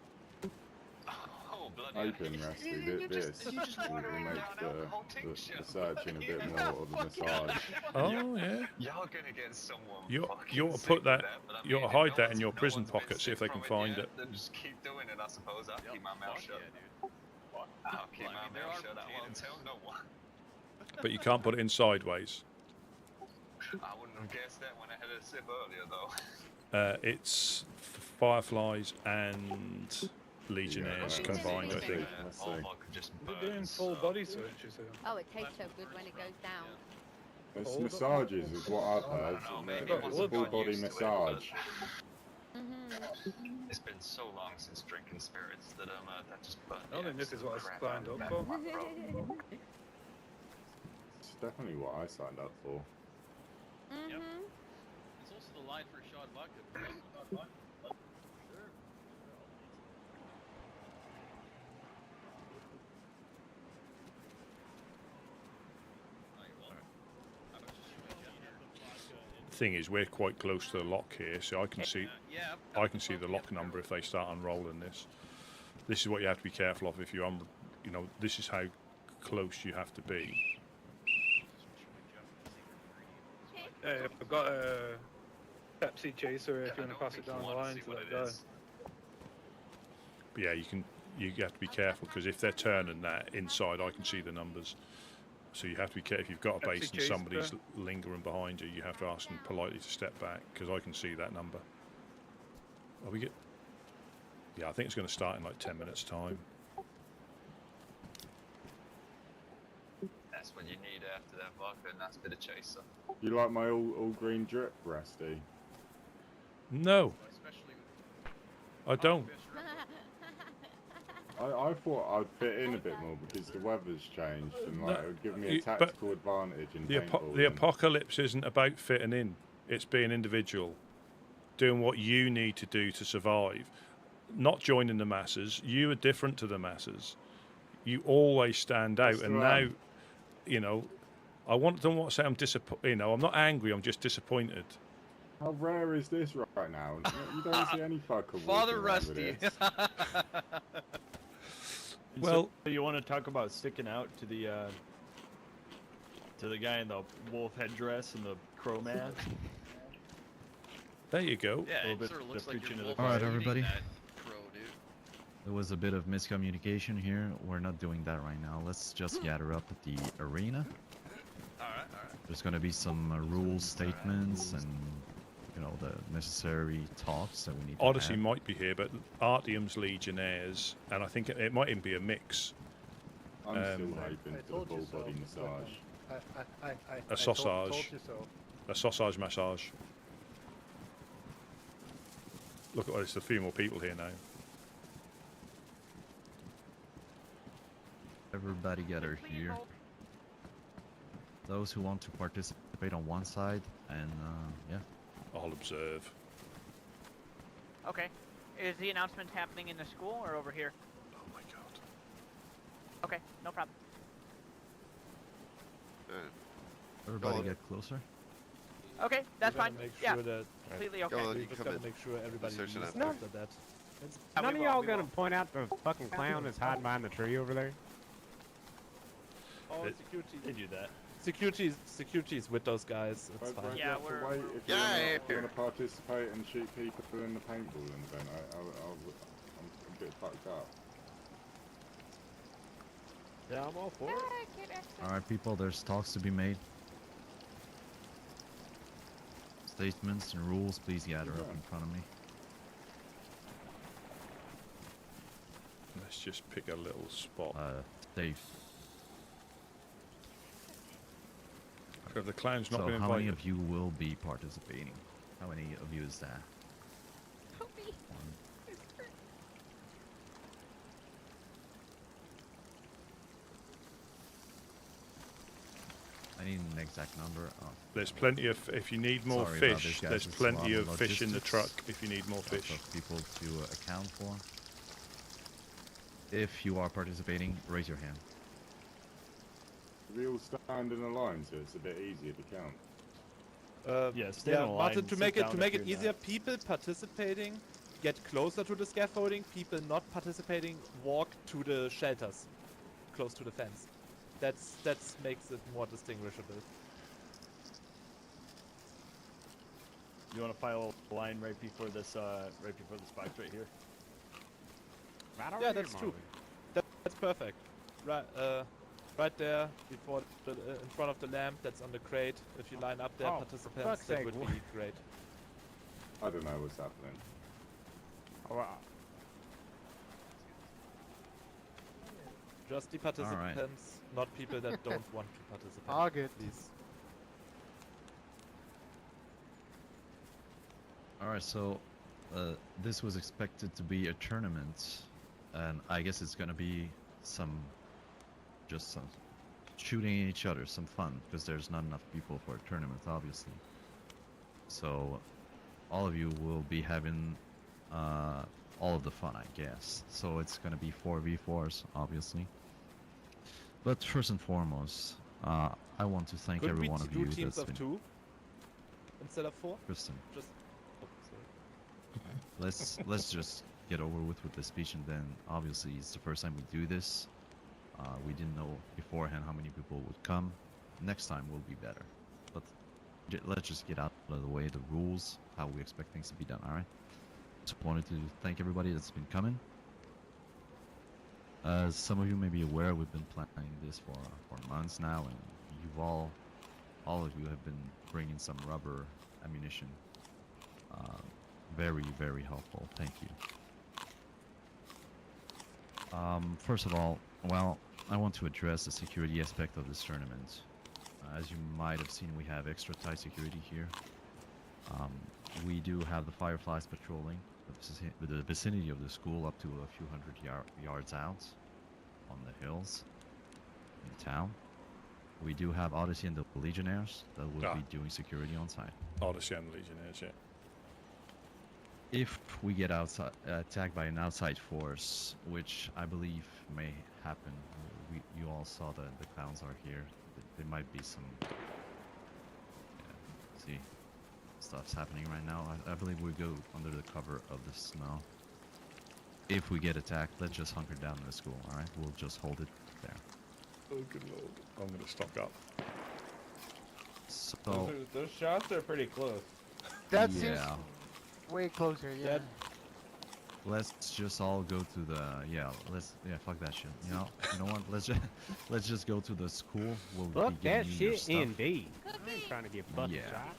Oh, bloody Open, Rusty. This will make the searching a bit more of a massage. Oh yeah. Y'all gonna get someone. You fucking ought to sick put with that. but I You ought to mean, hide if that in your no prison one's been pocket. See if sick they can from it find yet, it. Then just keep doing it, I suppose. I'll keep my mouth shut. I'll keep my mouth shut. I won't tell no one. But you can't put it in sideways. I wouldn't have guessed that when I had a sip earlier, though. It's fireflies and legionnaires Yeah, combined, I think. They're doing full body searches here. Oh, it tastes so good when it goes down. It's massages is what I've heard. It's a full body massage. Mm-hmm. It's been so long since drinking spirits that that just burned I don't think this is what I signed up for. It's definitely what I signed up for. Mm-hmm. It's also the line for shot vodka. Sure. Thing is, we're quite close to the lock here, so I can see I can see the lock number if they start unrolling this. This is what you have to be careful of if you're on, you know, this is how close you have to be. Hey, I've got a Pepsi chaser if you want to pass it down the line to that guy. But yeah, you have to be careful because if they're turning that inside, I can see the numbers. So you have to be careful. If you've got a base and somebody's lingering behind you, you have to ask them politely to step back because I can see that number. Are we get? Yeah, I think it's going to start in like 10 minutes' time. That's what you need after that vodka, and that's a bit of chaser. You like my all green drip, Rusty? No, I don't. I thought I'd fit in a bit more because the weather's changed and like it would give me a but tactical advantage in paintball. The apocalypse isn't about fitting in. It's being individual, doing what you need to do to survive, not joining the masses. You are different to the masses. You always stand out, and now, you know, I don't want to say I'm disappointed. You know, I'm not angry. I'm just disappointed. How rare is this right now? You don't see any fucker Father walking around with Rusty. this. Well, so you want to talk about sticking out to the guy in the wolf headdress and the crow mask? There you go. Yeah, A it little sort of bit looks like preaching you're to the wolf Alright, eating everybody. that crow, dude. There was a bit of miscommunication here. We're not doing that right now. Let's just gather up at the arena. Alright. There's going to be some rule statements and, you know, the necessary talks that we need to Odyssey have. might be here, but Artyom's Legionnaires, and I think it might even be a mix. I'm still hoping for the full body massage. A sausage. Told you so. A sausage massage. Look, there's a few more people here now. Everybody gather here. Those who want to participate on one side, and yeah. I'll observe. Okay. Is the announcement happening in the school or over here? Oh my god. Okay, no problem. Everybody get closer. Okay, that's fine. Make Yeah, sure that, completely okay. we just gotta make sure everybody leaves that. after that. None of y'all gonna point out the fucking clown that's hiding behind the tree over there? Oh, security. They do that. Security's with those guys. It's fine. Yeah, If you want to participate and shoot people in the paintballing event, I'm a bit fucked up. Yeah, I'm all for it. Alright, people, there's talks to be made. Statements and rules, please gather up in front of me. Let's just pick a little spot. Safe. So the clown's not So been how many invited. of you will be participating? How many of you is that? I need an exact number. Oh. There's plenty of. If you need more Sorry about fish, this, guys. there's It's a plenty lot of of fish in the logistics. truck. If you need more Lots fish. of people to account for. If you are participating, raise your hand. We all stand in a line, so it's a bit easier to count. Yeah, stay in a line, Martin, to sit make down if it you're easier, not. people participating get closer to the scaffolding. People not participating walk to the shelters, close to the fence. That makes it more distinguishable. You want to file a line right before this box right here? Yeah, that's true. That's perfect. Right there, before in front of the lamp. That's on the crate. If you line up there, Oh, for participants, fuck's that sake, would what? be great. I don't know what's happening. Oh, Just the participants, not people that don't want to participate. All good. Please. Alright, so this was expected to be a tournament, and I guess it's gonna be some shooting each other, some fun, because there's not enough people for a tournament, obviously. So all of you will be having all of the fun, I guess. So it's gonna be 4v4s, obviously. But first and foremost, I want to thank Could every we one of do you teams that's of been... 2 instead of 4? Kristen, Just. Oh, sorry. let's just get over with the speech, and then obviously it's the first time we do this. We didn't know beforehand how many people would come. Next time will be better. But let's just get out of the way, the rules, how we expect things to be done, alright? Just wanted to thank everybody that's been coming. As some of you may be aware, we've been planning this for months now, and you've all of you have been bringing some rubber ammunition. Very, very helpful. Thank you. First of all, well, I want to address the security aspect of this tournament. As you might have seen, we have extra tight security here. We do have the Fireflies patrolling the vicinity of the school up to a few hundred yards out on the hills in town. We do have Odyssey and the Legionnaires that will be doing security on site. Odyssey and Legionnaires, yeah. If we get attacked by an outside force, which I believe may happen, you all saw the clowns are here. There might be some see, stuff's happening right now. I believe we go under the cover of the snow. If we get attacked, let's just hunker down in the school, alright? We'll just hold it there. Oh, good lord. I'm going to stock up. So, those shots are pretty close. That yeah. seems way closer, yeah. Let's just all go to the fuck that shit. You know what? Let's just go to the school. We'll Fuck be that giving you your shit stuff. indeed. I ain't trying to get busted shot.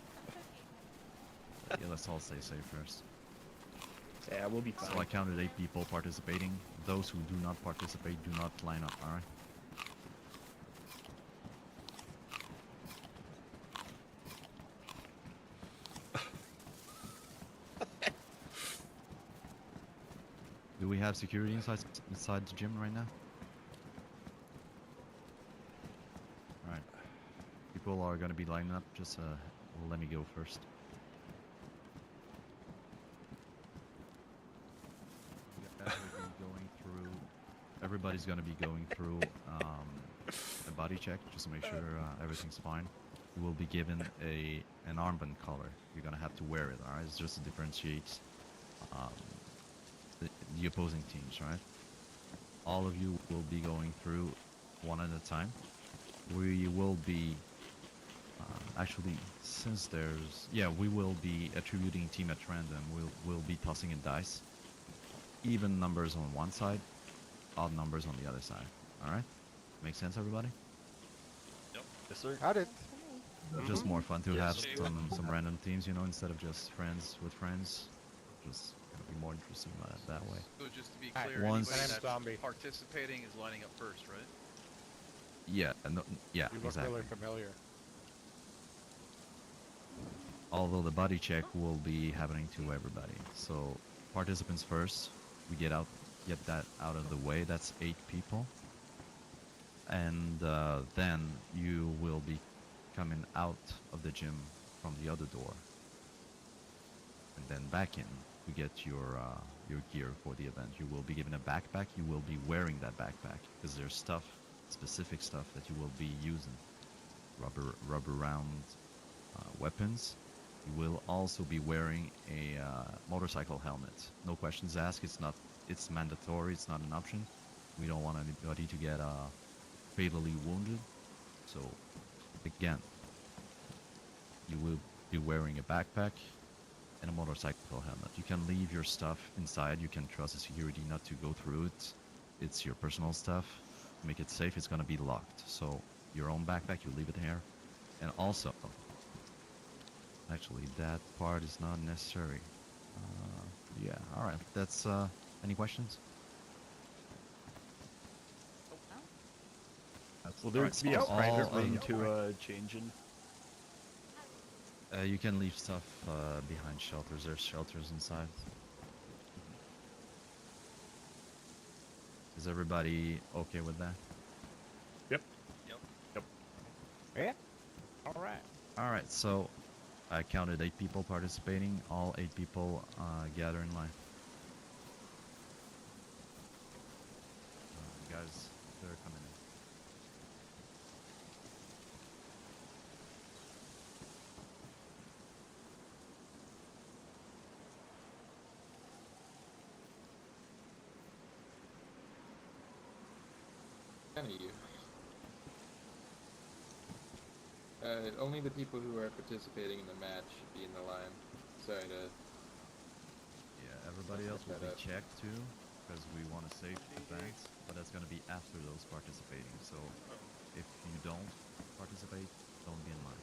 Yeah, let's all stay safe first. Yeah, we'll be fine. So I counted 8 people participating. Those who do not participate do not line up, alright? Do we have security inside the gym right now? Alright. People are gonna be lining up, just let me go first. Everybody's gonna be going through a body check just to make sure everything's fine. You will be given an armband color. You're gonna have to wear it, alright? It's just to differentiate the opposing teams, right? All of you will be going through one at a time. We will be actually, since we will be attributing team at random. We'll be tossing in dice. Even numbers on one side, odd numbers on the other side. Alright? Make sense, everybody? Yep. Yes, sir. Got it. Just more fun to have Yes. some random teams, you know, instead of just friends with friends. Just gonna be more interesting that way. So just to be clear, Once- anybody that's participating is lining up first, right? Yeah, yeah, You look exactly. really familiar. Although the body check will be happening to everybody. So participants first. We get that out of the way. That's 8 people. And then you will be coming out of the gym from the other door. And then back in to get your gear for the event. You will be given a backpack. You will be wearing that backpack because there's specific stuff that you will be using. Rubber round weapons. You will also be wearing a motorcycle helmet. No questions asked. It's mandatory. It's not an option. We don't want anybody to get fatally wounded. So again, you will be wearing a backpack and a motorcycle helmet. You can leave your stuff inside. You can trust the security not to go through it. It's your personal stuff. Make it safe. It's gonna be locked. So your own backpack, you leave it here. And also, actually, that part is not necessary. Yeah, alright. That's, any questions? Will there Alright, be a so private all room of- to change in? You can leave stuff behind shelters. There's shelters inside. Is everybody okay with that? Yep. Yeah. All right. All right. So I counted 8 people participating. All 8 people gather in line. Guys, they're coming in. Kind of you. Only the people who are participating in the match should be in the line. Sorry to. Yeah, everybody else will be checked too, because we want a safe event, but that's going to be after those participating. So if you don't participate, don't be in line.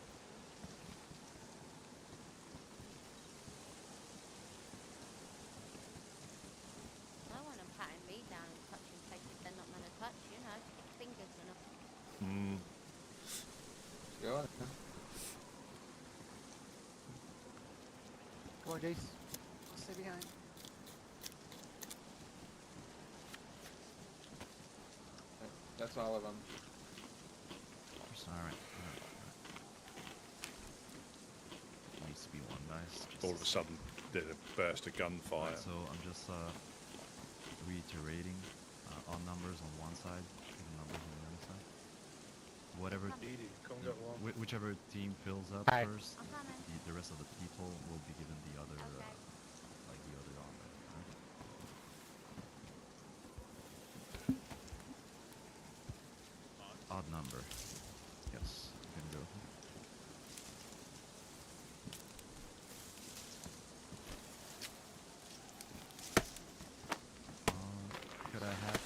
I want them patting me down and touching places they're not meant to touch, you know. Fingers and all. Go on. Come on, Jace. Stay behind. That's all of them. All right. Needs to be one, guys. All of a sudden, there's a burst of gunfire. Right, so I'm just reiterating odd numbers on one side, even numbers on the other side. Whatever, whichever team fills up first, the rest of the people will be given the other, like the other armor. Right? Odd number. Yes, you can go. Could I have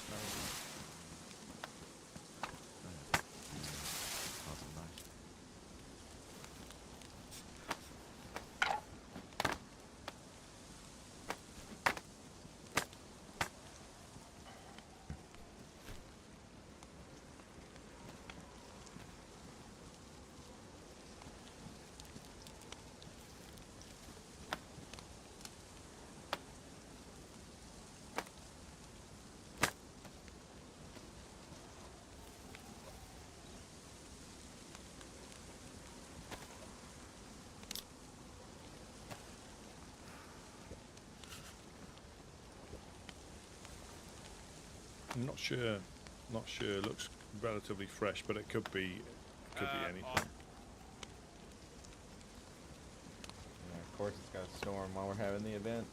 I'm not sure. Not sure. It looks relatively fresh, but it could be anything. Yeah, of course it's gonna storm while we're having the event.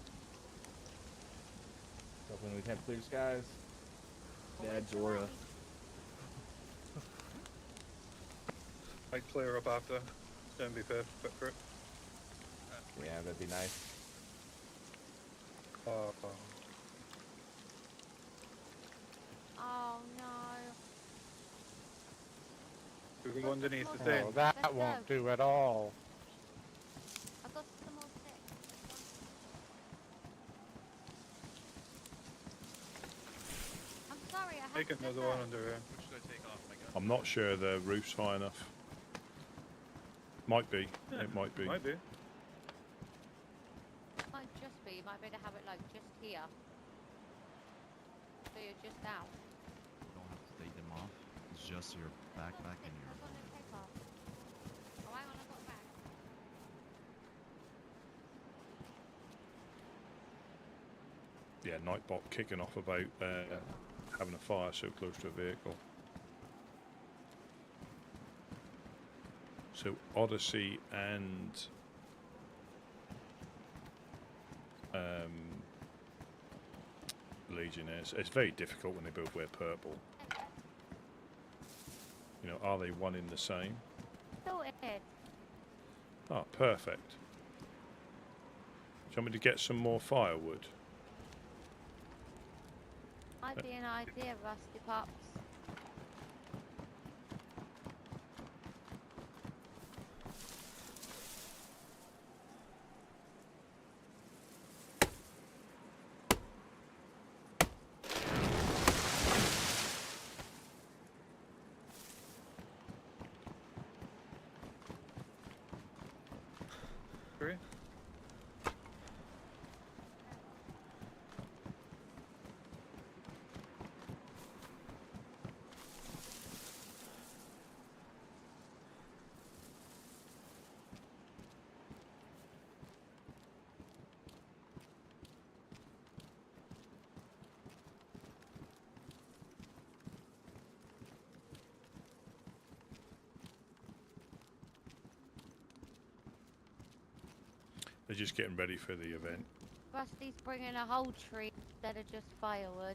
Hoping we'd have clear skies. Bad Zora. I'd clear up after. Don't be perfect for it. Yeah, that'd be nice. Oh no. We can go underneath the Oh, thing. that won't do at all. I got some more sticks. I'm sorry, I have Take to another go. one under here. Which should I take off my gun? I'm not sure the roof's high enough. Might be. Yeah, it might be. Might be. Might just be. You might be able to have it like just here. So you're just out. You don't have to take them off. It's just your backpack and your. I've got no tape off. Oh, hang on, I've got it back. Yeah, Nightbot kicking off about having a fire so close to a vehicle. So Odyssey and Legionnaires. It's very difficult when they both wear purple. You know, are they one in the same? Sorted. Oh, perfect. Do you want me to get some more firewood? Might be an idea, Rusty Pops. They're just getting ready for the event. Rusty's bringing a whole tree instead of just firewood.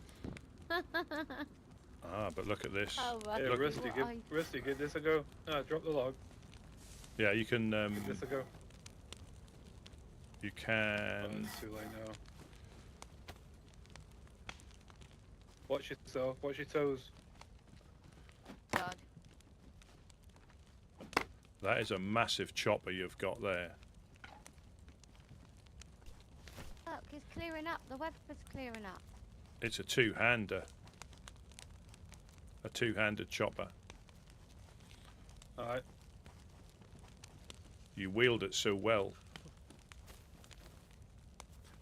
Ah, but look at this. Oh, Yeah, Rusty, Rusty, give this a go. Ah, drop the log. Yeah, you can. Give this a go. You Oh, can. it's too late now. Watch yourself. Watch your toes. God. That is a massive chopper you've got there. Look, it's clearing up. The weather's clearing up. It's a two-hander. A two-handed chopper. Alright. You wield it so well.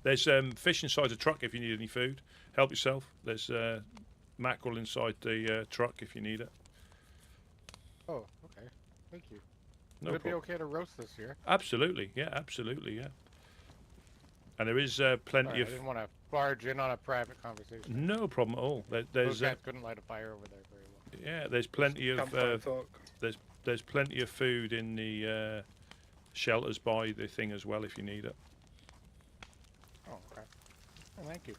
There's fish inside the truck if you need any food. Help yourself. There's mackerel inside the truck if you need it. Oh, okay. Thank you. No Would it be problem. okay to roast this here? Absolutely, yeah, absolutely, yeah. And there is plenty Sorry, of. I didn't want to barge in on a private conversation. No problem at all. There's Those guys couldn't light a fire over there very well. yeah, there's plenty of Campfire talk. there's plenty of food in the shelters by the thing as well if you need it. Oh, okay. Oh, thank you.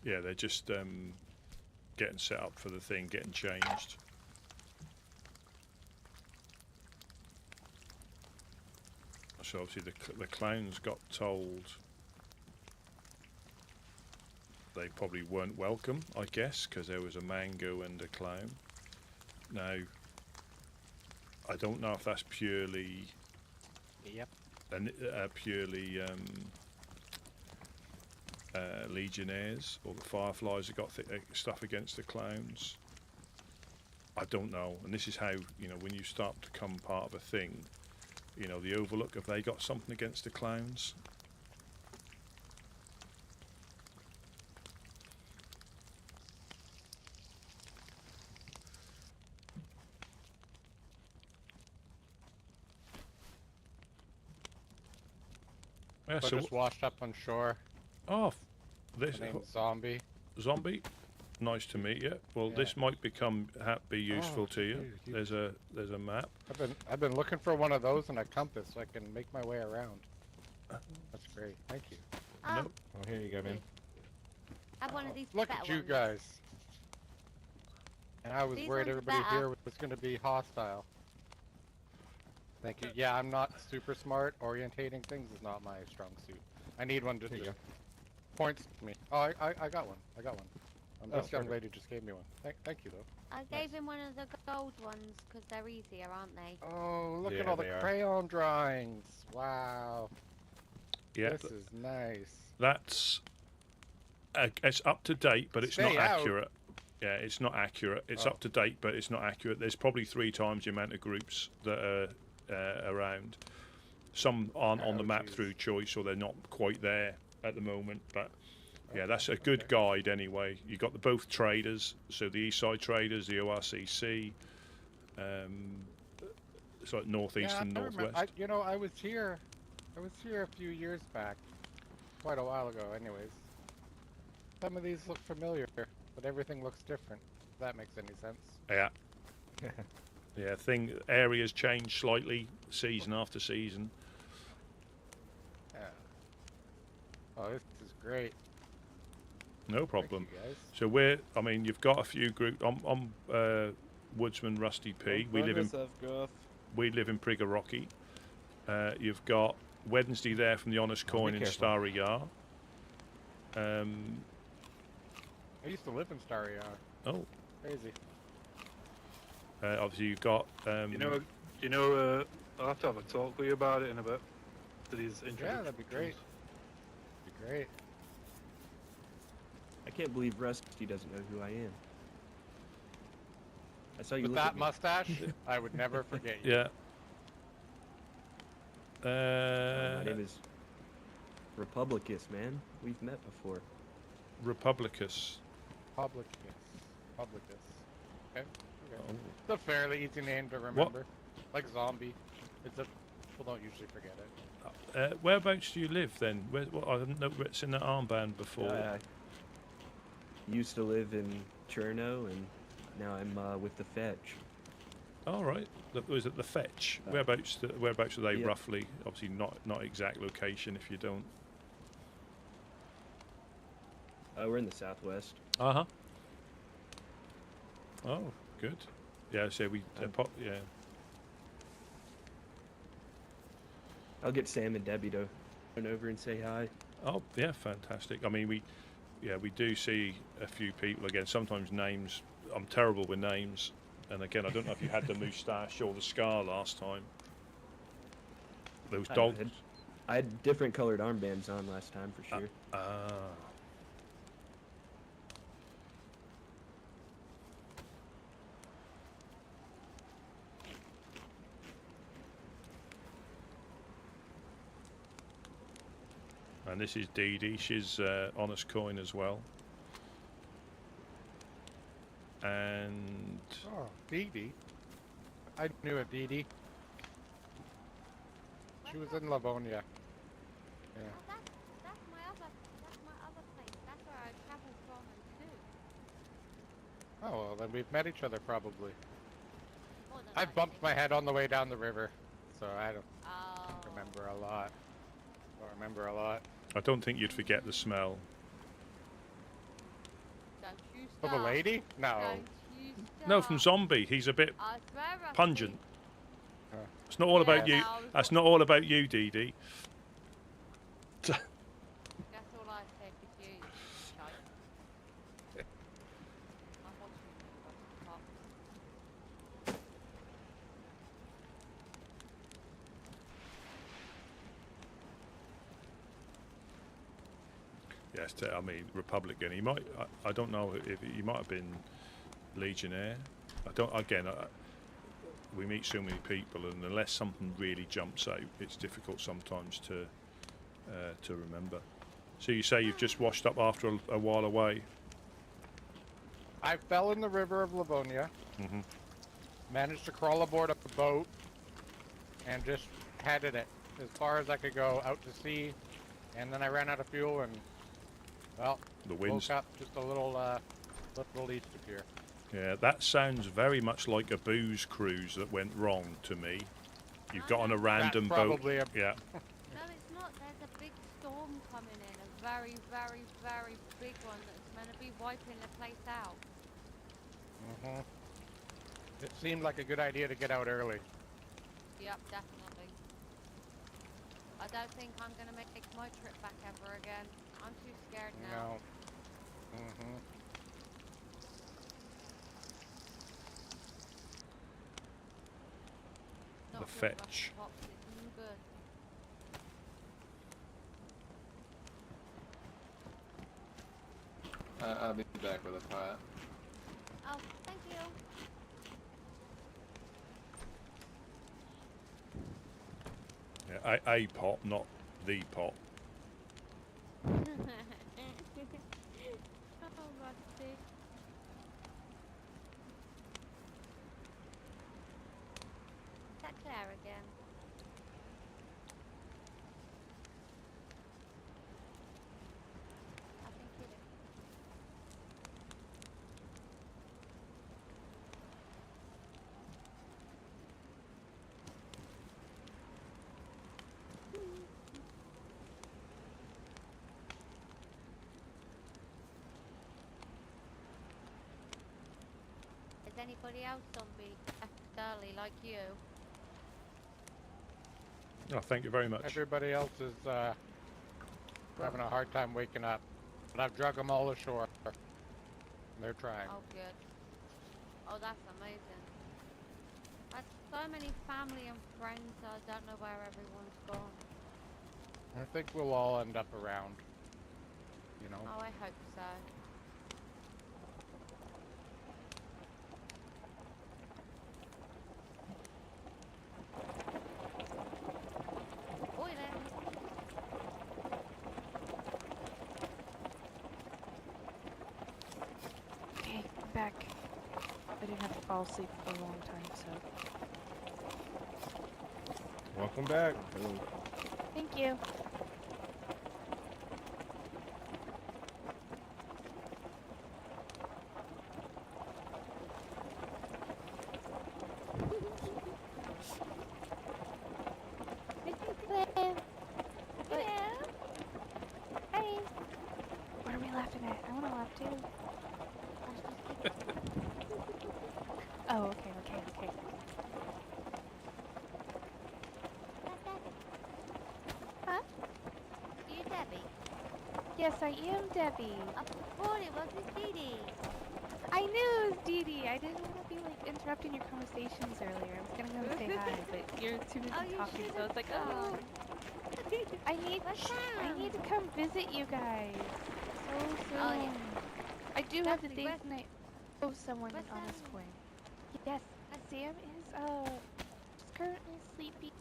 Yeah, they're just getting set up for the thing, getting changed. So obviously the clowns got told they probably weren't welcome, I guess, because there was a mango and a clown. Now, I don't know if that's purely Yep. purely legionnaires or the fireflies have got stuff against the clowns. I don't know, and this is how, you know, when you start to become part of a thing, you know, the Overlook, have they got something against the clowns? Yeah, So just washed up on shore. Oh, this My name's Zombie. Zombie, nice to meet you. Well, Yeah. this might be useful Oh, to you. geez, There's a map. I've been looking for one of those and a compass so I can make my way around. That's great. Thank you. Oh, Oh, here you go, man. have one of these Look better at you ones. guys. And I was These worried ones are everybody better. here was going to be hostile. Thank you. Yeah, I'm not super smart. Orientating things is not my strong suit. I need one to Here you just go. point to me. Oh, I got one. I got one. Oh, This young perfect. lady just gave me one. Thank you, though. I gave him one of the gold ones because they're easier, aren't they? Oh, look at Yeah, all the they are. crayon drawings. Wow. Yeah, This is nice. that's it's up to date, but it's Stay not out. accurate. Yeah, it's not accurate. It's Oh. up to date, but it's not accurate. There's probably 3 times the amount of groups that are around. Some aren't on the Oh, map geez. through choice, or they're not quite there at the moment. But yeah, that's a good guide anyway. You got both traders, so the East Side traders, the ORCC. It's like northeast Yeah, and I remember- northwest. I was here. I was here a few years back. Quite a while ago, anyways. Some of these look familiar, but everything looks different. If that makes any sense. Yeah. Yeah, areas change slightly season after season. Yeah. Oh, this is great. No problem. you, guys. So you've got a few groups. I'm Woodsman Rusty P. We live in Prigorochy. You've got Wednesday there from the Honest Coin in careful. Starry Yar. I used to live in Starry Yar. Oh. Crazy. Obviously, you've got. I'll have to have a talk with you about it in a bit. To these Yeah, that'd be great. Be great. I can't believe Rusty doesn't know who I am. I saw you With look that at me. mustache, I would never forget you. Yeah. My name is Republicus, man. We've met before. Republicus. Publicus. Okay. Oh. It's a fairly easy name to remember. Like zombie. People don't usually forget it. Whereabouts do you live then? I didn't know it's in the armband before. I used to live in Cherno, and now I'm with the Fetch. All right. Was it the Fetch? Whereabouts are they yeah. roughly? Obviously not exact location if you don't. We're in the southwest. Uh-huh. Oh, good. Yeah, so we yeah. I'll get Sam and Debbie to run over and say hi. Oh, yeah, fantastic. I mean, we do see a few people again. Sometimes names. I'm terrible with names, and again, I don't know if you had the moustache or the scar last time. Those dogs. I had different colored armbands on last time for sure. And this is DayZ. She's Honest Coin as well. And Oh, DayZ. I knew a DayZ. She was in Livonia. Yeah. That's my other place. That's where I traveled from and to. Oh, well, then we've met each other probably. More than I bumped my head on the way down the river, so I don't Oh. remember a lot. Don't remember a lot. I don't think you'd forget the smell. Don't you Of a start. lady? No. Don't you No, from start. Zombie. He's a bit I swear, Rusty. pungent. It's not all about you. That's not all about you, DayZ. That's all I said to you, shite. I'm watching you, Rusty. Yes, I mean Republican. He might. I don't know if he might have been Legionnaire. I don't. Again, we meet so many people, and unless something really jumps out, it's difficult sometimes to remember. So you say you've just washed up after a while away. I fell in the river of Livonia. Mm-hmm. Managed to crawl aboard a boat and just headed it as far as I could go out to sea, and then I ran out of fuel and well, The wind's- woke up just a little east of here. Yeah, that sounds very much like a booze cruise that went wrong to me. You've got on a random boat. probably a- Yeah. No, it's not. There's a big storm coming in. A very, very, very big one that's meant to be wiping the place out. Mm-hmm. It seemed like a good idea to get out early. Yep, definitely. I don't think I'm going to make my trip back ever again. I'm too scared now. No. Mm-hmm. Not The good, Fetch. Rusty Pops, it's no good. I'll be back with a pot. Oh, thank you. Yeah, a pot, not the pot. Oh, Rusty. Is that Claire again? I think it is. Is anybody else zombie left early like you? Oh, thank you very much. Everybody else is having a hard time waking up. But I've drug them all ashore. They're trying. Oh, good. Oh, that's amazing. That's so many family and friends, so I don't know where everyone's gone. I think we'll all end up around. You know? Oh, I hope so. Oi there. Okay, I'm back. I didn't have to fall asleep for a long time, so. Welcome back. Thank you. Hey. What are we laughing at? I want to laugh too. Oh, okay. Huh? You Debbie? Yes, I am Debbie. I thought it was Miss Dee Dee. I knew it was Dee Dee. I didn't want to be like interrupting your conversations earlier. I was gonna go and say hi, but you're too busy talking, so I was like, oh. I need to come visit you guys so soon. Oh, yeah. I do have the Definitely. days and I owe someone an Where's honest Sam? coin. Yes, Sam is just currently sleeping,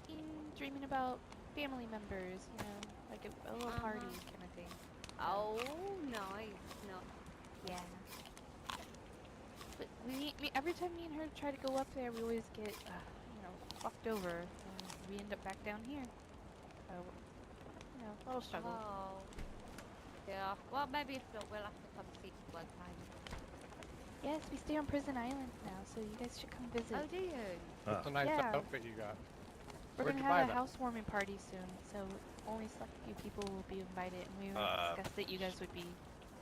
dreaming about family members, you know, like a little party kind of thing. Oh, nice. No. Yeah. But every time me and her try to go up there, we always get, fucked over, and we end up back down here. So, a little struggle. Oh. Yeah. Well, maybe if not, we'll have to come see you one time. Yes, we stay on Prison Island now, so you guys should come visit. Oh, do you? That's a nice Yeah. outfit you got. We're Where'd gonna you buy have a that? housewarming party soon, so only select few people will be invited, and we discussed that you guys would be.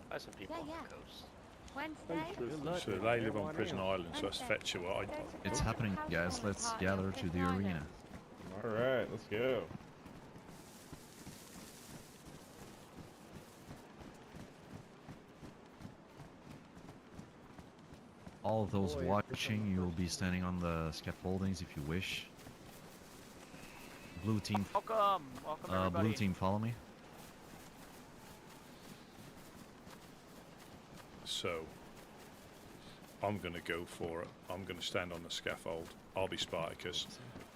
There's some people Yeah, on yeah. the coast. Wednesday? So they live on Prison Island, so let's fetch you. It's happening, guys. Let's gather to the arena. All right, let's go. All of those watching, you'll be standing on the scaffoldings if you wish. Blue team, Welcome everybody. blue team, follow me. So, I'm going to go for it. I'm going to stand on the scaffold. I'll be Spartacus.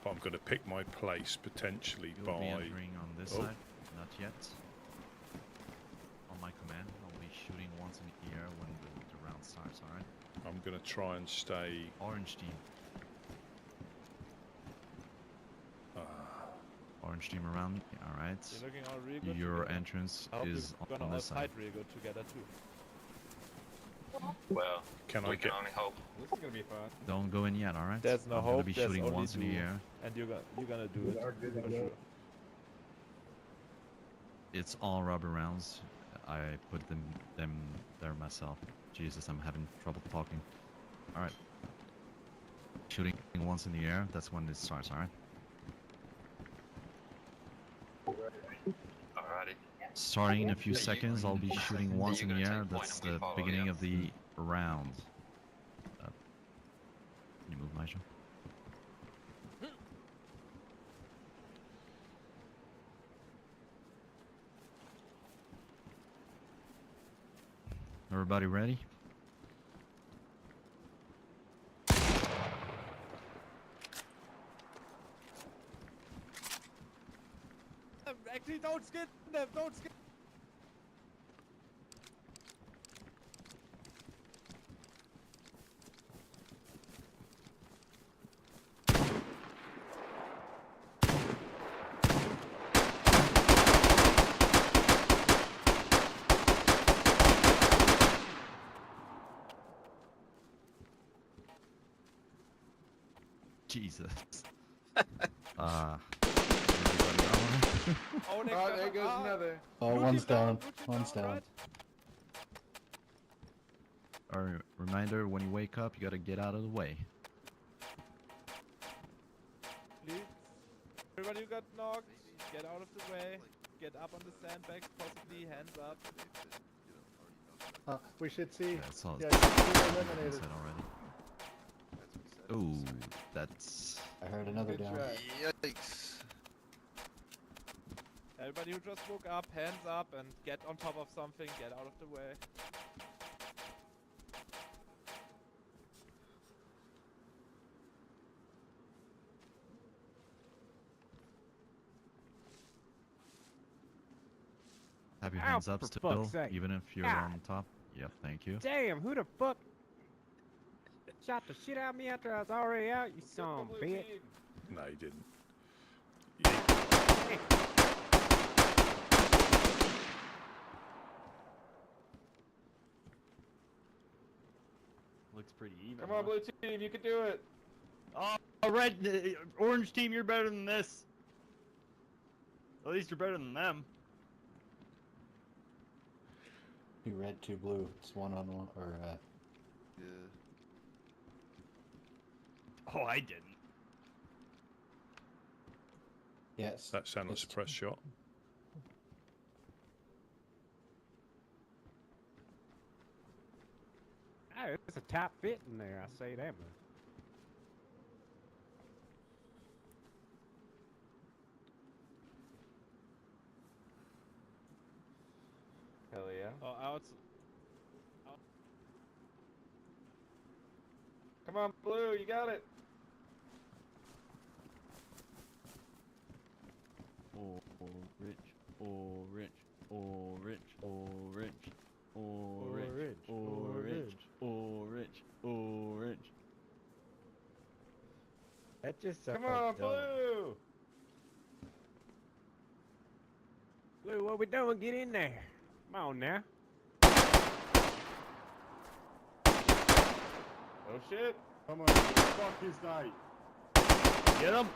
But I'm going to pick my place potentially You'll by... be entering on this side, not yet. On my command, I'll be shooting once in the air when the round starts, alright? I'm going to try and stay... Orange team. Orange team around me, alright. You're looking all real good Your together. entrance I hope is you're on gonna this all side. fight real good together too. Well, Can we I can get... only hope. This is gonna be fun. Don't go in yet, alright? There's no I'm hope. gonna be there's shooting only once in the do, air. and you're gonna do it for sure. It's all rubber rounds. I put them there myself. Jesus, I'm having trouble talking. Alright. Shooting once in the air, that's when it starts, alright? Alrighty. Starting in a few Yeah, you- seconds, I'll be shooting once in the you're gonna air. take point That's and we the follow, beginning yeah. of the round. Can you move, Nigel? Everybody ready? Actually, don't skip them. Don't skip. Jesus. Oh, there goes another. Oh, one's down. One's down. Alright, reminder, when you wake up, you gotta get out of the way. Please. Everybody who got knocked, get out of the way. Get up on the sandbags, possibly hands up. We should see. That's all. Yeah, you should be eliminated. Said already. Ooh, that's. I heard another Good down. try. Yikes. Everybody who just woke up, hands up and get on top of something, get out of the way. Have your Ow, hands up for still, fuck's sake. even if you're God. on top. Yep, thank you. Damn, who the fuck shot the shit out of me after I was already out, you son of a bitch? No, he didn't. Looks pretty even. Come on, blue team, you can do it. Oh, orange team, you're better than this. At least you're better than them. 2 red, 2 blue. It's 1-on-1 or Yeah. Oh, I didn't. yes. That sounded like a suppressed shot. Oh, it's a tight fit in there, I say that much. Hell yeah. Oh, out. Come on, blue, you got it. Orange, orange, orange, orange, orange, orange, orange, orange. That just Come on, blue. Blue, what we doing? Get in there. Come on now. Oh shit. Come on, fuck his day. Get him!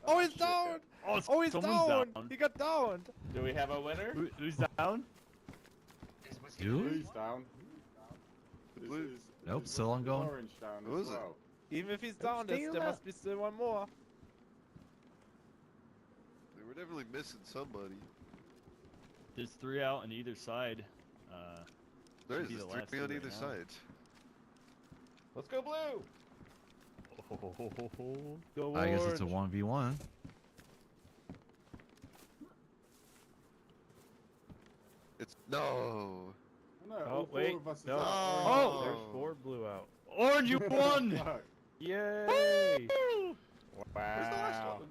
Oh, he's down! Oh, he's someone's down! down. He got downed! Do we have a winner? Who's down? You? Blue's down. Nope, still ongoing. Orange down Who as is it? well. Even if he's down, there must be still one more. They were definitely missing somebody. There's 3 out on either side. There Should is be the there's last 3 on two either right now. side. Let's go blue. Go I guess it's a orange. 1v1. It's no. No, Oh, all wait. 4 of us No. are Oh, there's 4 blue out. Orange, you won! Fuck. Yay! Where's the last Wow. one?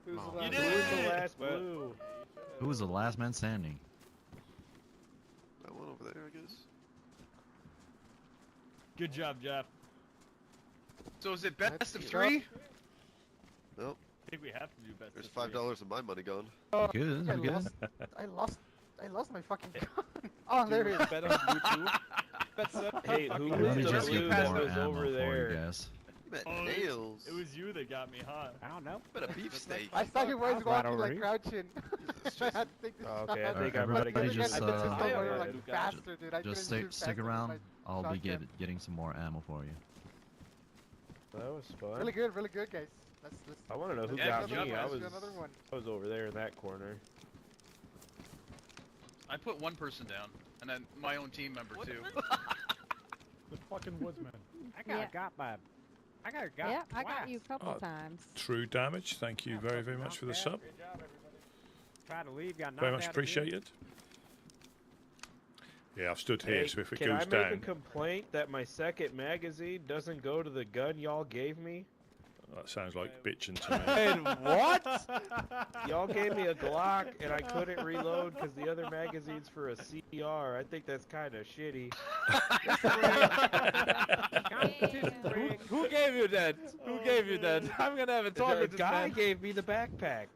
Who's the Who last was the last blue? Who was the last man standing? That one over there, I guess. Good job, Jeff. So is it best of 3? Nope. I think we have to do best There's of 3. $5 of my money gone. Good, I good. lost my fucking gun. Oh, there it is. Bet on blue too. Bet so. Hey, who Let was me the just blue get that more was ammo over for there? you guys. You bet Oh, nails. It was you that got me, huh? I don't know. Bet a beefsteak. I saw you guys was right walking over like here. crouching. I had to take this Oh, shot. okay, I think I Everybody might have just, I just uh, don't worry, yeah, like Luke, faster, dude. I Just couldn't shoot stick faster with around. my I'll be shotgun. getting some more ammo for you. That was fun. Really good, guys. Let's I want to know who Yeah, got good me. job, I guys. was, do another one. I was over there in that corner. I put one person down, and then my own team member too. The fucking Woodsmen. I got got by. I got got. Yeah, I got twice. you a couple Oh. times. True damage. Thank you very, very much for the sub. Good job, everybody. Tried to leave, got knocked Very much out appreciated. Yeah, I've stood here, Hey, so if it can goes I make down, a complaint that my second magazine doesn't go to the gun y'all gave me? that sounds like bitching to me. And what? Y'all gave me a Glock and I couldn't reload because the other magazine's for a CR. I think that's kind of shitty. Who gave you that? Who gave you that? I'm gonna have a talk The with this guy man. gave me the backpack.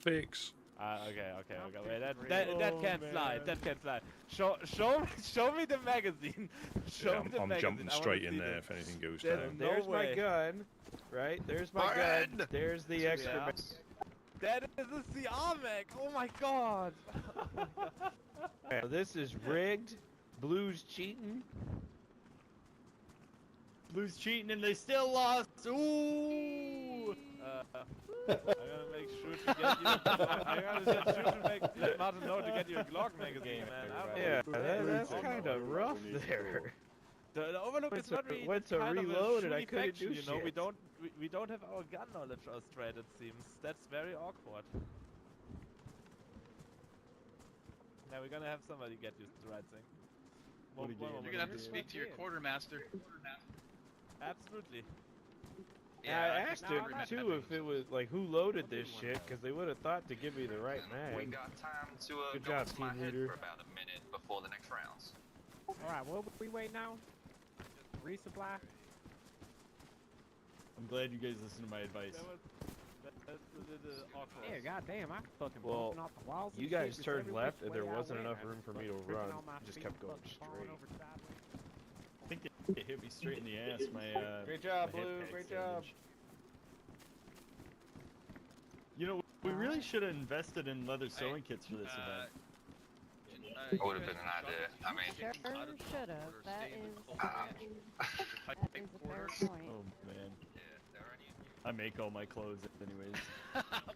Fix. Okay. Wait, that can't slide. That can't slide. Show me the magazine. Yeah, Me the I'm magazine. jumping I wanna straight in see there that. if anything goes Then down. there's way. my gun, right? There's my gun. There's the extra. Yeah. That is a CR mag. Oh my god. This is rigged. Blue's cheating. Blue's cheating and they still lost. Ooh. I gotta make sure to get you. I gotta make sure to make Martin know to get you a Glock magazine, man. Yeah, that's kind of rough there. The Overlook is not really went to kind of a reload and I shooty couldn't faction, do you know. shit. We don't have our gun knowledge straight. It seems that's very awkward. Now we're gonna have somebody get used to the right thing. You're gonna have to speak to your quartermaster. Absolutely. Yeah, I asked him too if it was like who loaded this shit, because they would have thought to give me the right mag. We got time to Good go job, into my team head leader. for about a minute before the next rounds. Alright, what we wait now? Resupply? I'm glad you guys listened to my advice. That's a little awkward. Yeah, goddamn, I fucking Well, bumping off the walls. you and guys shit just turned every left which and there way I wasn't went. enough I room for me to tripping run. on my Just feet, kept going fucking falling straight. over sideways. I think they hit me straight in the ass. My Great job, my hip Blue. pack's Great job. damaged. You know, we really should have invested in leather sewing kits for this event. Would have been an idea. I mean, Sure should have. That is a fair point. Oh man. I make all my clothes anyways.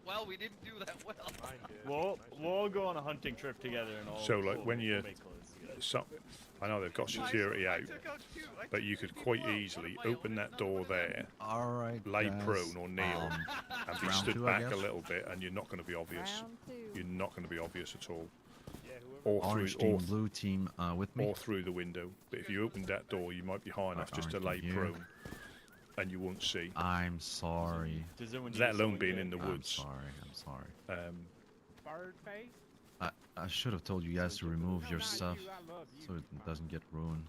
Well, we didn't do that well. We'll all go on a hunting trip together and all. So like when you, make clothes together. I know they've got security out, but you could quite easily open that door there, Alright, lay guys. prone or kneel, and be round stood two, I back a guess. little bit, and you're not going to be obvious. Round two. You're not going to be obvious at all. Or Orange through, team, or, blue team, with me. or through the window. But if you opened that door, you might be high enough just to lay orange team here. prone, and you won't see. I'm sorry. Does anyone need Let a alone sewing being kit? in the woods. I'm sorry. Bird face? I should have told you guys to remove your stuff so it doesn't get ruined.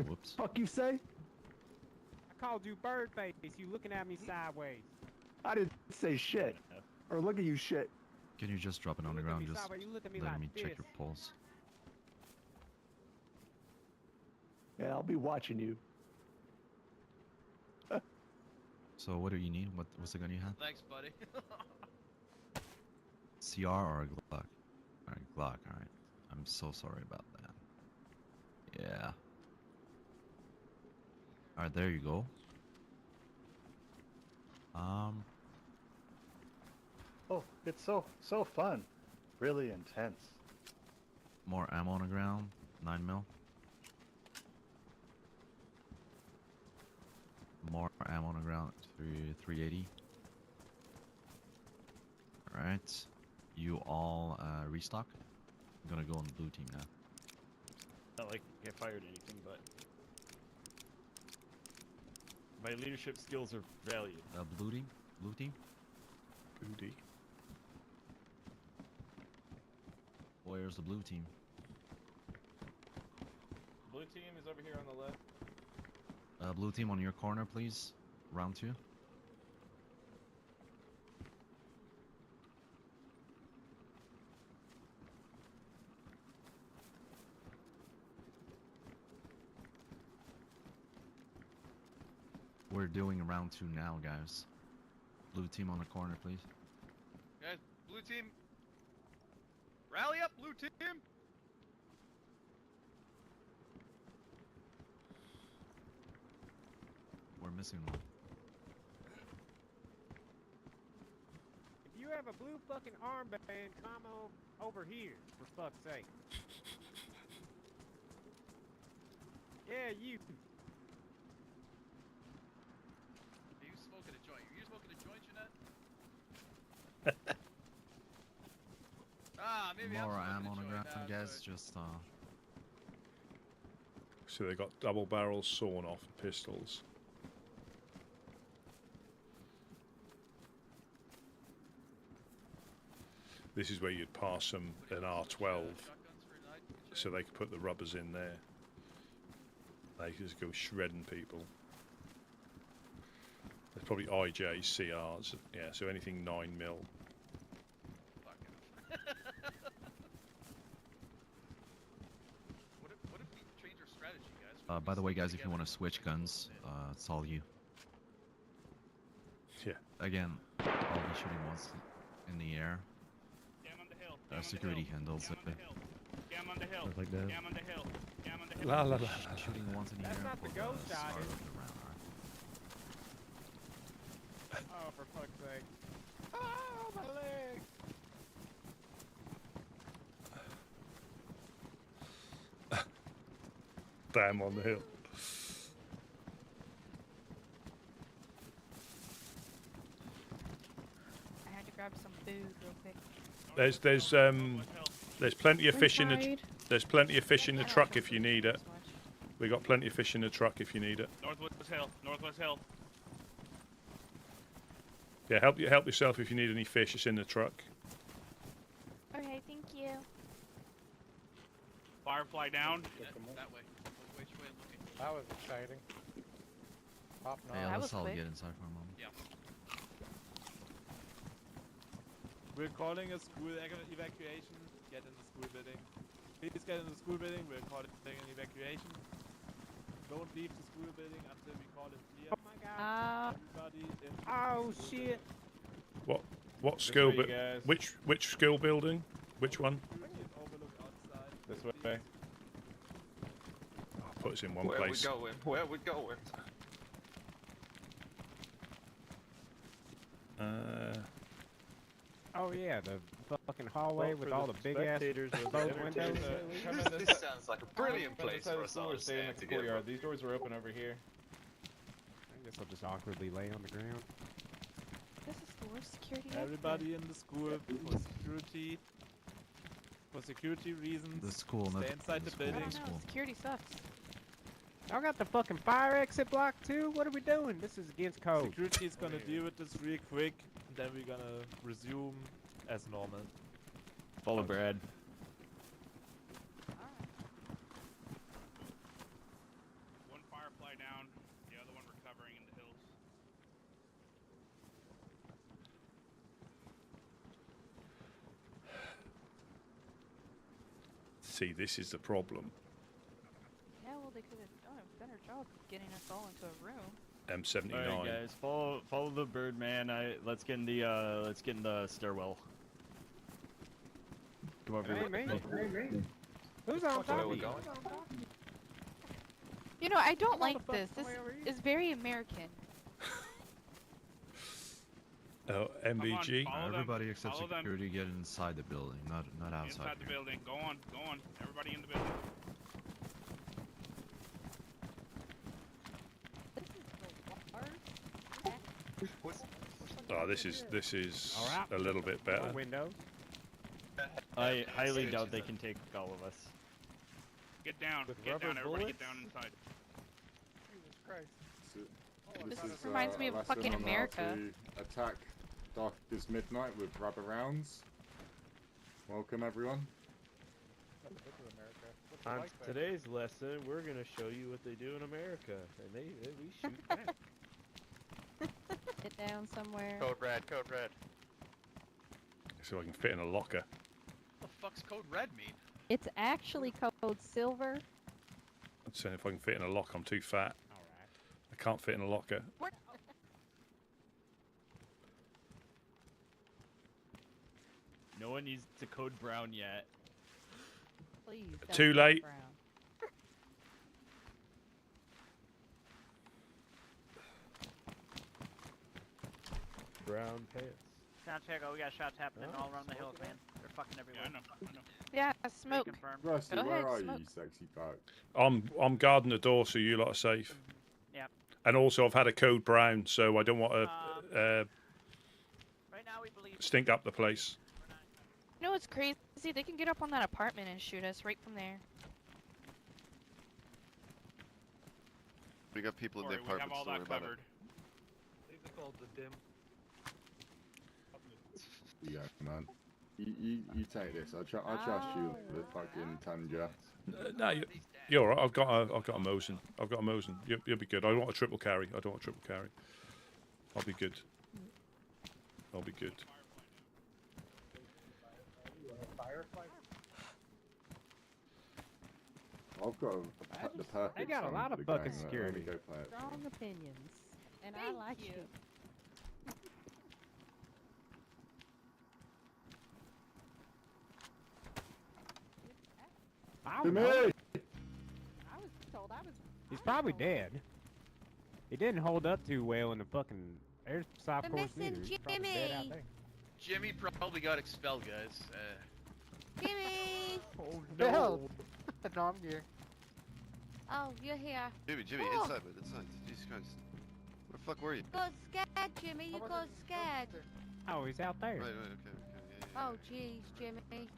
Whoops. Fuck you say? I called you bird face. You looking at me sideways. I didn't say shit. Or look at you shit. Can you just drop it on the ground? Just You look at me let like me check this. your pulse. Yeah, I'll be watching you. So what do you need? What's the gun you have? Thanks, buddy. CR or a Glock? Alright, Glock, alright. I'm so sorry about that. Yeah. Alright, there you go. Oh, it's so fun. Really intense. More ammo on the ground. 9mm. More ammo on the ground. 380. Alright. You all restock. I'm gonna go on the blue team now. Not like I fired anything, but my leadership skills are valued. Blue team? Blue team? Booty. Where's the blue team? Blue team is over here on the left. Blue team on your corner, please. Round 2. We're doing round 2 now, guys. Blue team on the corner, please. Guys, blue team. Rally up, blue team. We're missing one. If you have a blue fucking armband, come over here, for fuck's sake. Yeah, you. Are you smoking a joint? Are you smoking a joint, Jeanette? Maybe More I'm ammo on the smoking a ground, joint. guys. Just So they got double barrels sawn off pistols. This is where you'd pass them an R12, so they could put the rubbers in there. They could just go shredding people. There's probably IJ, CRs, yeah, so anything 9mm. What if we change our strategy, guys? by the way, guys, if you want to switch guns, it's all you. Yeah. Again, I'll be shooting once in the air. Security handles it. Stuff like that. La la la. Shooting once in the air. That's not the for ghost start shot, of is the round, alright? for fuck's sake. Oh, my leg! Damn on the hill. I had to grab some food real quick. There's plenty of fish in the Inside. there's plenty of fish in the truck if you need it. We got plenty of fish in the truck if you need it. Northwest Hill. Northwest Hill. Yeah, help yourself if you need any fish. It's in the truck. Okay, thank you. Firefly down. That way. Which way looking? That was exciting. Popping off. Yeah, let's all get inside for a moment. Yeah. We're calling a school evacuation. Get in the school building. Please get in the school building. We're calling an evacuation. Don't leave the school building until we call it clear. Oh my god. Everybody in the Oh school shit. What This school? way, you guys. Which school building? Which one? This way. Oh, put us in one Where place. we going? Where we going? Oh yeah, the fucking hallway with all the big ass closed windows. This sounds like a brilliant place for us all to stay in stand the together. schoolyard. These doors are open over here. I guess I'll just awkwardly lay on the ground. This is the worst security ever. Everybody in the school for security. For security reasons. The school, not Stay inside the I building. don't know, security sucks. I got the fucking fire exit block too. What are we doing? This is against code. Security is gonna deal with this real quick, and then we're gonna resume as normal. Follow Brad. One Firefly down. The other one recovering in the hills. See, this is the problem. Yeah, well, they could have done a better job getting us all into a room. M79. Alright, guys, follow the Birdman. Let's get in the stairwell. Come over here. Hey, who's on top Where of we you? going? You know, I don't Come on, like the fuck this. This way over here. is very American. Oh, MVG. Follow them, Everybody except follow them. security get inside the building, not outside. Inside the here. building. Go on. Everybody in the building. Oh, this is All right. a little bit better. No windows. I highly doubt they can take all of us. Get down. With Get down. rubber Everybody get bullets? down inside. Jesus Christ. This is reminds me a of lesson fucking on how America. to attack Darkest Midnight with rubber rounds. Welcome, everyone. This is America. What's it On like there? today's lesson, we're gonna show you what they do in America, and we shoot back. Get down somewhere. Code red, code red. So I can fit in a locker. What the fuck's code red mean? It's actually code silver. I'm saying if I can fit in a lock, I'm too fat. Alright. I can't fit in a locker. No one needs to code brown yet. Please. don't Too be late. brown. Brown pants. Santiago, we got shots happening all around the hills, man. They're fucking everywhere. Yeah, I know. Yeah, smoke. Confirmed. Rusty, Go where ahead, are smoke. you, sexy fuck? I'm guarding the door, so you lot are safe. Yep. And also, I've had a code brown, so I don't want to Right now we believe. stink up the place. You know what's crazy? They can get up on that apartment and shoot us right from there. We got people in the Sorry, we have apartments. all Don't worry that about covered. it. These are called the dim. Yeah, man. You take this. I trust you, the fucking Tundra. No, you're all right. I've got a Mosin. I've got a Mosin. You'll be good. I don't want a triple carry. I don't want a triple carry. I'll be good. I'll be good. I've got the perfect They got a son lot for of the fucking game. Let me security. go play it. Strong opinions. And I like you. I To don't me! know. I was told I was. He's probably dead. He didn't hold up too well in the fucking There's soft We're course missing leader. He's probably dead out Jimmy. there. Jimmy probably got expelled, guys. Jimmy! Oh no! No, I'm here. Oh, you're here. Jimmy, Oh. inside, man, inside. Jesus Christ. Where the fuck were you? You got scared, Jimmy. You got scared. Oh, he's out there. Right, okay. Oh, jeez, Jimmy.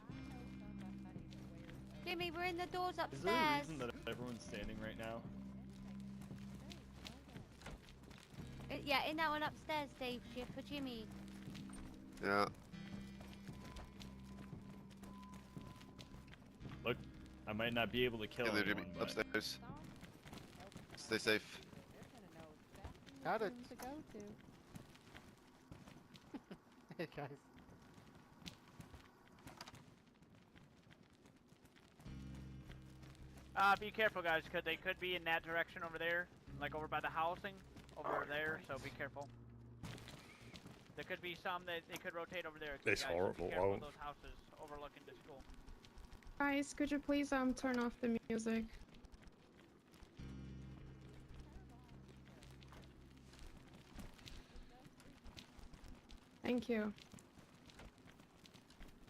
Jimmy, we're in the doors Is there a upstairs. reason that everyone's standing right now? Yeah, in that one upstairs, Dave, for Jimmy. Yeah. Look, I might not be able to kill Hey there, anyone, Jimmy. but... Upstairs. Stay safe. Got it. To go to. Hey guys. Be careful, guys, because they could be in that direction over there, like over by the housing, over there. So be careful. There could be some that they could rotate over there. It's guys, so horrible. Be careful Oh. of those houses overlooking the school. Guys, could you please turn off the music? Thank you.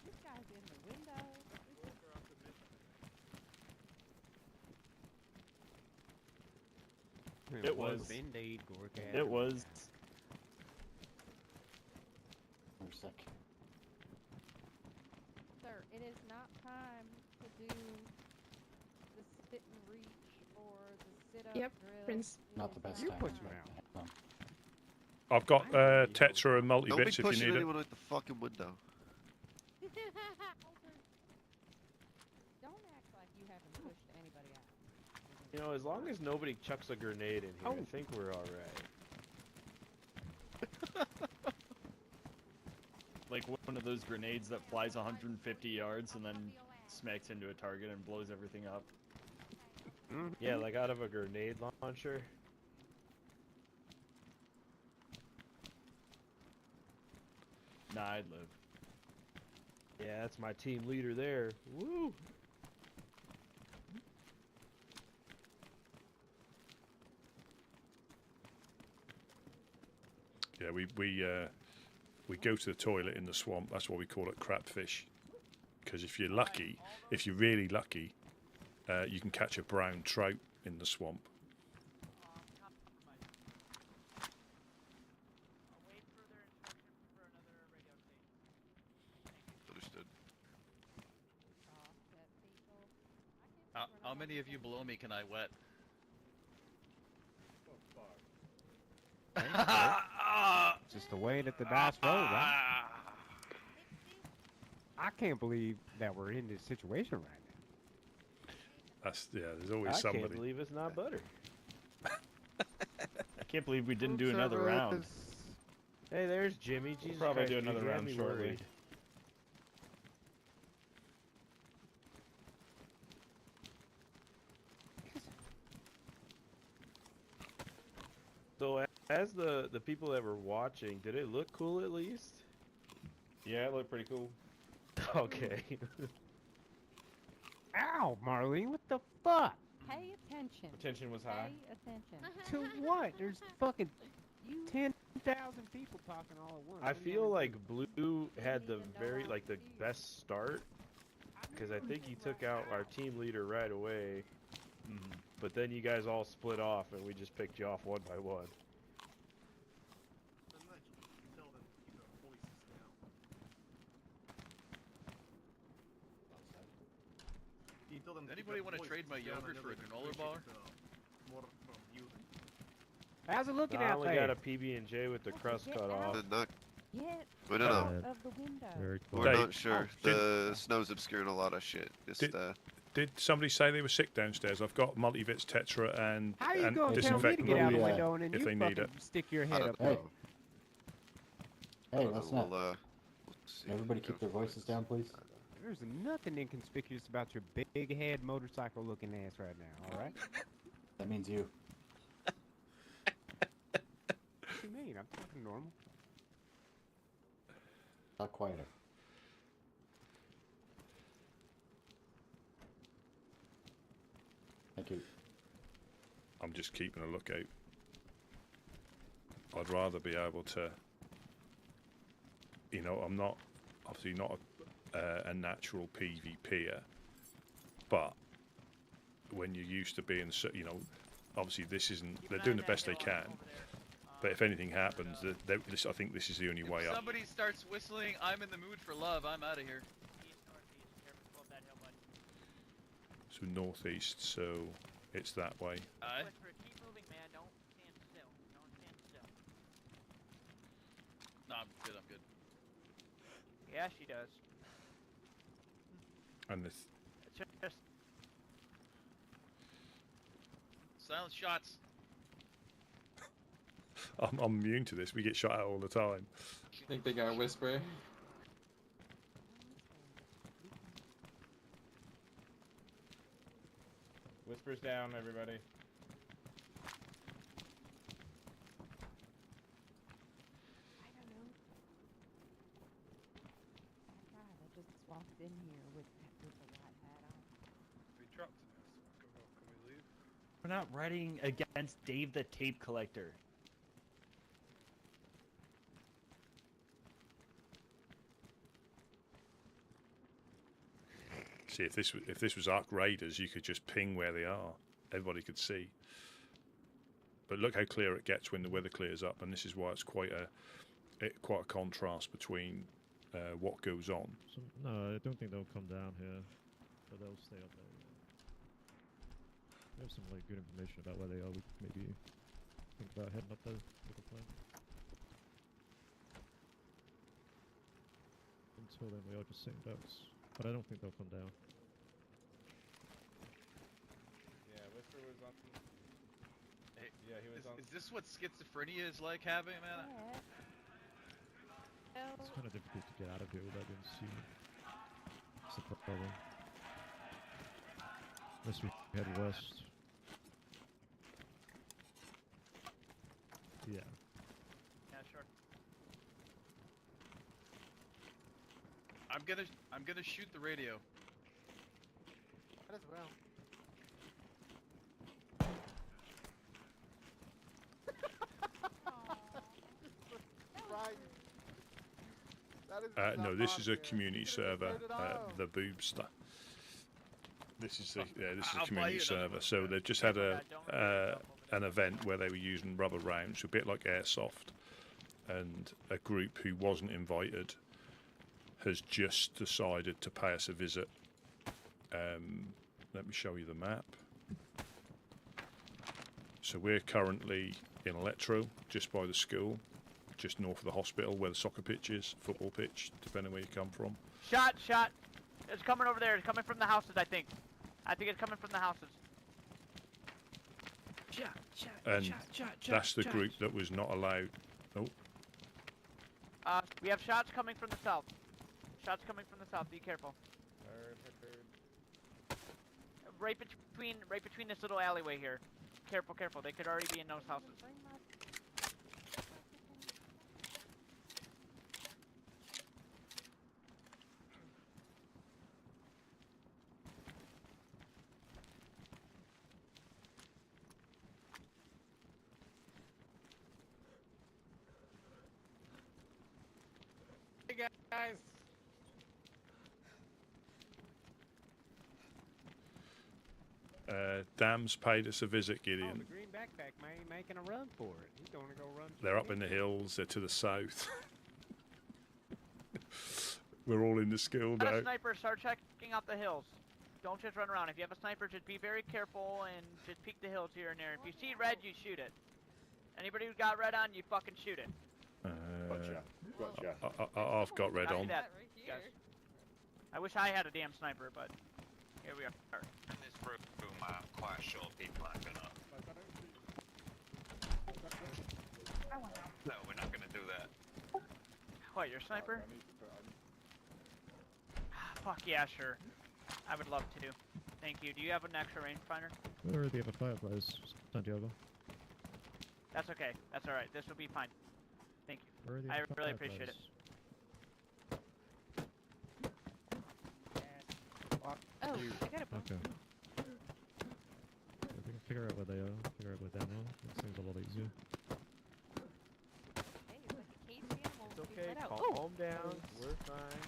This guy's in the window. It was. Indeed, Gorkat. It was. For a sec. Sir, it is not time to do the sit and reach or the sit up Yep, drill. Prince. Not the best You time. put to you do out. it. Hang on. I've got Tetra and Don't be multi-bits if you pushing need it. anyone out the fucking window. Don't act like you haven't pushed anybody out. You know, as long as nobody chucks a grenade in here, I think we're all right. Like one of those grenades that flies 150 yards and then smacks into a target and blows everything up. Yeah, like out of a grenade launcher. Nah, I'd live. Yeah, that's my team leader there. Woo! Yeah, we go to the toilet in the swamp. That's why we call it crapfish. Because if you're lucky, if you're really lucky, you can catch a brown trout in the swamp. Understood. How many of you below me can I wet? Just the way that the dice roll, right? I can't believe that we're in this situation right now. That's there's always I somebody. can't believe it's not butter. I can't believe we didn't do another round. Hey, there's Jimmy. Jesus probably Christ, do you another got round me shortly. worried. So, as the people that were watching, did it look cool at least? Yeah, it looked pretty cool. Okay. Ow, Marlene, what the fuck? Pay attention. Attention was high. Pay attention. To what? There's fucking 10,000 people talking all at once. I feel like Blue had the the best start, because I think he took out our team leader right away. But then you guys all split off, and we just picked you off one by one. Does anybody want to trade my yogurt for a granola bar? How's it looking I out only there? got a PB&J with the crust cut off. Not, Get we don't know. out of the window. Very We're Dave, not sure. The snow's obscuring a lot of shit. Just Did somebody say they were sick downstairs? I've got multivits, Tetra, and How you and gonna tell me to disinfectant get out the window and then if you they fucking need it. stick your head up Hey, there? hey, let's not. We'll Everybody keep their voices down, please. There's nothing inconspicuous about your big head motorcycle looking ass right now, alright? That means you. What do you mean? I'm talking normal. Talk quieter. Thank you. I'm just keeping a lookout. I'd rather be able to, you know, I'm not, obviously not a natural PvPer, but when you're used to being, you know, obviously this isn't, they're doing the best they can, but if anything happens, I think this is the only way up. Somebody starts whistling, I'm in the mood for love, I'm out of here. So northeast, so it's that way. Keep moving, man. Don't stand still. Don't stand still. No, I'm good, I'm good. Yeah, she does. And this. It's just Silent shots. I'm immune to this. We get shot at all the time. I think they got a whisper. Whispers down, everybody. I don't know. God, I just walked in here with a white hat on. We dropped in this. Can we leave? We're not riding against Dave the Tape Collector. See, if this was Ark Raiders, you could just ping where they are. Everybody could see. But look how clear it gets when the weather clears up, and this is why it's quite a contrast between what goes on. So, no, I don't think they'll come down here, but they'll stay up there. Yeah. We have some like good information about where they are. We could maybe think about heading up there with a plan. Until then, we are just sitting ducks, but I don't think they'll come down. Yeah, Whisper was on. Hey, yeah, he was on. Is this what schizophrenia is like having, man? It's kind of difficult to get out of here without being seen. That's the problem. Unless we head west. Yeah. yeah, sure. I'm gonna shoot the radio. Might as well. Right. No, this is a community server. The boob stuff. This is the community server. So they've just had an event where they were using rubber rounds, a bit like airsoft, and a group who wasn't invited has just decided to pay us a visit. Let me show you the map. So we're currently in Electro, just by the school, just north of the hospital where the soccer pitch is, football pitch, depending where you come from. Shot! It's coming over there. It's coming from the houses, I think. I think it's coming from the houses. And that's the group that was not allowed. Oh. We have shots coming from the south. Shots coming from the south. Be careful. Heard. Right between this little alleyway here. Careful. They could already be in those houses. Hey guys. Dam's paid us a visit, Oh, Gideon. the green backpack man making a run for it. He's going to go run. They're up in the hills. They're to the south. We're all in the school Got now. a sniper, start checking out the hills. Don't just run around. If you have a sniper, just be very careful and just peek the hills here and there. If you see red, you shoot it. Anybody who's got red on, you fucking shoot it. Gotcha. I've got red Copy on. that, guys. I wish I had a damn sniper, but here we are. In this room, I'm quite sure people aren't gonna. No, we're not gonna do that. What, your sniper? Fuck yeah, sure. I would love to. Thank you. Do you have an extra rangefinder? We already have a fireplace, Santiago. That's okay. That's alright. This will be fine. Thank you. Already I have a really appreciate it. fireplace. Oh, I got a book. Okay. If we can figure out where they are, figure out where they are, it seems a lot easier. Calm down. We're fine.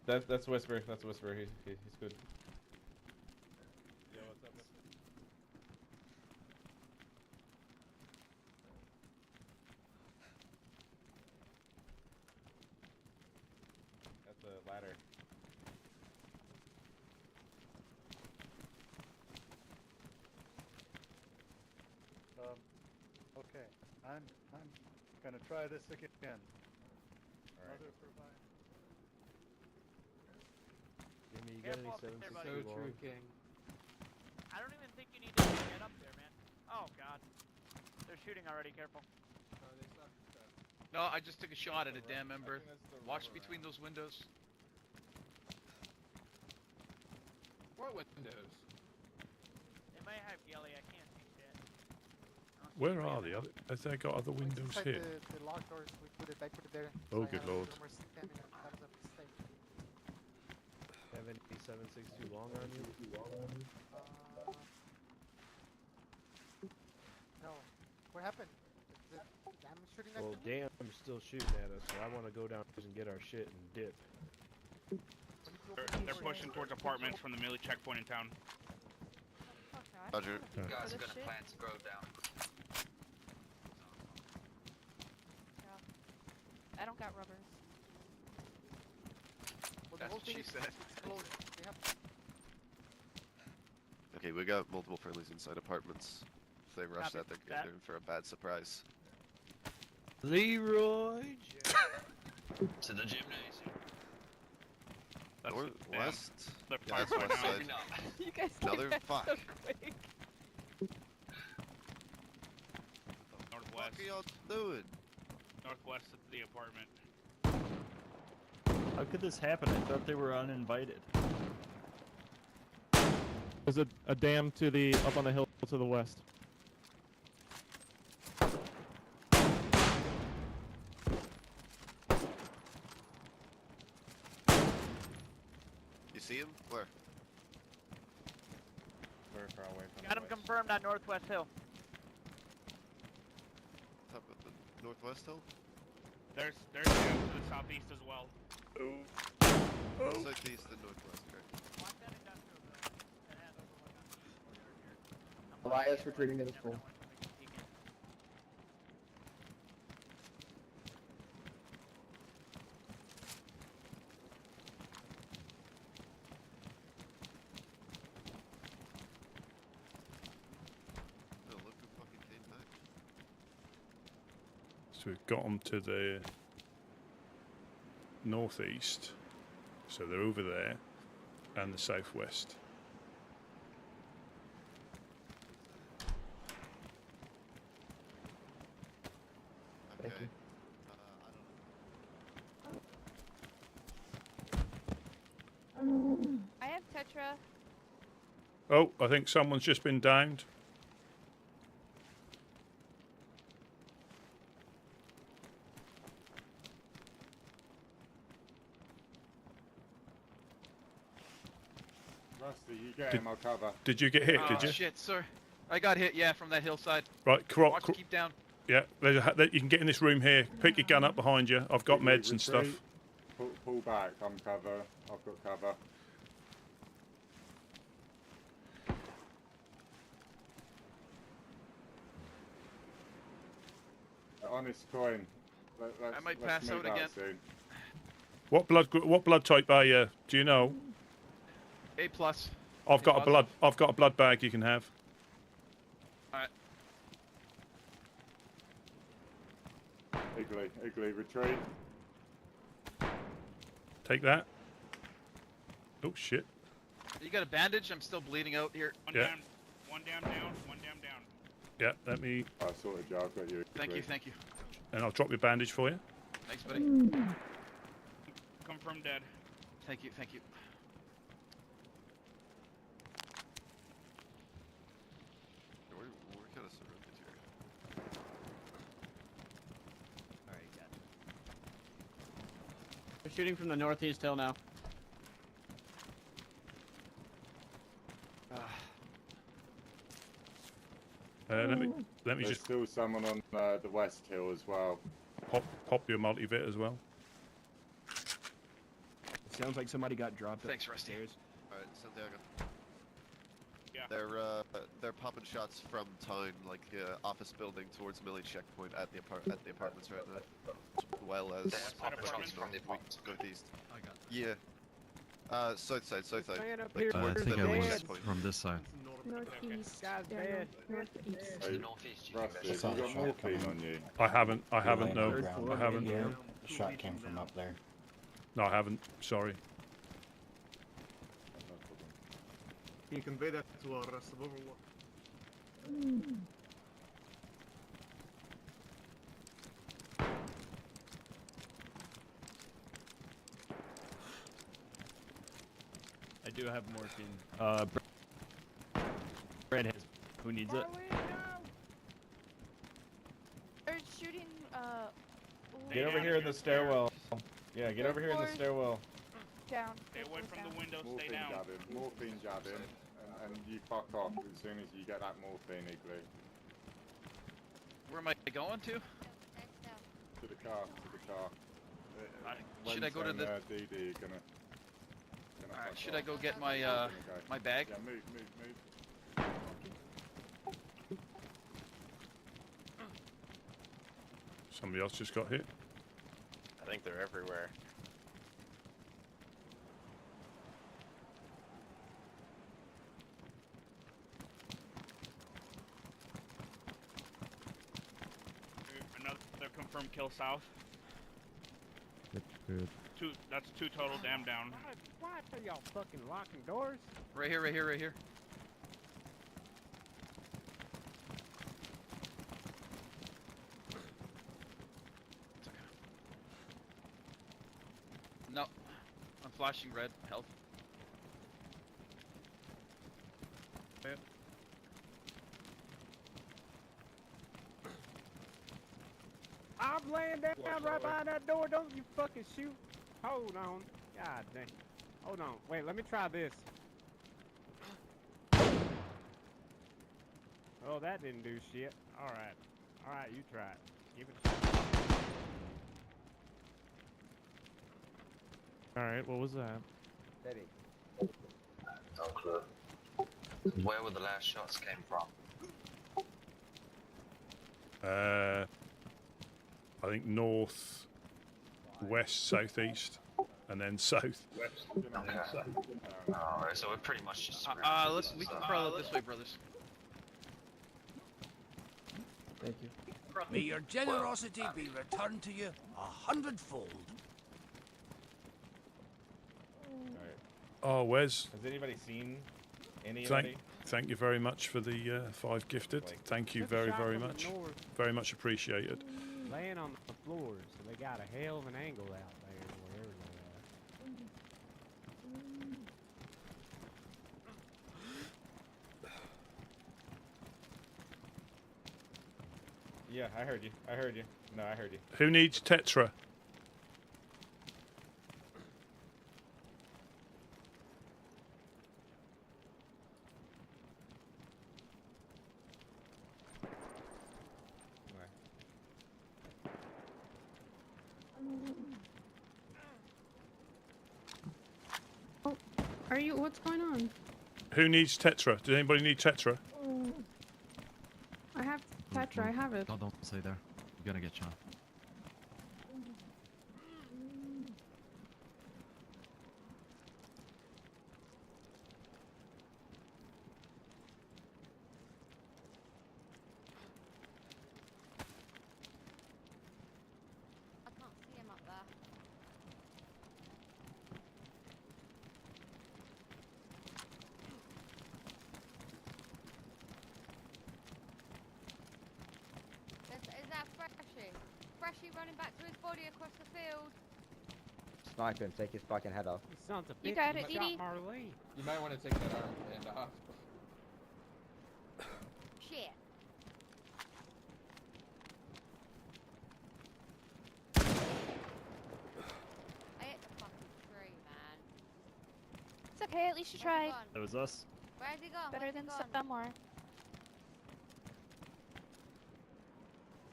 That's Whisper. That's Whisper. He's good. Yeah, what's up, Whisper? That's a ladder. Okay, I'm gonna try this again. All right. Mother provide. Jimmy, you got Careful any up there, 762 buddy. So true, long? King. I don't even think you need to get up there, man. Oh god. They're shooting already, careful. They suck. No, I just took a shot at a damn ember. Watch between those windows. What windows? They might have Yelly, I can't see shit. Where are the other? Has they got other windows Inside here? the locked doors, we put it there. Oh, I good had lord. no more standing up. That was a mistake. Have any 762 long on you? No. What happened? Is it Dam shooting at Well, me? Dam's still shooting at us, so I want to go down and get our shit and dip. They're pushing towards apartments from the melee checkpoint in town. Roger. You guys are gonna plan to grow down. I don't got rubbers. Well, the That's whole what thing she is said. exploded. They have Okay, we got multiple friendlies inside apartments. If they rush Copy that, they're that. in for a bad surprise. Leroy. To the gymnasium. That's West? They're Yeah, that's firefighting west now. side. You guys Another came back fuck. so quick. Northwest. What are y'all doing? Northwest of the apartment. How could this happen? I thought they were uninvited. There's a dam to the up on the hill to the west. You see him? Where? Very far away from Got him confirmed on Northwest Hill. Top of the northwest hill? There's down to the southeast as well. Southeast and northwest, correct. Watch that industrial building. That has overlook on the courtyard here. Elias retreating to the school. Oh, look who fucking came back. So we've got them to the northeast. So they're over there and the southwest. Okay. you. I have Tetra. Oh, I think someone's just been downed. Rusty, you get him, I'll cover. Did you get hit? Oh Did you? shit, sir. I got hit, yeah, from that hillside. Right, Watch, keep down. yeah. You can get in this room here. Pick your gun up behind you. I've got meds and stuff. Retreat. Pull back, I'm cover. I've got cover. Honest coin. I might let's pass move out again. Soon. What blood type are you? Do you know? A plus. I've got a positive. I've got a blood bag you can have. Alright. Igley, retreat. Take that. Oh shit. You got a bandage? I'm still bleeding out here. Yeah. One down. Yeah. Let me. I sorted you. I've got you. Thank Igley. you, thank you. And I'll drop your bandage for you. Thanks, buddy. Confirmed dead. Thank you, thank you. We're kind of surrounded here. They're shooting from the northeast hill now. Let me There's just still someone on the west hill as well. pop your multivit as well. It sounds like somebody got dropped. Thanks, Rusty. Alright, Santiago. Yeah. They're popping shots from town, like office building towards Millie checkpoint at the apartments right now, as well as Apartments from the northeast. I got that. Yeah. South side. Man up Like here, towards where's the the Millie dead? checkpoint. From this side. Northeast. Guy's Yeah, dead. northeast. the northeast. You Rusty, think have saw you the got shot morphine coming. on you? I haven't. No, Laying on the I ground. haven't. Yeah, the shot came from up there. No, I haven't. Sorry. Can you convey that to our rest of Overlord? I do have morphine. Brad has. Who needs it? They're shooting, Get over here in the stairwell. Yeah, get over here in the stairwell. down. Stay away from the window, stay Morphine down. jab him. Morphine jab him. And you fuck off as soon as you get that morphine, Igloo. Where am I going to? To the car. Should I go to the? DD, you're gonna Alright, fuck should off. I go get my You're gonna go. my bag? Yeah, move. Somebody else just got hit. I think they're everywhere. Another confirmed kill south. That's good. That's two total. Damn down. Why are y'all fucking locking doors? Right here. No, I'm flashing red. Health. I'm laying down right behind that door. Don't you fucking shoot. Hold on. God dang. Hold on. Wait, let me try this. Oh, that didn't do shit. Alright. Alright, you try it. Give it a shot. Alright, what was that? Steady. No clue. Where were the last shots came from? I think north, west, southeast, and then south. Okay. Alright, so we're pretty much just. We can crawl up this way, brothers. Thank you. May your generosity be returned to you 100-fold. Oh, Wes. Has anybody seen anybody? Thank you very much for the 5 gifted. Thank you very much. Very much appreciated. Laying on the floor, so they got a hell of an angle out there, wherever they are. Yeah, I heard you. No, I heard you. Who needs Tetra? Are you? What's going on? Who needs Tetra? Does anybody need Tetra? I have Tetra. I have it. No, don't stay there. You're gonna get shot. I can't see him up there. Is that Freshie? Freshie running back to his body across the field. Snipe him, take his fucking head off. You sons of You bitch, got it, shot Edie. Marlene. You might want to take that armband off. Shit. I hit okay. At least you tried. That was us. Where's he gone? Better Where's he than gone? some more.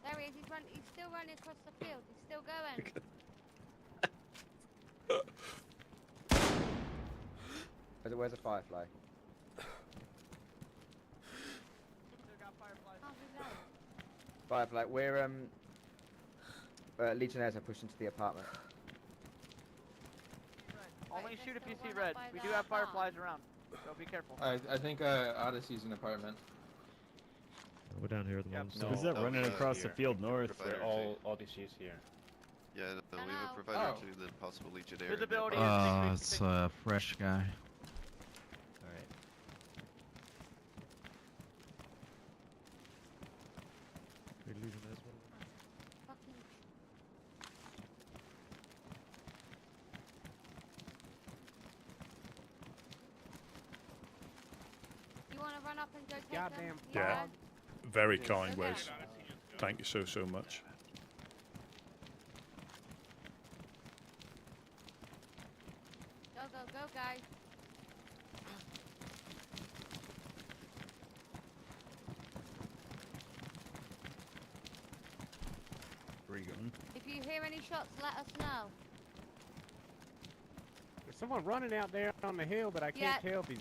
There he is. He's still running across the field. He's still going. Where's the firefly? Oh, he's low. Firefly, we're Legionnaires are pushing to the apartment. Only shoot if you see red. We do have fireflies around, so be careful. I think Odyssey's an apartment. We're down here at the moment. Who's that running across the field north? Provider We're all Odysseys here. Yeah, no, we have a provider to the possible legionnaire. Visibility It's a fresh guy. Alright. We're losing this one. You want to run up and go take Goddamn them? Yeah. fog. Very kind, Wes. Thank you so much. Go, go, go, guys. Where are you going? If you hear any shots, let us know. There's someone running out there on the hill, but I can't tell if he's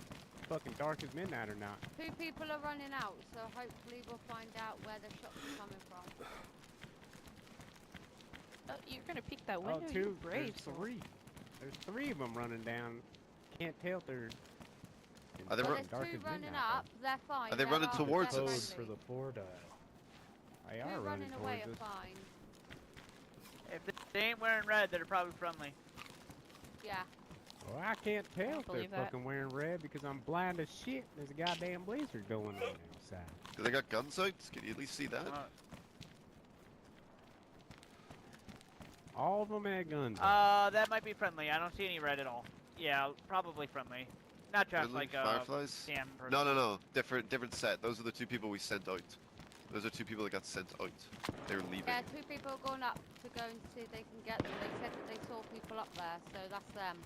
fucking dark as midnight or not. 2 people are running out, so hopefully we'll find out where the shots are coming from. Oh, you're gonna peek that window. Oh, You two. brave There's soul. 3. There's 3 of them running down. Can't tell if they're. Are they Well, run- there's 2 running up. They're fine. Are they They're running armed, towards they're us? friendly. For the 4 dial. They 2 are running running away towards are us. fine. If they ain't wearing red, they're probably friendly. Yeah. Well, I can't tell if they're believe that. fucking wearing red because I'm blind as shit. There's a goddamn blizzard going on outside. Do they got guns out? Can you at least see that? All of them had guns. out. That might be friendly. I don't see any red at all. Yeah, probably friendly. Not just Really? like Fireflies? damn person. No. Different set. Those are the 2 people we sent out. Those are 2 people that got sent out. They're leaving. Yeah, 2 people are going up to go and see if they can get them. They said that they saw people up there, so that's them.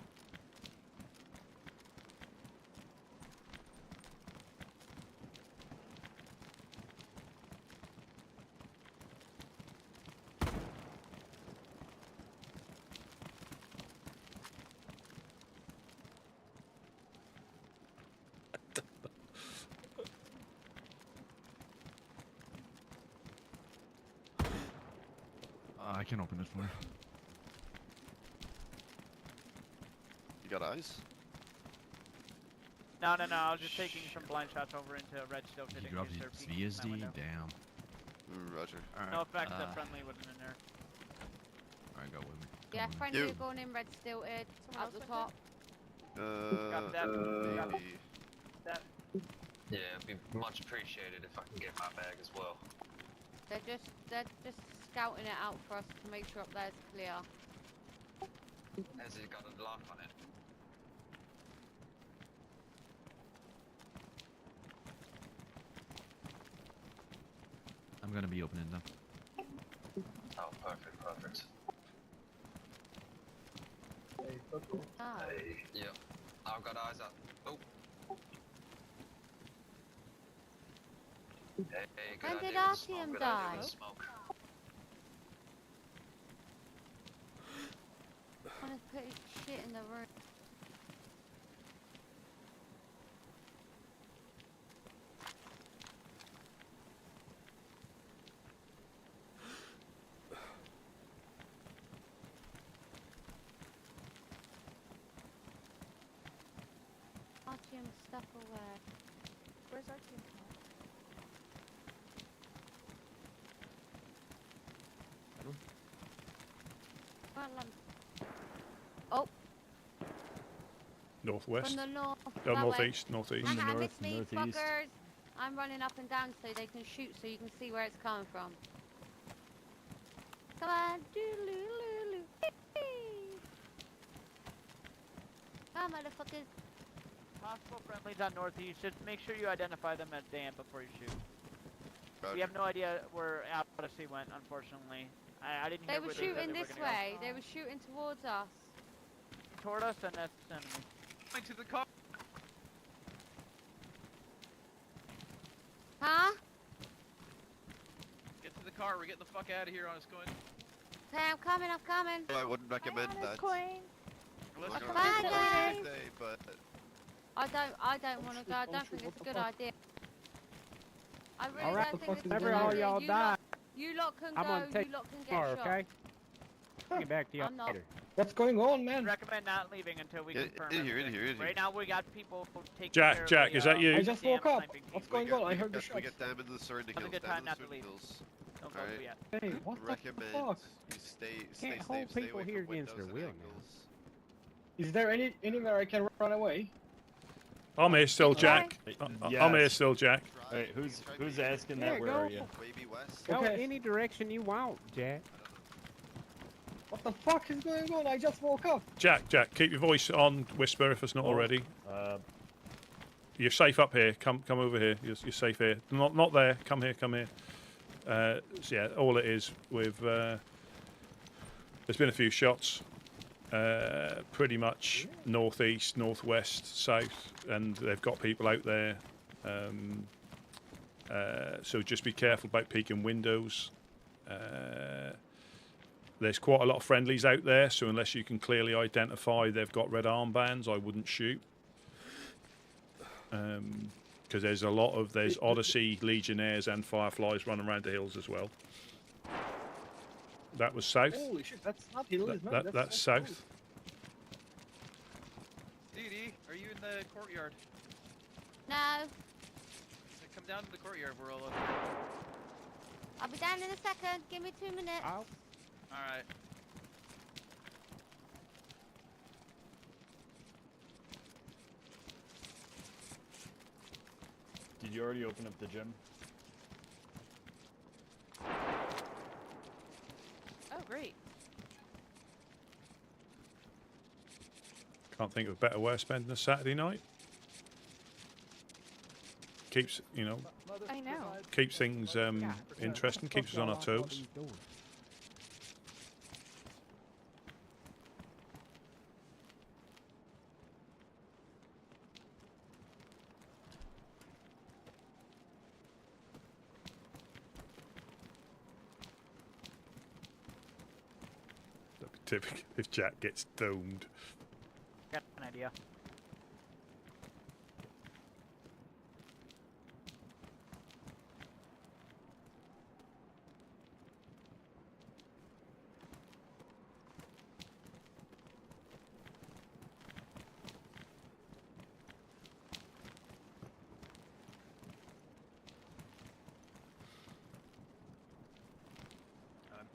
I can open it for you. You got eyes? No. I was just taking some blind shots over into red still. He dropped his VSD? Damn. Roger. No effects that friendly wasn't in there. Alright, go with me. Yeah, friendly are going in red stilted up the top. Got that. Got Maybe. that. Yeah, it'd be much appreciated if I can get my bag as well. They're just scouting it out for us to make sure up there's clear. Has it got a lock on it? I'm gonna be opening them. Oh, perfect. Ah. Hey, yep. I've got eyes up. Oh. Hey, good When did idea with the smoke, Artyom good idea die? with the smoke. I want to put his shit in the room. Artyom's stuff away. Where's our team? Well, oh, Northwest. from the north. Oh, that way. northeast. Northeast. Haha, north, miss me, northeast. fuckers. I'm running up and down so they can shoot so you can see where it's coming from. Come on. Doo-loo-loo-loo. Come on, motherfuckers. Possible friendlies on northeast. Just make sure you identify them as Dan before you shoot. Roger. We have no idea where Odyssey went, unfortunately. I didn't They hear were where they said shooting they were this gonna way. They were shooting towards us. go. Toward us, and that's enemy. Going to the car. we're getting the fuck out of here, honest coin. Okay, I'm coming, I'm coming. I wouldn't recommend that. Coin. Unless Bye, you're on guys. a Tuesday, but I don't want to go. I don't think it's a good idea. I really Alright, don't think it's a whenever good all idea. y'all You die, lot, you lot can I'm go, gonna take you lot can get tomorrow, shot. okay? I'll get back to y'all I'm not. later. What's going on, man? Recommend not leaving until we confirm in here. Right now we got people taking Jack, care of is that you? I just woke up. What's going on? I heard the We shots. get down into the surrounding Have a hills. good Down time in the not to surrounding leave. hills. Don't go Alright. yet. Hey, what the Recommend fuck? you stay Can't safe, hold stay people away here from against their windows will, and man. angles. Is there anywhere I can run away? I'm here still, Jack. I'm here still, Jack. Wait, who's asking Yeah, that? Where go. are you? Wavy west. Go Okay. any direction you want, Jack. What the fuck is going on? I just woke up. Jack, keep your voice on Whisper if it's not already. You're safe up here. Come over here. You're safe here. Not there. Come here. So yeah, all it is with there's been a few shots, pretty much northeast, northwest, south, and they've got people out there. So just be careful about peeking windows. There's quite a lot of friendlies out there, so unless you can clearly identify they've got red armbands, I wouldn't shoot. Because there's Odyssey, Legionnaires and Fireflies running around the hills as well. That was south. Holy shit, that's not hills, man. That's south. DD, are you in the courtyard? No, Come down to the courtyard. We're all over. I'll be down in a second. Give me 2 minutes. Alright. Did you already open up the gym? Oh, great. Can't think of a better way of spending a Saturday night. Keeps I know. keeps things interesting. Keeps us on our toes. That'd be typical if Jack gets domed. Got an idea.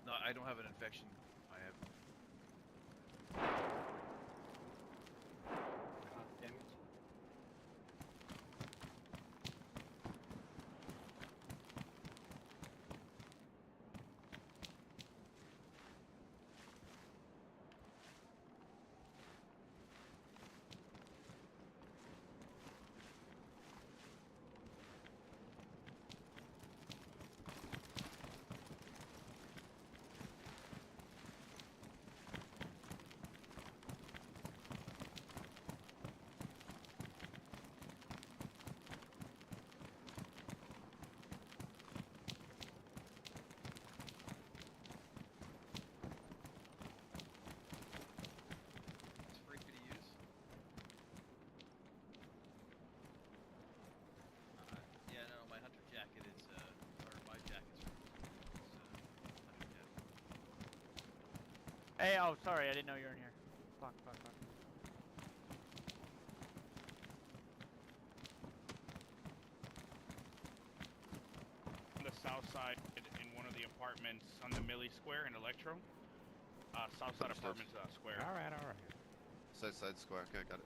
No, I don't have an infection. I have. Hey, oh, sorry, I didn't know you were in here. Fuck. On the south side, in one of the apartments on the Millie Square in Electro. South side apartments square. Alright. South side square. Okay, got it.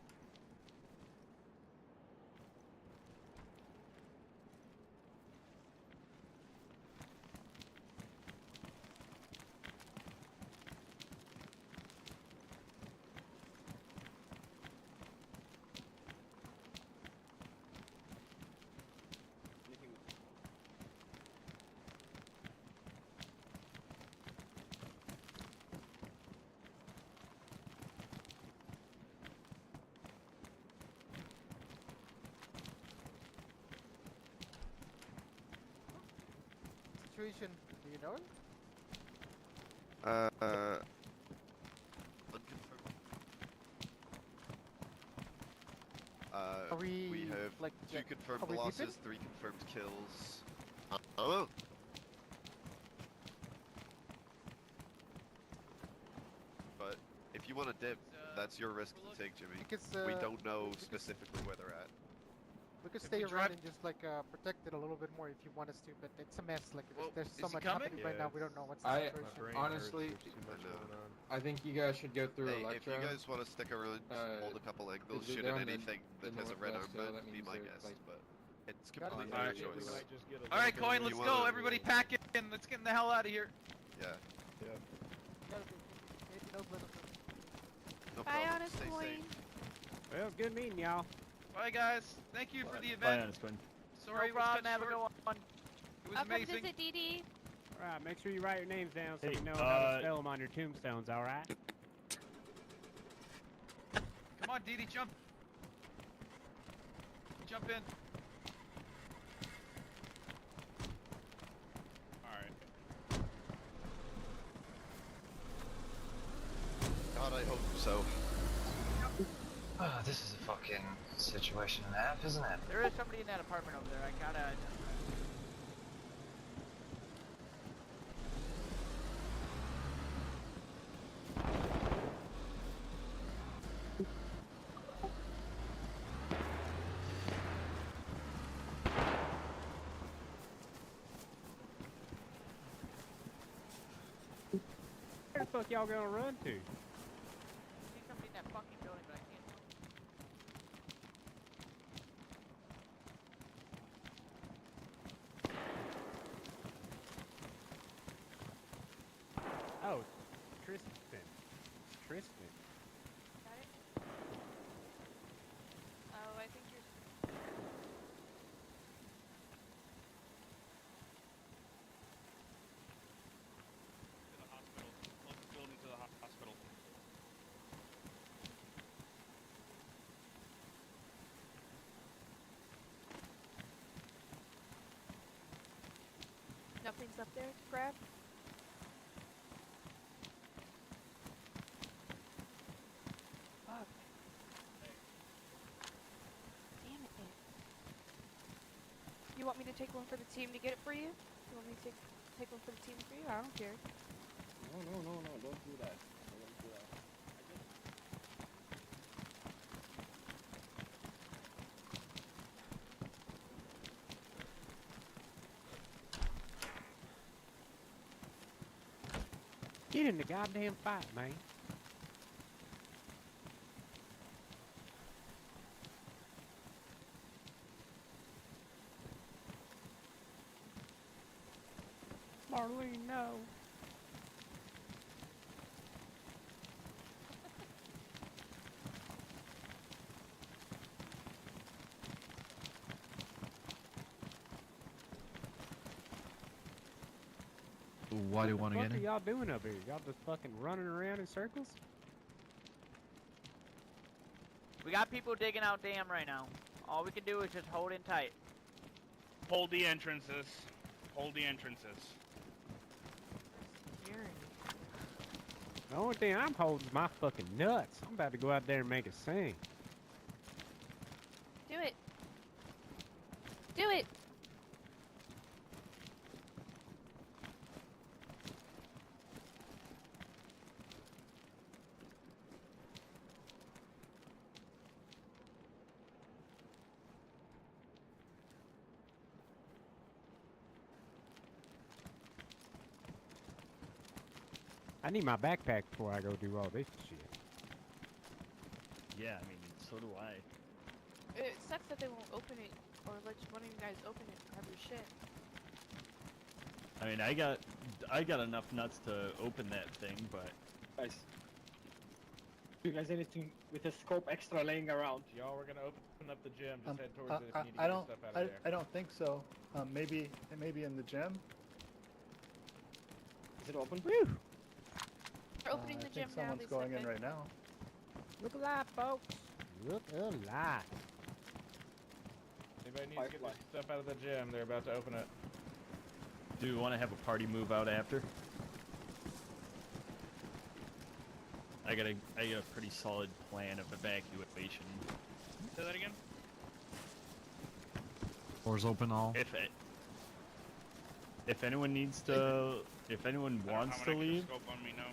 Situation, the you know? Unconfirmed. Are we have like, 2 confirmed are we losses, deeping? 3 confirmed kills. Oh. But if you want to dip, that's your risk to take, Jimmy. We don't know specifically where they're at. We could stay around and just like protect it a little bit more if you want us to, but it's a mess. Like there's so much happening right now. We don't know what's the situation. Honestly, I think you guys should go through Hey, if Electro. you guys want to stick around, hold a couple angles, shoot at anything that has a red armband, be my guest. But it's completely your choice. All right, Coin, let's go. Everybody pack in. Let's get the hell out of here. Yeah. No Bye, problem. Honest Stay Coin. safe. Well, good meeting y'all. Bye, guys. Thank you for the event. Bye, Honest Coin. Sorry, No problem, have a good one. It was I'll come amazing. visit DD. Alright, make sure you write your names down so Hey, we know how to spell them on your tombstones, alright? Come on, Dee Dee, jump. Jump in. Alright. God, I hope so. Oh, this is a fucking situation and a half, isn't it? There is somebody in that apartment over there. I gotta. Where the fuck y'all gonna run to? See somebody in that fucking building, but I can't. Oh, Tristan. Tristan. Got it? Oh, I think you're... To the hospital. Closest building to the hospital. Nothing's up there to grab? Fuck. Damn it. You want me to take one for the team to get it for you? You want me to take one for the team for you? I don't care. No, don't do that. Don't do that. Get in the goddamn fight, man. Marlene, no. Why do you want to What get are in? y'all doing up here? Y'all just fucking running around in circles? We got people digging out dam right now. All we can do is just hold in tight. Hold the entrances. Hold the entrances. The only thing I'm holding is my fucking nuts. I'm about to go out there and make a scene. Do it. Do it. I need my backpack before I go do all this shit. Yeah, I mean, so do I. It sucks that they won't open it or let one of you guys open it and have your shit. I mean, I got enough nuts to open that thing, but Guys, you guys anything with a scope extra laying around? Y'all, we're gonna open up the gym. Just head towards it if you need to I get don't. stuff out of there. I don't think so. Maybe in the gym. Is it open? Woo! We're opening I the think gym now. someone's They going said in that. right now. Look alive, folks. Look alive. Anybody needs to get their stuff out of the gym? They're about to open it. Do we want to have a party move out after? I got a pretty solid plan of evacuation. Say that again? Doors open all. If anyone needs to, if anyone wants to leave. Scope on me now.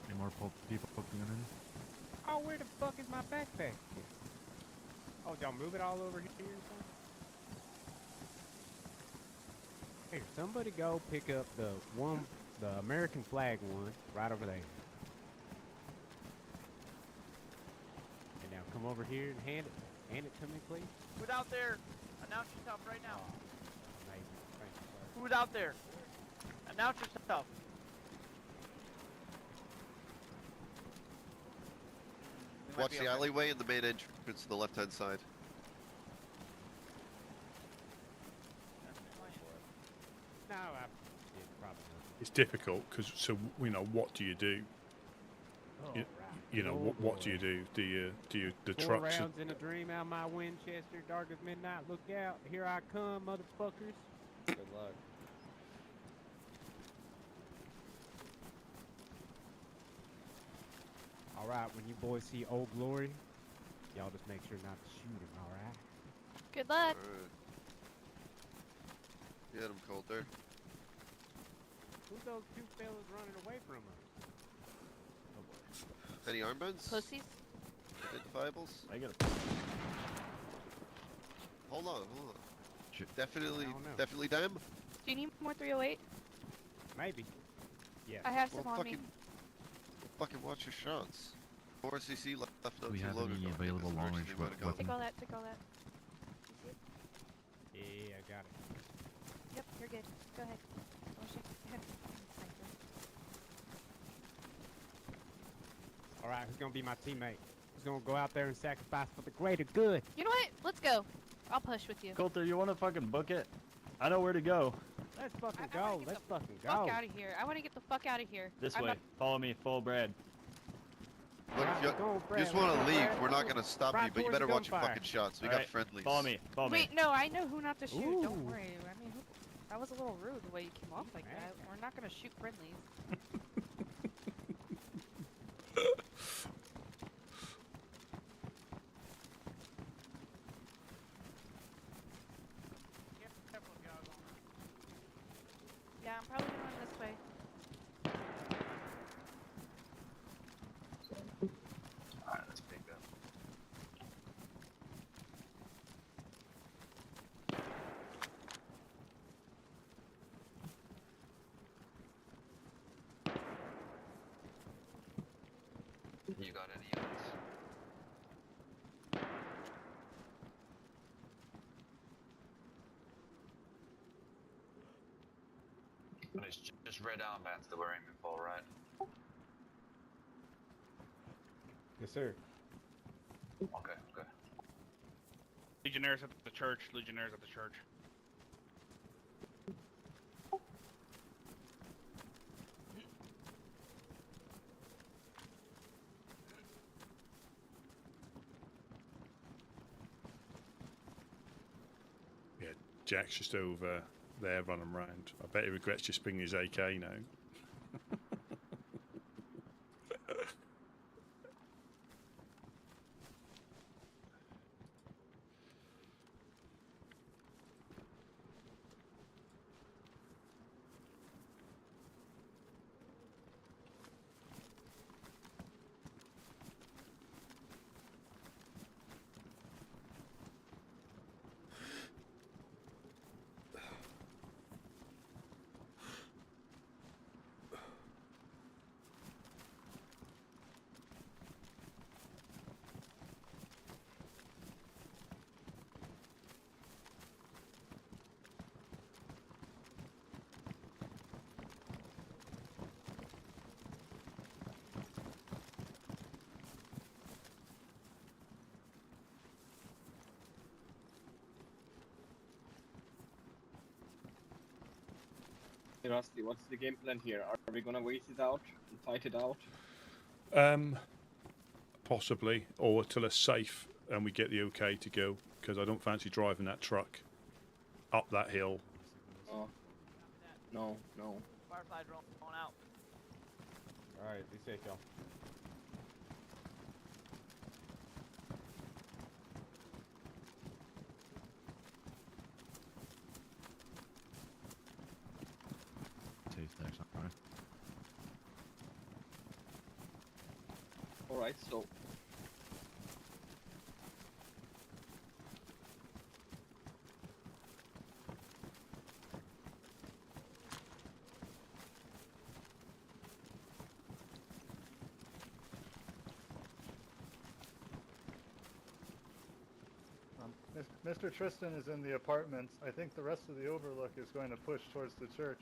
Any more people poking in? Oh, where the fuck is my backpack? Oh, y'all move it all over here or something? Here, somebody go pick up the American flag one right over there. And now come over here and hand it to me, please. Who's out there? Announce yourself right now. Amazing. Thank you, sir. Who's out there? Announce yourself. Watch the alleyway and the main entrance to the left-hand side. No, probably It's difficult because, so you know, what do you do? You know, what do you do? Do you the Four trucks? rounds in a dream out my Winchester, dark as midnight. Look out! Here I come, motherfuckers. Good luck. All right, when you boys see Old Glory, y'all just make sure not to shoot him. All right. Good luck. Alright. Get him, Coulter. Who's those two fellas running away from us? Any armbands? Pussies. Identifiables? I got Hold on. Definitely damn? Do you need more 308? Maybe. Yeah. I have some on me. Fucking watch your shots. 4cc left Do on we two have loaded. any available long-range weapons? Take all that, take all that. Yeah, I got it. Yep, you're good. Go ahead. I'll shake your head. All right, who's gonna be my teammate? Who's gonna go out there and sacrifice for the greater good? You know what? Let's go. I'll push with you. Coulter, you want to fucking book it? I know where to go. Let's fucking go. Let's fucking go. Fuck out of here. I want to get the fuck out of here. This I'm way. not- Follow me, full Brad. Look, if you just want to leave, we're not gonna stop you, but you better watch your fucking shots. We got Alright, friendlies. Follow me. Follow me. Wait, no, I know who not to shoot. Ooh. Don't worry. I mean, that was a little rude the way you came off like that. We're not gonna shoot friendlies. Yeah, I'm probably going this way. Alright, let's pick up. You got any units? It's just red armbands that we're aiming for, right? Yes, sir. Okay, okay. Legionnaires at the church. Legionnaires at the church. Yeah, Jack's just over there running around. I bet he regrets just bringing his AK now. Hey Rusty, what's the game plan here? Are we gonna wait it out and fight it out? Possibly, or till a safe and we get the okay to go, because I don't fancy driving that truck up that hill. Oh. No, no. Firefly drone going out. Alright, be safe, y'all. Taste next, alright. Alright, so. Mr. Tristan is in the apartments. I think the rest of the overlook is going to push towards the church.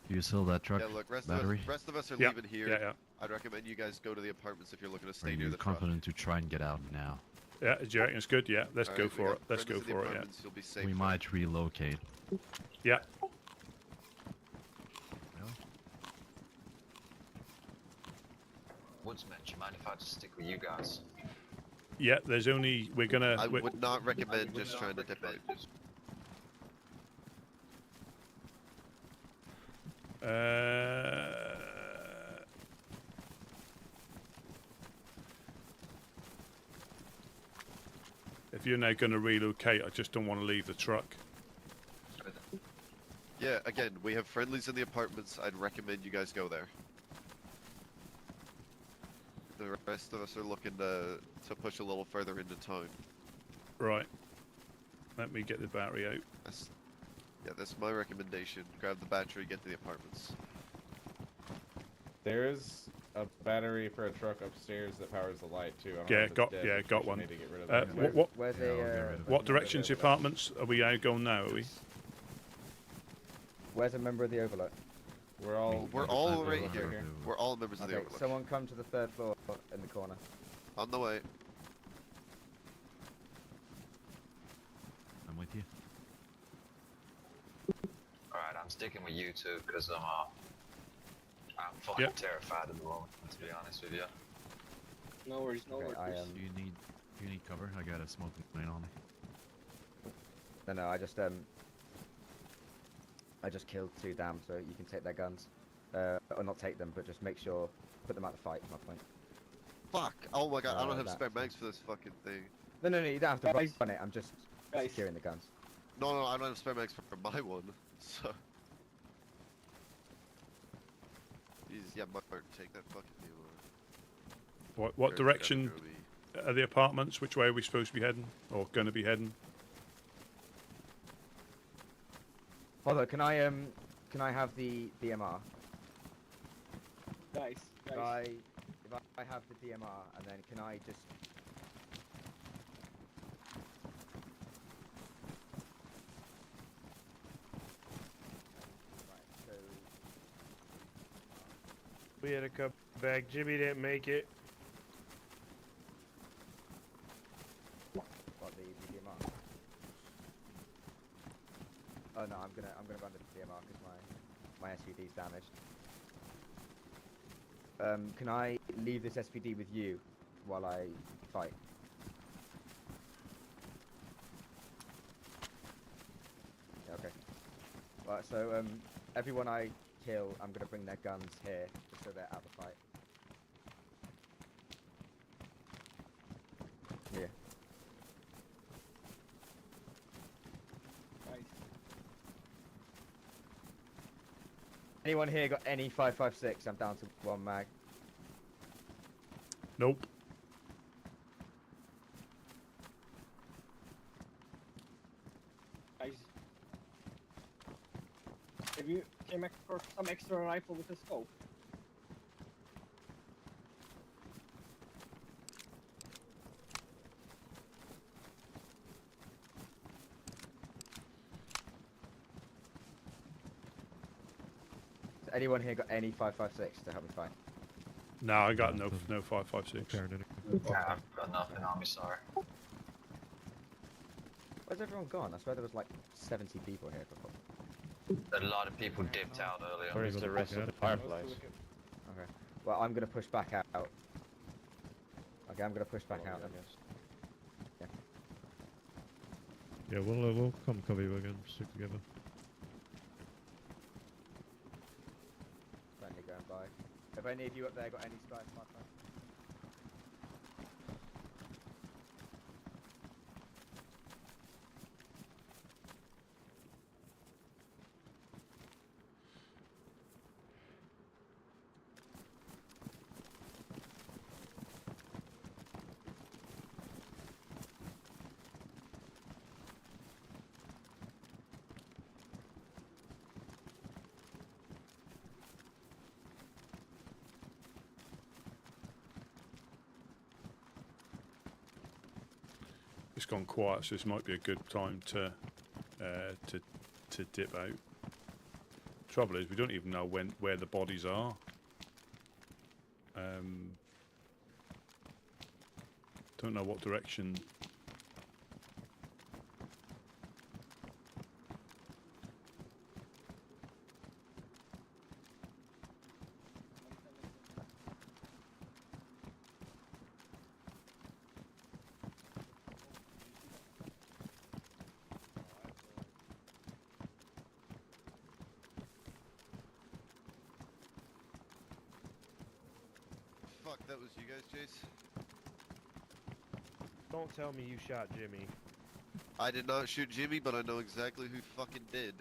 Do you sell that truck Yeah, look, battery? rest of us are Yeah, leaving here. yeah, yeah. I'd recommend you guys go to the apartments if you're looking to Are stay near you the truck. confident to try and get out now? Yeah, do you reckon it's good? Yeah, let's go Alright, we for got it. Let's go friends in the for it, yeah. apartments, you'll be safe We there. might relocate. Yeah. Woodsmen, do you mind if I just stick with you guys? Yeah, there's only, we're gonna... I we're- would not recommend just trying to dip out. If you're now going to relocate, I just don't want to leave the truck. Yeah, again, we have friendlies in the apartments. I'd recommend you guys go there. The rest of us are looking to push a little further into town. Right. Let me get the battery out. That's my recommendation. Grab the battery, get to the apartments. There's a battery for a truck upstairs that powers the light too. I don't know Yeah, if it's got dead, yeah, but got we one. need to get rid of that. Where's what direction's the apartments? Are we out going now? Are we? Where's a member of the overlook? We're all right here. We're all members of the Okay, overlook. someone come to the 3rd floor in the corner. On the way. I'm with you. Alright, I'm sticking with you two, because I'm fucking terrified at the moment, to be honest with you. No worries, no worries. Do you need cover? I got a smoking plane on me. No, I just killed 2 dams, so you can take their guns. Or not take them, but just make sure, put them out of fight, is my point. Fuck! Oh my god, I don't have that- spare mags for this fucking thing. No, you don't have to run it, I'm just securing the guns. No, I don't have spare mags for my one, so... Jesus, yeah, Mark, take that fucking deal. What direction are the apartments? Which way are we supposed to be heading? Or going to be heading? Although, can I have the DMR? Nice. If I have the DMR, and then can I just... We had to come back. Jimmy didn't make it. What, the DMR? Oh no, I'm gonna run the DMR because my SVD's damaged. Can I leave this SVD with you while I fight? Yeah, okay. Right, so everyone I kill, I'm gonna bring their guns here just so they're out of the fight. Yeah. Nice. Anyone here got any 5.56? I'm down to 1 mag. Nope. Nice. Have you came across some extra rifle with a scope? Has anyone here got any 5.56 to help me fight? No, I got no 5.56. I've got nothing on me, sorry. Where's everyone gone? I swear there was like 70 people here before. A lot of people dipped out earlier. Where's the rest of the fireplace? Okay. Well, I'm gonna push back out. Okay, Okay, I'm gonna push back out then. Yeah. Yeah, we'll come cover you again. Stick together. Friendly going by. Have any of you up there got any spice marker? It's gone quiet, so this might be a good time to dip out. Trouble is, we don't even know where the bodies are. Don't know what direction. Fuck, that was you guys, Jace? Don't tell me you shot Jimmy. I did not shoot Jimmy, but I know exactly who fucking did.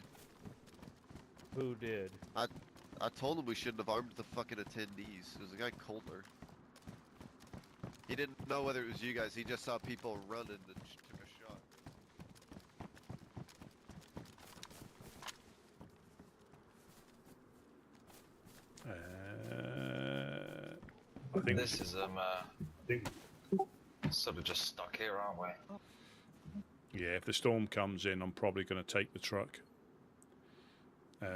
Who did? I told him we shouldn't have armed the fucking attendees. It was a guy Coulter. He didn't know whether it was you guys. He just saw people running and took a shot. I think this is sort of just stuck here, aren't we? Yeah, if the storm comes in, I'm probably going to take the truck. Yeah,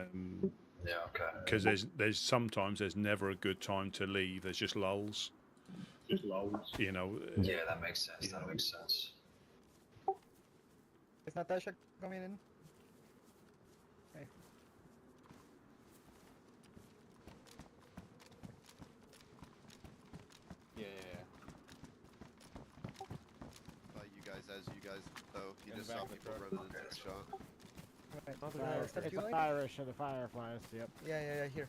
okay. Because there's sometimes there's never a good time to leave. There's just lulls. Just lulls. You know. Yeah, that makes sense. That makes sense. Is Natasha coming in? Hey. Yeah. You guys, as you guys know, he just saw people running and took a shot. It's the Irish or the Fireflies, yep. Yeah, here.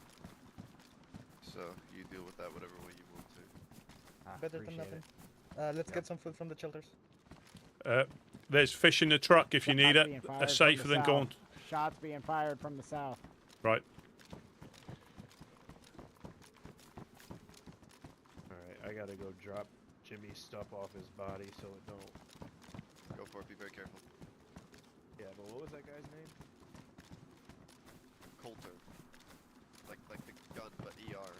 So you deal with that whatever way you want to. Better than nothing. Let's get some food from the shelters. There's fish in the truck if you need it. They're safer than going. Shots being fired from the south. Right. Alright, I gotta go drop Jimmy's stuff off his body so it don't... Go for it, be very careful. Yeah, but what was that guy's name? Coulter. Like the gun, but ER.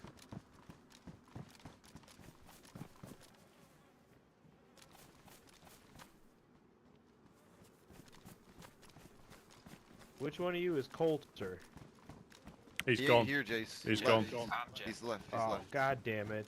Which one of you is Coulter? He's he gone. Ain't here, Jace. He's left. gone. He's left. Oh, left. god damn it.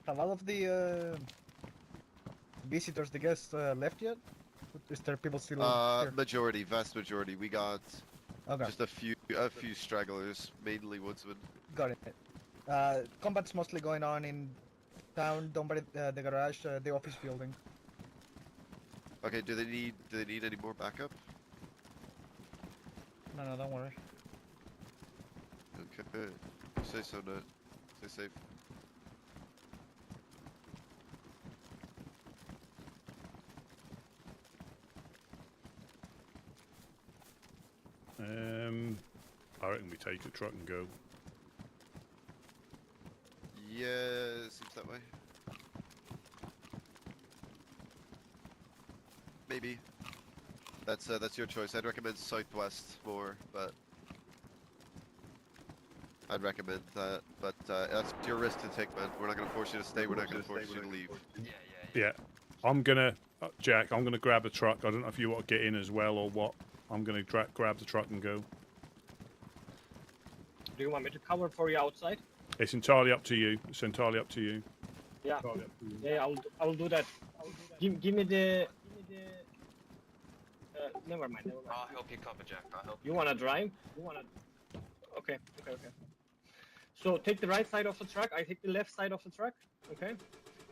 Have all of the visitors, the guests, left yet? Is there people still here? Majority, vast majority. We got Okay. just a few stragglers, mainly woodsmen. Got it. Combat's mostly going on in town, down by the garage, the office building. Okay, do they need any more backup? No, don't worry. Okay. Say so, Nut. Stay safe. I reckon we take a truck and go. Yeah, it seems that way. Maybe. That's your choice. I'd recommend southwest more, but I'd recommend that. But that's your risk to take, man. We're not gonna force you to stay. We're not gonna force you to leave. Yeah. I'm gonna, Jack. I'm gonna grab a truck. I don't know if you want to get in as well or what. I'm gonna grab the truck and go. Do you want me to cover for you outside? It's entirely up to you. It's entirely up to you. Yeah. Yeah, I'll do that. Give me the. Never mind. I'll help you cover, Jack. I'll help You wanna drive? Okay. So take the right side of the truck. I take the left side of the truck. Okay.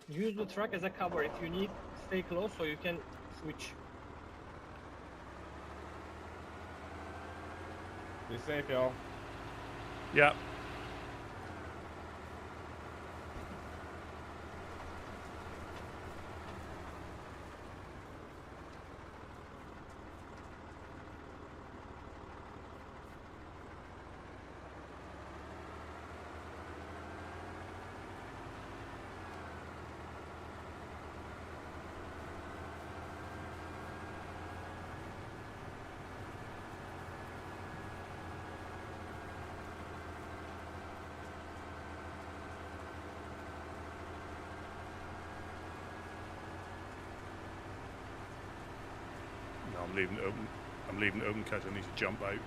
Use the truck as a cover. If you need, stay close so you can switch. Be safe, y'all. Yeah. I'm leaving it open. I'm leaving it open because I need to jump out.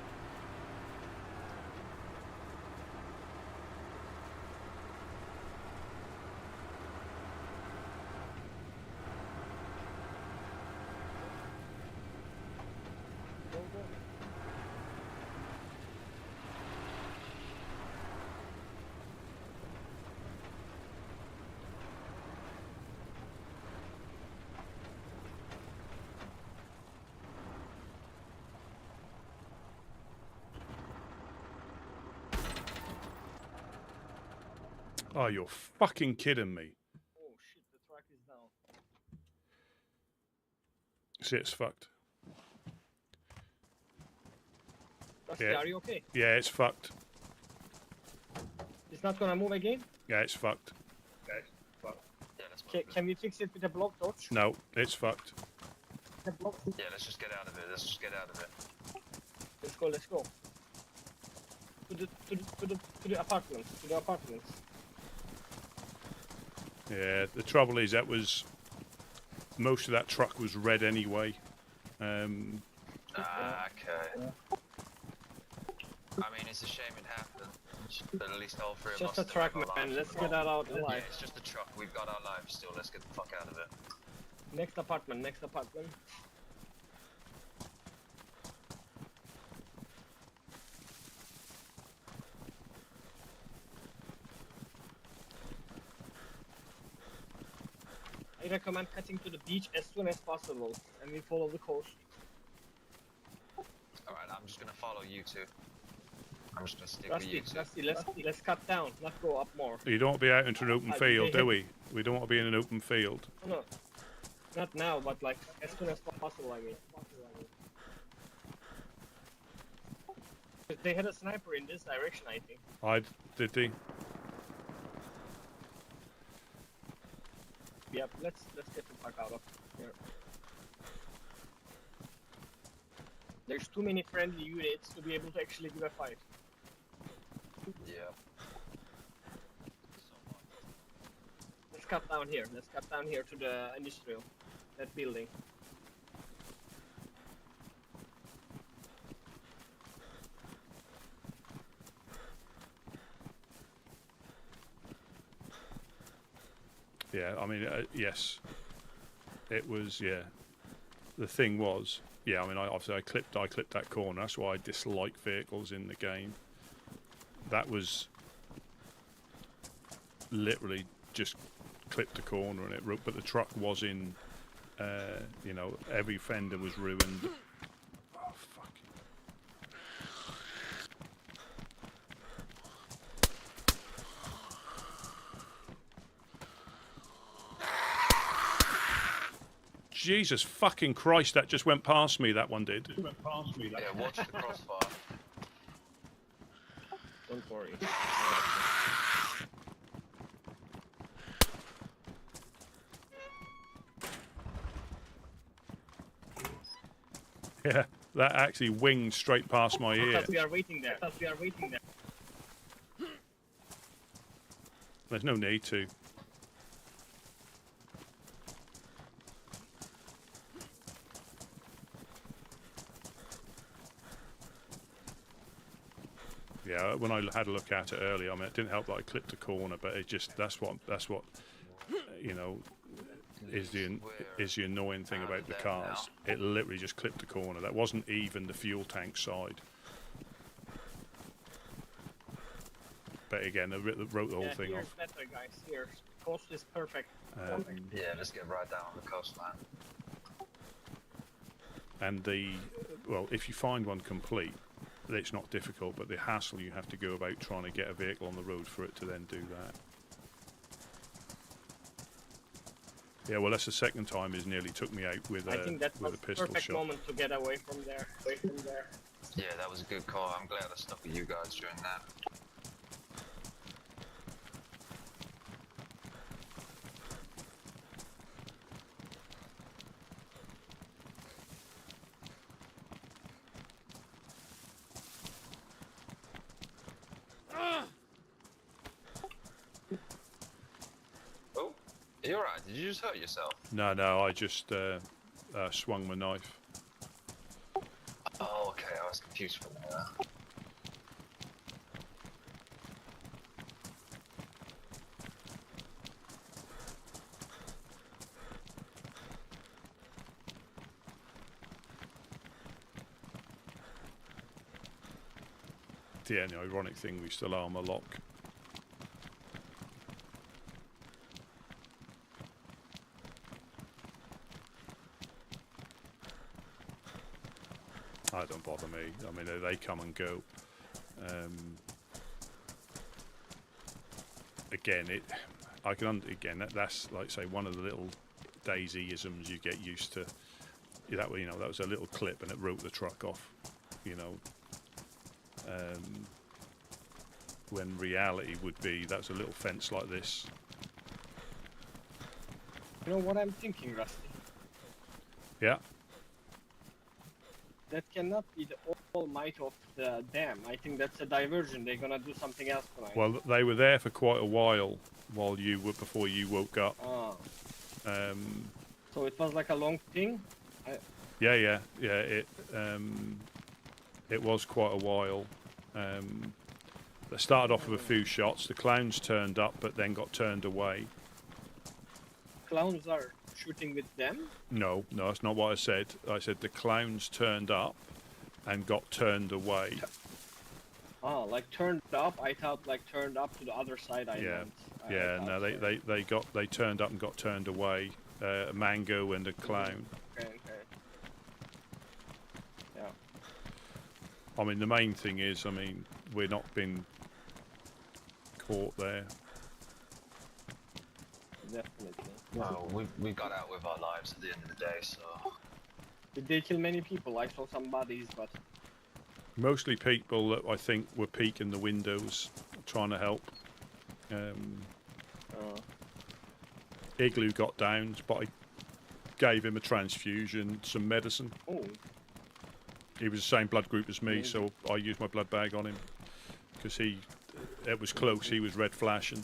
Oh, you're fucking kidding me. Oh shit, the truck is down. See, it's fucked. Dusty, are you okay? Yeah, it's fucked. It's not gonna move again? Yeah, it's fucked. Can we fix it with a block torch? No, it's fucked. Yeah, let's just get out of it. Let's just get out of it. Let's go. To the apartments. To the apartments. Yeah, the trouble is that was most of that truck was red anyway. Okay. I mean, it's a shame it happened, but at least all three of us. Just a truck, man. Let's get that out alive. Yeah, it's just a truck. We've got our lives still. Let's get the fuck out of it. Next apartment. Next apartment. I recommend cutting to the beach as soon as possible, and we follow the coast. Alright, I'm just gonna follow you two. I'm just gonna stick with you two. Rusty, let's cut down, not go up more. You don't want to be out into an open field, do we? We don't want to be in an open field. No, not now, but like as soon as possible, I mean. They had a sniper in this direction, I think. Did they? Yep, let's get the fuck out of here. There's too many friendly units to be able to actually give a fight. Yeah. Let's cut down here. Let's cut down here to the industrial, that building. Yeah, I mean, yes, it was. Yeah, the thing was, yeah. I mean, I clipped that corner. That's why I dislike vehicles in the game. That was literally just clipped a corner and it. But the truck was in. You know, every fender was ruined. Oh fuck! Jesus fucking Christ, that just went past me, that one did. Yeah, watch the crossfire. Don't worry. Yeah, that actually winged straight past my ear. We are waiting there. We are waiting there. There's no need to. Yeah, when I had a look at it earlier, I mean, it didn't help that I clipped a corner, but it just that's what you know is the annoying thing about the cars. It literally just clipped a corner. That wasn't even the fuel tank side. But again, they wrote the whole thing here's off. better, guys. Here, coast is perfect. Yeah, let's get right down on the coastline. And well, if you find one complete, it's not difficult, but the hassle you have to go about trying to get a vehicle on the road for it to then do that. Yeah, well, that's the second time he's nearly took me out with I think that was a pistol perfect shot. moment to get away from there. Yeah, that was a good call. I'm glad I stuck with you guys during that. Oh, you're right. Did you just hurt yourself? No, I just swung my knife. Oh, okay. I was confused for a minute. Yeah, the ironic thing, we still armor lock. That don't bother me. I mean, they come and go. Again, that's like say one of the little DayZ-isms you get used to. That way, you know, that was a little clip and it wrote the truck off. You know. When reality would be that's a little fence like this. You know what I'm thinking, Rusty? Yeah. That cannot be the all might of the dam. I think that's a diversion. They're gonna do something else tonight. Well, they were there for quite a while before you woke up. Oh. So it was like a long thing. Yeah. It was quite a while. They started off with a few shots. The clowns turned up, but then got turned away. Clowns are shooting with them? No, that's not what I said. I said the clowns turned up and got turned away. Oh, like turned up? I thought like turned up to the other side. No, they turned up and got turned away. A mango and a clown. Okay. Yeah. I mean, the main thing is, I mean, we're not been caught there. Definitely. Well, we got out with our lives at the end of the day, so... Did they kill many people? I saw some bodies, but... Mostly people that I think were peeking the windows, trying to help. Igloo got downed, but I gave him a transfusion, some medicine. Oh. He was the same blood group as me, so I used my blood bag on him. Because it was close, he was red flashing.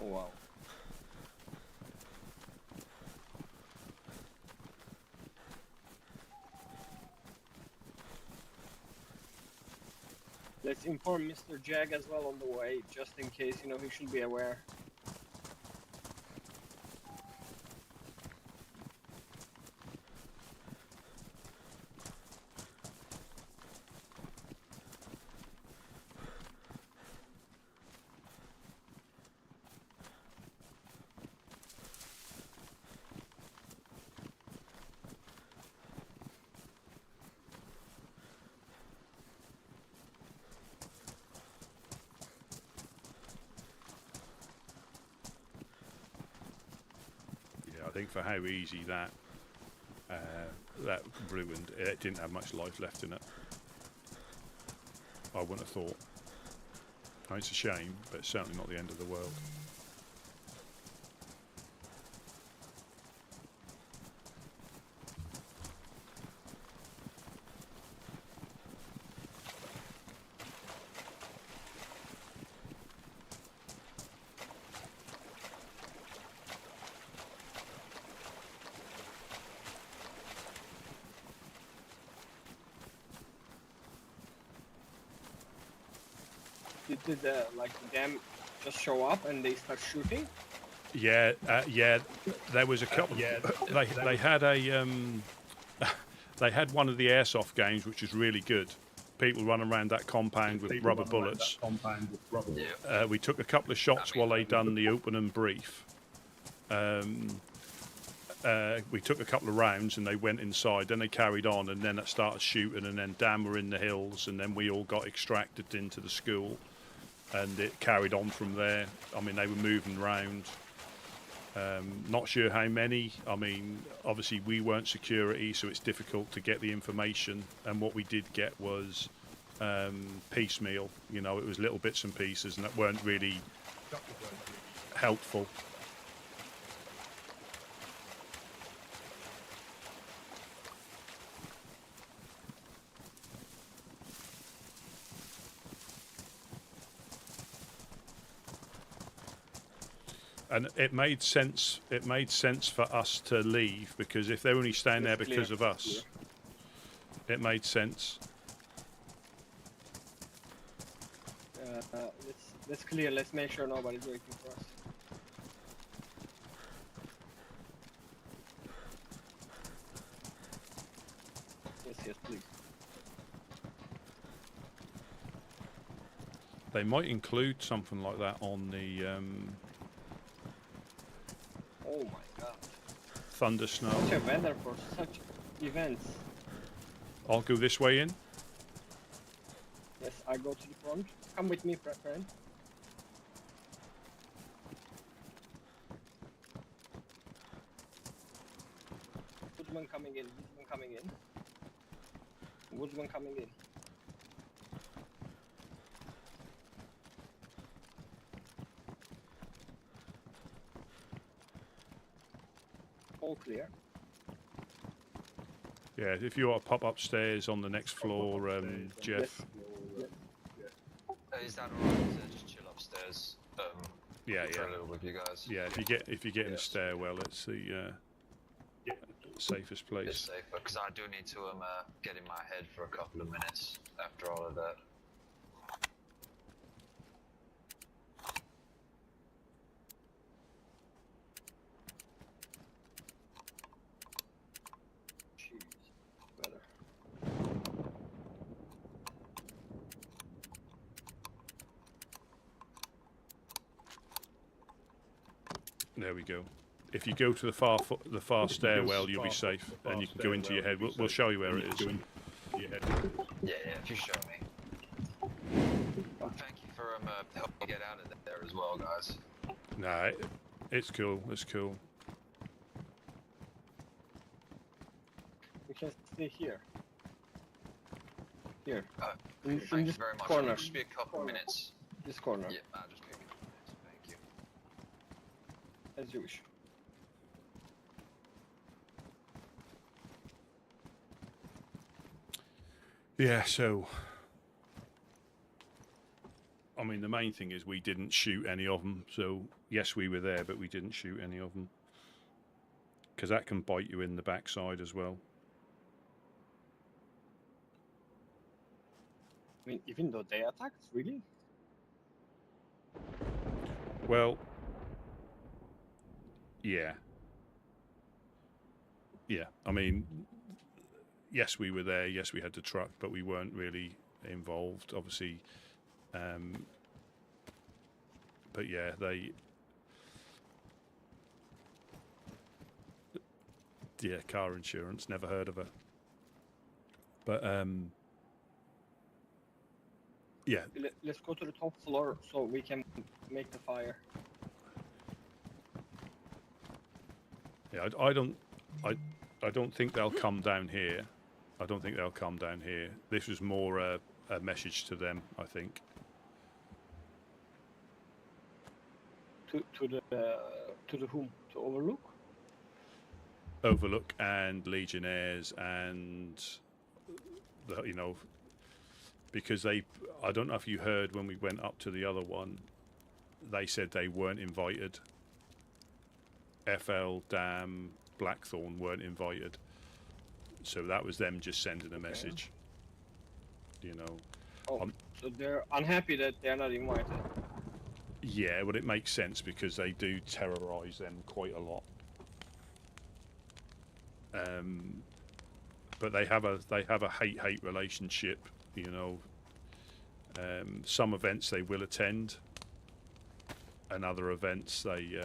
Oh, wow. Let's inform Mr. Jag as well on the way, just in case, you know, he should be aware. think for how easy that ruined, it didn't have much life left in it. I wouldn't have thought. Oh, it's a shame, but it's certainly not the end of the world. Did like the dam just show up and they start shooting? Yeah, yeah. There was a couple. They had a they had one of the airsoft games, which was really good. People running around that compound with rubber bullets. We took a couple of shots while they done the opening brief. We took a couple of rounds and they went inside. Then they carried on, and then it started shooting. And then Dan were in the hills, and then we all got extracted into the school, and it carried on from there. I mean, they were moving around. Not sure how many. I mean, obviously we weren't security, so it's difficult to get the information. And what we did get was piecemeal. You know, it was little bits and pieces, and that weren't really helpful. And it made sense. It made sense for us to leave, because if they're only staying there because of us, it made sense. Let's clear. Let's make sure nobody's waiting for us. Yes, please. They might include something like that on the Oh my god. Thunder Snow. Such a weather for such events. I'll go this way in. Yes, I go to the front. Come with me, friend. Woodsman coming in. Woodsman coming in. Woodsman coming in. All clear. Yeah, if you want to pop upstairs on the next floor, Jeff. Is that alright to just chill upstairs? Yeah, for a little with you guys. Yeah, if you get in the stairwell, it's the safest place. It's safer, because I do need to get in my head for a couple of minutes after all of that. There we go. If you go to the far stairwell, you'll be safe, and you can go into your head. We'll show you where it is. Yeah, if you show me. Thank you for helping me get out of there as well, guys. Nah, it's cool. It's cool. We can stay here. Here. Thank you this very much. corner. It'll just be a couple of minutes. This corner. Yeah, I'll just be a couple of minutes. Thank you. As you wish. Yeah, so I mean, the main thing is we didn't shoot any of them. So yes, we were there, but we didn't shoot any of them, because that can bite you in the backside as well. I mean, even though they attacked, really? Well, yeah. Yeah, I mean, yes, we were there. Yes, we had the truck, but we weren't really involved, obviously. But yeah, yeah, car insurance, never heard of her. But yeah. Let's go to the top floor so we can make the fire. Yeah, I don't think they'll come down here. I don't think they'll come down here. This was more a message to them, I think. To the whom? To Overlook? Overlook and Legionnaires and you know, because I don't know if you heard when we went up to the other one, they said they weren't invited. FL, Dam, Blackthorn weren't invited. So that was them just sending a message. You know. Oh, so they're unhappy that they're not invited. Yeah, well, it makes sense because they do terrorize them quite a lot. But they have a hate-hate relationship. You know. Some events they will attend, and other events they.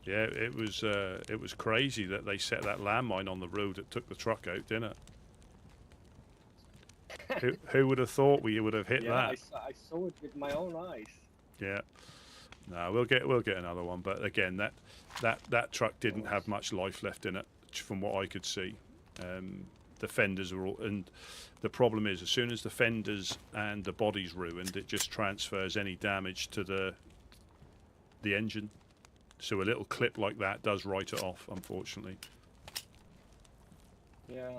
Yeah, it was crazy that they set that landmine on the road that took the truck out, didn't it? who would have thought we would have hit that? I saw it with my own eyes. Yeah. No, we'll get another one, but again, that truck didn't have much life left in it, from what I could see. The fenders were all, and the problem is, as soon as the fenders and the body's ruined, it just transfers any damage to the engine. So a little clip like that does write it off, unfortunately. Yeah.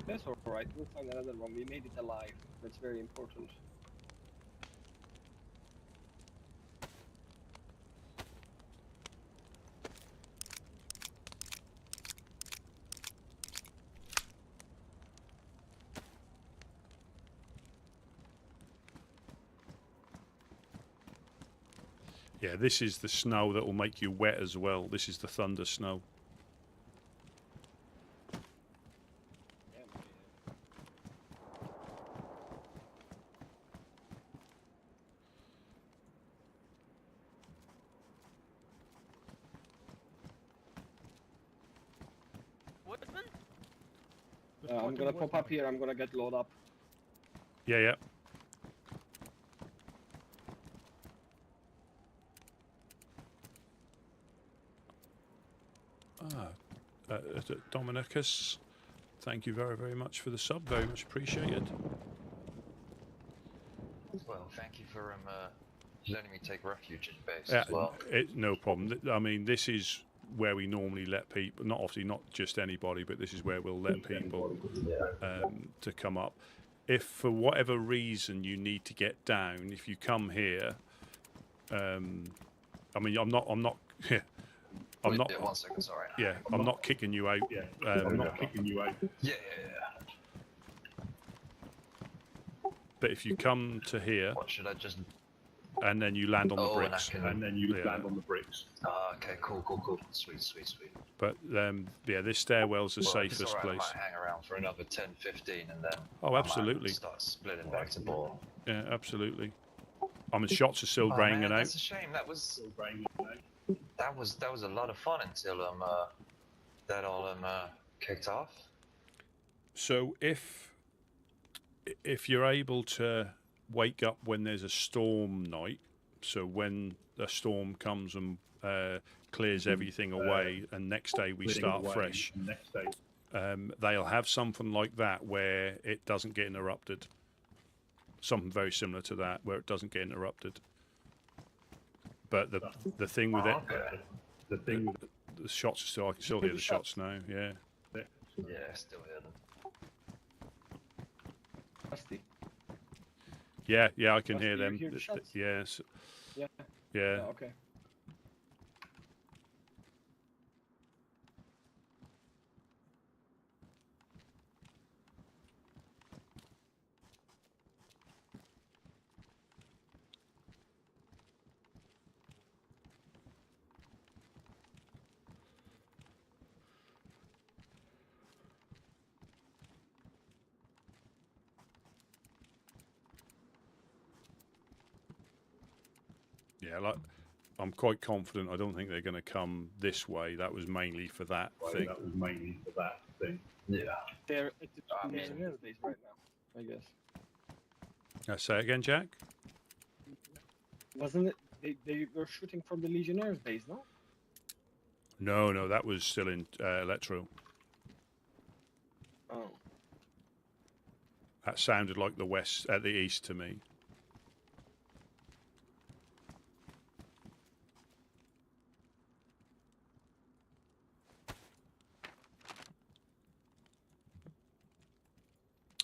That's alright, we'll find another one. We made it alive. That's very important. Yeah, this is the snow that will make you wet as well. This is the thunder snow. Woodsman? I'm gonna pop up here. I'm gonna get load up. Yeah, yeah. Dominicus, thank you very, very much for the sub. Very much appreciated. Well, thank you for letting me take refuge in base as well. No problem. I mean, this is where we normally let people, not obviously not just anybody, but this is where we'll let people to come up. If for whatever reason you need to get down, if you come here, I mean, I'm not. I'm not. Yeah, 1 second, sorry. Yeah, I'm not kicking you out. I'm not kicking you out. Yeah. But if you come to here, What should I just? And then you land on the bricks, and then you land on the bricks. Okay, cool. Sweet. But yeah, this stairwell's the safest it's all right, place. I might hang around for another 10, 15, and then. Oh, absolutely. I might start splitting back to ball. Yeah, absolutely. I mean, shots are still banging out. That's a shame. That was a lot of fun until that all kicked off. So if you're able to wake up when there's a storm night, so when a storm comes and clears everything away, and next day we start fresh, they'll have something like that where it doesn't get interrupted. Something very similar to that where it doesn't get interrupted. But the thing with the shots are still, I can still hear the shots now. Yeah. Yeah, still hear them. Rusty. Yeah, I can hear them. You hear the shots? Yes. Yeah. Yeah. Oh, okay. Yeah, like I'm quite confident. I don't think they're going to come this way. That was mainly for that thing. Yeah. They're at the engineer's base right now, I guess. Say it again, Jack. Wasn't it? They were shooting from the Legionnaires base, no? No, that was still in Electro. Oh. That sounded like the west, the east to me.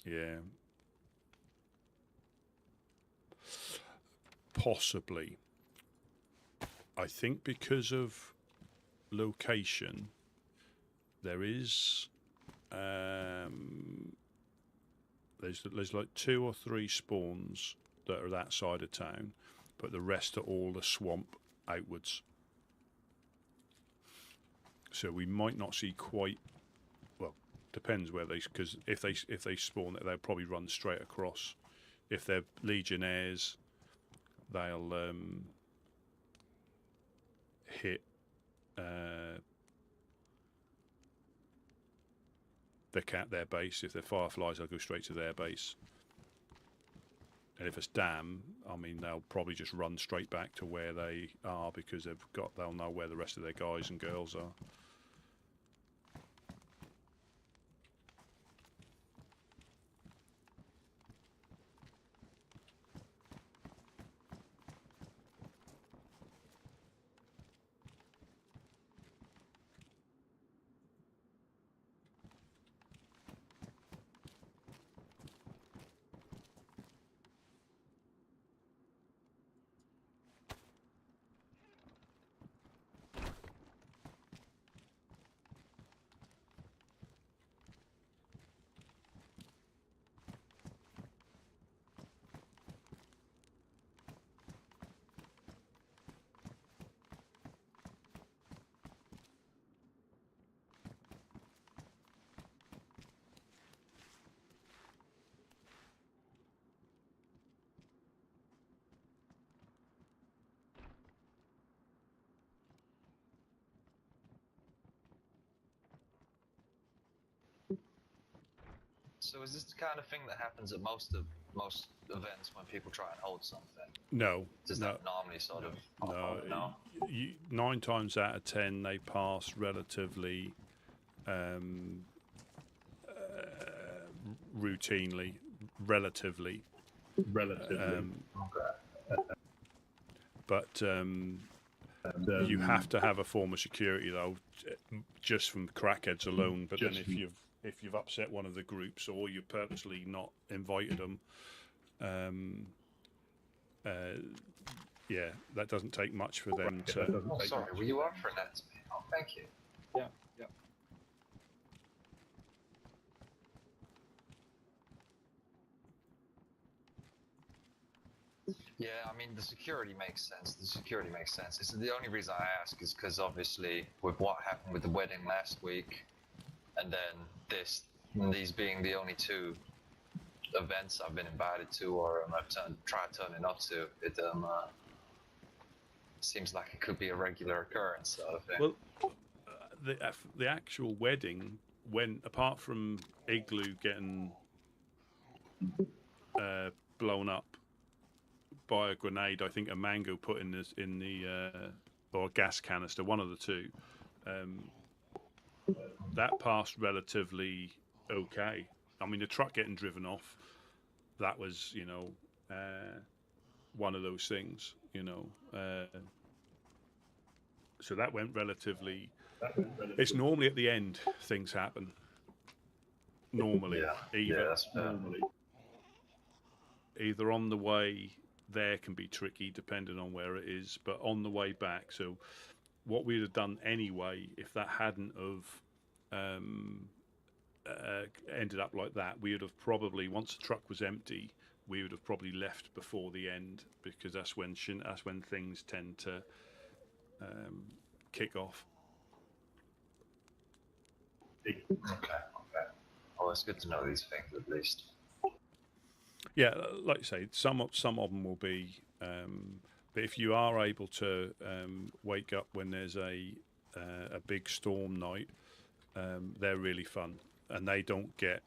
Yeah. Possibly. I think because of location, there is there's like 2 or 3 spawns that are that side of town, but the rest are all the swamp outwards. So we might not see quite. Well, depends where they, because if they spawn, they'll probably run straight across. If they're Legionnaires, they'll hit their base. If they're Fireflies, they'll go straight to their base. And if it's Dam, I mean, they'll probably just run straight back to where they are because they'll know where the rest of their guys and girls are. So is this the kind of thing that happens at most events when people try and hold something? No. Does that normally sort of No. 9 times out of 10 they pass relatively routinely. Relatively. But you have to have a form of security though, just from crackheads alone. But then if you've upset one of the groups or you've purposely not invited them, yeah, that doesn't take much for them to. Oh, sorry, were you offering that to me? Oh, thank you. Yeah. Yeah, I mean, the security makes sense. It's the only reason I ask is because obviously with what happened with the wedding last week, and then these being the only 2 events I've been invited to or I've tried turning up to, it seems like it could be a regular occurrence sort of thing. Well, the actual wedding, when apart from Igloo getting blown up by a grenade, I think a mango put in the or a gas canister, one of the 2, that passed relatively okay. I mean, the truck getting driven off, that was, one of those things, so that went relatively. It's normally at the end things happen. Normally, either on the way there can be tricky depending on where it is, but on the way back. So what we'd have done anyway, if that hadn't have ended up like that, we would have probably, once the truck was empty, we would have probably left before the end, because that's when things tend to kick off. Okay. Well, it's good to know these things at least. Yeah, like you say, some of them will be, but if you are able to wake up when there's a big storm night, they're really fun, and they don't get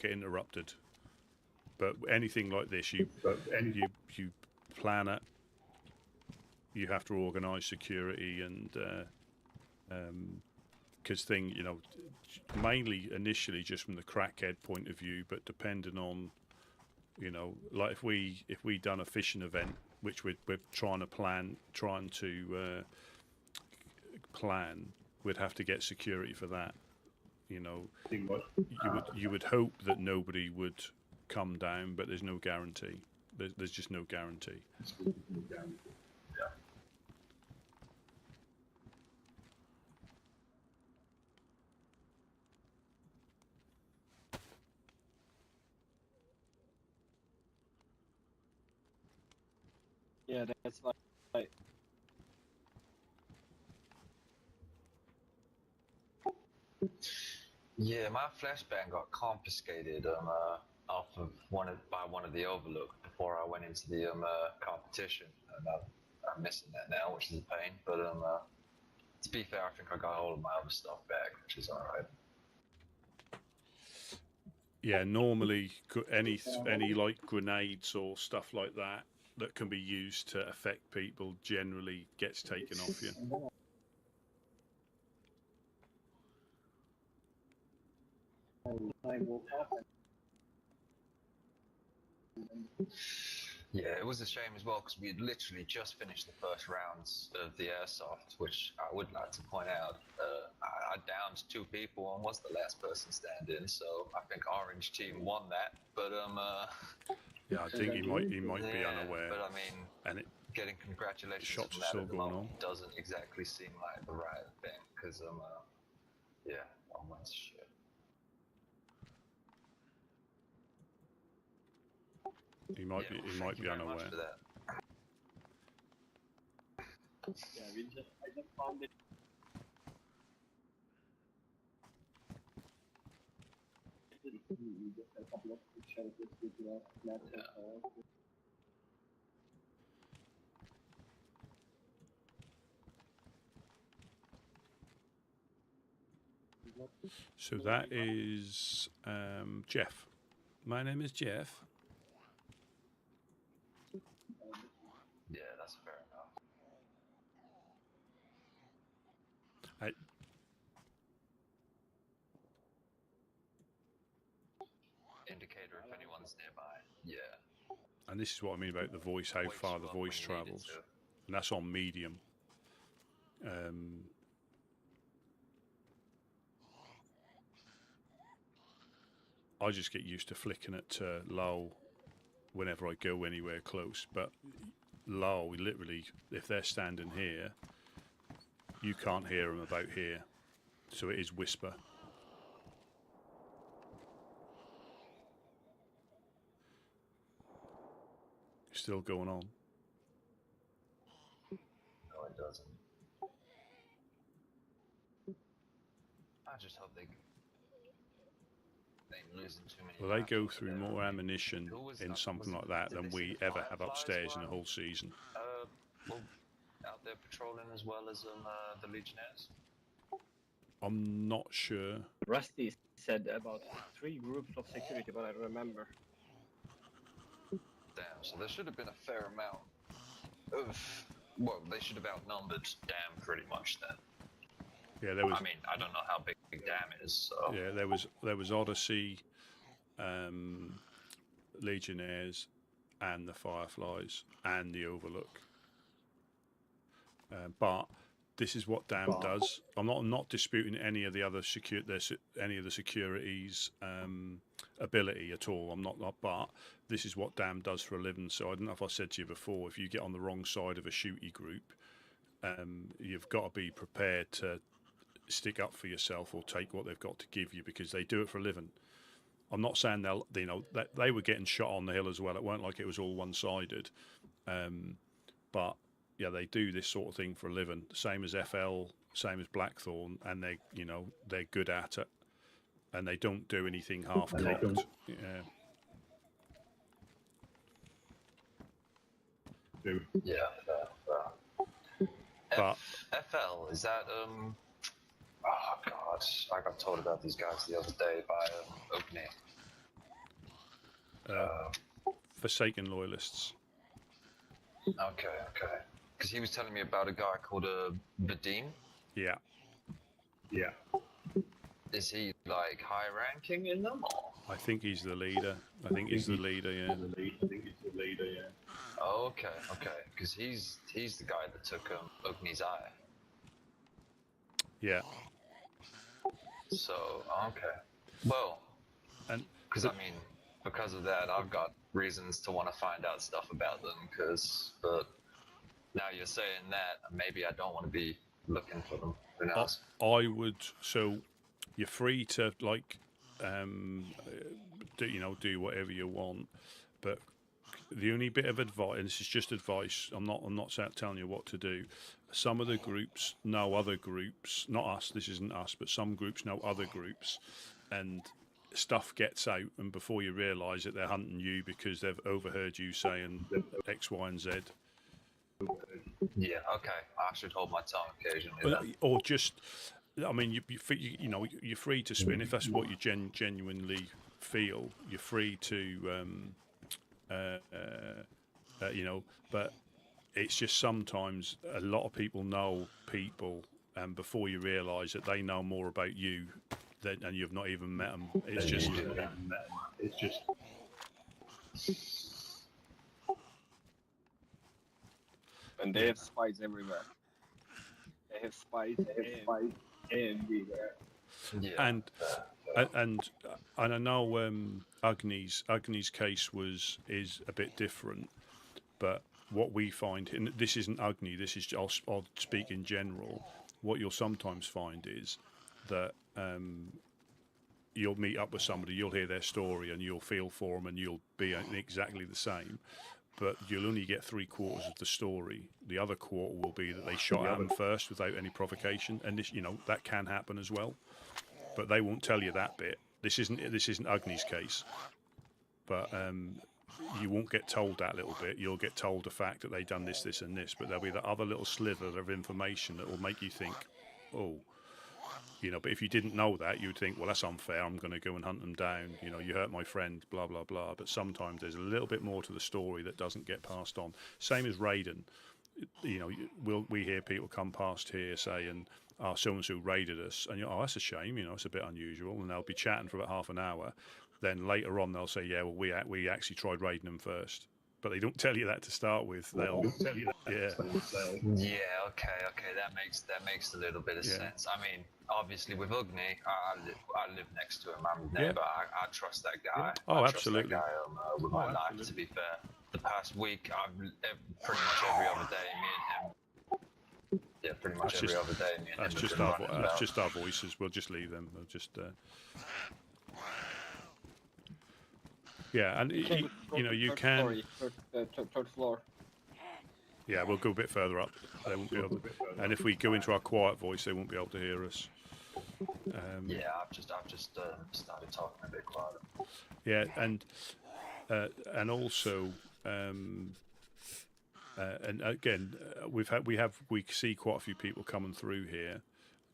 interrupted. But anything like this, you plan it. You have to organise security and because mainly initially just from the crackhead point of view, but depending on, like if we done a fishing event, which we're trying to plan, we'd have to get security for that. You would hope that nobody would come down, but there's no guarantee. There's just no guarantee. Yeah, that's right. Yeah, my flashbang got confiscated off of by one of the Overlook before I went into the competition, and I'm missing that now, which is a pain. But to be fair, I think I got all of my other stuff back, which is all right. Yeah, normally any like grenades or stuff like that can be used to affect people generally gets taken off you. Yeah, it was a shame as well because we had literally just finished the first rounds of the airsoft, which I would like to point out. I downed 2 people and was the last person standing, so I think Orange team won that. But yeah, I think he might be unaware. But I mean, getting congratulations shots from are still that at the going moment on. doesn't exactly seem like the right thing because yeah, almost shit. He might be unaware. Yeah, I just found it. Just a couple of pictures with your laptop. So that is Jeff. My name is Jeff. Yeah, that's fair enough. Indicator if anyone's nearby. Yeah. And this is what I mean about the voice, how far the voice travels. And that's on medium. I just get used to flicking it to low whenever I go anywhere close. But low, literally, if they're standing here, you can't hear them about here. So it is whisper. Still going on. No, it doesn't. I just hope they losing too many. Well, they go through more ammunition in something like that than we ever have upstairs in a whole season. Well, out there patrolling as well as the Legionnaires. I'm not sure. Rusty said about 3 groups of security, but I remember. Damn, so there should have been a fair amount of. Well, they should have outnumbered Damn pretty much then. Yeah, there was. I mean, I don't know how big Damn is. So. Yeah, there was Odyssey, Legionnaires, and the Fireflies, and the Overlook. But this is what Damn does. I'm not disputing any of the other securities' ability at all. I'm not. But this is what Damn does for a living. So I don't know if I said to you before. If you get on the wrong side of a shooty group, you've got to be prepared to stick up for yourself or take what they've got to give you because they do it for a living. I'm not saying they were getting shot on the hill as well. It weren't like it was all one-sided, but yeah, they do this sort of thing for a living. Same as FL, same as Blackthorn, and they're good at it, and they don't do anything half-cocked. Yeah. Yeah. But FL is that oh god, I got told about these guys the other day by Oakney. Forsaken Loyalists. Okay. Because he was telling me about a guy called Vadim. Yeah. Yeah. Is he like high ranking in them? Or? I think he's the leader. I think he's the leader. Yeah. I think he's the leader. Yeah. Oh, okay. Because he's the guy that took Ogni's eye. Yeah. So okay. Well, and because I mean, because of that, I've got reasons to want to find out stuff about them. But now you're saying that, maybe I don't want to be looking for them. Who knows? I would. So you're free to like, do whatever you want, but the only bit of advice, and this is just advice. I'm not telling you what to do. Some of the groups know other groups, not us. This isn't us, but some groups know other groups, and stuff gets out, and before you realise it, they're hunting you because they've overheard you saying X, Y, and Z. Yeah, okay. I should hold my tongue occasionally. Or just, I mean, you're free to spin if that's what you genuinely feel. You're free to, but it's just sometimes a lot of people know people, and before you realise that they know more about you and you've not even met them. It's just. And they have spies everywhere. They have spies everywhere. Yeah. And I know Agni's case is a bit different, but what we find, and this isn't Agni, this is I'll speak in general. What you'll sometimes find is that you'll meet up with somebody, you'll hear their story, and you'll feel for them, and you'll be exactly the same. But you'll only get 3/4 of the story. The other quarter will be that they shot at them first without any provocation, and this, that can happen as well. But they won't tell you that bit. This isn't Agni's case, but you won't get told that little bit. You'll get told the fact that they've done this, this, and this. But there'll be that other little sliver of information that will make you think, oh. But if you didn't know that, you would think, well, that's unfair. I'm going to go and hunt them down. You hurt my friend, blah, blah, blah. But sometimes there's a little bit more to the story that doesn't get passed on. Same as raiding. We hear people come past here saying, oh, so-and-so raided us. And that's a shame. It's a bit unusual. And they'll be chatting for about half an hour. Then later on, they'll say, yeah, well, we actually tried raiding them first. But they don't tell you that to start with. They'll tell you that. Yeah, okay. That makes a little bit of sense. I mean, obviously with Ugni, I live next to him. I'm a neighbor. I trust that guy. Oh, I absolutely. Trust that guy with my life. To be fair, the past week, pretty much every other day, me and him. Yeah, pretty much every other day, me and that's him. That's just our voices. We'll just leave them. We'll just. Yeah, and you can. Third floor. Yeah, we'll go a bit further up. They won't be able. And if we go into our quiet voice, they won't be able to hear us. Yeah, I've just started talking a bit quieter. Yeah, and also, and again, we see quite a few people coming through here.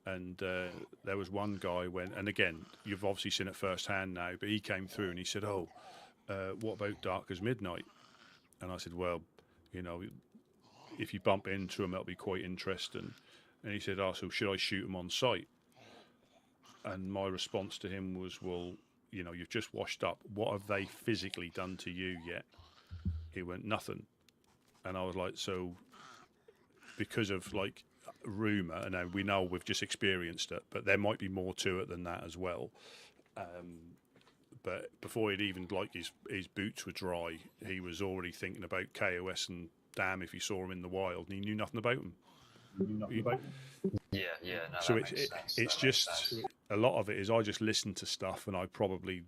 And there was one guy and again, you've obviously seen it firsthand now, but he came through and he said, oh, what about Dark as Midnight? And I said, well, if you bump into him, that'll be quite interesting. And he said, oh, so should I shoot him on sight? And my response to him was, well, you've just washed up. What have they physically done to you yet? He went, nothing. And I was like, so because of like rumour, and we know we've just experienced it, but there might be more to it than that as well. But before he'd even his boots were dry, he was already thinking about KOS and damn if he saw him in the wild, and he knew nothing about him. Yeah. No, so it's just a lot of it is I just listen to stuff and I probably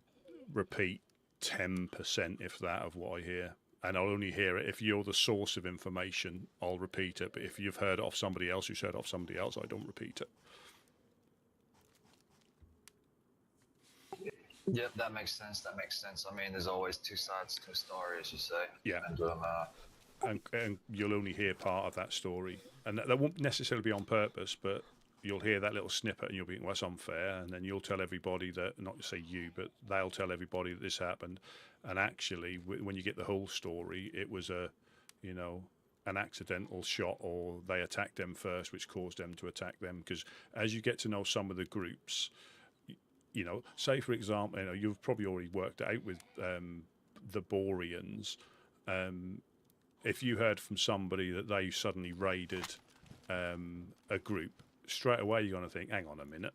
repeat 10% if that of what I hear. And I'll only hear it if you're the source of information. I'll repeat it, but if you've heard it off somebody else who's heard it off somebody else, I don't repeat it. Yep, that makes sense. I mean, there's always two sides to a story, as you say. Yeah. And you'll only hear part of that story, and that won't necessarily be on purpose, but you'll hear that little snippet and you'll be, well, that's unfair, and then you'll tell everybody that, not to say you, but they'll tell everybody that this happened, and actually when you get the whole story, it was an accidental shot, or they attacked them first, which caused them to attack them. Because as you get to know some of the groups, say for example, you've probably already worked it out with the Boreans. If you heard from somebody that they suddenly raided a group, straight away you're going to think, hang on a minute,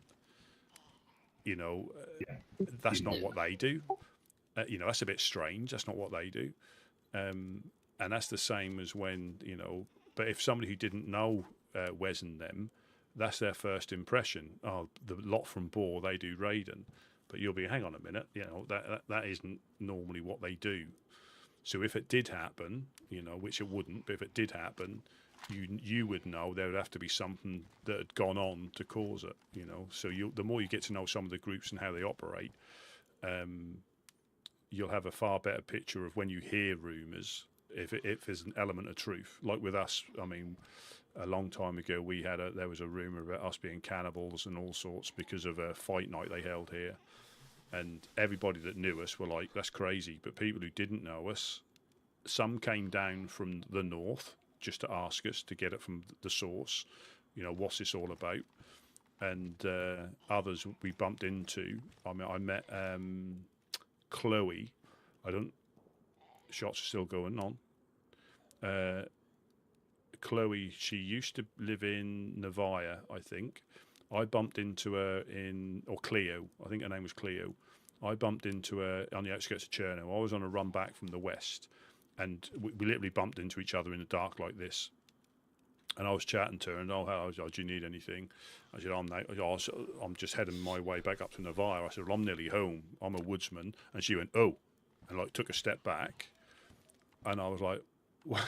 that's not what they do. That's a bit strange. That's not what they do. And that's the same as when, but if somebody who didn't know Wes and them, that's their first impression. Oh, the lot from Boar, they do raiding. But you'll be, hang on a minute, that isn't normally what they do. So if it did happen, which it wouldn't, but if it did happen, you would know there would have to be something that had gone on to cause it, So the more you get to know some of the groups and how they operate, you'll have a far better picture of when you hear rumours, if there's an element of truth. Like with us, I mean, a long time ago there was a rumour about us being cannibals and all sorts because of a fight night they held here. And everybody that knew us were like, that's crazy. But people who didn't know us, some came down from the north just to ask us, to get it from the source, what's this all about? And others we bumped into. I mean, I met Chloe. Shots are still going on. Chloe, she used to live in Nevaeh, I think. I bumped into her or Cleo, I think her name was Cleo. I bumped into her on the outskirts of Chernarus. I was on a run back from the west, and we literally bumped into each other in the dark like this. And I was chatting to her, and hello, do you need anything? I said, I'm just heading my way back up to Nevaeh. I said, well, I'm nearly home. I'm a woodsman. And she went, oh, and took a step back. And I was like, what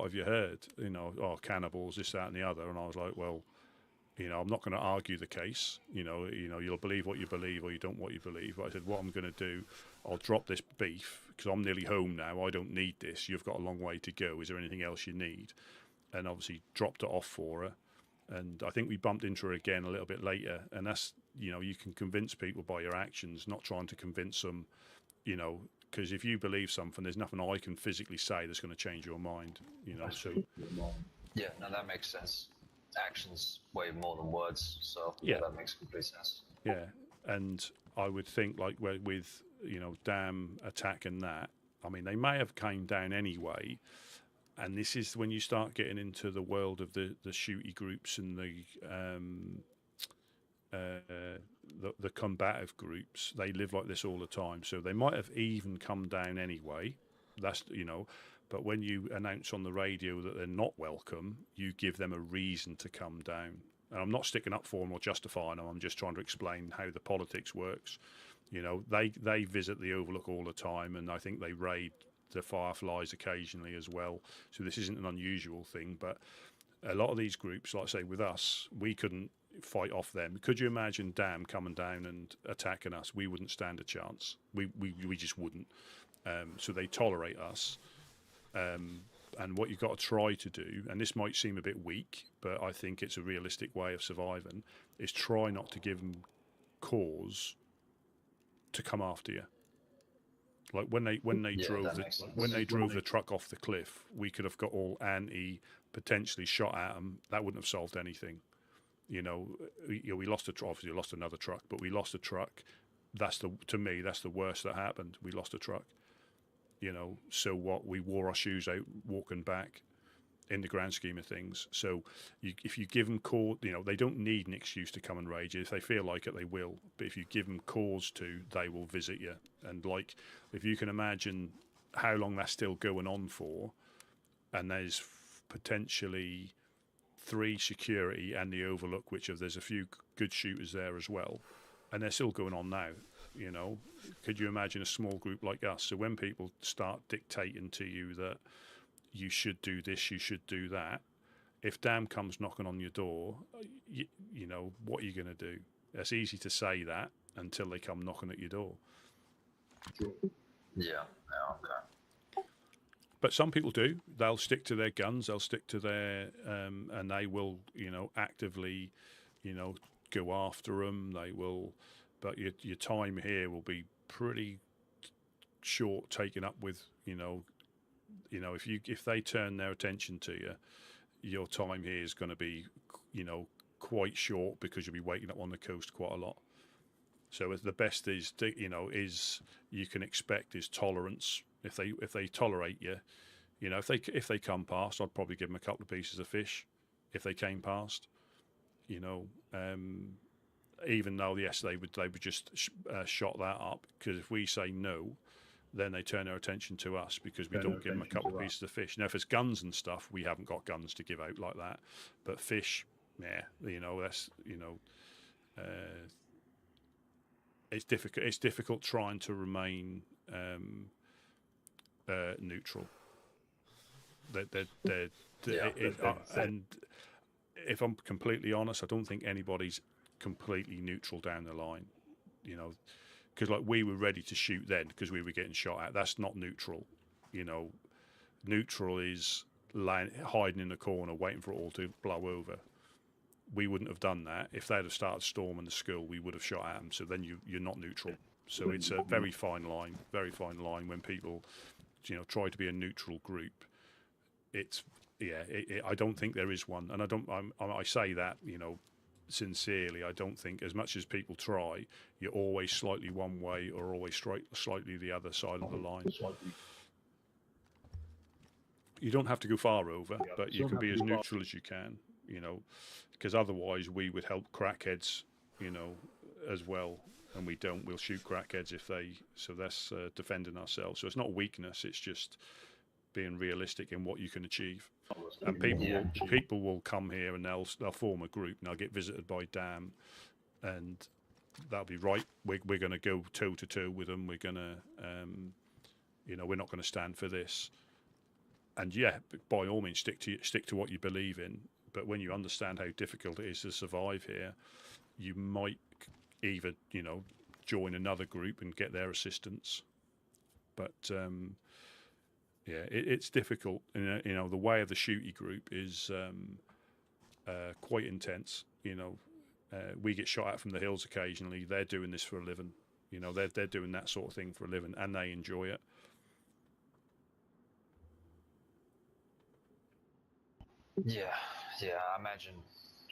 have you heard? Cannibals, this, that, and the other. And I was like, well, I'm not going to argue the case. You'll believe what you believe, or you don't what you believe. But I said, what I'm going to do, I'll drop this beef because I'm nearly home now. I don't need this. You've got a long way to go. Is there anything else you need? And obviously dropped it off for her. And I think we bumped into her again a little bit later. And that's, you can convince people by your actions, not trying to convince them, because if you believe something, there's nothing I can physically say that's going to change your mind, So yeah, no, that makes sense. Actions way more than words, so yeah, that makes complete sense. Yeah, and I would think like with Dam attack and that, I mean, they may have came down anyway, and this is when you start getting into the world of the shooty groups and the combative groups. They live like this all the time, so they might have even come down anyway. That's But when you announce on the radio that they're not welcome, you give them a reason to come down. And I'm not sticking up for them or justifying them. I'm just trying to explain how the politics works. They visit the Overlook all the time, and I think they raid the Fireflies occasionally as well. So this isn't an unusual thing. But a lot of these groups, like I say, with us, we couldn't fight off them. Could you imagine Dam coming down and attacking us? We wouldn't stand a chance. We just wouldn't. So they tolerate us. And what you've got to try to do, and this might seem a bit weak, but I think it's a realistic way of surviving, is try not to give them cause to come after you. Like when they drove the truck off the cliff, we could have got all anti, potentially shot at them. That wouldn't have solved anything. We lost obviously lost another truck, but we lost a truck. To me, that's the worst that happened. We lost a truck. So what? We wore our shoes out walking back in the grand scheme of things. So if you give them cause, they don't need an excuse to come and rage. If they feel like it, they will. But if you give them cause to, they will visit you. And if you can imagine how long that's still going on for, and there's potentially 3 security and the Overlook, there's a few good shooters there as well, and they're still going on now. Could you imagine a small group like us? So when people start dictating to you that you should do this, you should do that, if Dam comes knocking on your door, what are you going to do? It's easy to say that until they come knocking at your door. Yeah, okay. but some people do. They'll stick to their guns. They'll stick to their, and they will, actively, go after them. They will, but your time here will be pretty short, taken up with, if they turn their attention to you, your time here is going to be, quite short because you'll be waking up on the coast quite a lot. So the best is, is you can expect is tolerance. If they tolerate you, if they come past, I'd probably give them a couple of pieces of fish. If they came past, even though yes, they would just shot that up, because if we say no, then they turn their attention to us because we don't give them a couple of pieces of fish. Now, if it's guns and stuff, we haven't got guns to give out like that. But fish, yeah, that's it's difficult. It's difficult trying to remain neutral. And if I'm completely honest, I don't think anybody's completely neutral down the line. Because like we were ready to shoot then because we were getting shot at. That's not neutral. Neutral is hiding in the corner waiting for it all to blow over. We wouldn't have done that. If they'd have started storming the school, we would have shot at them. So then you're not neutral. So it's a very fine line when people, try to be a neutral group. It's I don't think there is one, and I say that sincerely. I don't think, as much as people try, you're always slightly one way or always slightly the other side of the line. You don't have to go far over, but you can be as neutral as you can, because otherwise we would help crackheads, as well, and we don't. We'll shoot crackheads if they. So that's defending ourselves. So it's not weakness. It's just being realistic in what you can achieve. And people will come here and they'll form a group and they'll get visited by Dam, and that'll be right. We're going to go toe to toe with them. We're going to, we're not going to stand for this. And yeah, by all means, stick to what you believe in. But when you understand how difficult it is to survive here, you might either join another group and get their assistance. But it's difficult. The way of the shooty group is quite intense. We get shot at from the hills occasionally. They're doing this for a living. They're doing that sort of thing for a living, and they enjoy it. Yeah, I imagine,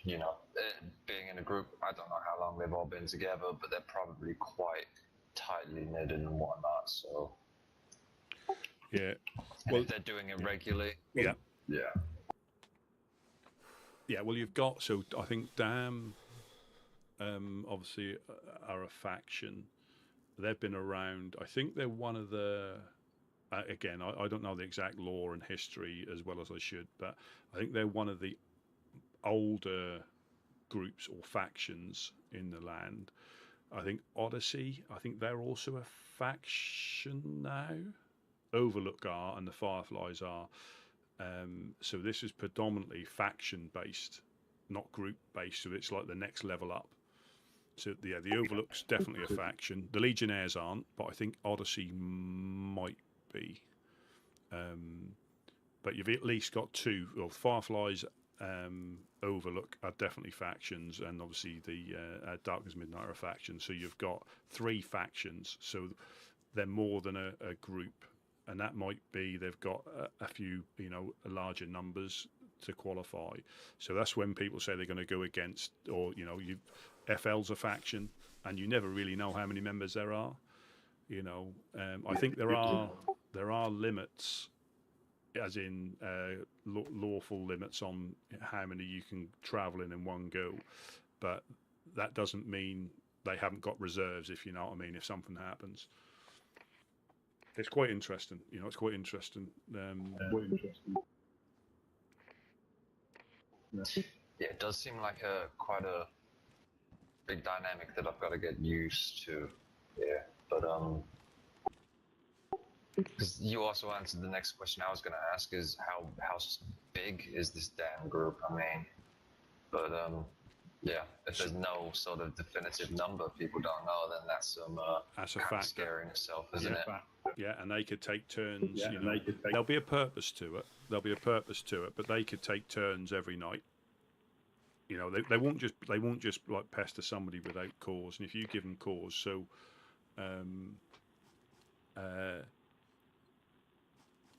being in a group, I don't know how long they've all been together, but they're probably quite tightly knitted and whatnot, so... Yeah. And if they're doing it regularly... Yeah. Yeah. Yeah, well, you've got... So, I think Dam, obviously, are a faction. They've been around... I think they're one of the... again, I don't know the exact lore and history as well as I should, but I think they're one of the older groups or factions in the land. I think Odyssey, they're also a faction now. Overlook are, and the Fireflies are. So this is predominantly faction-based, not group-based, so it's like the next level up. So the Overlook's definitely a faction. The Legionnaires aren't, but I think Odyssey might be. But you've at least got two. Well, Fireflies, Overlook are definitely factions, and obviously the Darkness Midnight are a faction. So you've got three factions. So they're more than a group, and that might be they've got a few, larger numbers to qualify. So that's when people say they're going to go against, or FL's a faction, and you never really know how many members there are. I think there are limits, as in lawful limits on how many you can travel in one go, but that doesn't mean they haven't got reserves, if you know what I mean, if something happens. It's quite interesting, it's quite interesting. Yeah, it does seem like quite a big dynamic that I've got to get used to. Yeah, but because you also answered the next question I was going to ask is how big is this damn group? I mean, but Yeah, if there's no sort of definitive number people don't know, then that's that's a kind of factor. scary in itself, isn't it? Yeah, and they could take turns. You know, there'll be a purpose to it. There'll be a purpose to it, but they could take turns every night. You know, they won't just like pester somebody without cause. And if you give them cause, so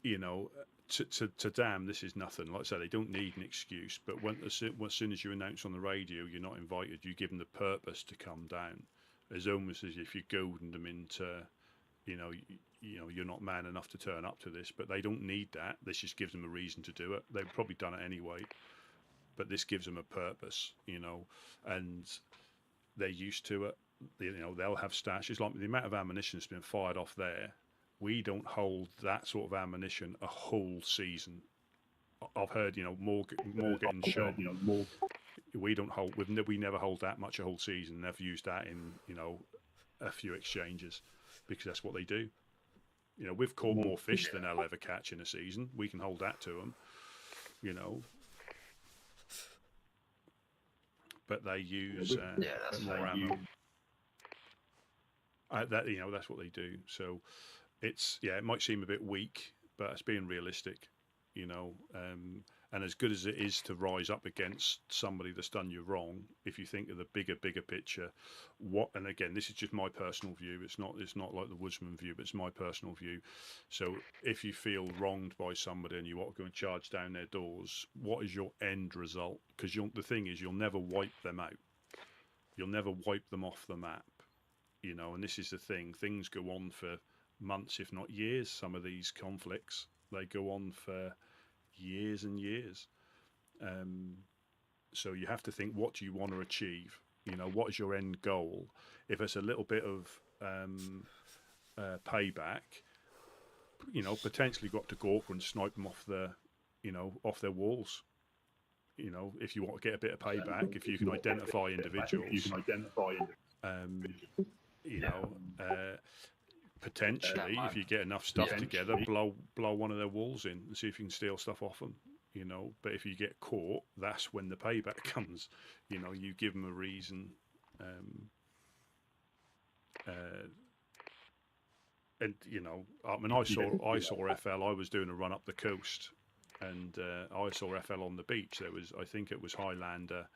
you know, to damn, this is nothing. Like I say, they don't need an excuse. But as soon as you announce on the radio you're not invited, you give them the purpose to come down. It's almost as if you're goading them into, you know, you're not man enough to turn up to this. But they don't need that. This just gives them a reason to do it. They've probably done it anyway, but this gives them a purpose, you know, and they're used to it. You know, they'll have stashes. Like the amount of ammunition that's been fired off there. We don't hold that sort of ammunition a whole season. I've heard, you know, more getting shot. You know, more. We don't hold. We never hold that much a whole season. They've used that in, you know, a few exchanges, because that's what they do. You know, we've caught more fish than they'll ever catch in a season. We can hold that to them. You know. But they use more ammo. That, you know, that's what they do. So. It's it might seem a bit weak, but it's being realistic, you know. And as good as it is to rise up against somebody that's done you wrong, if you think of the bigger picture, and again, this is just my personal view. It's not like the Woodsman view, but it's my personal view. So if you feel wronged by somebody and you want to go and charge down their doors, what is your end result? Because the thing is, you'll never wipe them out. You'll never wipe them off the map, you know. And this is the thing. Things go on for months, if not years. Some of these conflicts, they go on for years and years. So you have to think, what do you want to achieve? You know, what is your end goal? If it's a little bit of payback, you know, potentially go up to Gorka and snipe them off off their walls. You know, if you want to get a bit of payback, if you can identify individuals, you know. Potentially, if you get enough stuff together, blow one of their walls in and see if you can steal stuff off them, you know. But if you get caught, that's when the payback comes. You know, you give them a reason. And you know, I mean, I saw FL. I was doing a run up the coast, and I saw FL on the beach. I think it was Highlander.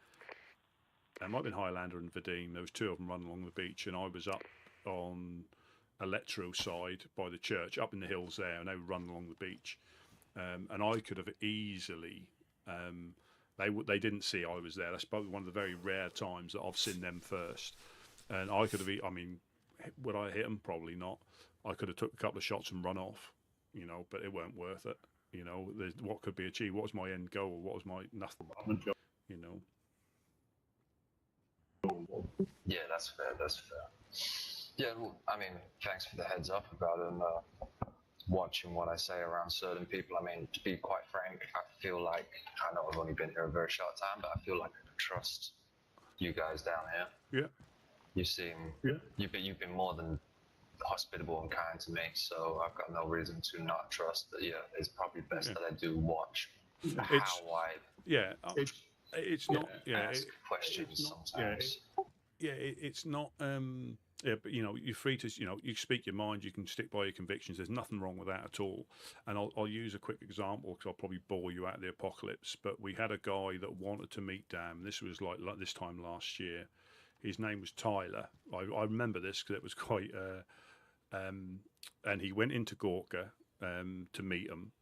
It might have been Highlander and Vadim. There was two of them running along the beach, and I was up on Electro side by the church, up in the hills there, and they were running along the beach, and I could have easily. They didn't see I was there. That's probably one of the very rare times that I've seen them first, and I could have. I mean, would I hit them? Probably not. I could have took a couple of shots and run off, you know, but it weren't worth it. You know, what could be achieved? What was my end goal? What was my nothing? You know. Yeah, that's fair. That's fair. Yeah, well, I mean, thanks for the heads up about watching what I say around certain people. I mean, to be quite frank, I feel like, I know I've only been here a very short time, but I feel like I can trust you guys down here. Yeah. You seem, you've been more than hospitable and kind to me, so I've got no reason to not trust. But yeah, it's probably best that I do watch how I. Yeah. It's not. Yeah. Ask questions sometimes. Yeah. It's not. Yeah, but you know, you're free to, you know, you speak your mind, you can stick by your convictions. There's nothing wrong with that at all. And I'll use a quick example because I'll probably bore you out of the apocalypse. But we had a guy that wanted to meet Dam. This was like this time last year. His name was Tyler. I remember this because it was quite. And he went into Gorka to meet him.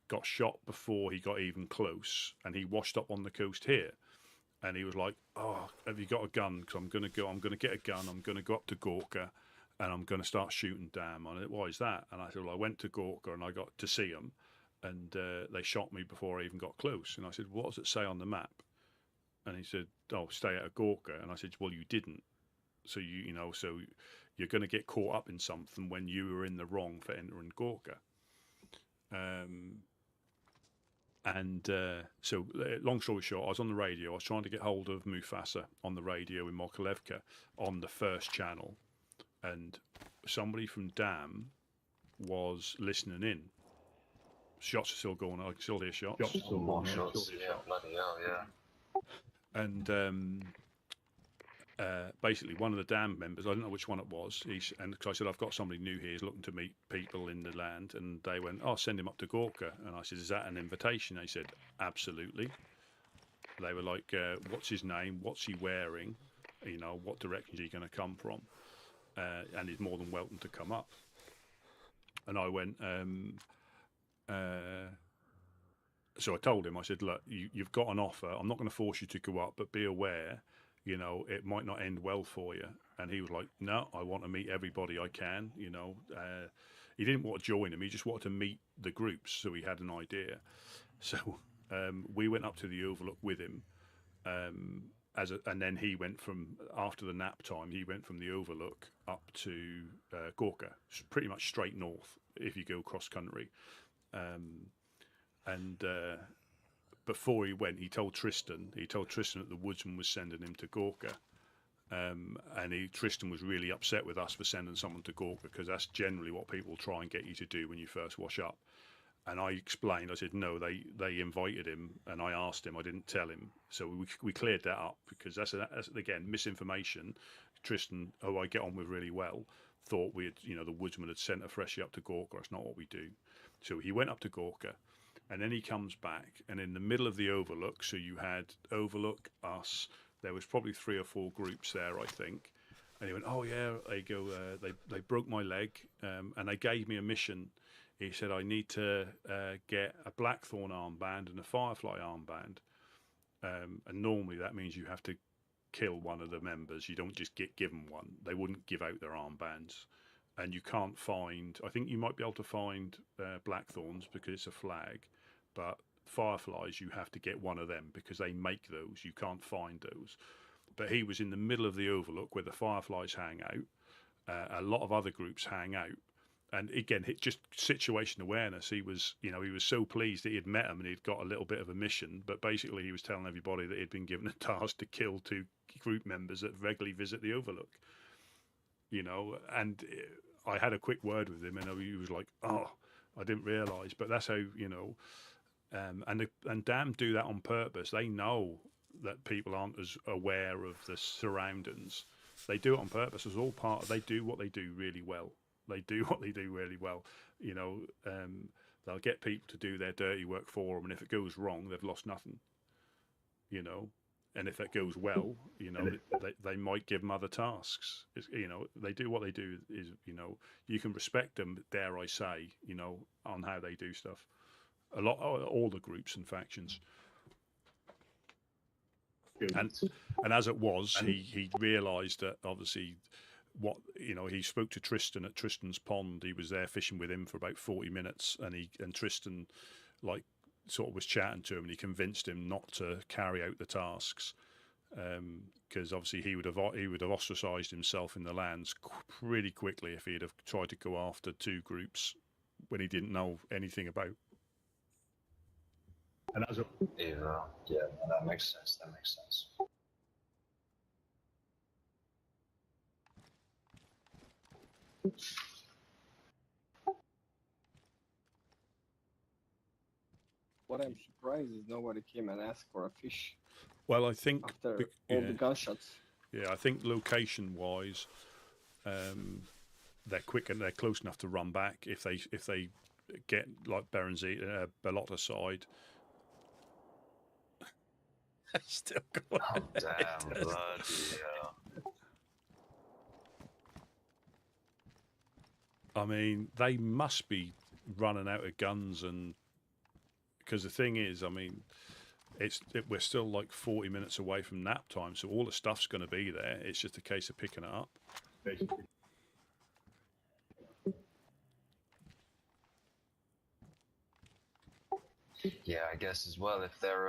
Got shot before he got even close, and he washed up on the coast here. And he was like, "Oh, have you got a gun? Because I'm going to get a gun. I'm going to go up to Gorka, and I'm going to start shooting Dam." And why is that? And I said, "Well, I went to Gorka and I got to see him, and they shot me before I even got close." And I said, "What does it say on the map?" And he said, "Oh, stay out of Gorka." And I said, "Well, you didn't. So so you're going to get caught up in something when you were in the wrong for entering Gorka." So long story short, I was on the radio. I was trying to get hold of Mufasa on the radio in Mokolevka on the first channel, and somebody from Dam was listening in. Shots are still going on. I can still hear shots. Shots, yeah, bloody hell, yeah. And basically one of the dam members, I don't know which one it was, and cause I said, I've got somebody new here, he's looking to meet people in the land, and they went, oh, send him up to Gorka. And I said, is that an invitation? They said, absolutely. They were like, what's his name? What's he wearing? You know, what direction is he going to come from? And he's more than welcome to come up. And I went, so I told him, I said, look, you've got an offer. I'm not going to force you to go up, but be aware, you know, it might not end well for you. And he was like, no, I want to meet everybody I can, you know. He didn't want to join him. He just wanted to meet the groups, so he had an idea. So we went up to the Overlook with him. And then he went from, after the nap time, he went from the Overlook up to Gorka, pretty much straight north if you go cross country. And before he went, he told Tristan that the Woodsman was sending him to Gorka. And Tristan was really upset with us for sending someone to Gorka, because that's generally what people try and get you to do when you first wash up. And I explained, I said, no, they invited him, and I asked him, I didn't tell him. So we cleared that up, because that's again, misinformation. Tristan, who I get on with really well, thought the Woodsman had sent a freshie up to Gorka. That's not what we do. So he went up to Gorka, and then he comes back, and in the middle of the Overlook, so you had Overlook, us, there was probably 3 or 4 groups there, I think. And he went, oh yeah, they broke my leg, and they gave me a mission. He said, I need to get a Blackthorn armband and a Firefly armband. And normally that means you have to kill one of the members. You don't just get given one. They wouldn't give out their armbands. And you can't find, I think you might be able to find Blackthorns because it's a flag, but Fireflies, you have to get one of them because they make those. You can't find those. But he was in the middle of the Overlook where the Fireflies hang out. A lot of other groups hang out. And again, just situation awareness. He was so pleased that he'd met him and he'd got a little bit of a mission. But basically, he was telling everybody that he'd been given a task to kill 2 group members that regularly visit the Overlook. You know, and I had a quick word with him, and he was like, "Oh, I didn't realise." But that's how, you know, and Dam do that on purpose. They know that people aren't as aware of the surroundings. They do it on purpose. It's all part of, they do what they do really well. They do what they do really well. You know, they'll get people to do their dirty work for them, and if it goes wrong, they've lost nothing. You know, and if it goes well, you know, they might give them other tasks. You know, they do what they do is, you know, you can respect them, dare I say, you know, on how they do stuff. All the groups and factions. And as it was, he realised that obviously he spoke to Tristan at Tristan's pond. He was there fishing with him for about 40 minutes, and Tristan sort of was chatting to him, and he convinced him not to carry out the tasks because obviously he would have ostracised himself in the lands pretty quickly if he'd have tried to go after 2 groups when he didn't know anything about. And as yeah, that makes sense. What I'm surprised is nobody came and asked for a fish. Well, I think after all the gunshots. Yeah, I think location-wise, they're quick and they're close enough to run back if they get like Bellotta side. Still going. Oh, damn, bloody hell. I mean, they must be running out of guns, and because the thing is, I mean, we're still like 40 minutes away from nap time, so all the stuff's going to be there. It's just a case of picking it up. Yeah, I guess as well, if they're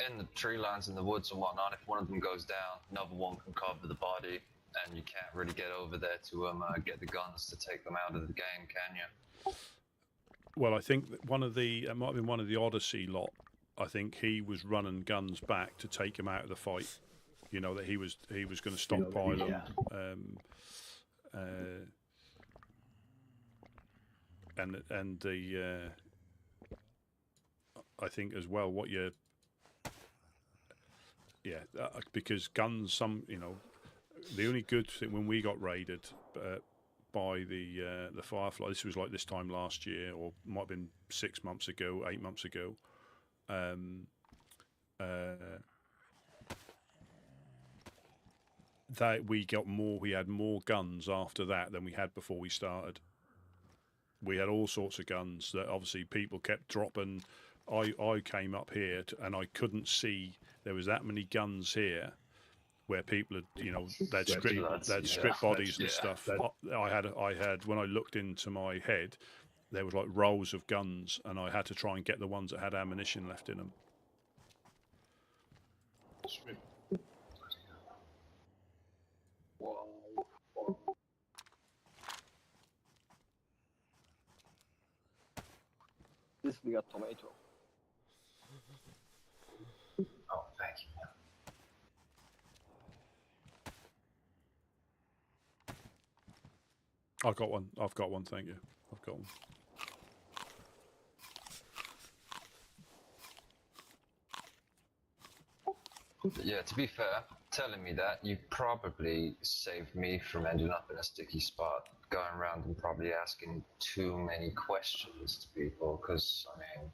in the tree lines in the woods and whatnot, if one of them goes down, another one can cover the body, and you can't really get over there to get the guns to take them out of the game, can you? Well, I think that it might have been one of the Odyssey lot. I think he was running guns back to take him out of the fight. You know, that he was going to stockpile them. And the I think as well because guns, the only good thing when we got raided by the Firefly, this was like this time last year, or might have been 6 months ago, 8 months ago. That we had more guns after that than we had before we started. We had all sorts of guns that obviously people kept dropping. I came up here and I couldn't see there was that many guns here where people had, they'd strip bodies and stuff. I had when I looked into my head, there was like rows of guns, and I had to try and get the ones that had ammunition left in them. This we got tomato. Oh, thank you. I've got one. Thank you. I've got one. Yeah, to be fair, telling me that, you probably saved me from ending up in a sticky spot, going around and probably asking too many questions to people, because, I mean...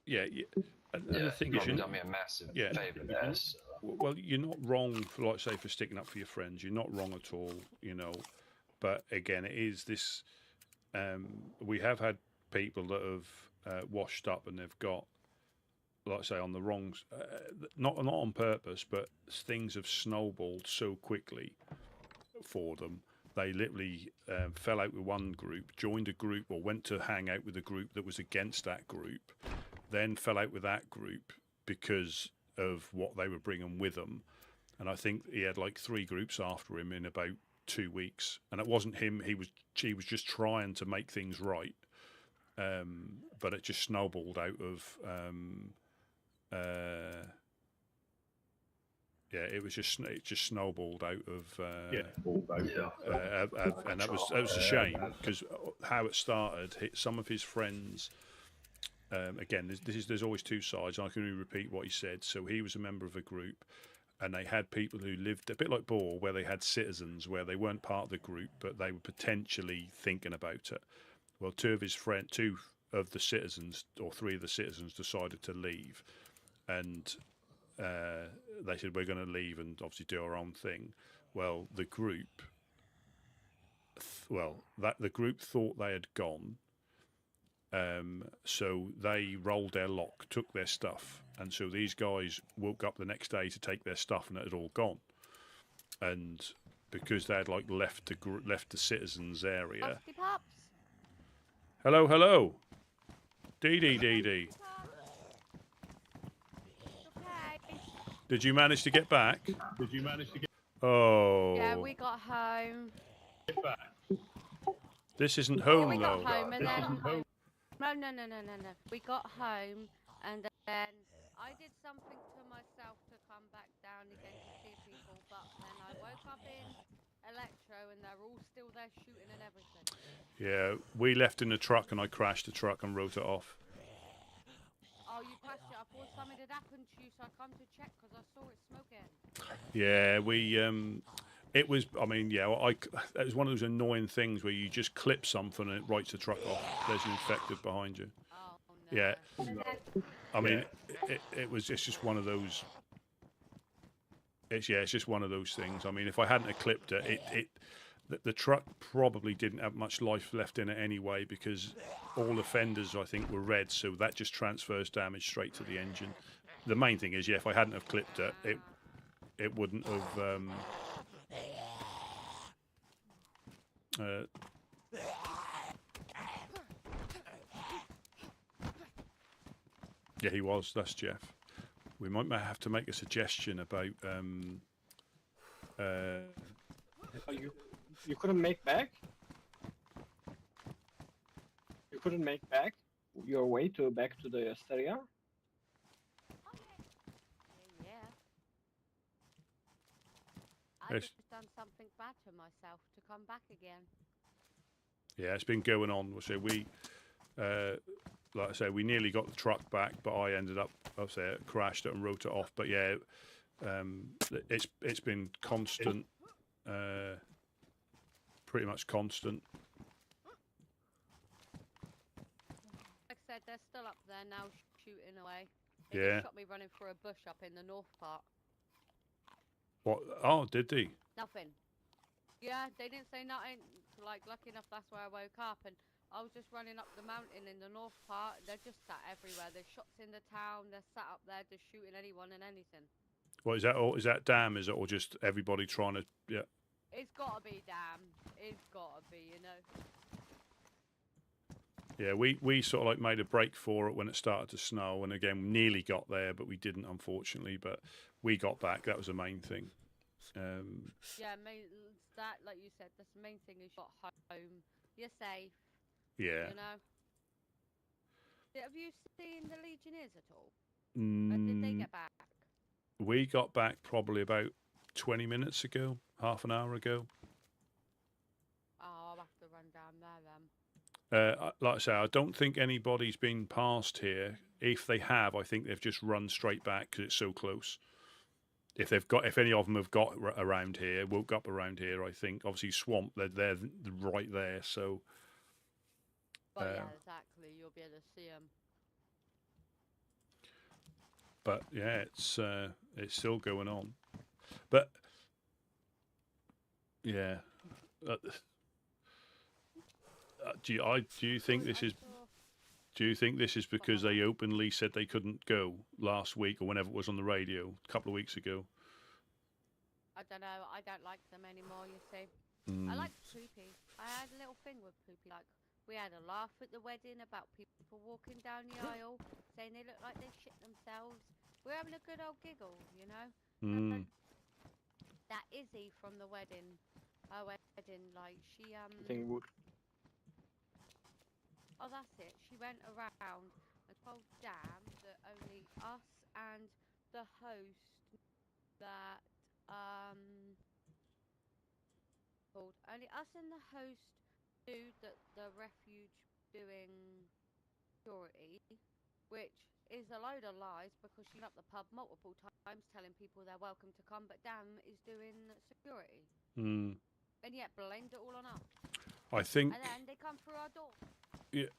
Yeah. And the thing is, you've done me a massive favour there. So. Well, you're not wrong, for sticking up for your friends. You're not wrong at all, But again, it is this... we have had people that have washed up and they've got, like I say, on the wrong, not on purpose, but things have snowballed so quickly for them. They literally fell out with one group, joined a group, or went to hang out with a group that was against that group, then fell out with that group because of what they were bringing with them. And I think he had like 3 groups after him in about 2 weeks. And it wasn't him; he was just trying to make things right. But it just snowballed out of. It just snowballed out of. And that was a shame, because how it started. Some of his friends. Again, there's always two sides. I can only repeat what he said. So he was a member of a group, and they had people who lived a bit like Boar, where they had citizens where they weren't part of the group, but they were potentially thinking about it. Well, 2 of the citizens, or 3 of the citizens, decided to leave, and they said, we're going to leave and obviously do our own thing. Well, the group thought they had gone, so they rolled their lock, took their stuff, and so these guys woke up the next day to take their stuff, and it had all gone. And because they had left the citizens area. Hello. DD. Did you manage to get back? Oh. Yeah, we got home. This isn't home, we got though. home, and then No. We got home, and then I did something to myself to come back down again to see people, but then I woke up in Electro, and they're all still there shooting and everything. Yeah, we left in the truck, and I crashed the truck and wrote it off. Oh, you crashed it. I thought something had happened to you, so I come to check because I saw it smoking. Yeah, it was, it was one of those annoying things where you just clip something and it writes the truck off. There's an infected behind you. Oh, no. Yeah. It's just one of those. It's just one of those things. I mean, if I hadn't clipped it, the truck probably didn't have much life left in it anyway, because all the fenders, I think, were red, so that just transfers damage straight to the engine. The main thing is, if I hadn't have clipped it, it wouldn't have. Yeah, he was. That's Jeff. We might have to make a suggestion about. You couldn't make back? You couldn't make back your way back to the Steria? Yeah. I just done something bad to myself to come back again. Yeah, it's been going on. So like I say, we nearly got the truck back, but I ended up, crashed it and wrote it off. But yeah, It's been constant, pretty much constant. Like I said, they're still up there now, shooting away. They Yeah. just shot me running through a bush up in the north part. What? Oh, did they? Nothing. Yeah, they didn't say nothing. Like, lucky enough, that's where I woke up, and I was just running up the mountain in the north part. They're just sat everywhere. There's shots in the town. They're sat up there just shooting anyone and anything. What is that? All is that dam? Is it or just everybody trying to? Yeah. It's gotta be, damn. It's gotta be, you know. Yeah, we sort of like made a break for it when it started to snow, and again we nearly got there, but we didn't, unfortunately. But we got back. That was the main thing. Yeah, that, like you said, that's the main thing is you got home. You're safe. Yeah. You know. Have you seen the Legionnaires at all? Did they get back? We got back probably about 20 minutes ago, half an hour ago. Oh, I'll have to run down there then. Like I say, I don't think anybody's been past here. If they have, I think they've just run straight back because it's so close. If any of them have got around here, woke up around here, I think obviously swamp. They're right there. So. But yeah, exactly. You'll be able to see them. But yeah, it's still going on. But yeah, do you think this is? Do you think this is because they openly said they couldn't go last week or whenever it was on the radio a couple of weeks ago? I don't know. I don't like them anymore, you see. Mm. I like Poopy. I had a little thing with Poopy. Like, we had a laugh at the wedding about people walking down the aisle saying they look like they shit themselves. We're having a good old giggle, you know? Mm. That Izzy from the wedding, her wedding, like, she, Thing would. Oh, that's it. She went around and told Dan that only us and the host that, only us and the host knew that the refuge doing security, which is a load of lies because she went up the pub multiple times telling people they're welcome to come, but Dan is doing security. Mm. And yet blamed it all on us. I think. And then they come through our door. Yeah,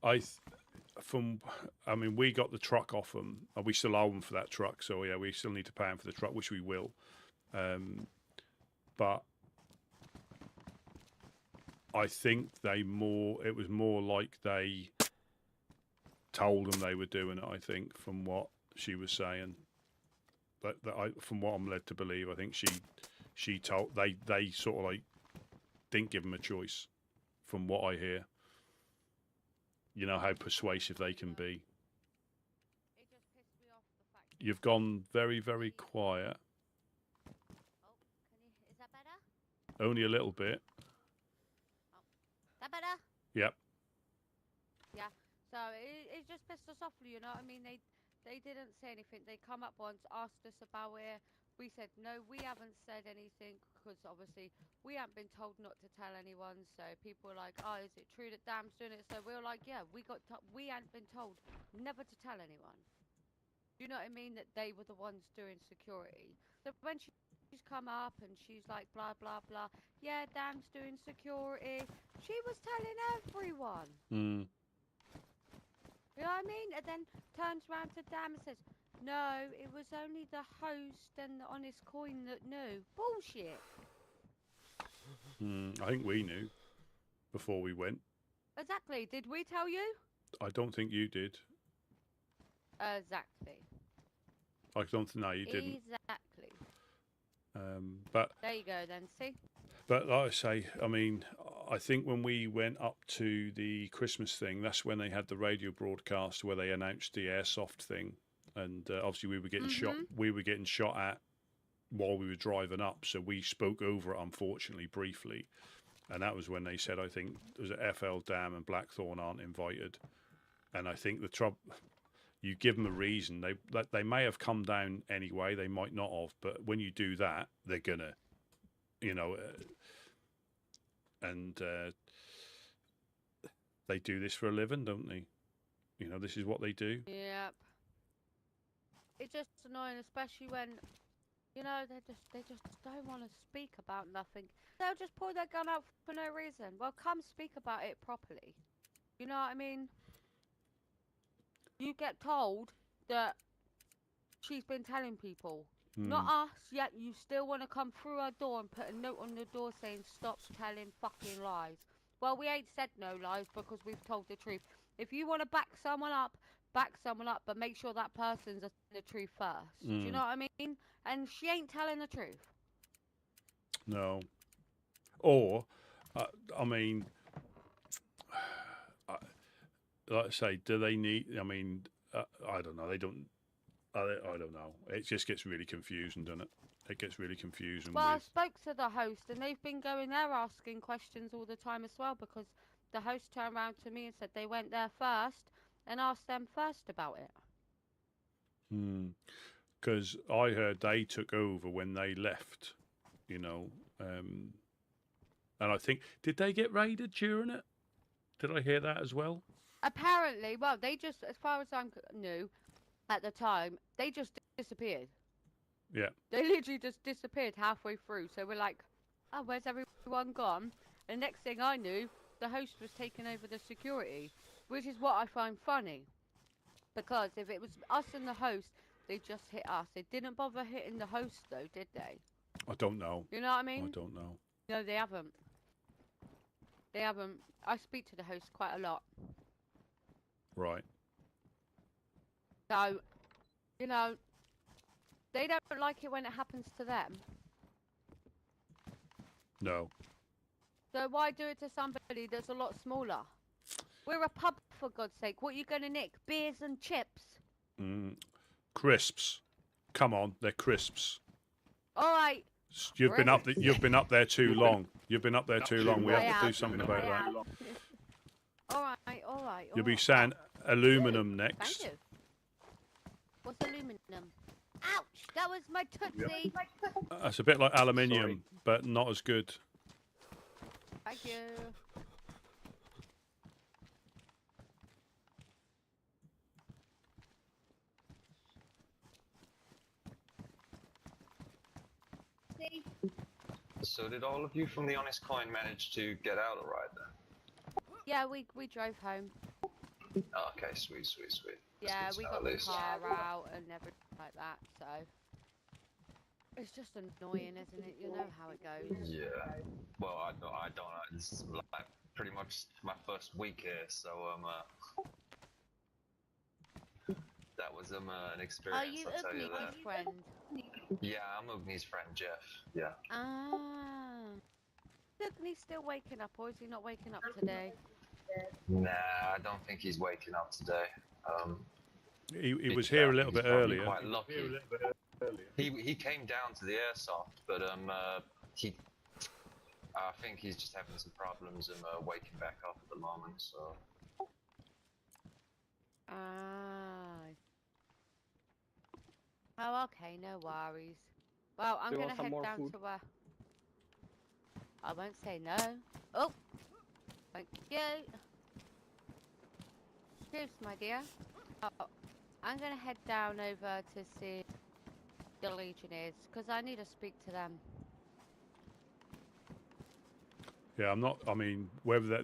I mean, we got the truck off them, and we still owe them for that truck. So yeah, we still need to pay them for the truck, which we will. But I think it was more like they told them they were doing it. I think from what she was saying, from what I'm led to believe, I think she told they sort of like didn't give them a choice. From what I hear. You know how persuasive they can be. It just pissed me off the fact. You've gone very, very quiet. Oh, is that better? Only a little bit. Oh, that better? Yep. Yeah. So it just pissed us off, you know what I mean? They didn't say anything. They come up once, asked us about it. We said, no, we haven't said anything because obviously we haven't been told not to tell anyone. So people were like, oh, is it true that Dam's doing it? So we were like, yeah, we hadn't been told never to tell anyone. Do you know what I mean? That they were the ones doing security. So when she's come up and she's like, blah, blah, blah. Yeah, Dam's doing security. She was telling everyone. Mm. You know what I mean? And then turns around to Dam and says, no, it was only the host and the honest coin that knew. Bullshit. I think we knew before we went. Exactly. Did we tell you? I don't think you did. Exactly. I don't think. No, you didn't. Exactly. But there you go then. See. But like I say, I mean, I think when we went up to the Christmas thing, that's when they had the radio broadcast where they announced the airsoft thing. And obviously we were getting shot. We were getting shot at while we were driving up. So we spoke over it, unfortunately, briefly. And that was when they said, I think, there's a FL Dam and Blackthorn aren't invited. And I think the trouble, you give them a reason. They may have come down anyway. They might not have. But when you do that, they're gonna, you know, and they do this for a living, don't they? You know, this is what they do. Yep. It's just annoying, especially when You know, they just don't want to speak about nothing. They'll just pull their gun out for no reason. Well, come speak about it properly. You know what I mean? You get told that she's been telling people, not us, yet you still want to come through our door and put a note on the door saying stop telling fucking lies. Well, we ain't said no lies because we've told the truth. If you want to back someone up, but make sure that person's telling the truth first. Do you know what I mean? And she ain't telling the truth. No. Or, I mean, like I say, do they need? I mean, I don't know. They don't. I don't know. It just gets really confusing, doesn't it? It gets really confusing. Well, I spoke to the host, and they've been going there asking questions all the time as well, because the host turned around to me and said they went there first and asked them first about it. Because I heard they took over when they left, you know, and I think, did they get raided during it? Did I hear that as well? Apparently, well, they just, as far as I knew at the time, they just disappeared. Yeah. They literally just disappeared halfway through. So we're like, oh, where's everyone gone? And next thing I knew, the host was taking over the security, which is what I find funny. Because if it was us and the host, they just hit us. They didn't bother hitting the host, though, did they? I don't know. You know what I mean? I don't know. No, they haven't. They haven't. I speak to the host quite a lot. Right. So, you know, they don't like it when it happens to them. No. So why do it to somebody that's a lot smaller? We're a pub, for God's sake. What are you going to nick? Beers and chips? Crisps. Come on, they're crisps. All right. You've been up there too long. You've been up there too long. We have to do something about that. All right. You'll be saying aluminum next. Thank you. What's aluminum? Ouch! That was my tootsie. That's a bit like aluminium, but not as good. Thank you. So did all of you from the Honest Coin manage to get out all right then? Yeah, we drove home. Okay, sweet. Yeah, we got the car out and everything like that, so... It's just annoying, isn't it? You know how it goes. Yeah. Well, I don't know. This is like pretty much my first week here, so that was an experience. Are you I'll tell you Ugni's that. friend? Yeah, I'm Ugni's friend, Jeff. Yeah. Ah. Is Ugni still waking up, or is he not waking up today? Nah, I don't think he's waking up today. He was here a little bit earlier. Quite lucky. He came down to the airsoft, but I think he's just having some problems waking back up at the moment. So. Oh, okay, no worries. Well, I'm gonna head down to where. I won't say no. Oh, thank you. Cheers, my dear. Oh, I'm gonna head down over to see the Legionnaires because I need to speak to them. Yeah, I'm not. I mean, whether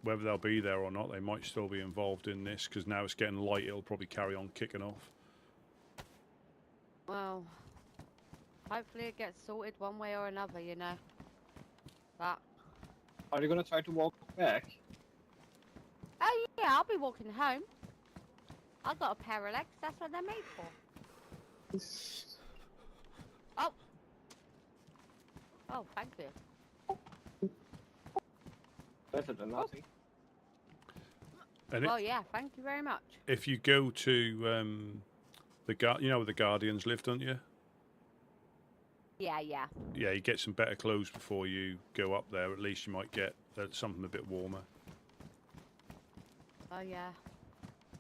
whether they'll be there or not, they might still be involved in this because now it's getting light. It'll probably carry on kicking off. Well, hopefully it gets sorted one way or another, you know. But. Are you gonna try to walk back? Oh yeah, I'll be walking home. I've got a pair of legs. That's what they're made for. Oh. Oh, thank you. Better than nothing. And well, yeah, thank you very much. If you go to you know where the Guardians live, don't you? Yeah. Yeah, you get some better clothes before you go up there. At least you might get something a bit warmer. Oh yeah.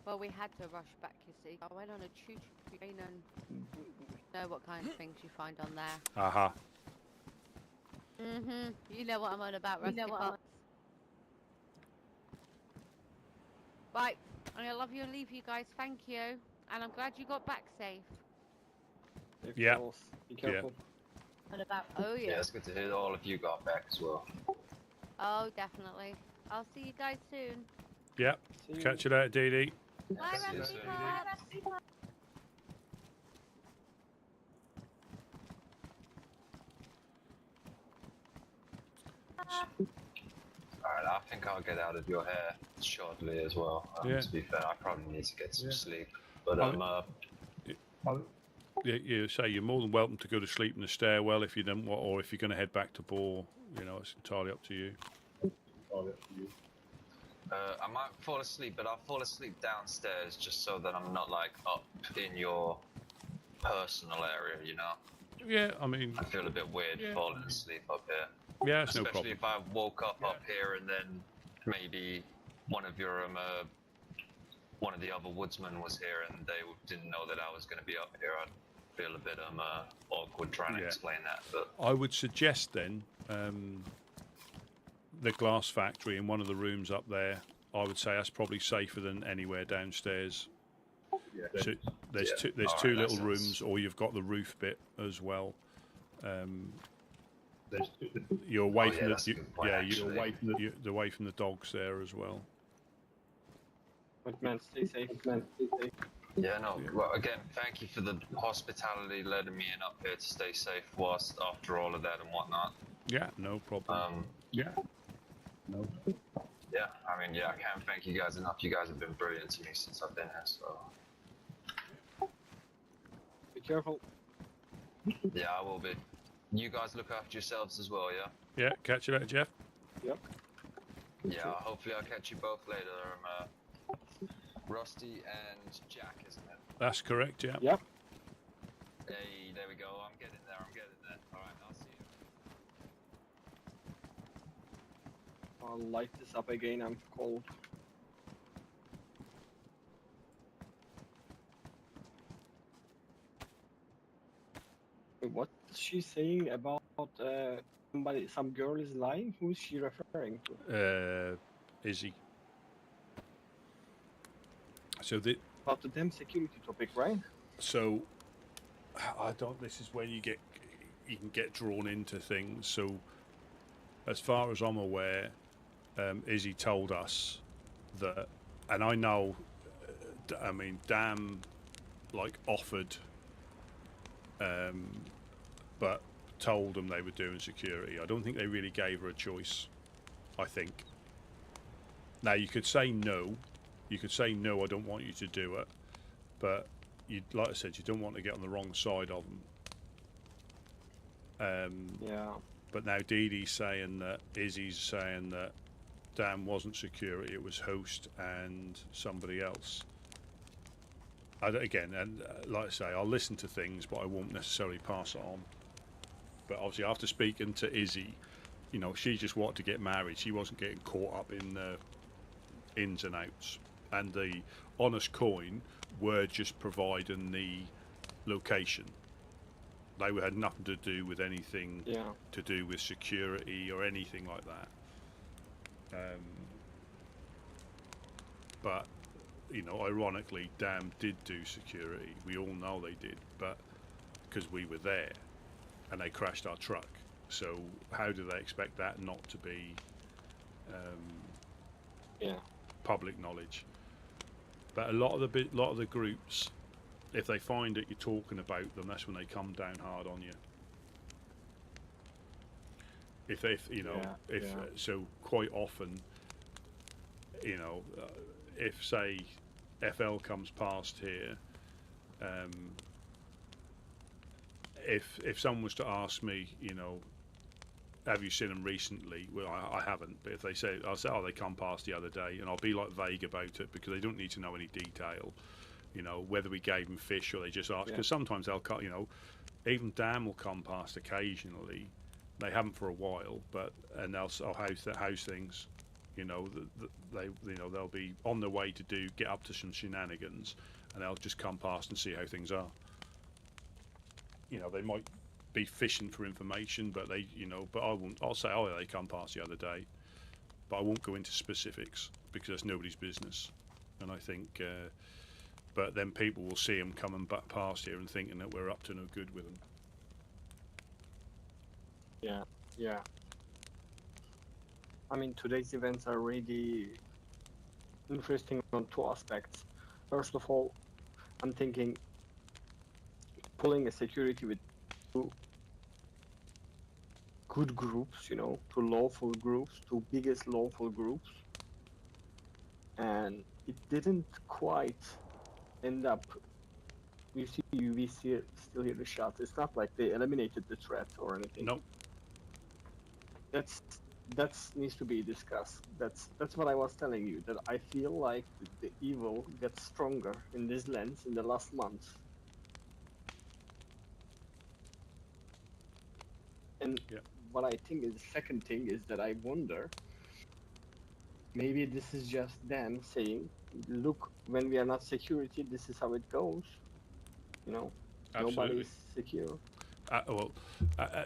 Well, we had to rush back, you see. I went on a choo-choo train and know what kind of things you find on there. Aha. You know what I'm on about, Rusty Pops. Right, I'm gonna love you and leave you guys. Thank you, and I'm glad you got back safe. Yeah. Be careful. What about? Oh Yeah, yeah. it's good to hear all of you got back as well. Oh, definitely. I'll see you guys soon. Yeah. Catch you later, DD. Bye, See you Rusty soon. Pops. Alright, I think I'll get out of your hair shortly as well. Yeah. To be fair, I probably need to get some Yeah. sleep. But You say you're more than welcome to go to sleep in the stairwell if you don't want, or if you're going to head back to Boar. You know, it's entirely up to you. I might fall asleep, but I'll fall asleep downstairs just so that I'm not like up in your personal area, you know? Yeah, I mean, I feel a bit weird falling asleep up here. Yeah, it's no Especially problem. if I woke up here and then maybe one of your one of the other woodsmen was here and they didn't know that I was going to be up here. I'd feel a bit awkward trying to explain that. But I would suggest then the glass factory in one of the rooms up there. I would say that's probably safer than anywhere downstairs. Yeah, So there's two Alright, two that little sounds- rooms, or you've got the roof bit as well. There's You're away Oh, from yeah, the that's a good point, you're actually. away from the dogs there as well. But man, stay safe. yeah, no. Well, again, thank you for the hospitality, letting me in up here to stay safe whilst after all of that and whatnot. Yeah, no problem. Yeah. No. Yeah, I mean, yeah, I can't thank you guys enough. You guys have been brilliant to me since I've been here. So Be careful. yeah, I will be. You guys look after yourselves as well, yeah. Yeah, catch you later, Jeff. Yep. Yeah, hopefully I'll catch you both later. Rusty and Jack, isn't it? That's correct. Yeah. Yep. Hey, there we go. I'm getting there. All right, I'll see you. I'll light this up again. I'm cold. Wait, what is she saying about some girl is lying? Who is she referring to? Izzy. So the About the damn security topic, right? so I don't. This is where you can get drawn into things. So as far as I'm aware, Izzy told us that, and I know. I mean, Dam like offered, but told them they were doing security. I don't think they really gave her a choice. I think. Now you could say no. You could say no. I don't want you to do it, but you, like I said, you don't want to get on the wrong side of them. Yeah. But now Dee Dee's saying that Izzy's saying that Dan wasn't security; it was host and somebody else. Again, and like I say, I'll listen to things, but I won't necessarily pass it on. But obviously, after speaking to Izzy, you know, she just wanted to get married. She wasn't getting caught up in the ins and outs. And the honest coin were just providing the location. They had nothing to do with anything to do with security or anything like that. But you know, ironically, Dam did do security. We all know they did, but because we were there and they crashed our truck. So how do they expect that not to be public knowledge? But a lot of the groups, if they find that you're talking about them, that's when they come down hard on you. So quite often, you know, if say FL comes past here, if someone was to ask me, you know, have you seen them recently? Well, I haven't. But if they say, I'll say, oh, they come past the other day, and I'll be like vague about it because they don't need to know any detail. You know, whether we gave them fish or they just asked. Because sometimes they'll cut. You know, even Dan will come past occasionally. They haven't for a while, and they'll house things. You know, they'll be on their way to get up to some shenanigans, and they'll just come past and see how things are. You know, they might be fishing for information, but but I won't. I'll say, oh, they come past the other day, but I won't go into specifics because that's nobody's business. And I think but then people will see them coming back past here and thinking that we're up to no good with them. Yeah, yeah. I mean, today's events are really interesting on two aspects. First of all, I'm thinking pulling a security with two good groups, you know, two lawful groups, two biggest lawful groups, and it didn't quite end up. We still hear the shots. It's not like they eliminated the threat or anything. No. That needs to be discussed. That's what I was telling you, that I feel like the evil gets stronger in this lens in the last month. And what I think is the second thing is that I wonder, maybe this is just them saying, look, when we are not security, this is how it goes. You know, nobody's secure.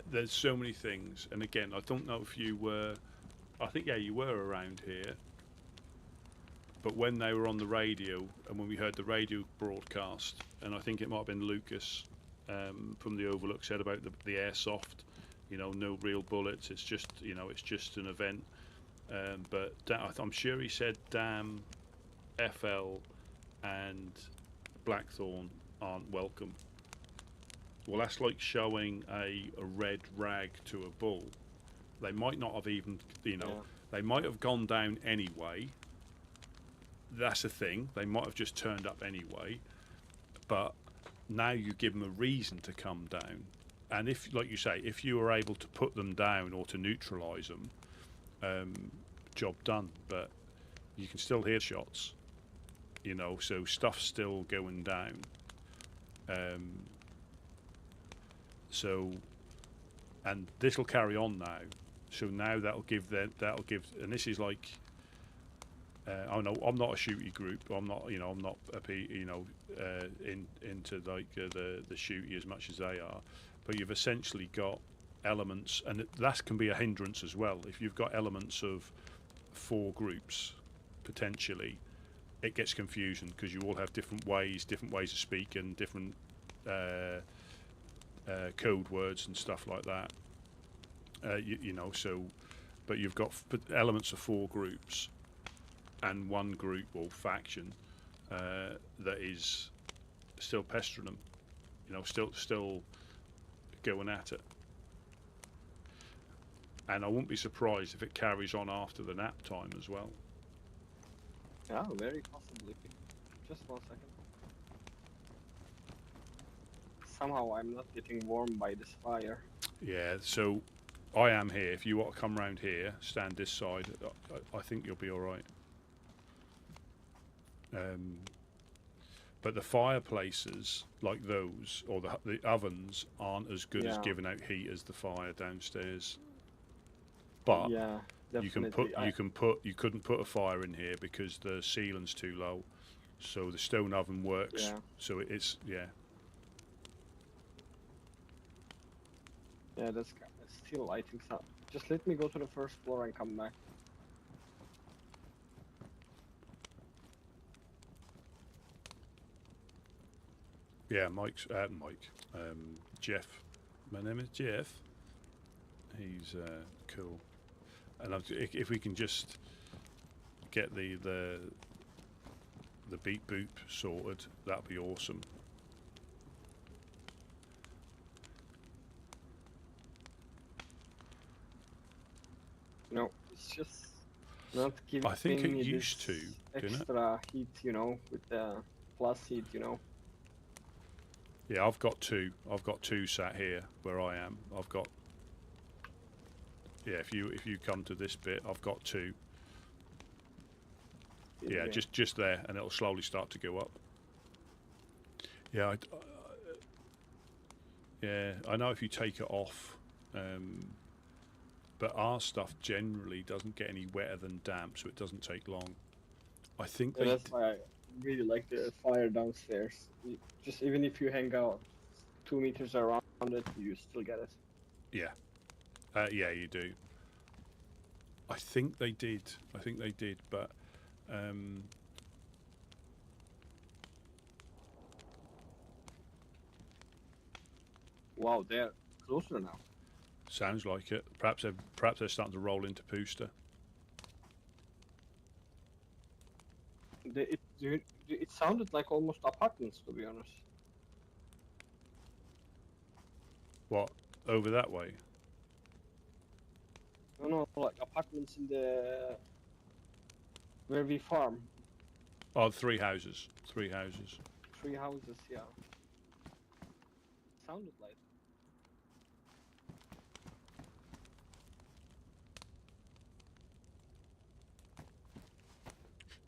There's so many things, and again, I don't know if you were. I think you were around here. But when they were on the radio, and when we heard the radio broadcast, and I think it might have been Lucas from the Overlook said about the airsoft, you know, no real bullets. It's just, you know, it's just an event. But I'm sure he said Dam, FL, and Blackthorn aren't welcome. Well, that's like showing a red rag to a bull. They might not have even, you know, they might have gone down anyway. That's a thing. They might have just turned up anyway. But now you give them a reason to come down. And if, like you say, if you were able to put them down or to neutralise them, job done. But you can still hear shots, you know, so stuff's still going down. So, and this will carry on now. So now that'll give, and this is like, I know I'm not a shooty group. I'm not, you know, I'm not into like the shooty as much as they are. But you've essentially got elements, and that can be a hindrance as well. If you've got elements of 4 groups, potentially, it gets confusion because you all have different ways of speaking, different code words and stuff like that. You know, so, but you've got elements of 4 groups and one group or faction that is still pestering them, you know, still going at it. And I wouldn't be surprised if it carries on after the nap time as well. Yeah, very possibly. Just 1 second. Somehow I'm not getting warm by this fire. Yeah, so I am here. If you want to come round here, stand this side, I think you'll be all right. But the fireplaces, like those, or the ovens, aren't as good as giving out heat as the fire downstairs. But you couldn't put a fire in here because the ceiling's too low. So the stone oven works. Yeah. So it's Yeah, that's still lighting up. Just let me go to the first floor and come back. Yeah, Jeff. My name is Jeff. He's cool. And if we can just get the beat boop sorted, that'd be awesome. No, it's just not giving. I think it used to, didn't it? Extra heat, you know, with the plus heat, you know. Yeah, I've got 2. I've got 2 sat here where I am. I've got. Yeah, if you come to this bit, I've got 2. Yeah, Okay. just there, and it'll slowly start to go up. Yeah, I know if you take it off, but our stuff generally doesn't get any wetter than damp, so it doesn't take long. I think That's why I really like the fire downstairs. Just even if you hang out 2 meters around it, you still get it. Yeah. Yeah, you do. I think they did, but Wow, they're closer now. Sounds like it. Perhaps they're starting to roll into Pooster. It sounded like almost apartments, to be honest. What? Over that way? No, like apartments in the where we farm. Oh, 3 houses. 3 houses. 3 houses, yeah. Sounded like.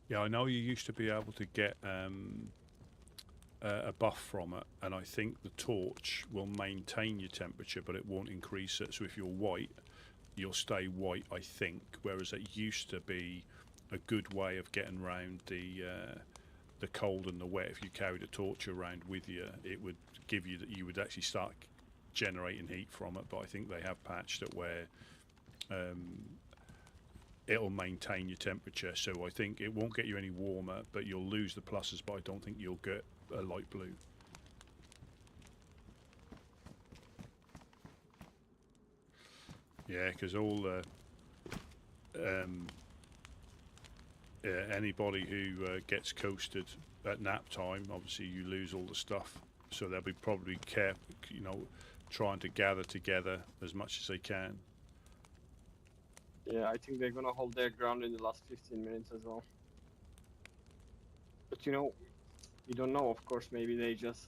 Yeah, I know you used to be able to get a buff from it, and I think the torch will maintain your temperature, but it won't increase it. So if you're white, you'll stay white, I think. Whereas it used to be a good way of getting around the cold and the wet. If you carried a torch around with you, it would give you that you would actually start generating heat from it. But I think they have patched it where it'll maintain your temperature. So I think it won't get you any warmer, but you'll lose the pluses. But I don't think you'll get a light blue. Yeah, because all anybody who gets coasted at nap time, obviously you lose all the stuff. So they'll be probably trying to gather together as much as they can. Yeah, I think they're gonna hold their ground in the last 15 minutes as well. But you don't know, of course. Maybe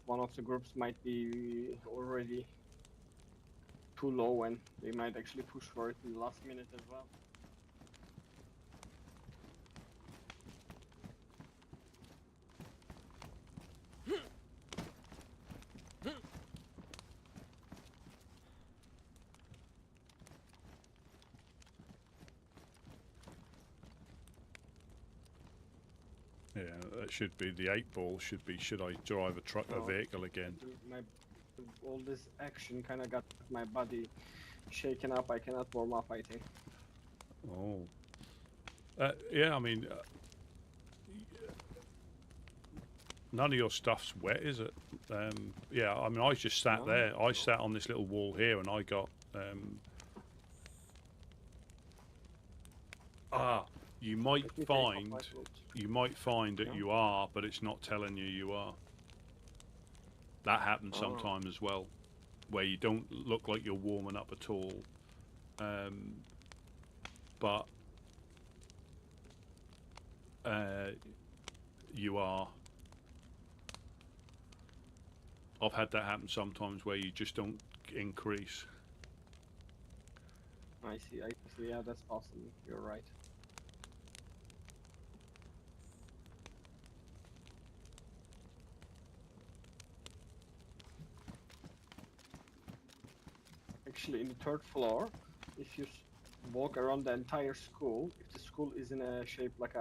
one of the groups might be already too low and they might actually push for it in the last minute as well. Yeah, that should be the 8-ball. Should be. Should I drive a vehicle again? All this action kind of got my body shaken up. I cannot warm up, I think. Oh. Yeah, I mean, none of your stuff's wet, is it? Yeah, I mean, I just sat there. I sat on this little wall here, and I got. You might find that you are, but it's not telling you are. That happens sometimes as well, where you don't look like you're warming up at all, but you are. I've had that happen sometimes where you just don't increase. I see. Yeah, that's possible. You're right. Actually, in the 3rd floor, if you walk around the entire school, if the school is in a shape like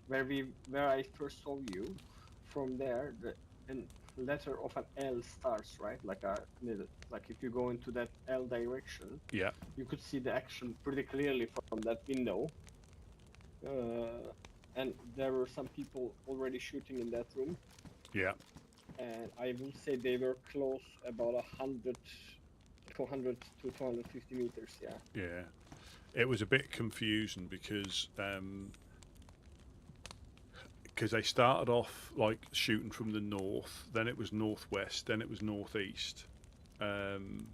where I first saw you, from there the letter of an L starts, right? Like if you go into that L direction, yeah, you could see the action pretty clearly from that window. And there were some people already shooting in that room. Yeah. And I will say they were close, about 100 to 250 meters, yeah. Yeah. It was a bit confusing because they started off like shooting from the north, then it was northwest, then it was northeast, and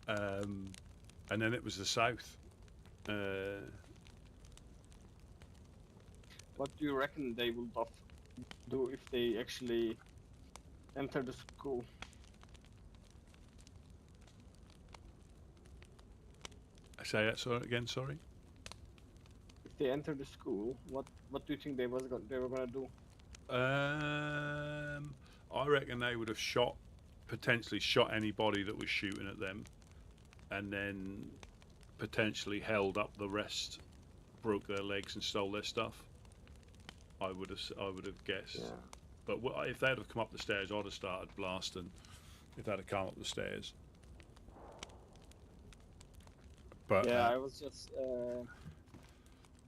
then it was the south. What do you reckon they will do if they actually enter the school? Say that again, sorry? If they enter the school, what do you think they were gonna do? I reckon they would have potentially shot anybody that was shooting at them, and then potentially held up the rest, broke their legs and stole their stuff. I would have guessed. Yeah. But if they'd have come up the stairs, I'd have started blasting. If they'd have come up the stairs. But yeah, I was just.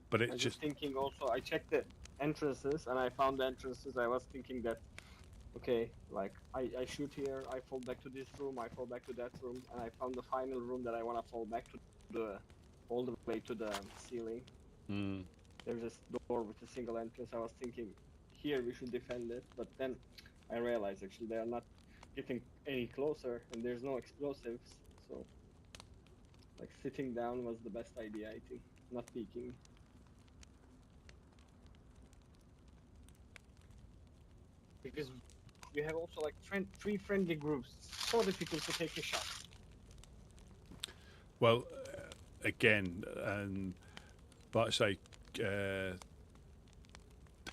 But it's just thinking. Also, I checked the entrances and I found the entrances. I was thinking that okay, like I shoot here, I fall back to this room, I fall back to that room, and I found the final room that I want to fall back to all the way to the ceiling. Hmm. There's this door with a single entrance. I was thinking, here we should defend it, but then I realized actually they are not getting any closer, and there's no explosives, so like sitting down was the best idea, I think, not peeking. Because you have also like three friendly groups. It's so difficult to take a shot. Well, again, like I say,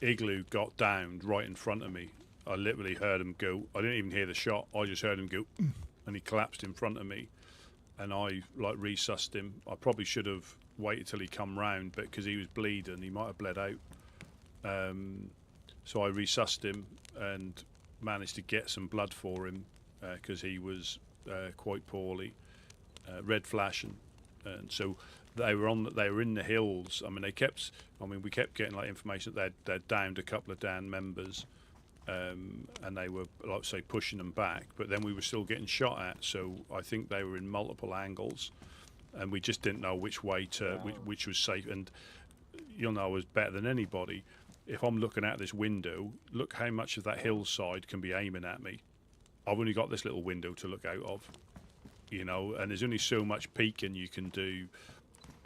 Igloo got downed right in front of me. I literally heard him go. I didn't even hear the shot. I just heard him go, and he collapsed in front of me. And I like resussed him. I probably should have waited till he come round, but because he was bleeding, he might have bled out. So I resussed him and managed to get some blood for him because he was quite poorly, red flashing, and so they were in the hills. I mean, we kept getting like information that they'd downed a couple of downed members, and they were, like say, pushing them back. But then we were still getting shot at. So I think they were in multiple angles, and we just didn't know which way to, which was safe. And you'll know as better than anybody. If I'm looking out this window, look how much of that hillside can be aiming at me. I've only got this little window to look out of, you know, and there's only so much peeking you can do,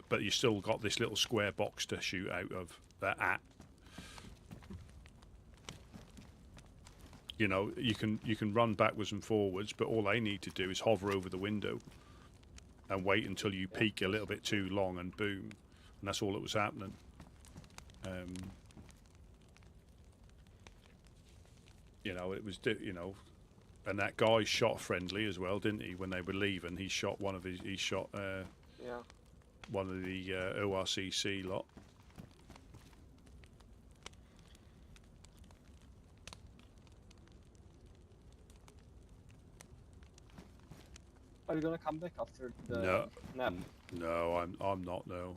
but you still got this little square box to shoot out of at. You know, you can run backwards and forwards, but all they need to do is hover over the window and wait until you peek a little bit too long, and boom, and that's all that was happening. You know, it was, you know, and that guy shot friendly as well, didn't he? When they were leaving, he shot one of his, one of the ORCC lot. Are you gonna come back after the nap? No, I'm not. No.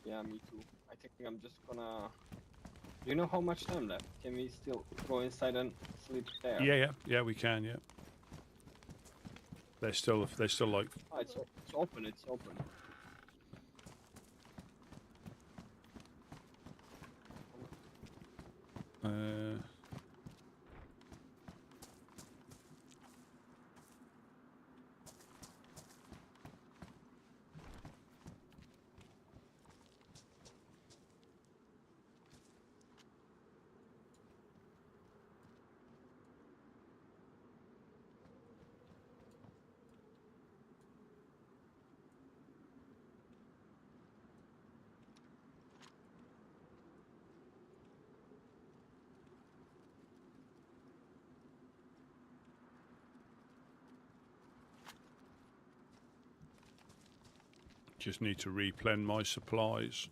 Yeah, me too. I think I'm just gonna. Do you know how much time left? Can we still go inside and sleep there? Yeah, we can. Yeah. They're still like. Oh, it's open. It's open. Just need to replenish my supplies.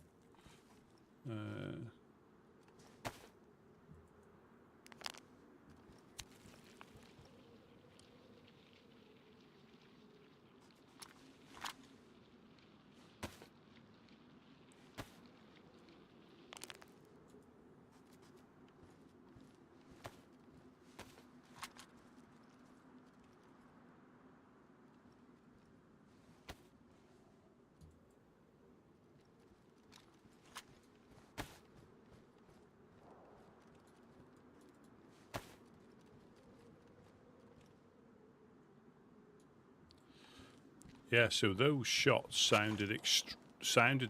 Yeah, so those shots sounded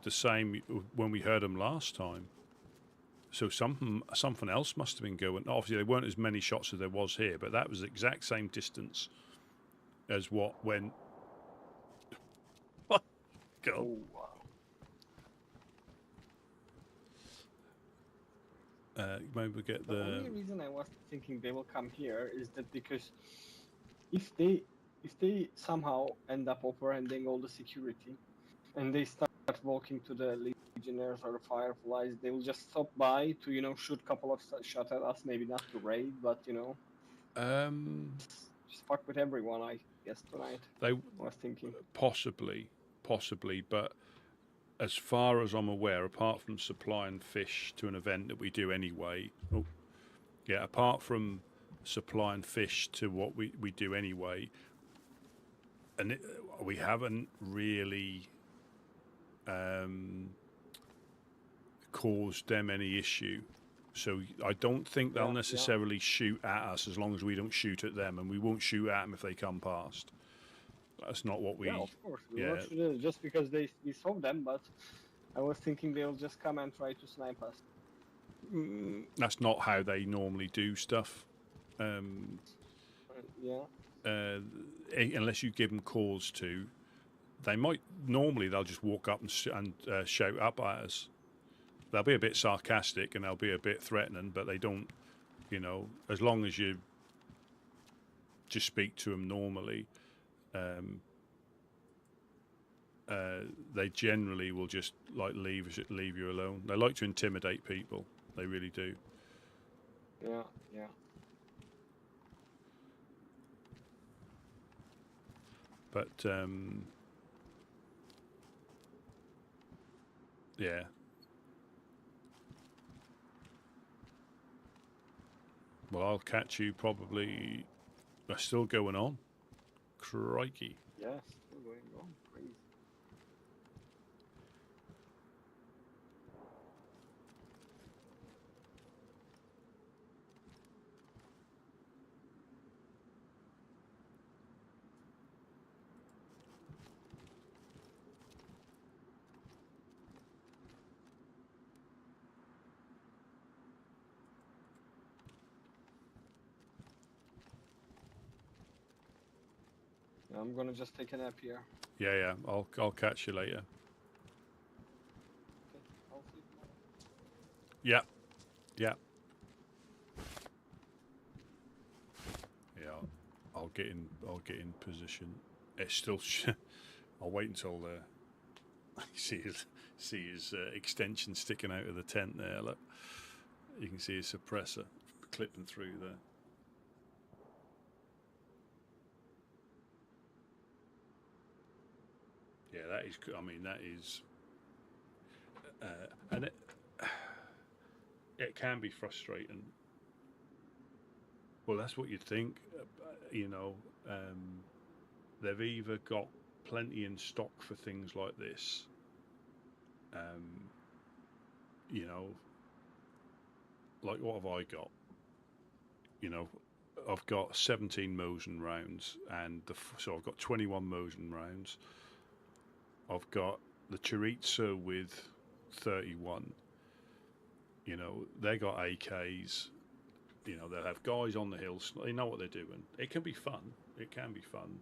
the same when we heard them last time. So something else must have been going. Obviously, there weren't as many shots as there was here, but that was the exact same distance as what went. Go. Oh, wow. Maybe we get The only reason I was thinking they will come here is that because if they somehow end up overhanding all the security and they start walking to the Legionnaires or the Fireflies, they will just stop by to, you know, shoot a couple of shots at us, maybe not to raid, but, you know, just fuck with everyone, I guess, tonight. I was thinking. Possibly, but as far as I'm aware, apart from supplying fish to an event that we do anyway, apart from supplying fish to what we do anyway, and we haven't really caused them any issue. So I don't think they'll necessarily shoot at us as long as we don't shoot at them, and we won't shoot at them if they come past. That's not what we. Yeah, of course. We won't shoot it just because we saw them, but I was thinking they'll just come and try to snipe us. That's not how they normally do stuff. Unless you give them cause to, they might. Normally, they'll just walk up and shout up at us. They'll be a bit sarcastic and they'll be a bit threatening, but they don't. You know, as long as you just speak to them normally, they generally will just like leave you alone. They like to intimidate people. They really do. Yeah. But yeah. Well, I'll catch you probably. They're still going on. Crikey. Yeah, still going on. Crazy. I'm gonna just take a nap here. Yeah. I'll catch you later. Okay, I'll see you tomorrow. Yeah. Yeah. I'll get in position. It's still. I'll wait until see his extension sticking out of the tent there. Look, you can see his suppressor clipping through there. Yeah, that is. I mean, that is, and it can be frustrating. Well, that's what you'd think. You know, they've either got plenty in stock for things like this. You know, like what have I got? You know, I've got 17 Mosin rounds, and so I've got 21 Mosin rounds. I've got the Chernarus with 31. You know, they got AKs. You know, they'll have guys on the hills. They know what they're doing. It can be fun. It can be fun.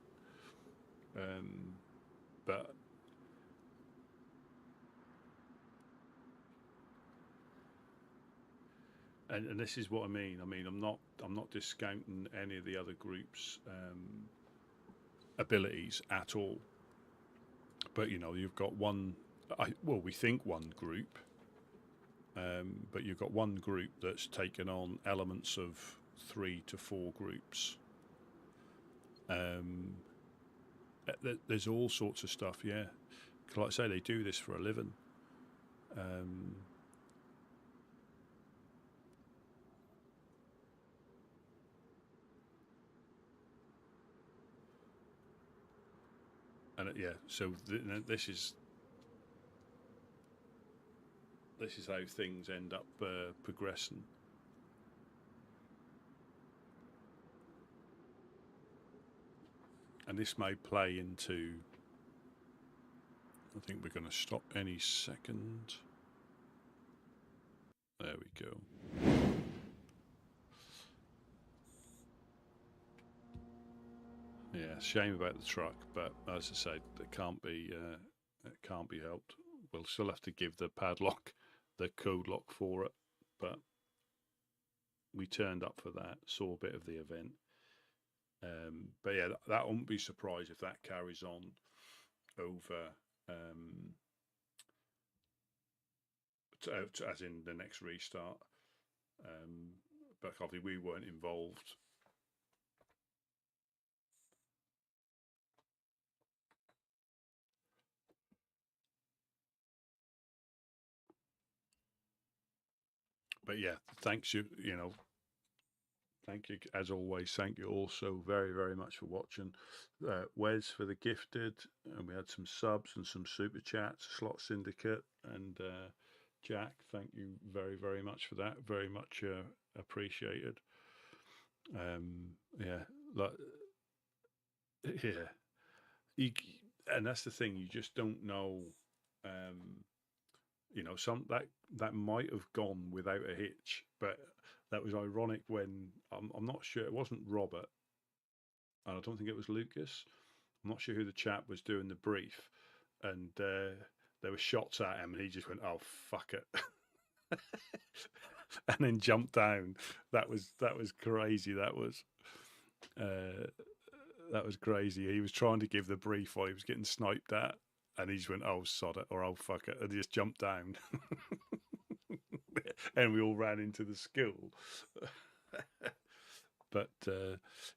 But and this is what I mean. I mean, I'm not discounting any of the other groups' abilities at all. But you know, you've got one. We think one group, but you've got one group that's taken on elements of 3 to 4 groups. There's all sorts of stuff. Yeah, like I say, they do this for a living. And so this is how things end up progressing. And this may play into. I think we're going to stop any second. There we go. Yeah, shame about the truck, but as I said, it can't be helped. We'll still have to give the padlock, the code lock for it, but we turned up for that, saw a bit of the event. But yeah, that won't be surprised if that carries on over, as in the next restart. But obviously we weren't involved. but yeah, thanks you know. Thank you, as always. Thank you all so very, very much for watching. Wes for the gifted, and we had some subs and some super chats. Slot Syndicate and Jack, thank you very, very much for that. Very much appreciated. Yeah, like, yeah, and that's the thing. You just don't know. You know, that might have gone without a hitch, but that was ironic when I'm not sure it wasn't Robert, and I don't think it was Lucas. I'm not sure who the chap was doing the brief, and there were shots at him, and he just went, "Oh fuck it," and then jumped down. That was crazy. That was crazy. He was trying to give the brief while he was getting sniped at. And he just went, "Oh, sod it," or "Oh, fuck it," and he just jumped down. And we all ran into the school. But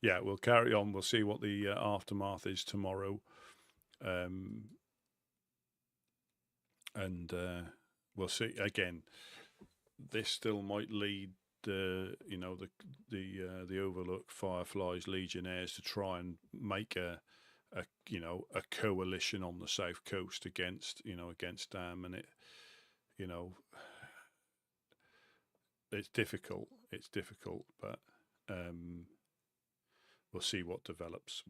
yeah, we'll carry on. We'll see what the aftermath is tomorrow. And we'll see. Again, this still might lead you know, the Overlook, Fireflies, Legionnaires to try and make a you know, a coalition on the south coast against, you know, against Dam, and it, you know, it's difficult, but we'll see what develops.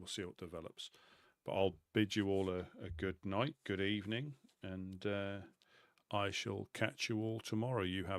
But I'll bid you all a good night, good evening, and I shall catch you all tomorrow. You have